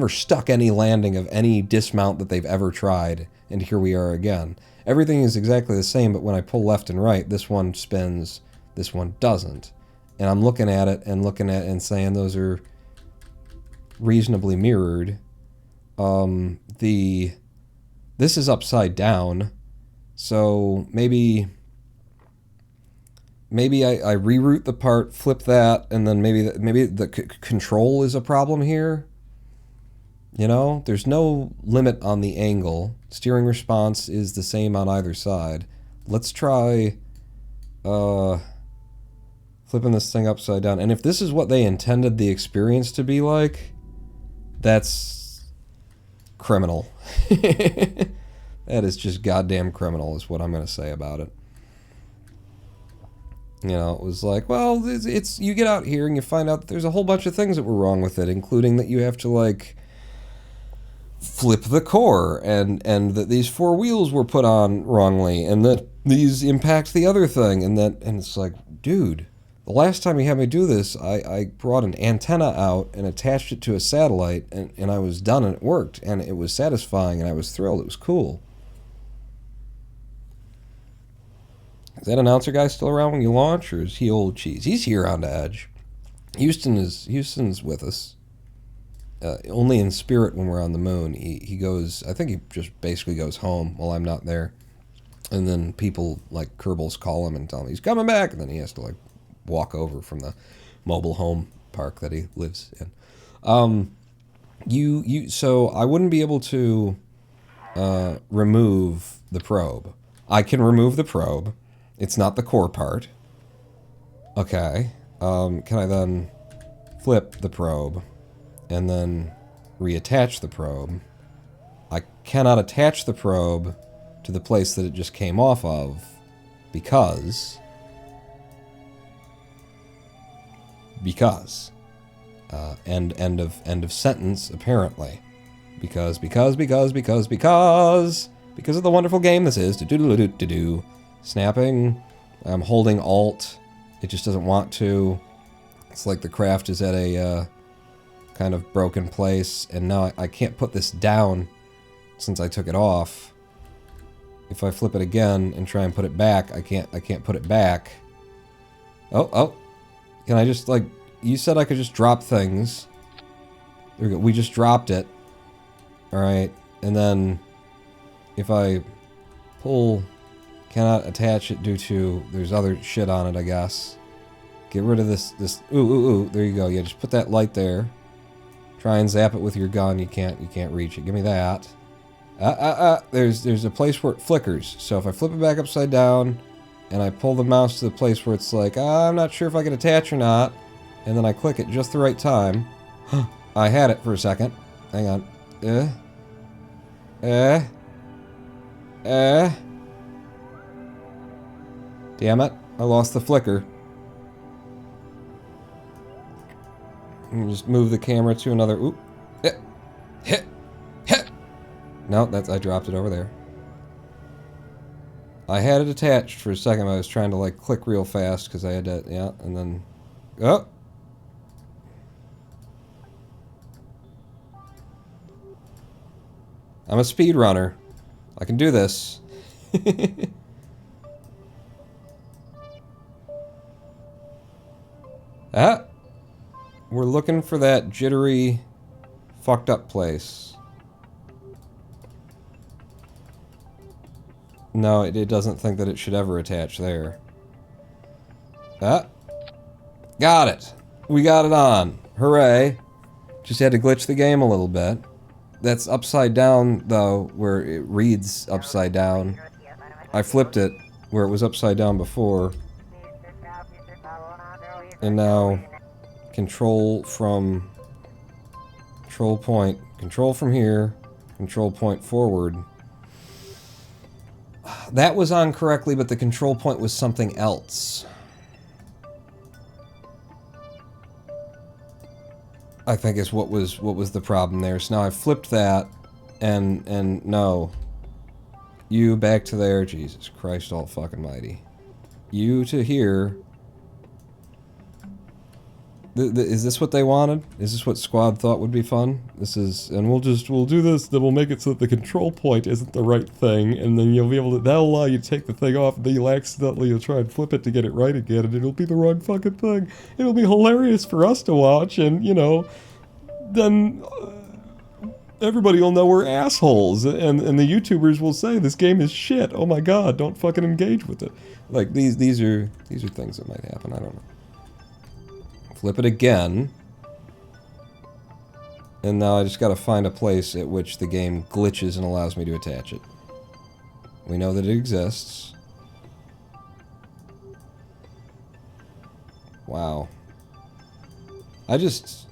stuck any landing of any dismount that they've ever tried, and here we are again. Everything is exactly the same, but when I pull left and right, this one spins, this one doesn't. And I'm looking at it and saying those are reasonably mirrored. This is upside down, so maybe I reroute the part, flip that, and then maybe the control is a problem here. You know, there's no limit on the angle. Steering response is the same on either side. Let's try flipping this thing upside down. And if this is what they intended the experience to be like, that's criminal. That is just goddamn criminal is what I'm going to say about it. You know, it was like, well, it's you get out here and you find out that there's a whole bunch of things that were wrong with it, including that you have to, like, flip the core, and that these four wheels were put on wrongly, and that these impact the other thing, and it's like, dude, the last time you had me do this, I brought an antenna out and attached it to a satellite, and I was done, and it worked, and it was satisfying, and I was thrilled. It was cool. Is that announcer guy still around when you launch, or is he old cheese? He's here on the Edge. Houston's with us. Only in spirit when we're on the moon. He goes, I think he just basically goes home while I'm not there. And then people like Kerbals call him and tell him he's coming back, and then he has to, like, walk over from the mobile home park that he lives in. So I wouldn't be able to remove the probe. I can remove the probe. It's not the core part. Okay. Can I then flip the probe and then reattach the probe? I cannot attach the probe to the place that it just came off of because end of sentence, apparently. Because of the wonderful game this is. Do. Snapping. I'm holding Alt. It just doesn't want to. It's like the craft is at a kind of broken place, and now I can't put this down since I took it off. if I flip it again and try and put it back, I can't put it back. Oh. Can I just, like, you said I could just drop things. There we go. We just dropped it. Alright. And then if I pull, cannot attach it due to, there's other shit on it, I guess. Get rid of this, ooh, there you go. Yeah, just put that light there. Try and zap it with your gun. You can't reach it. Give me that. There's a place where it flickers. So if I flip it back upside down, and I pull the mouse to the place where it's like, I'm not sure if I can attach or not, and then I click it just the right time. I had it for a second. Hang on. Damn it. I lost the flicker. Just move the camera to another... Oop. Hit. No, I dropped it over there. I had it attached for a second. I was trying to, like, click real fast because I had to... Yeah, and then... Oh! I'm a speedrunner. I can do this. We're looking for that jittery, fucked up place. No, it doesn't think that it should ever attach there. Got it! We got it on. Hooray. Just had to glitch the game a little bit. That's upside down, though, where it reads upside down. I flipped it where it was upside down before. And now, control from here, control point forward. That was on correctly, but the control point was something else. I think is what was the problem there. So now I flipped that, and no. You back to there, Jesus Christ all fucking mighty. You to here. Is this what they wanted? Is this what Squad thought would be fun? This is, and we'll do this, then we'll make it so that the control point isn't the right thing, and then you'll be able to, that'll allow you to take the thing off, and then you'll try and flip it to get it right again, and it'll be the wrong fucking thing. It'll be hilarious for us to watch, and, you know, then everybody will know we're assholes, and the YouTubers will say, this game is shit, oh my god, don't fucking engage with it. Like, these are things that might happen, I don't know. Flip it again. And now I just gotta find a place at which the game glitches and allows me to attach it. We know that it exists. Wow. It's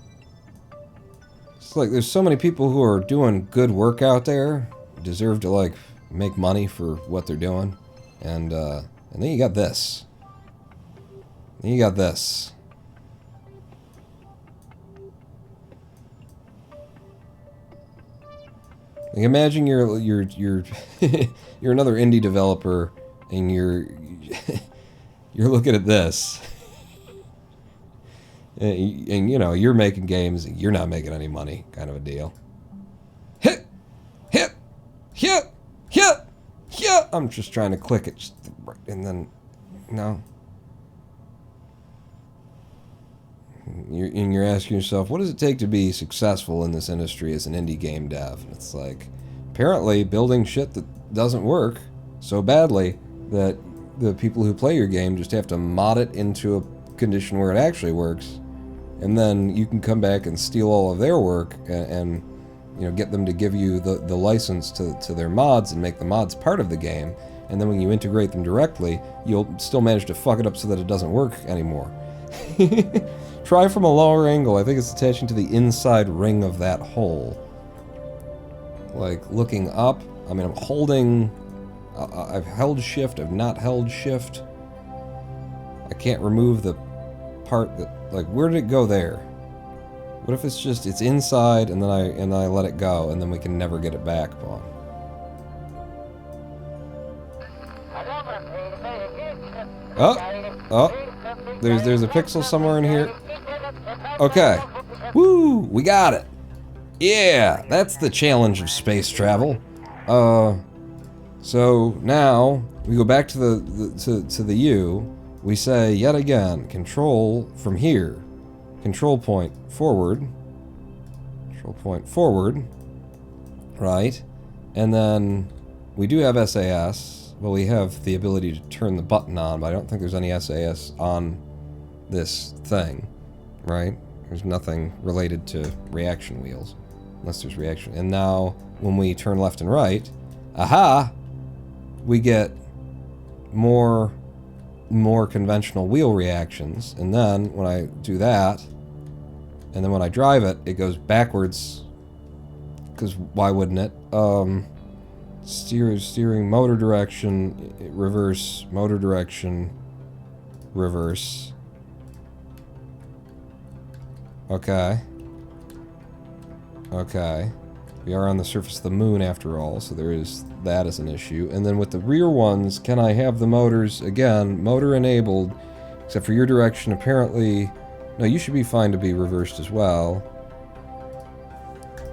like there's so many people who are doing good work out there, deserve to, like, make money for what they're doing. And then you got this. Then you got this. Like, imagine you're you're another indie developer and you're looking at this, and you know you're making games and you're not making any money, kind of a deal. Hit. I'm just trying to click it, and then no. You're asking yourself, what does it take to be successful in this industry as an indie game dev? And it's like, apparently building shit that doesn't work so badly that the people who play your game just have to mod it into a condition where it actually works, and then you can come back and steal all of their work and you know, get them to give you the license to their mods and make the mods part of the game, and then when you integrate them directly, you'll still manage to fuck it up so that it doesn't work anymore. Try from a lower angle. I think it's attaching to the inside ring of that hole. Like, looking up. I mean, I'm holding... I've held shift. I've not held shift. I can't remove the part that... Like, where did it go there? What if it's just... It's inside, and then I let it go, and then we can never get it back upon. Oh! There's a pixel somewhere in here. Okay. Woo! We got it! Yeah! That's the challenge of space travel. So now we go back to the U. We say yet again, control from here. Control point forward. Control point forward. Right? And then we do have SAS. Well, we have the ability to turn the button on, but I don't think there's any SAS on this thing. Right? There's nothing related to reaction wheels. Unless there's reaction. And now, when we turn left and right, aha! We get more conventional wheel reactions. And then, when I do that, and then when I drive it, it goes backwards. Because why wouldn't it? Steering motor direction, reverse, motor direction, reverse. Okay. Okay. We are on the surface of the moon after all, so there is that as an issue. And then with the rear ones, can I have the motors, again, motor enabled, except for your direction, apparently... No, you should be fine to be reversed as well.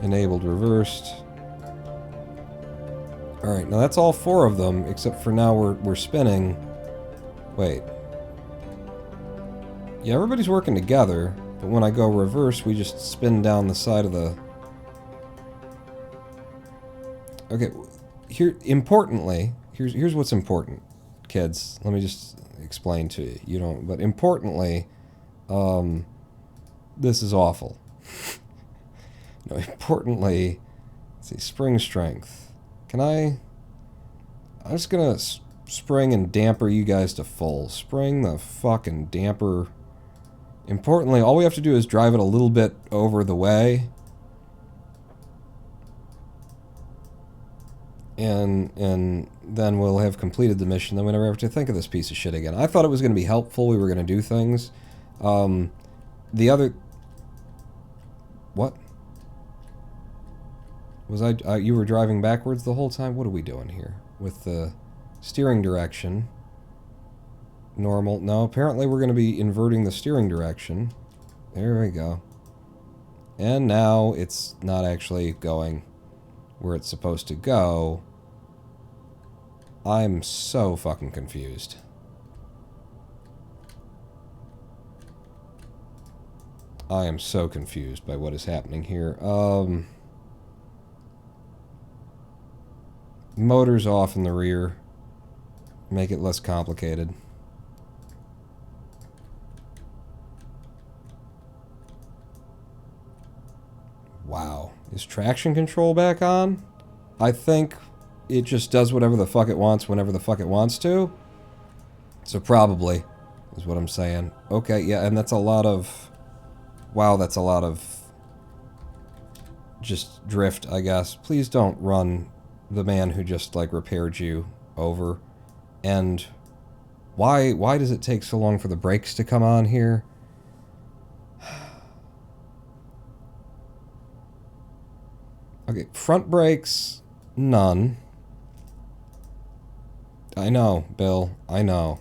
Enabled, reversed. Alright, now that's all 4 of them, except for now we're spinning. Wait. Yeah, everybody's working together, but when I go reverse, we just spin down the side of the... Okay, here, importantly, here's what's important, kids. Let me just explain to you. You don't, but importantly, this is awful. No, importantly, let's see, spring strength. I'm just gonna spring and damper you guys to full. Spring the fucking damper. Importantly, all we have to do is drive it a little bit over the way. And then we'll have completed the mission. Then we never have to think of this piece of shit again. I thought it was going to be helpful. We were going to do things. The other... What? Was you were driving backwards the whole time? What are we doing here? With the steering direction. Normal. No, apparently we're going to be inverting the steering direction. There we go. And now it's not actually going where it's supposed to go. I'm so fucking confused. I am so confused by what is happening here. Motors off in the rear. Make it less complicated. Wow. Is traction control back on? I think it just does whatever the fuck it wants whenever the fuck it wants to. So probably, is what I'm saying. Okay, yeah, and that's a lot of... Wow, that's a lot of... just drift, I guess. Please don't run the man who just, like, repaired you over. And why does it take so long for the brakes to come on here? Okay, front brakes, none. I know, Bill, I know.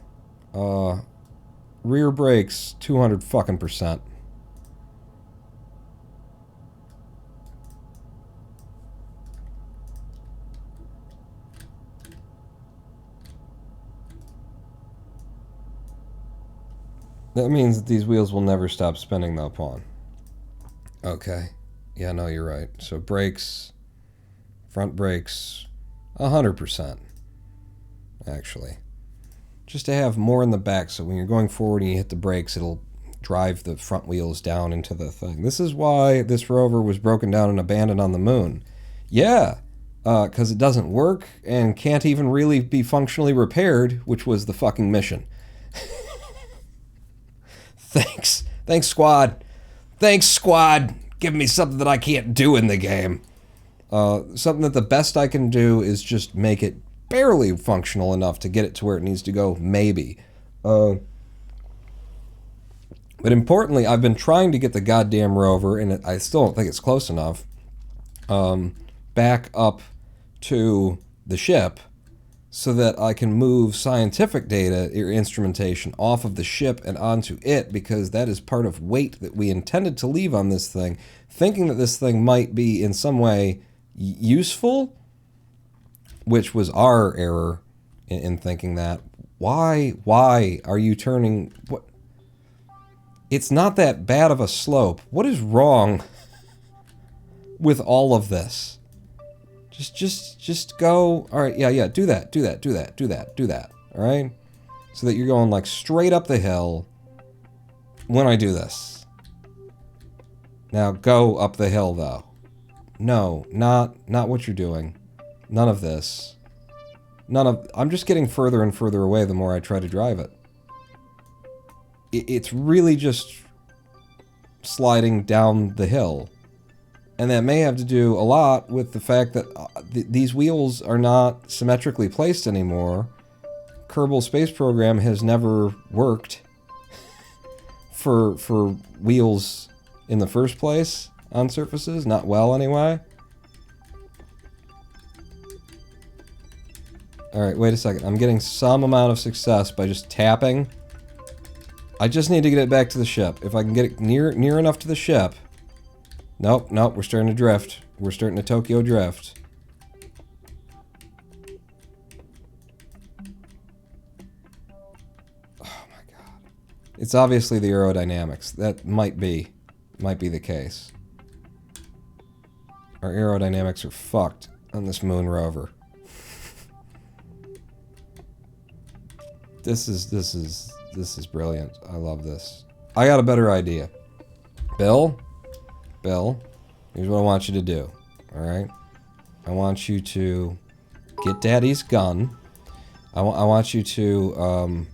Rear brakes, 200 fucking %. That means that these wheels will never stop spinning, though, Pawn. Okay. Yeah, no, you're right. So brakes, front brakes, 100%, actually. Just to have more in the back, so when you're going forward and you hit the brakes, it'll drive the front wheels down into the thing. This is why this rover was broken down and abandoned on the moon. Yeah, because it doesn't work and can't even really be functionally repaired, which was the fucking mission. Thanks. Thanks, squad. Thanks, squad. Give me something that I can't do in the game. Something that the best I can do is just make it barely functional enough to get it to where it needs to go, maybe. But importantly, I've been trying to get the goddamn rover, and I still don't think it's close enough, back up to the ship so that I can move scientific data or instrumentation off of the ship and onto it, because that is part of weight that we intended to leave on this thing, thinking that this thing might be in some way useful. which was our error in thinking that. Why are you turning... What? It's not that bad of a slope. What is wrong with all of this? Just go... Alright, yeah, do that. Alright? So that you're going, like, straight up the hill when I do this. Now, go up the hill, though. No, not what you're doing. None of this. I'm just getting further and further away the more I try to drive it. It's really just sliding down the hill. And that may have to do a lot with the fact that these wheels are not symmetrically placed anymore. Kerbal Space Program has never worked for wheels in the first place on surfaces. Not well, anyway. Alright, wait a second. I'm getting some amount of success by just tapping. I just need to get it back to the ship. If I can get it near enough to the ship... Nope, we're starting to drift. We're starting to Tokyo drift. Oh my god. It's obviously the aerodynamics. That might be the case. Our aerodynamics are fucked on this moon rover. This is brilliant. I love this. I got a better idea. Bill, here's what I want you to do. Alright? I want you to get Daddy's gun. I want you to,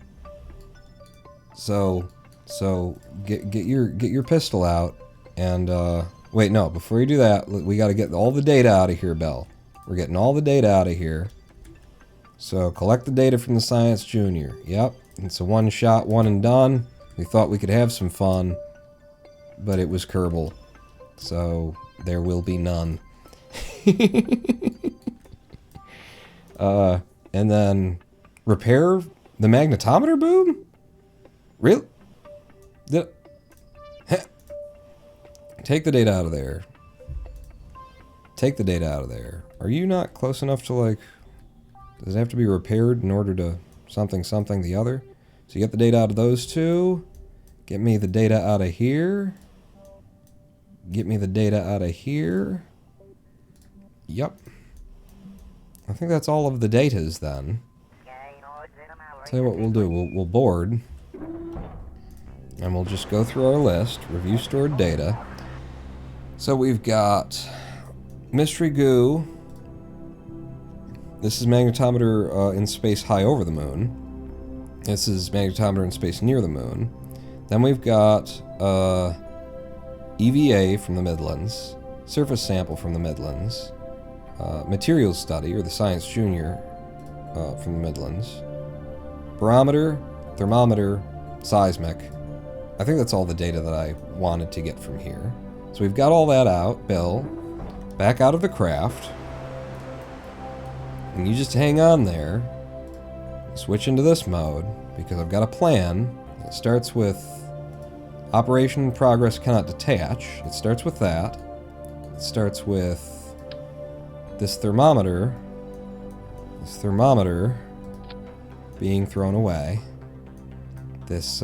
so get your pistol out and, wait, no, before you do that, we gotta get all the data out of here, Bill. We're getting all the data out of here. So, collect the data from the Science Junior. Yep, it's a one-shot, one and done. We thought we could have some fun, but it was Kerbal. So, there will be none. And then, repair the magnetometer boom? Really? Take the data out of there. Take the data out of there. Are you not close enough to, like... Does it have to be repaired in order to something the other? So you get the data out of those two. Get me the data out of here. Get me the data out of here. Yep. I think that's all of the datas then. Tell you what we'll do. We'll board. And we'll just go through our list. Review stored data. So we've got Mystery Goo. This is magnetometer in space high over the moon. This is magnetometer in space near the moon. Then we've got EVA from the Midlands, surface sample from the Midlands, materials study, or the Science Junior from the Midlands, barometer, thermometer, seismic. I think that's all the data that I wanted to get from here. So we've got all that out. Bill, back out of the craft. And you just hang on there. Switch into this mode, because I've got a plan. It starts with operation in progress cannot detach. It starts with that. It starts with this thermometer. This thermometer being thrown away. This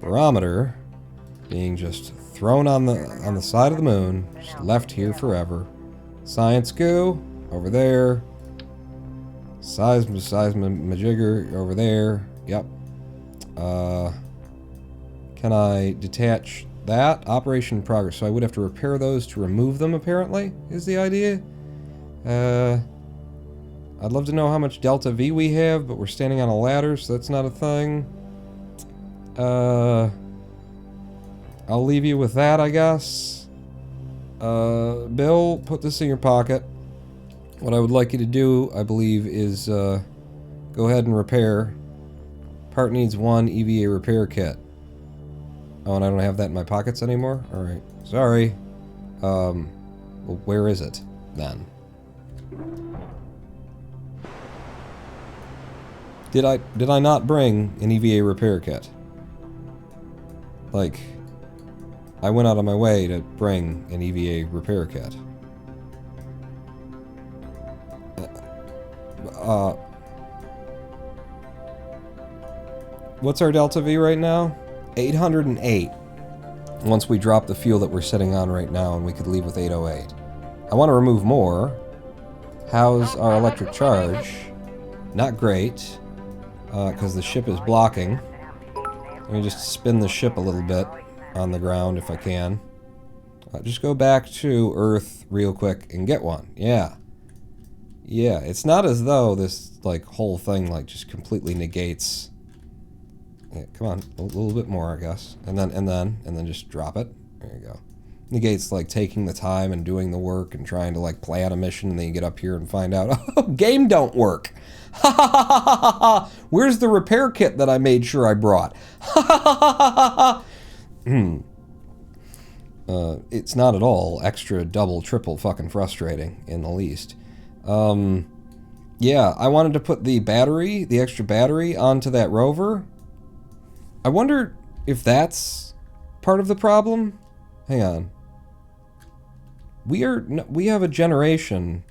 barometer being just thrown on the side of the moon, just left here forever. Science goo over there. Seismomajigger over there. Yep. Can I detach that? Operation in progress. So I would have to repair those to remove them, apparently, is the idea. I'd love to know how much Delta V we have, but we're standing on a ladder, so that's not a thing. I'll leave you with that, I guess. Bill, put this in your pocket. What I would like you to do, I believe, is go ahead and repair. Part needs 1 EVA repair kit. Oh, and I don't have that in my pockets anymore? Alright. Sorry. Well, where is it, then? Did I not bring an EVA repair kit? Like, I went out of my way to bring an EVA repair kit. What's our delta V right now? 808. Once we drop the fuel that we're sitting on right now, and we could leave with 808. I want to remove more. How's our electric charge? Not great, because the ship is blocking. Let me just spin the ship a little bit on the ground if I can. Just go back to Earth real quick and get one. Yeah. Yeah, it's not as though this, like, whole thing, like, just completely negates... Yeah, come on, a little bit more, I guess. And then just drop it. There you go. Negates, like, taking the time and doing the work and trying to, like, plan a mission, and then you get up here and find out, oh, game don't work. Ha ha ha ha ha ha! Where's the repair kit that I made sure I brought? Ha ha ha ha ha ha! It's not at all extra, double, triple fucking frustrating in the least. Yeah, I wanted to put the battery, the extra battery, onto that rover. I wonder if that's part of the problem? Hang on. We have a generation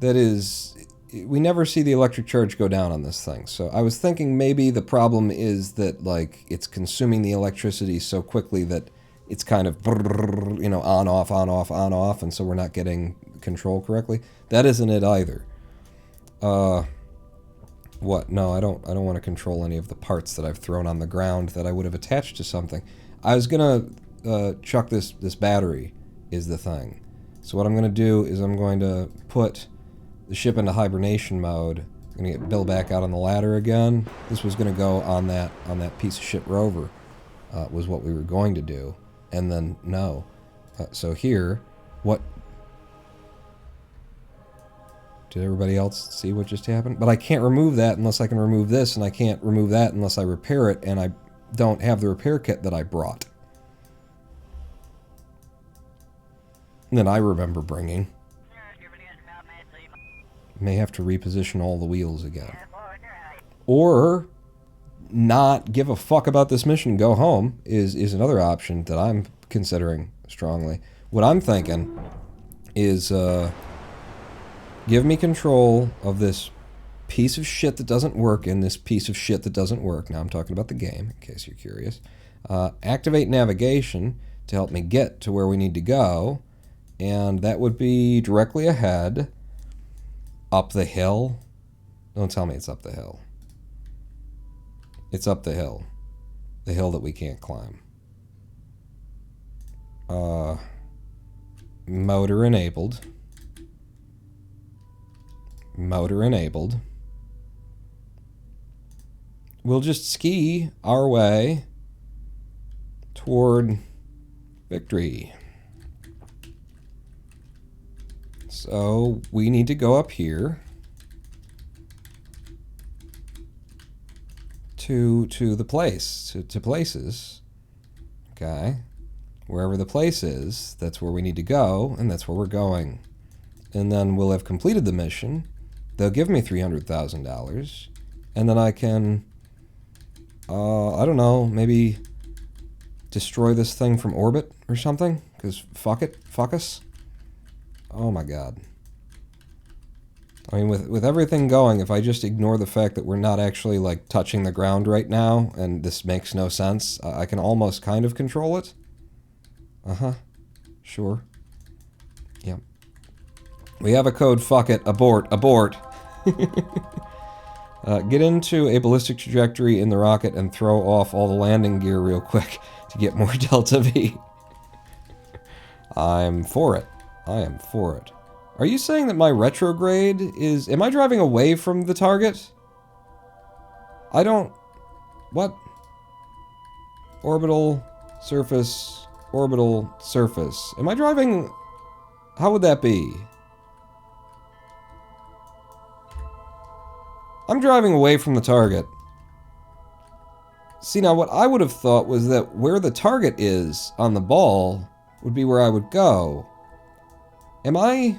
that is... We never see the electric charge go down on this thing. So I was thinking maybe the problem is that, like, it's consuming the electricity so quickly that it's kind of, you know, on, off, on, off, on, off, and so we're not getting control correctly. That isn't it either. What? No, I don't want to control any of the parts that I've thrown on the ground that I would have attached to something. I was gonna chuck this battery is the thing. So what I'm gonna do is I'm going to put the ship into hibernation mode. I'm gonna get Bill back out on the ladder again. This was gonna go on that piece of shit rover, was what we were going to do. And then no. So here, what? Did everybody else see what just happened? But I can't remove that unless I can remove this, and I can't remove that unless I repair it, and I don't have the repair kit that I brought. And then I remember bringing. May have to reposition all the wheels again. Or not give a fuck about this mission and go home is another option that I'm considering strongly. What I'm thinking is... give me control of this piece of shit that doesn't work and this piece of shit that doesn't work. Now I'm talking about the game, in case you're curious. Activate navigation to help me get to where we need to go. And that would be directly ahead. Up the hill. Don't tell me it's up the hill. It's up the hill. The hill that we can't climb. Motor enabled. Motor enabled. We'll just ski our way toward victory. So we need to go up here to the place, to places. Okay. Wherever the place is, that's where we need to go, and that's where we're going. And then we'll have completed the mission. They'll give me $300,000, and then I can, I don't know, maybe destroy this thing from orbit or something, because fuck it, fuck us. Oh my god. I mean, with everything going, if I just ignore the fact that we're not actually, like, touching the ground right now, and this makes no sense, I can almost kind of control it. Uh-huh. Sure. Yep. We have a code, fuck it, abort, abort. Get into a ballistic trajectory in the rocket and throw off all the landing gear real quick to get more Delta V. I'm for it. I am for it. Are you saying that my retrograde is... Am I driving away from the target? I don't... What? Orbital, surface, orbital, surface. Am I driving... How would that be? I'm driving away from the target. See, now what I would have thought was that where the target is on the ball would be where I would go. Am I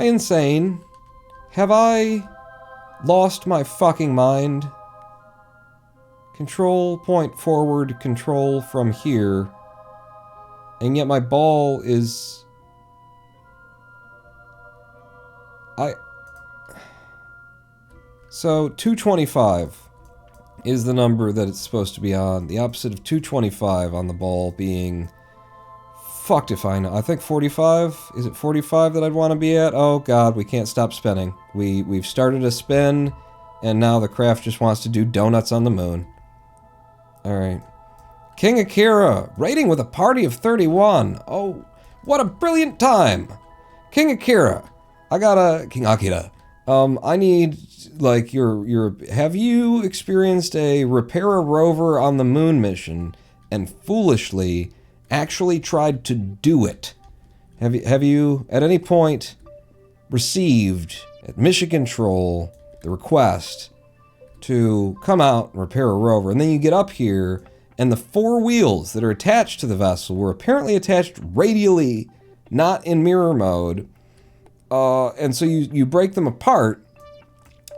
insane? Have I lost my fucking mind? Control point forward, control from here. And yet my ball is... So, 225 is the number that it's supposed to be on. The opposite of 225 on the ball being... Fucked if I know. I think 45? Is it 45 that I'd want to be at? Oh god, we can't stop spinning. We've started a spin, and now the craft just wants to do donuts on the moon. Alright. King Akira, rating with a party of 31. Oh, what a brilliant time! King Akira, King Akira. I need, like, have you experienced a repair a rover on the moon mission, and foolishly actually tried to do it? Have you at any point received at mission control the request to come out and repair a rover, and then you get up here and the 4 wheels that are attached to the vessel were apparently attached radially, not in mirror mode, and so you break them apart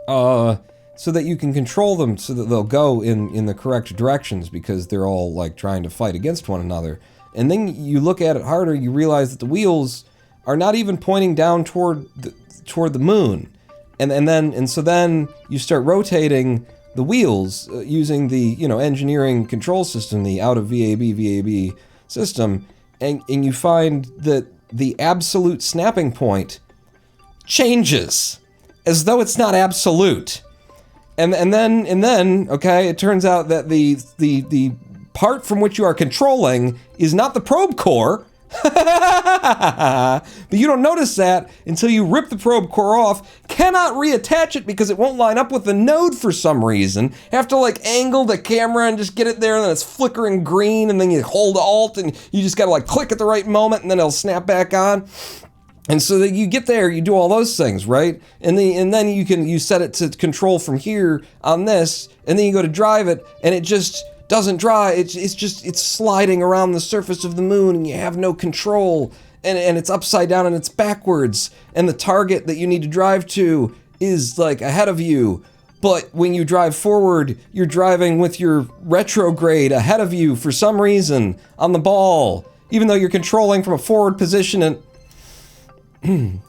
so that you can control them so that they'll go in the correct directions, because they're all like trying to fight against one another. And then you look at it harder, you realize that the wheels are not even pointing down toward the moon. And so then you start rotating the wheels using the, engineering control system, the out of VAB system, and you find that the absolute snapping point changes as though it's not absolute. And then okay, it turns out that the part from which you are controlling is not the probe core. But you don't notice that until you rip the probe core off, cannot reattach it because it won't line up with the node for some reason. Have to like angle the camera and just get it there, and then it's flickering green, and then you hold Alt and you just gotta like click at the right moment, and then it'll snap back on. And so that you get there, you do all those things, right? And then you set it to control from here on this, and then you go to drive it, and it just doesn't drive. It's sliding around the surface of the moon, and you have no control, and it's upside down and it's backwards, and the target that you need to drive to is like ahead of you. But when you drive forward, you're driving with your retrograde ahead of you for some reason on the ball, even though you're controlling from a forward position. And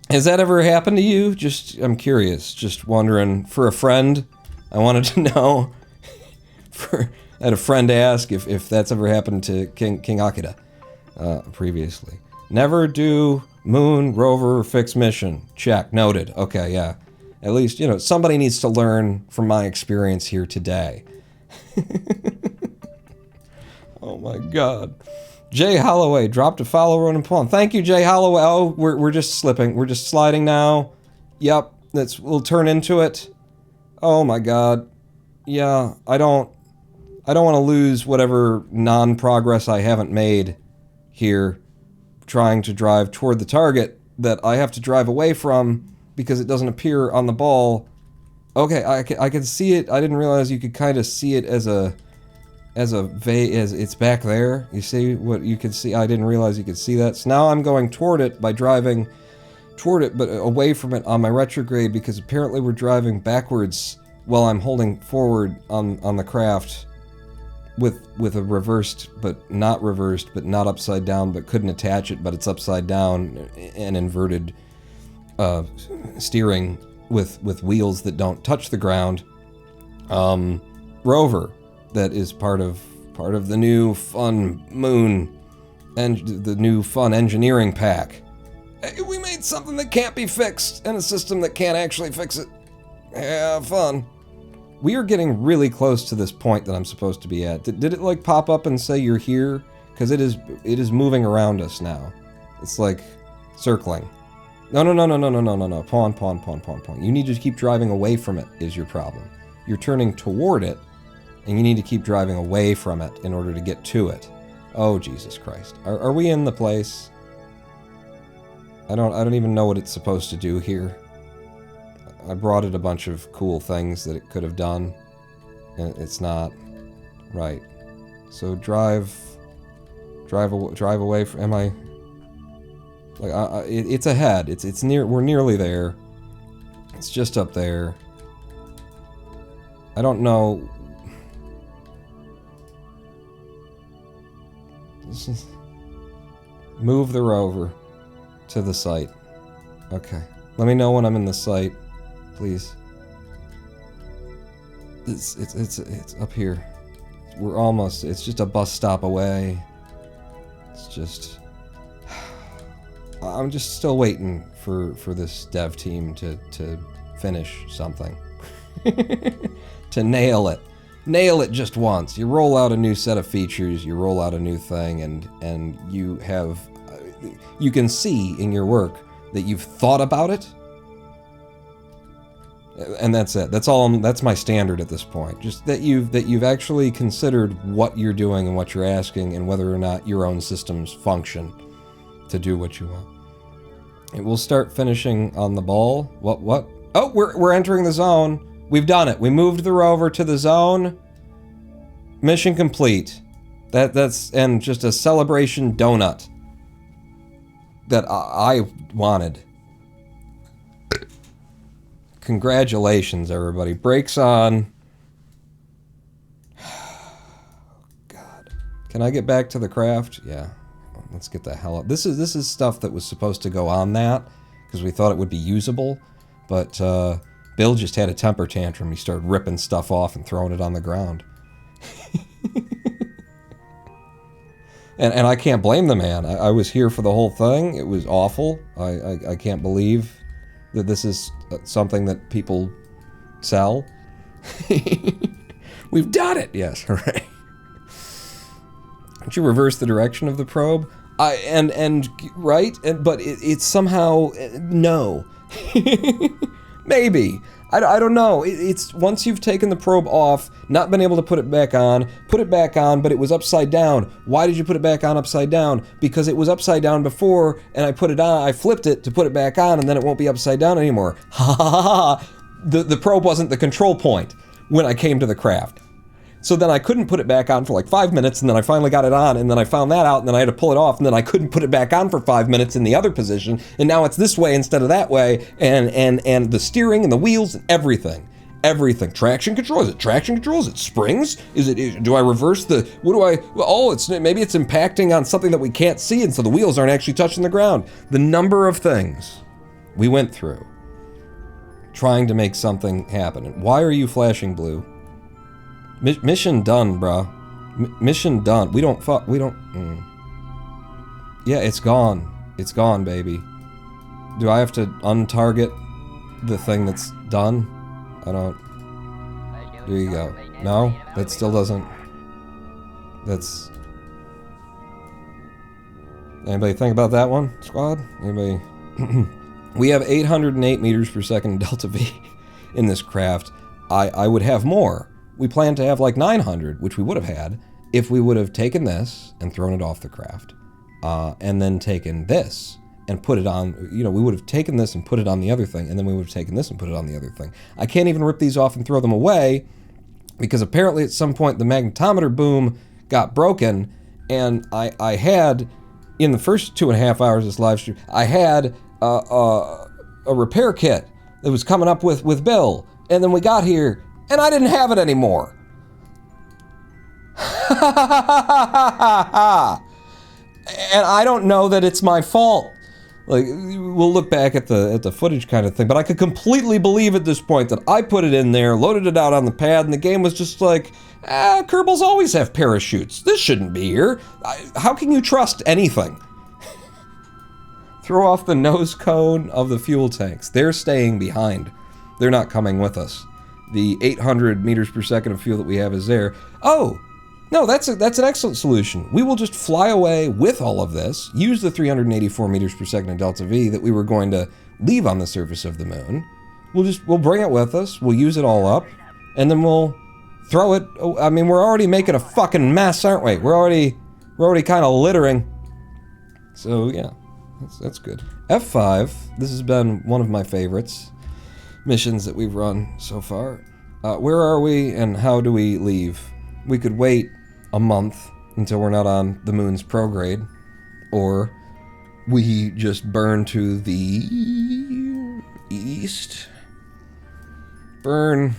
has that ever happened to you? I'm curious, just wondering. For a friend, I wanted to know. I had a friend ask if that's ever happened to King Akira previously. Never do moon rover fix mission. Check, noted. Okay, yeah. At least, somebody needs to learn from my experience here today. Oh my god. Jay Holloway dropped a follow Ronan Paul. Thank you, Jay Holloway. Oh, we're just slipping. We're just sliding now. Yep, we'll turn into it. Oh my god. Yeah, I don't want to lose whatever non-progress I haven't made here trying to drive toward the target that I have to drive away from because it doesn't appear on the ball. Okay, I can see it. I didn't realize you could kind of see it as it's back there. You see what you can see? I didn't realize you could see that. So now I'm going toward it by driving toward it, but away from it on my retrograde, because apparently we're driving backwards while I'm holding forward on the craft with a reversed, but not upside down, but couldn't attach it, but it's upside down and inverted steering with wheels that don't touch the ground. Rover. That is part of the new fun moon and the new fun engineering pack. We made something that can't be fixed and a system that can't actually fix it. Yeah, fun. We are getting really close to this point that I'm supposed to be at. Did it like pop up and say you're here? Because it is moving around us now. It's like circling. No. Pawn. You need to keep driving away from it is your problem. You're turning toward it, and you need to keep driving away from it in order to get to it. Oh, Jesus Christ. Are we in the place? I don't even know what it's supposed to do here. I brought it a bunch of cool things that it could have done, and it's not. Right. So drive away from, am I? Like, it's ahead. It's near, we're nearly there. It's just up there. I don't know. Move the rover to the site. Okay. Let me know when I'm in the site, please. It's up here. We're almost, it's just a bus stop away. It's just, I'm just still waiting for this dev team to finish something. To nail it. Nail it just once. You roll out a new set of features, you roll out a new thing, and you have, you can see in your work that you've thought about it. And that's it. That's all. That's my standard at this point. Just that you've actually considered what you're doing and what you're asking, and whether or not your own systems function to do what you want. It will start finishing on the ball. What? Oh, we're entering the zone. We've done it. We moved the rover to the zone. Mission complete. That's and just a celebration donut that I wanted. Congratulations, everybody. Brakes on. God. Can I get back to the craft? Yeah. Let's get the hell up. This is stuff that was supposed to go on that because we thought it would be usable, but Bill just had a temper tantrum. He started ripping stuff off and throwing it on the ground. and I can't blame the man. I was here for the whole thing. It was awful. I can't believe that this is something that people sell. We've done it. Yes, hooray. Don't you reverse the direction of the probe? But it's somehow no. Maybe. I don't know. It's once you've taken the probe off, not been able to put it back on, but it was upside down. Why did you put it back on upside down? Because it was upside down before, and I put it on, I flipped it to put it back on, and then it won't be upside down anymore. Ha ha ha ha! The probe wasn't the control point when I came to the craft. So then I couldn't put it back on for like 5 minutes, and then I finally got it on, and then I found that out, and then I had to pull it off, and then I couldn't put it back on for 5 minutes in the other position, and now it's this way instead of that way, and the steering and the wheels and everything. Everything. Traction control? Is it traction control? Is it springs? Do I reverse the, maybe it's impacting on something that we can't see, and so the wheels aren't actually touching the ground. The number of things we went through trying to make something happen. And why are you flashing blue? Mission done, bro. Mission done. Yeah, it's gone. It's gone, baby. Do I have to untarget the thing that's done? I don't. There you go. No? That still doesn't. That's. Anybody think about that one, squad? Anybody? We have 808 meters per second delta V in this craft. I would have more. We planned to have like 900, which we would have had if we would have taken this and thrown it off the craft, and then taken this and put it on, we would have taken this and put it on the other thing, and then we would have taken this and put it on the other thing. I can't even rip these off and throw them away because apparently at some point the magnetometer boom got broken, and I had, in the first 2.5 hours of this live stream, I had a repair kit that was coming up with Bill, and then we got here, and I didn't have it anymore. And I don't know that it's my fault. Like, we'll look back at the footage kind of thing, but I could completely believe at this point that I put it in there, loaded it out on the pad, and the game was just like, Kerbals always have parachutes. This shouldn't be here. How can you trust anything? Throw off the nose cone of the fuel tanks. They're staying behind. They're not coming with us. The 800 meters per second of fuel that we have is there. Oh, no, that's an excellent solution. We will just fly away with all of this, use the 384 meters per second of delta V that we were going to leave on the surface of the moon. We'll bring it with us, we'll use it all up, and then we'll throw it. I mean, we're already making a fucking mess, aren't we? We're already kind of littering. So yeah, that's good. F5, this has been one of my favorites. Missions that we've run so far. Where are we and how do we leave? We could wait a month until we're not on the moon's prograde, or we just burn to the east. Burn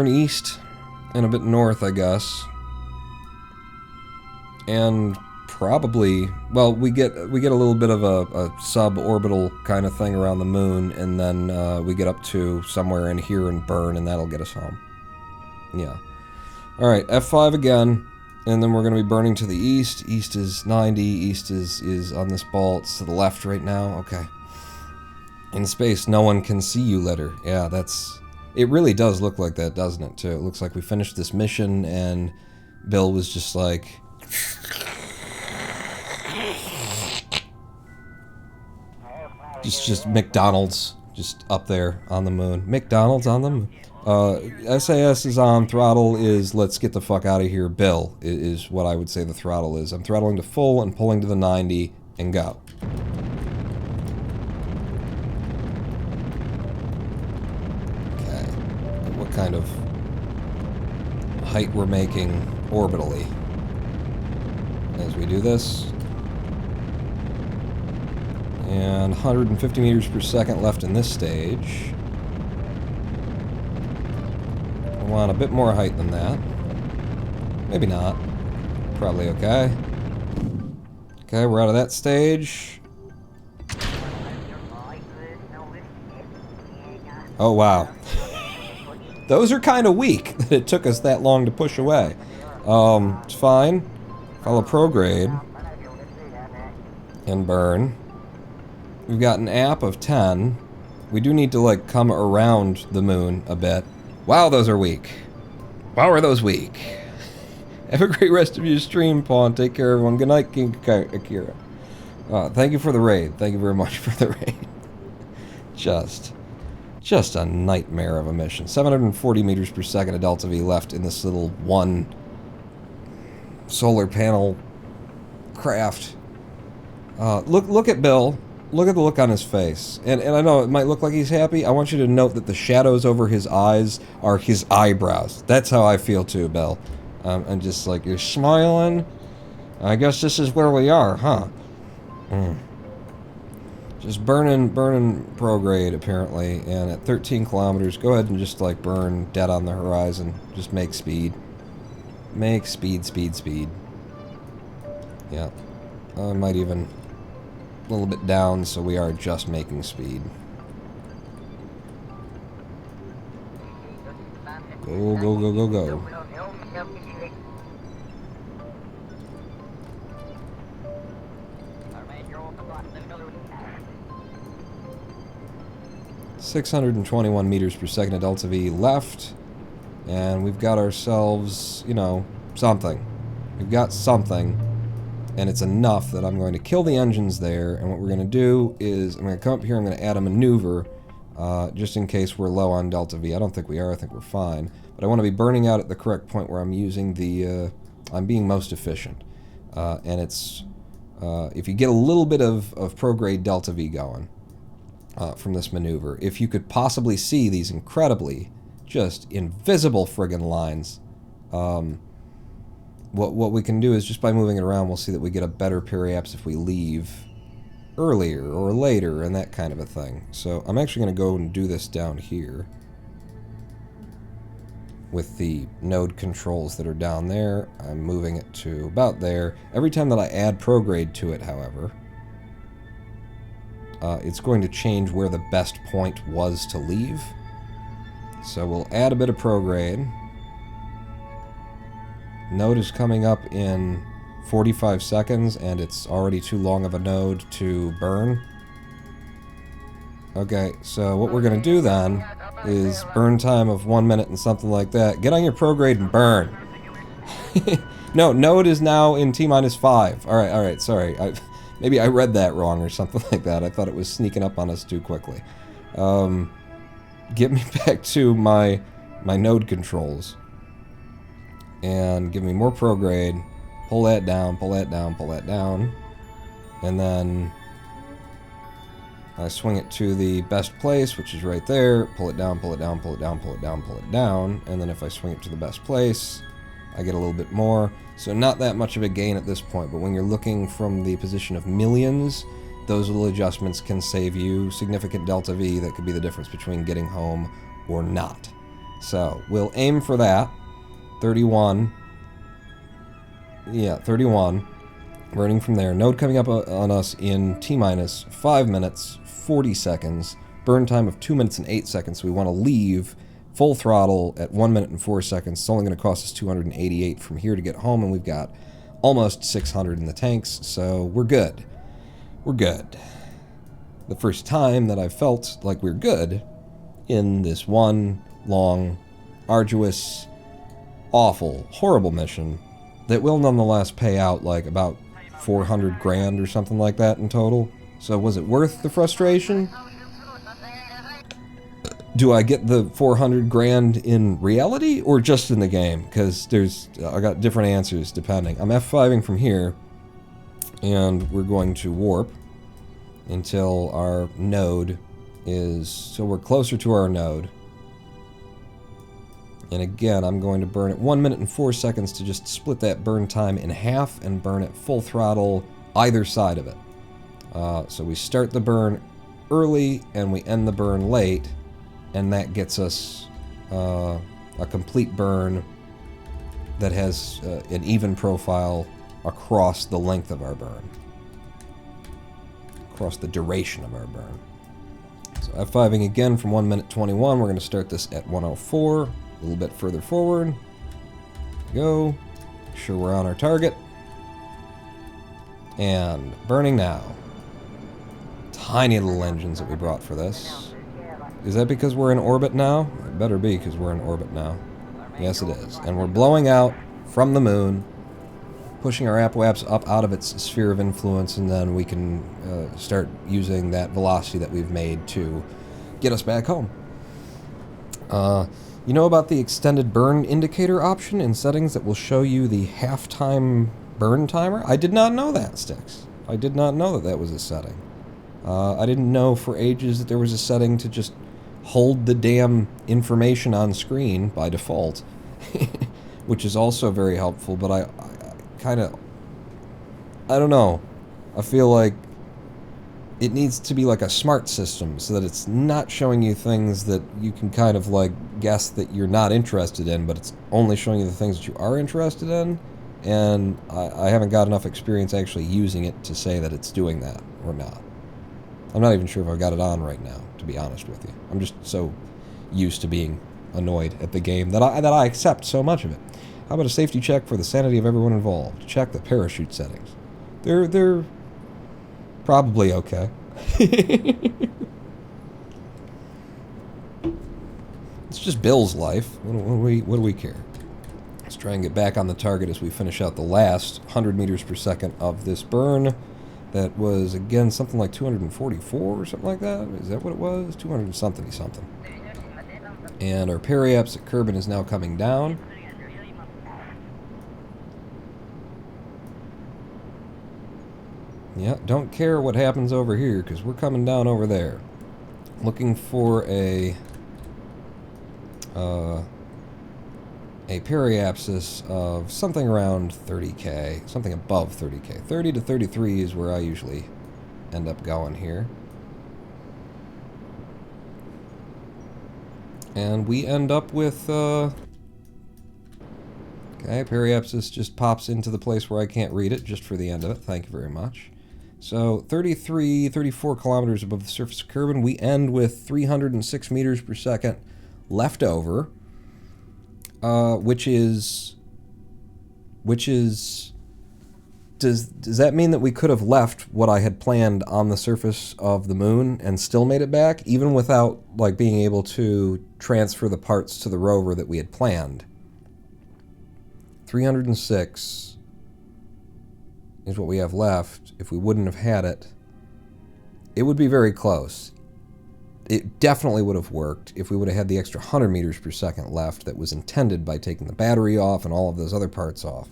east and a bit north, I guess. And probably, well, we get a little bit of a suborbital kind of thing around the moon, and then we get up to somewhere in here and burn, and that'll get us home. Yeah. All right, F5 again, and then we're going to be burning to the east. East is 90. East is on this ball. It's to the left right now. Okay. In space, no one can see you later. Yeah, that's... It really does look like that, doesn't it, too? It looks like we finished this mission, and Bill was just like... Just McDonald's just up there on the moon. McDonald's on the moon. SAS is on. Throttle is let's get the fuck out of here. Bill is what I would say the throttle is. I'm throttling to full and pulling to the 90 and go. Okay. What kind of height we're making orbitally as we do this. And 150 meters per second left in this stage. I want a bit more height than that. Maybe not. Probably okay. Okay, we're out of that stage. Oh, wow. Those are kind of weak that it took us that long to push away. It's fine. Follow prograde. And burn. We've got an app of 10. We do need to, like, come around the moon a bit. Wow, those are weak. Wow, are those weak. Have a great rest of your stream, Pawn. Take care, everyone. Good night, King Akira. Thank you for the raid. Thank you very much for the raid. Just a nightmare of a mission. 740 meters per second of Delta V left in this little one solar panel craft. Look at Bill. Look at the look on his face. And I know it might look like he's happy. I want you to note that the shadows over his eyes are his eyebrows. That's how I feel too, Bill. I'm just like, you're smiling? I guess this is where we are, huh? Just burning prograde, apparently. And at 13 kilometers, go ahead and just, like, burn dead on the horizon. Just make speed. Make speed. Yeah. I might even... a little bit down, so we are just making speed. Go. 621 meters per second of Delta V left, and we've got ourselves, you know, something. We've got something. And it's enough that I'm going to kill the engines there, and what we're going to do is I'm going to come up here, I'm going to add a maneuver, just in case we're low on Delta V. I don't think we are, I think we're fine. But I want to be burning out at the correct point where I'm using the, I'm being most efficient. And it's, if you get a little bit of prograde Delta V going from this maneuver, if you could possibly see these incredibly, just invisible friggin' lines, what we can do is just by moving it around, we'll see that we get a better periapse if we leave earlier or later and that kind of a thing. So I'm actually going to go and do this down here with the node controls that are down there. I'm moving it to about there. Every time that I add prograde to it, however, it's going to change where the best point was to leave. So we'll add a bit of prograde. Node is coming up in 45 seconds, and it's already too long of a node to burn. Okay, so what we're going to do then is burn time of 1 minute and something like that. Get on your prograde and burn. No, node is now in T-minus 5. Alright, sorry. Maybe I read that wrong or something like that. I thought it was sneaking up on us too quickly. Get me back to my node controls. And give me more prograde, pull that down, and then I swing it to the best place, which is right there, pull it down, and then if I swing it to the best place, I get a little bit more. So not that much of a gain at this point, but when you're looking from the position of millions, those little adjustments can save you significant Delta V that could be the difference between getting home or not. So we'll aim for that. 31. Yeah, 31. Burning from there. Node coming up on us in T-minus 5 minutes, 40 seconds. Burn time of 2 minutes and 8 seconds. So we want to leave full throttle at 1 minute and 4 seconds. It's only going to cost us 288 from here to get home, and we've got almost 600 in the tanks, so we're good. We're good. The first time that I felt like we're good in this one long, arduous, awful, horrible mission that will nonetheless pay out like about 400 grand or something like that in total. So was it worth the frustration? Do I get the 400 grand in reality or just in the game? Because I got different answers depending. I'm F5ing from here, and we're going to warp until our node is, so we're closer to our node. And again, I'm going to burn at 1 minute and 4 seconds to just split that burn time in half and burn at full throttle either side of it. So we start the burn early and we end the burn late, and that gets us a complete burn that has an even profile across the length of our burn, across the duration of our burn. So F5ing again from 1 minute 21. We're going to start this at 104, a little bit further forward. Go. Make sure we're on our target. And burning now. Tiny little engines that we brought for this. Is that because we're in orbit now? It better be, because we're in orbit now. Yes, it is. And we're blowing out from the moon, pushing our apoaps up out of its sphere of influence, and then we can start using that velocity that we've made to get us back home. You know about the extended burn indicator option in settings that will show you the half-time burn timer? I did not know that, Styx. I did not know that that was a setting. I didn't know for ages that there was a setting to just hold the damn information on screen by default, which is also very helpful, but I kind of, I don't know. I feel like it needs to be like a smart system so that it's not showing you things that you can kind of like guess that you're not interested in, but it's only showing you the things that you are interested in, and I haven't got enough experience actually using it to say that it's doing that or not. I'm not even sure if I've got it on right now, to be honest with you. I'm just so used to being annoyed at the game that I accept so much of it. How about a safety check for the sanity of everyone involved? Check the parachute settings. They're probably okay. It's just Bill's life. What do we care? Let's try and get back on the target as we finish out the last 100 meters per second of this burn. That was, again, something like 244 or something like that. Is that what it was? 200 something. And our periaps at Kerbal is now coming down. Yeah, don't care what happens over here, because we're coming down over there. Looking for a periapsis of something around 30k, something above 30k. 30 to 33 is where I usually end up going here. And we end up with, okay, periapsis just pops into the place where I can't read it, just for the end of it. Thank you very much. So 33, 34 kilometers above the surface of Kerbal, we end with 306 meters per second left over. Which is, does that mean that we could have left what I had planned on the surface of the moon and still made it back, even without, like, being able to transfer the parts to the rover that we had planned? 306 is what we have left. If we wouldn't have had it, it would be very close. It definitely would have worked if we would have had the extra 100 meters per second left that was intended by taking the battery off and all of those other parts off.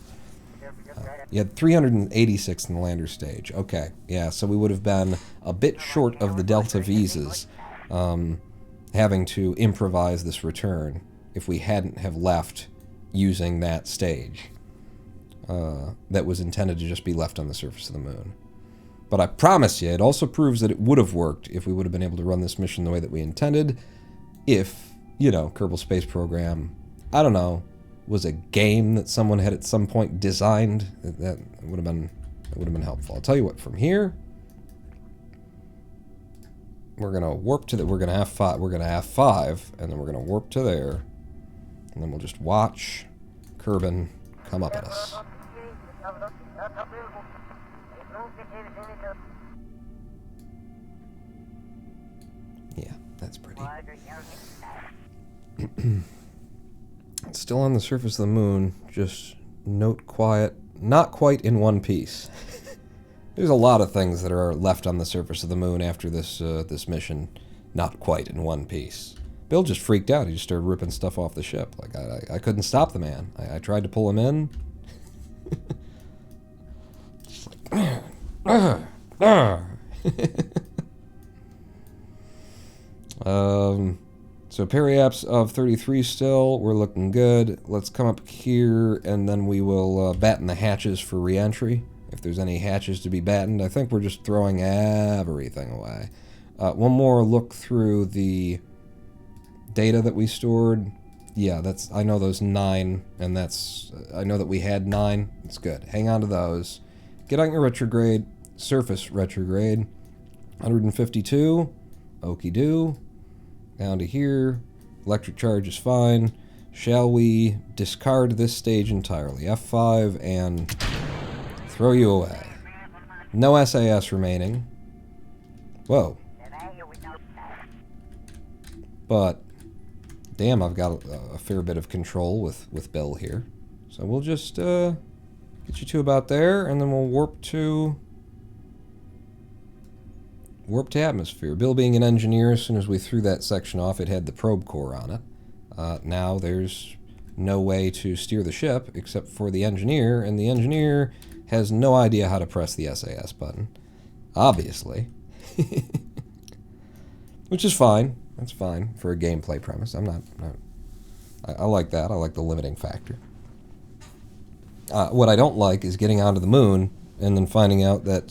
You had 386 in the lander stage. Okay, yeah, so we would have been a bit short of the Delta Visas, having to improvise this return if we hadn't have left using that stage that was intended to just be left on the surface of the moon. But I promise you, it also proves that it would have worked if we would have been able to run this mission the way that we intended. If, you know, Kerbal Space Program, I don't know, was a game that someone had at some point designed. That would have been That would have been helpful. I'll tell you what, from here, we're gonna warp to the, we're gonna have five, and then we're gonna warp to there, and then we'll just watch Kerbal come up at us. Yeah, that's pretty. It's still on the surface of the moon, just note quiet, not quite in one piece. There's a lot of things that are left on the surface of the moon after this this mission, not quite in one piece. Bill just freaked out. He just started ripping stuff off the ship. Like, I couldn't stop the man. I tried to pull him in. Just like, so periaps of 33 still. We're looking good. Let's come up here, and then we will batten the hatches for re-entry. If there's any hatches to be battened, I think we're just throwing everything away. One more look through the data that we stored. Yeah, that's, I know those 9, and that's, I know that we had 9. It's good. Hang on to those. Get on your retrograde, surface retrograde. 152. Okie do. Down to here. Electric charge is fine. Shall we discard this stage entirely? F5 and throw you away. No SAS remaining. Whoa. But, damn, I've got a fair bit of control with Bill here. So we'll just get you to about there, and then we'll warp to atmosphere. Bill being an engineer, as soon as we threw that section off, it had the probe core on it. Now there's no way to steer the ship except for the engineer, and the engineer has no idea how to press the SAS button. Obviously. Which is fine. That's fine for a gameplay premise. I like that. I like the limiting factor. What I don't like is getting onto the moon and then finding out that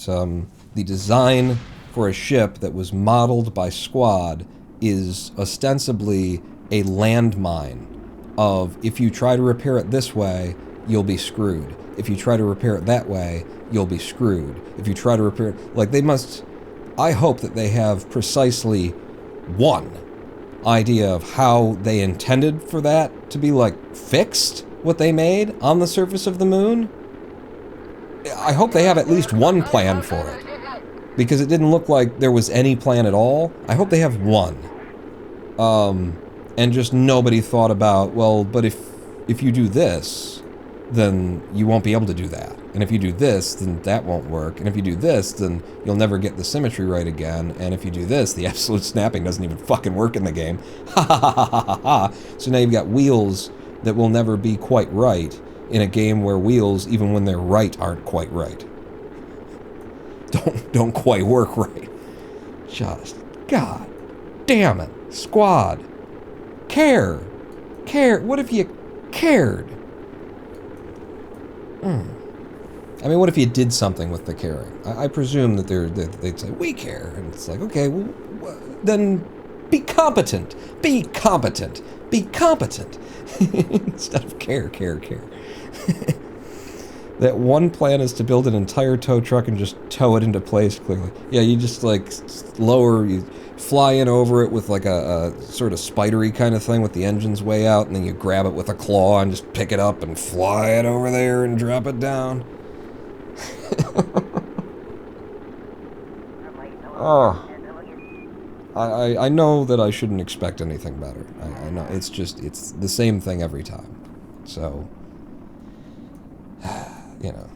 the design for a ship that was modeled by Squad is ostensibly a landmine of, if you try to repair it this way, you'll be screwed. If you try to repair it that way, you'll be screwed. If you try to repair it, like, they must, I hope that they have precisely one idea of how they intended for that to be, like, fixed, what they made on the surface of the moon. I hope they have at least one plan for it, because it didn't look like there was any plan at all. I hope they have one. And just nobody thought about, well, but if you do this, then you won't be able to do that. And if you do this, then that won't work. And if you do this, then you'll never get the symmetry right again. And if you do this, the absolute snapping doesn't even fucking work in the game. Ha ha ha ha ha ha. So now you've got wheels that will never be quite right in a game where wheels, even when they're right, aren't quite right. Don't quite work right. Just, God damn it. Squad. Care. What if you cared? I mean, what if you did something with the caring? I presume that they'd say, we care. And it's like, okay, well, then be competent. Be competent. Be competent. Instead of care. That one plan is to build an entire tow truck and just tow it into place clearly. Yeah, you just, like, lower, you fly in over it with, like, a sort of spidery kind of thing with the engine's way out, and then you grab it with a claw and just pick it up and fly it over there and drop it down. Oh. I know that I shouldn't expect anything better. I know, it's the same thing every time. So, you know,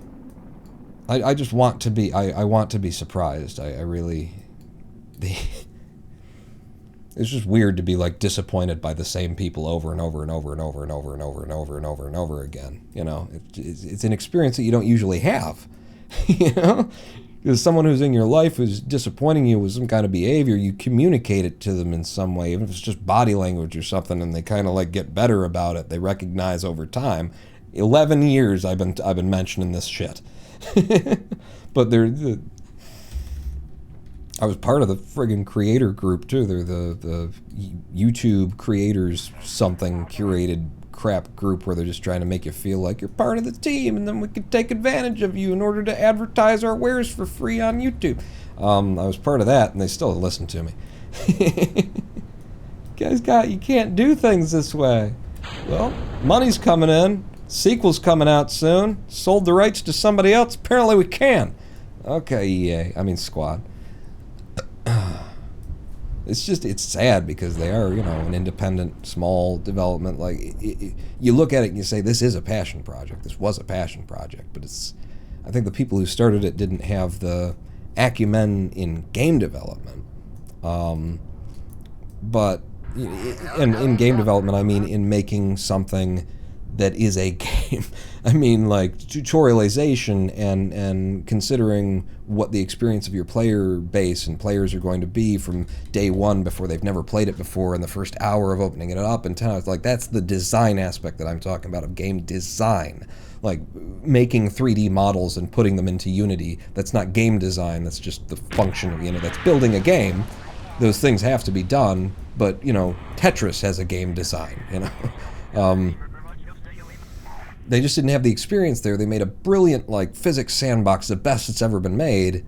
I just want to be, I want to be surprised. I really, it's just weird to be, like, disappointed by the same people over and over and over and over and over and over and over and over and over again. You know, it's an experience that you don't usually have. You know, because someone who's in your life who's disappointing you with some kind of behavior, you communicate it to them in some way, even if it's just body language or something, and they kind of, like, get better about it. They recognize over time. 11 years I've been mentioning this shit. But I was part of the friggin' creator group too. They're the YouTube creators something curated crap group where they're just trying to make you feel like you're part of the team, and then we can take advantage of you in order to advertise our wares for free on YouTube. I was part of that, and they still listen to me. You can't do things this way. Well, money's coming in. Sequel's coming out soon. Sold the rights to somebody else. Apparently we can. Okay, EA. I mean, Squad. It's sad because they are, an independent, small development. Like, you look at it and you say, this is a passion project. This was a passion project. But I think the people who started it didn't have the acumen in game development. But in game development, I mean in making something that is a game. I mean, like, tutorialization and considering what the experience of your player base and players are going to be from day one before they've never played it before, in the first hour of opening it up and 10 hours. Like, that's the design aspect that I'm talking about, of game design. Like, making 3D models and putting them into Unity. That's not game design, that's just the function of, that's building a game. Those things have to be done, but, Tetris has a game design, They just didn't have the experience there. They made a brilliant, like, physics sandbox, the best that's ever been made.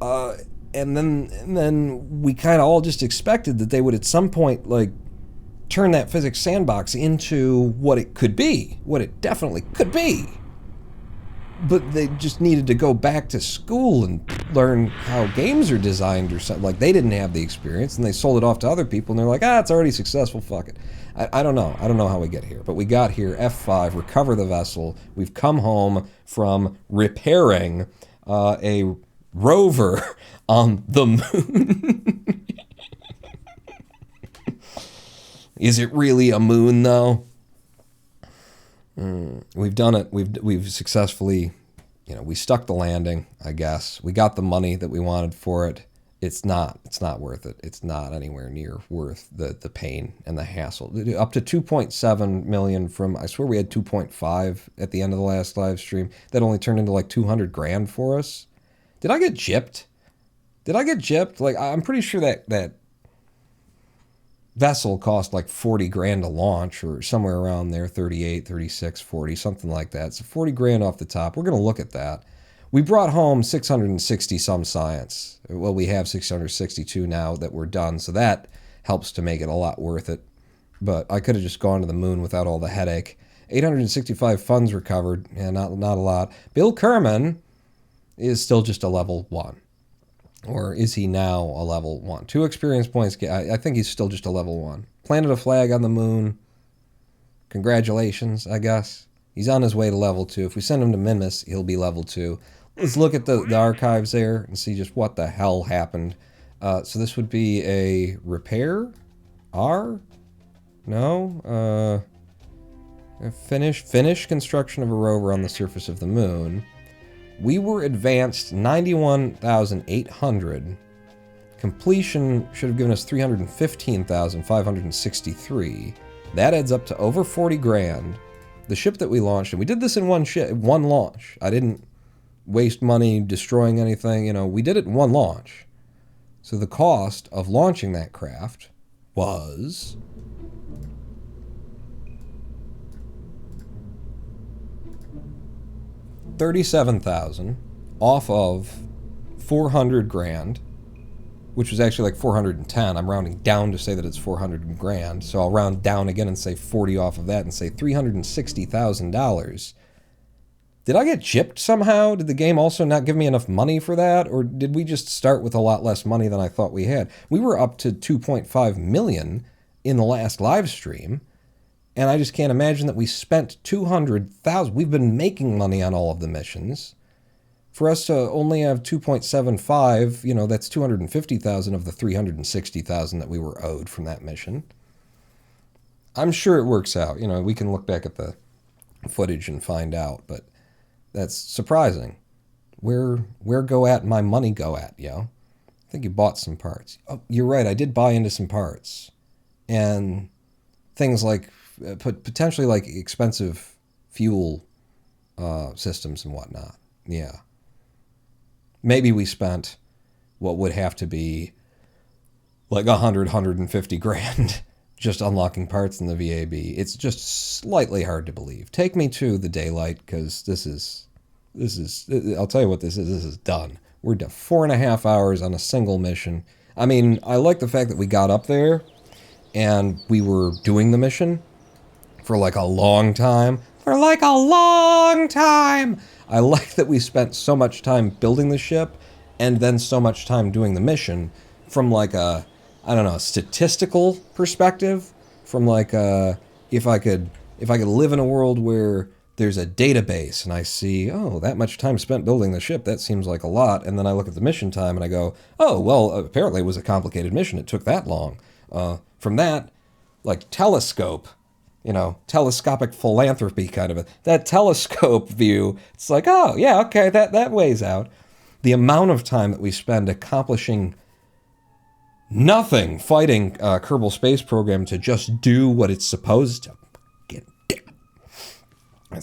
And then we kind of all just expected that they would at some point, like, turn that physics sandbox into what it could be, what it definitely could be. But they just needed to go back to school and learn how games are designed or something. Like, they didn't have the experience, and they sold it off to other people, and they're like, it's already successful, fuck it. I don't know. I don't know how we get here. But we got here, F5, recover the vessel. We've come home from repairing a rover on the moon. Is it really a moon, though? We've done it. We've successfully, we stuck the landing, I guess. We got the money that we wanted for it. It's not worth it. It's not anywhere near worth the pain and the hassle. Up to 2.7 million from, I swear we had 2.5 at the end of the last live stream. That only turned into like 200 grand for us. Did I get gypped? Like, I'm pretty sure that vessel cost like 40 grand to launch, or somewhere around there, 38, 36, 40, something like that. So 40 grand off the top. We're going to look at that. We brought home 660 some science. Well, we have 662 now that we're done, so that helps to make it a lot worth it. But I could have just gone to the moon without all the headache. 865 funds recovered. Yeah, not a lot. Bill Kerman is still just a level 1. Or is he now a level 1? 2 experience points. I think he's still just a level 1. Planted a flag on the moon. Congratulations, I guess. He's on his way to level 2. If we send him to Minmus, he'll be level 2. Let's look at the archives there and see just what the hell happened. So this would be a repair? R? No? Finish construction of a rover on the surface of the moon. We were advanced 91,800. Completion should have given us 315,563. That adds up to over 40 grand. The ship that we launched, and we did this in one launch. I didn't waste money destroying anything, we did it in one launch. So the cost of launching that craft was $37,000 off of 400 grand, which was actually like 410. I'm rounding down to say that it's 400 grand, so I'll round down again and say 40 off of that and say $360,000. Did I get gypped somehow? Did the game also not give me enough money for that? Or did we just start with a lot less money than I thought we had? We were up to 2.5 million in the last live stream, and I just can't imagine that we spent 200,000. We've been making money on all of the missions. For us to only have 2.75, that's 250,000 of the 360,000 that we were owed from that mission. I'm sure it works out. We can look back at the footage and find out, but that's surprising. Where go at my money go at, I think you bought some parts. Oh, you're right, I did buy into some parts. And things like, potentially like expensive fuel systems and whatnot. Yeah. Maybe we spent what would have to be like 150 grand just unlocking parts in the VAB. It's just slightly hard to believe. Take me to the daylight, because this is, I'll tell you what this is done. We're done 4.5 hours on a single mission. I mean, I like the fact that we got up there and we were doing the mission for like a long time. For like a long time! I like that we spent so much time building the ship and then so much time doing the mission from like a, I don't know, a statistical perspective. From like if I could live in a world where there's a database and I see, oh, that much time spent building the ship, that seems like a lot. And then I look at the mission time and I go, oh, well, apparently it was a complicated mission. It took that long. From that, like telescope, you know, telescopic philanthropy kind of that telescope view, it's like, oh, yeah, okay, that weighs out. The amount of time that we spend accomplishing nothing, fighting Kerbal Space Program to just do what it's supposed to.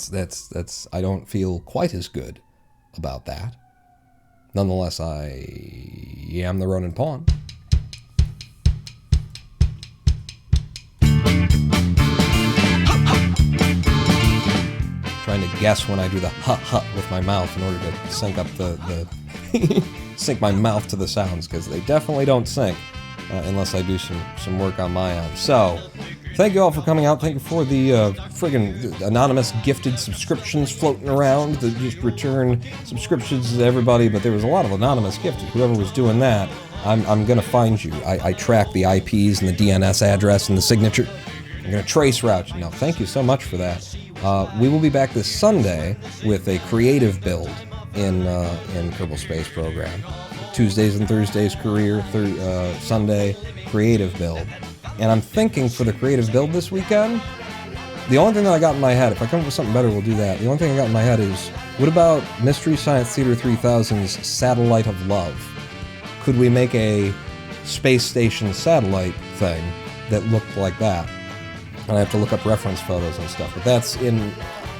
That's I don't feel quite as good about that. Nonetheless, I am the Ronin Pawn. Trying to guess when I do the ha with my mouth in order to sync up the sync my mouth to the sounds, because they definitely don't sync unless I do some work on my end. So, thank you all for coming out. Thank you for the friggin' anonymous gifted subscriptions floating around that just return subscriptions to everybody, but there was a lot of anonymous gifted. Whoever was doing that, I'm gonna find you. I track the IPs and the DNS address and the signature. I'm gonna trace route you. No, thank you so much for that. We will be back this Sunday with a creative build in Kerbal Space Program. Tuesdays and Thursdays career, Sunday creative build. And I'm thinking for the creative build this weekend, the only thing that I got in my head, if I come up with something better, we'll do that. The only thing I got in my head is, what about Mystery Science Theater 3000's Satellite of Love? Could we make a space station satellite thing that looked like that? And I have to look up reference photos and stuff, but that's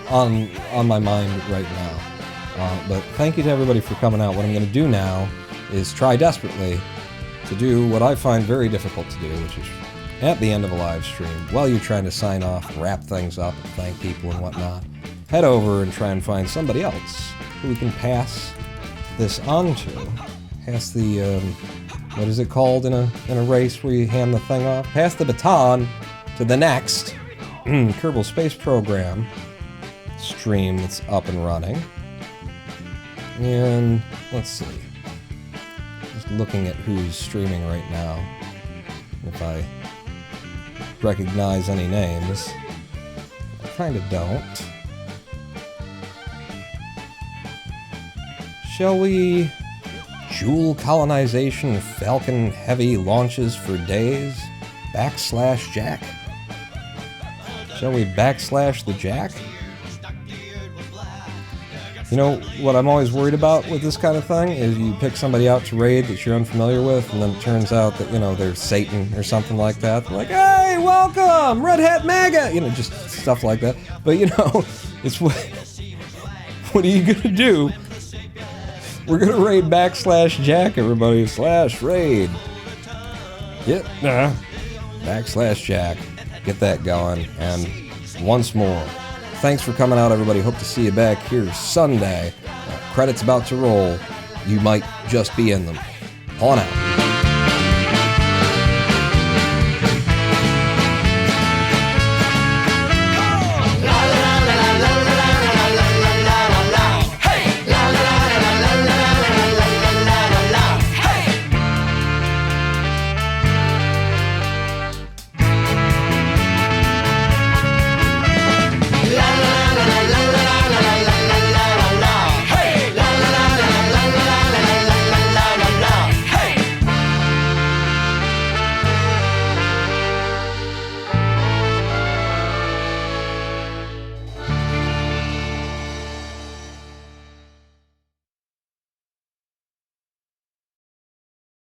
on my mind right now. But thank you to everybody for coming out. What I'm going to do now is try desperately to do what I find very difficult to do, which is at the end of a live stream, while you're trying to sign off and wrap things up and thank people and whatnot, head over and try and find somebody else who we can pass this on to. Pass the, what is it called in a race where you hand the thing off? Pass the baton to the next Kerbal Space Program stream that's up and running. And let's see. Just looking at who's streaming right now. If I recognize any names. I kind of don't. Shall we? Jewel colonization, Falcon heavy launches for days, /Jack. Shall we / the Jack? You know, what I'm always worried about with this kind of thing is you pick somebody out to raid that you're unfamiliar with, and then it turns out that, you know, they're Satan or something like that. They're like, hey, welcome, Red Hat MAGA! You know, just stuff like that. But, you know, it's what are you gonna do? We're gonna raid /Jack, everybody, /raid. Yep, /Jack. Get that going, and once more, thanks for coming out, everybody. Hope to see you back here Sunday. Credits about to roll. You might just be in them. On out.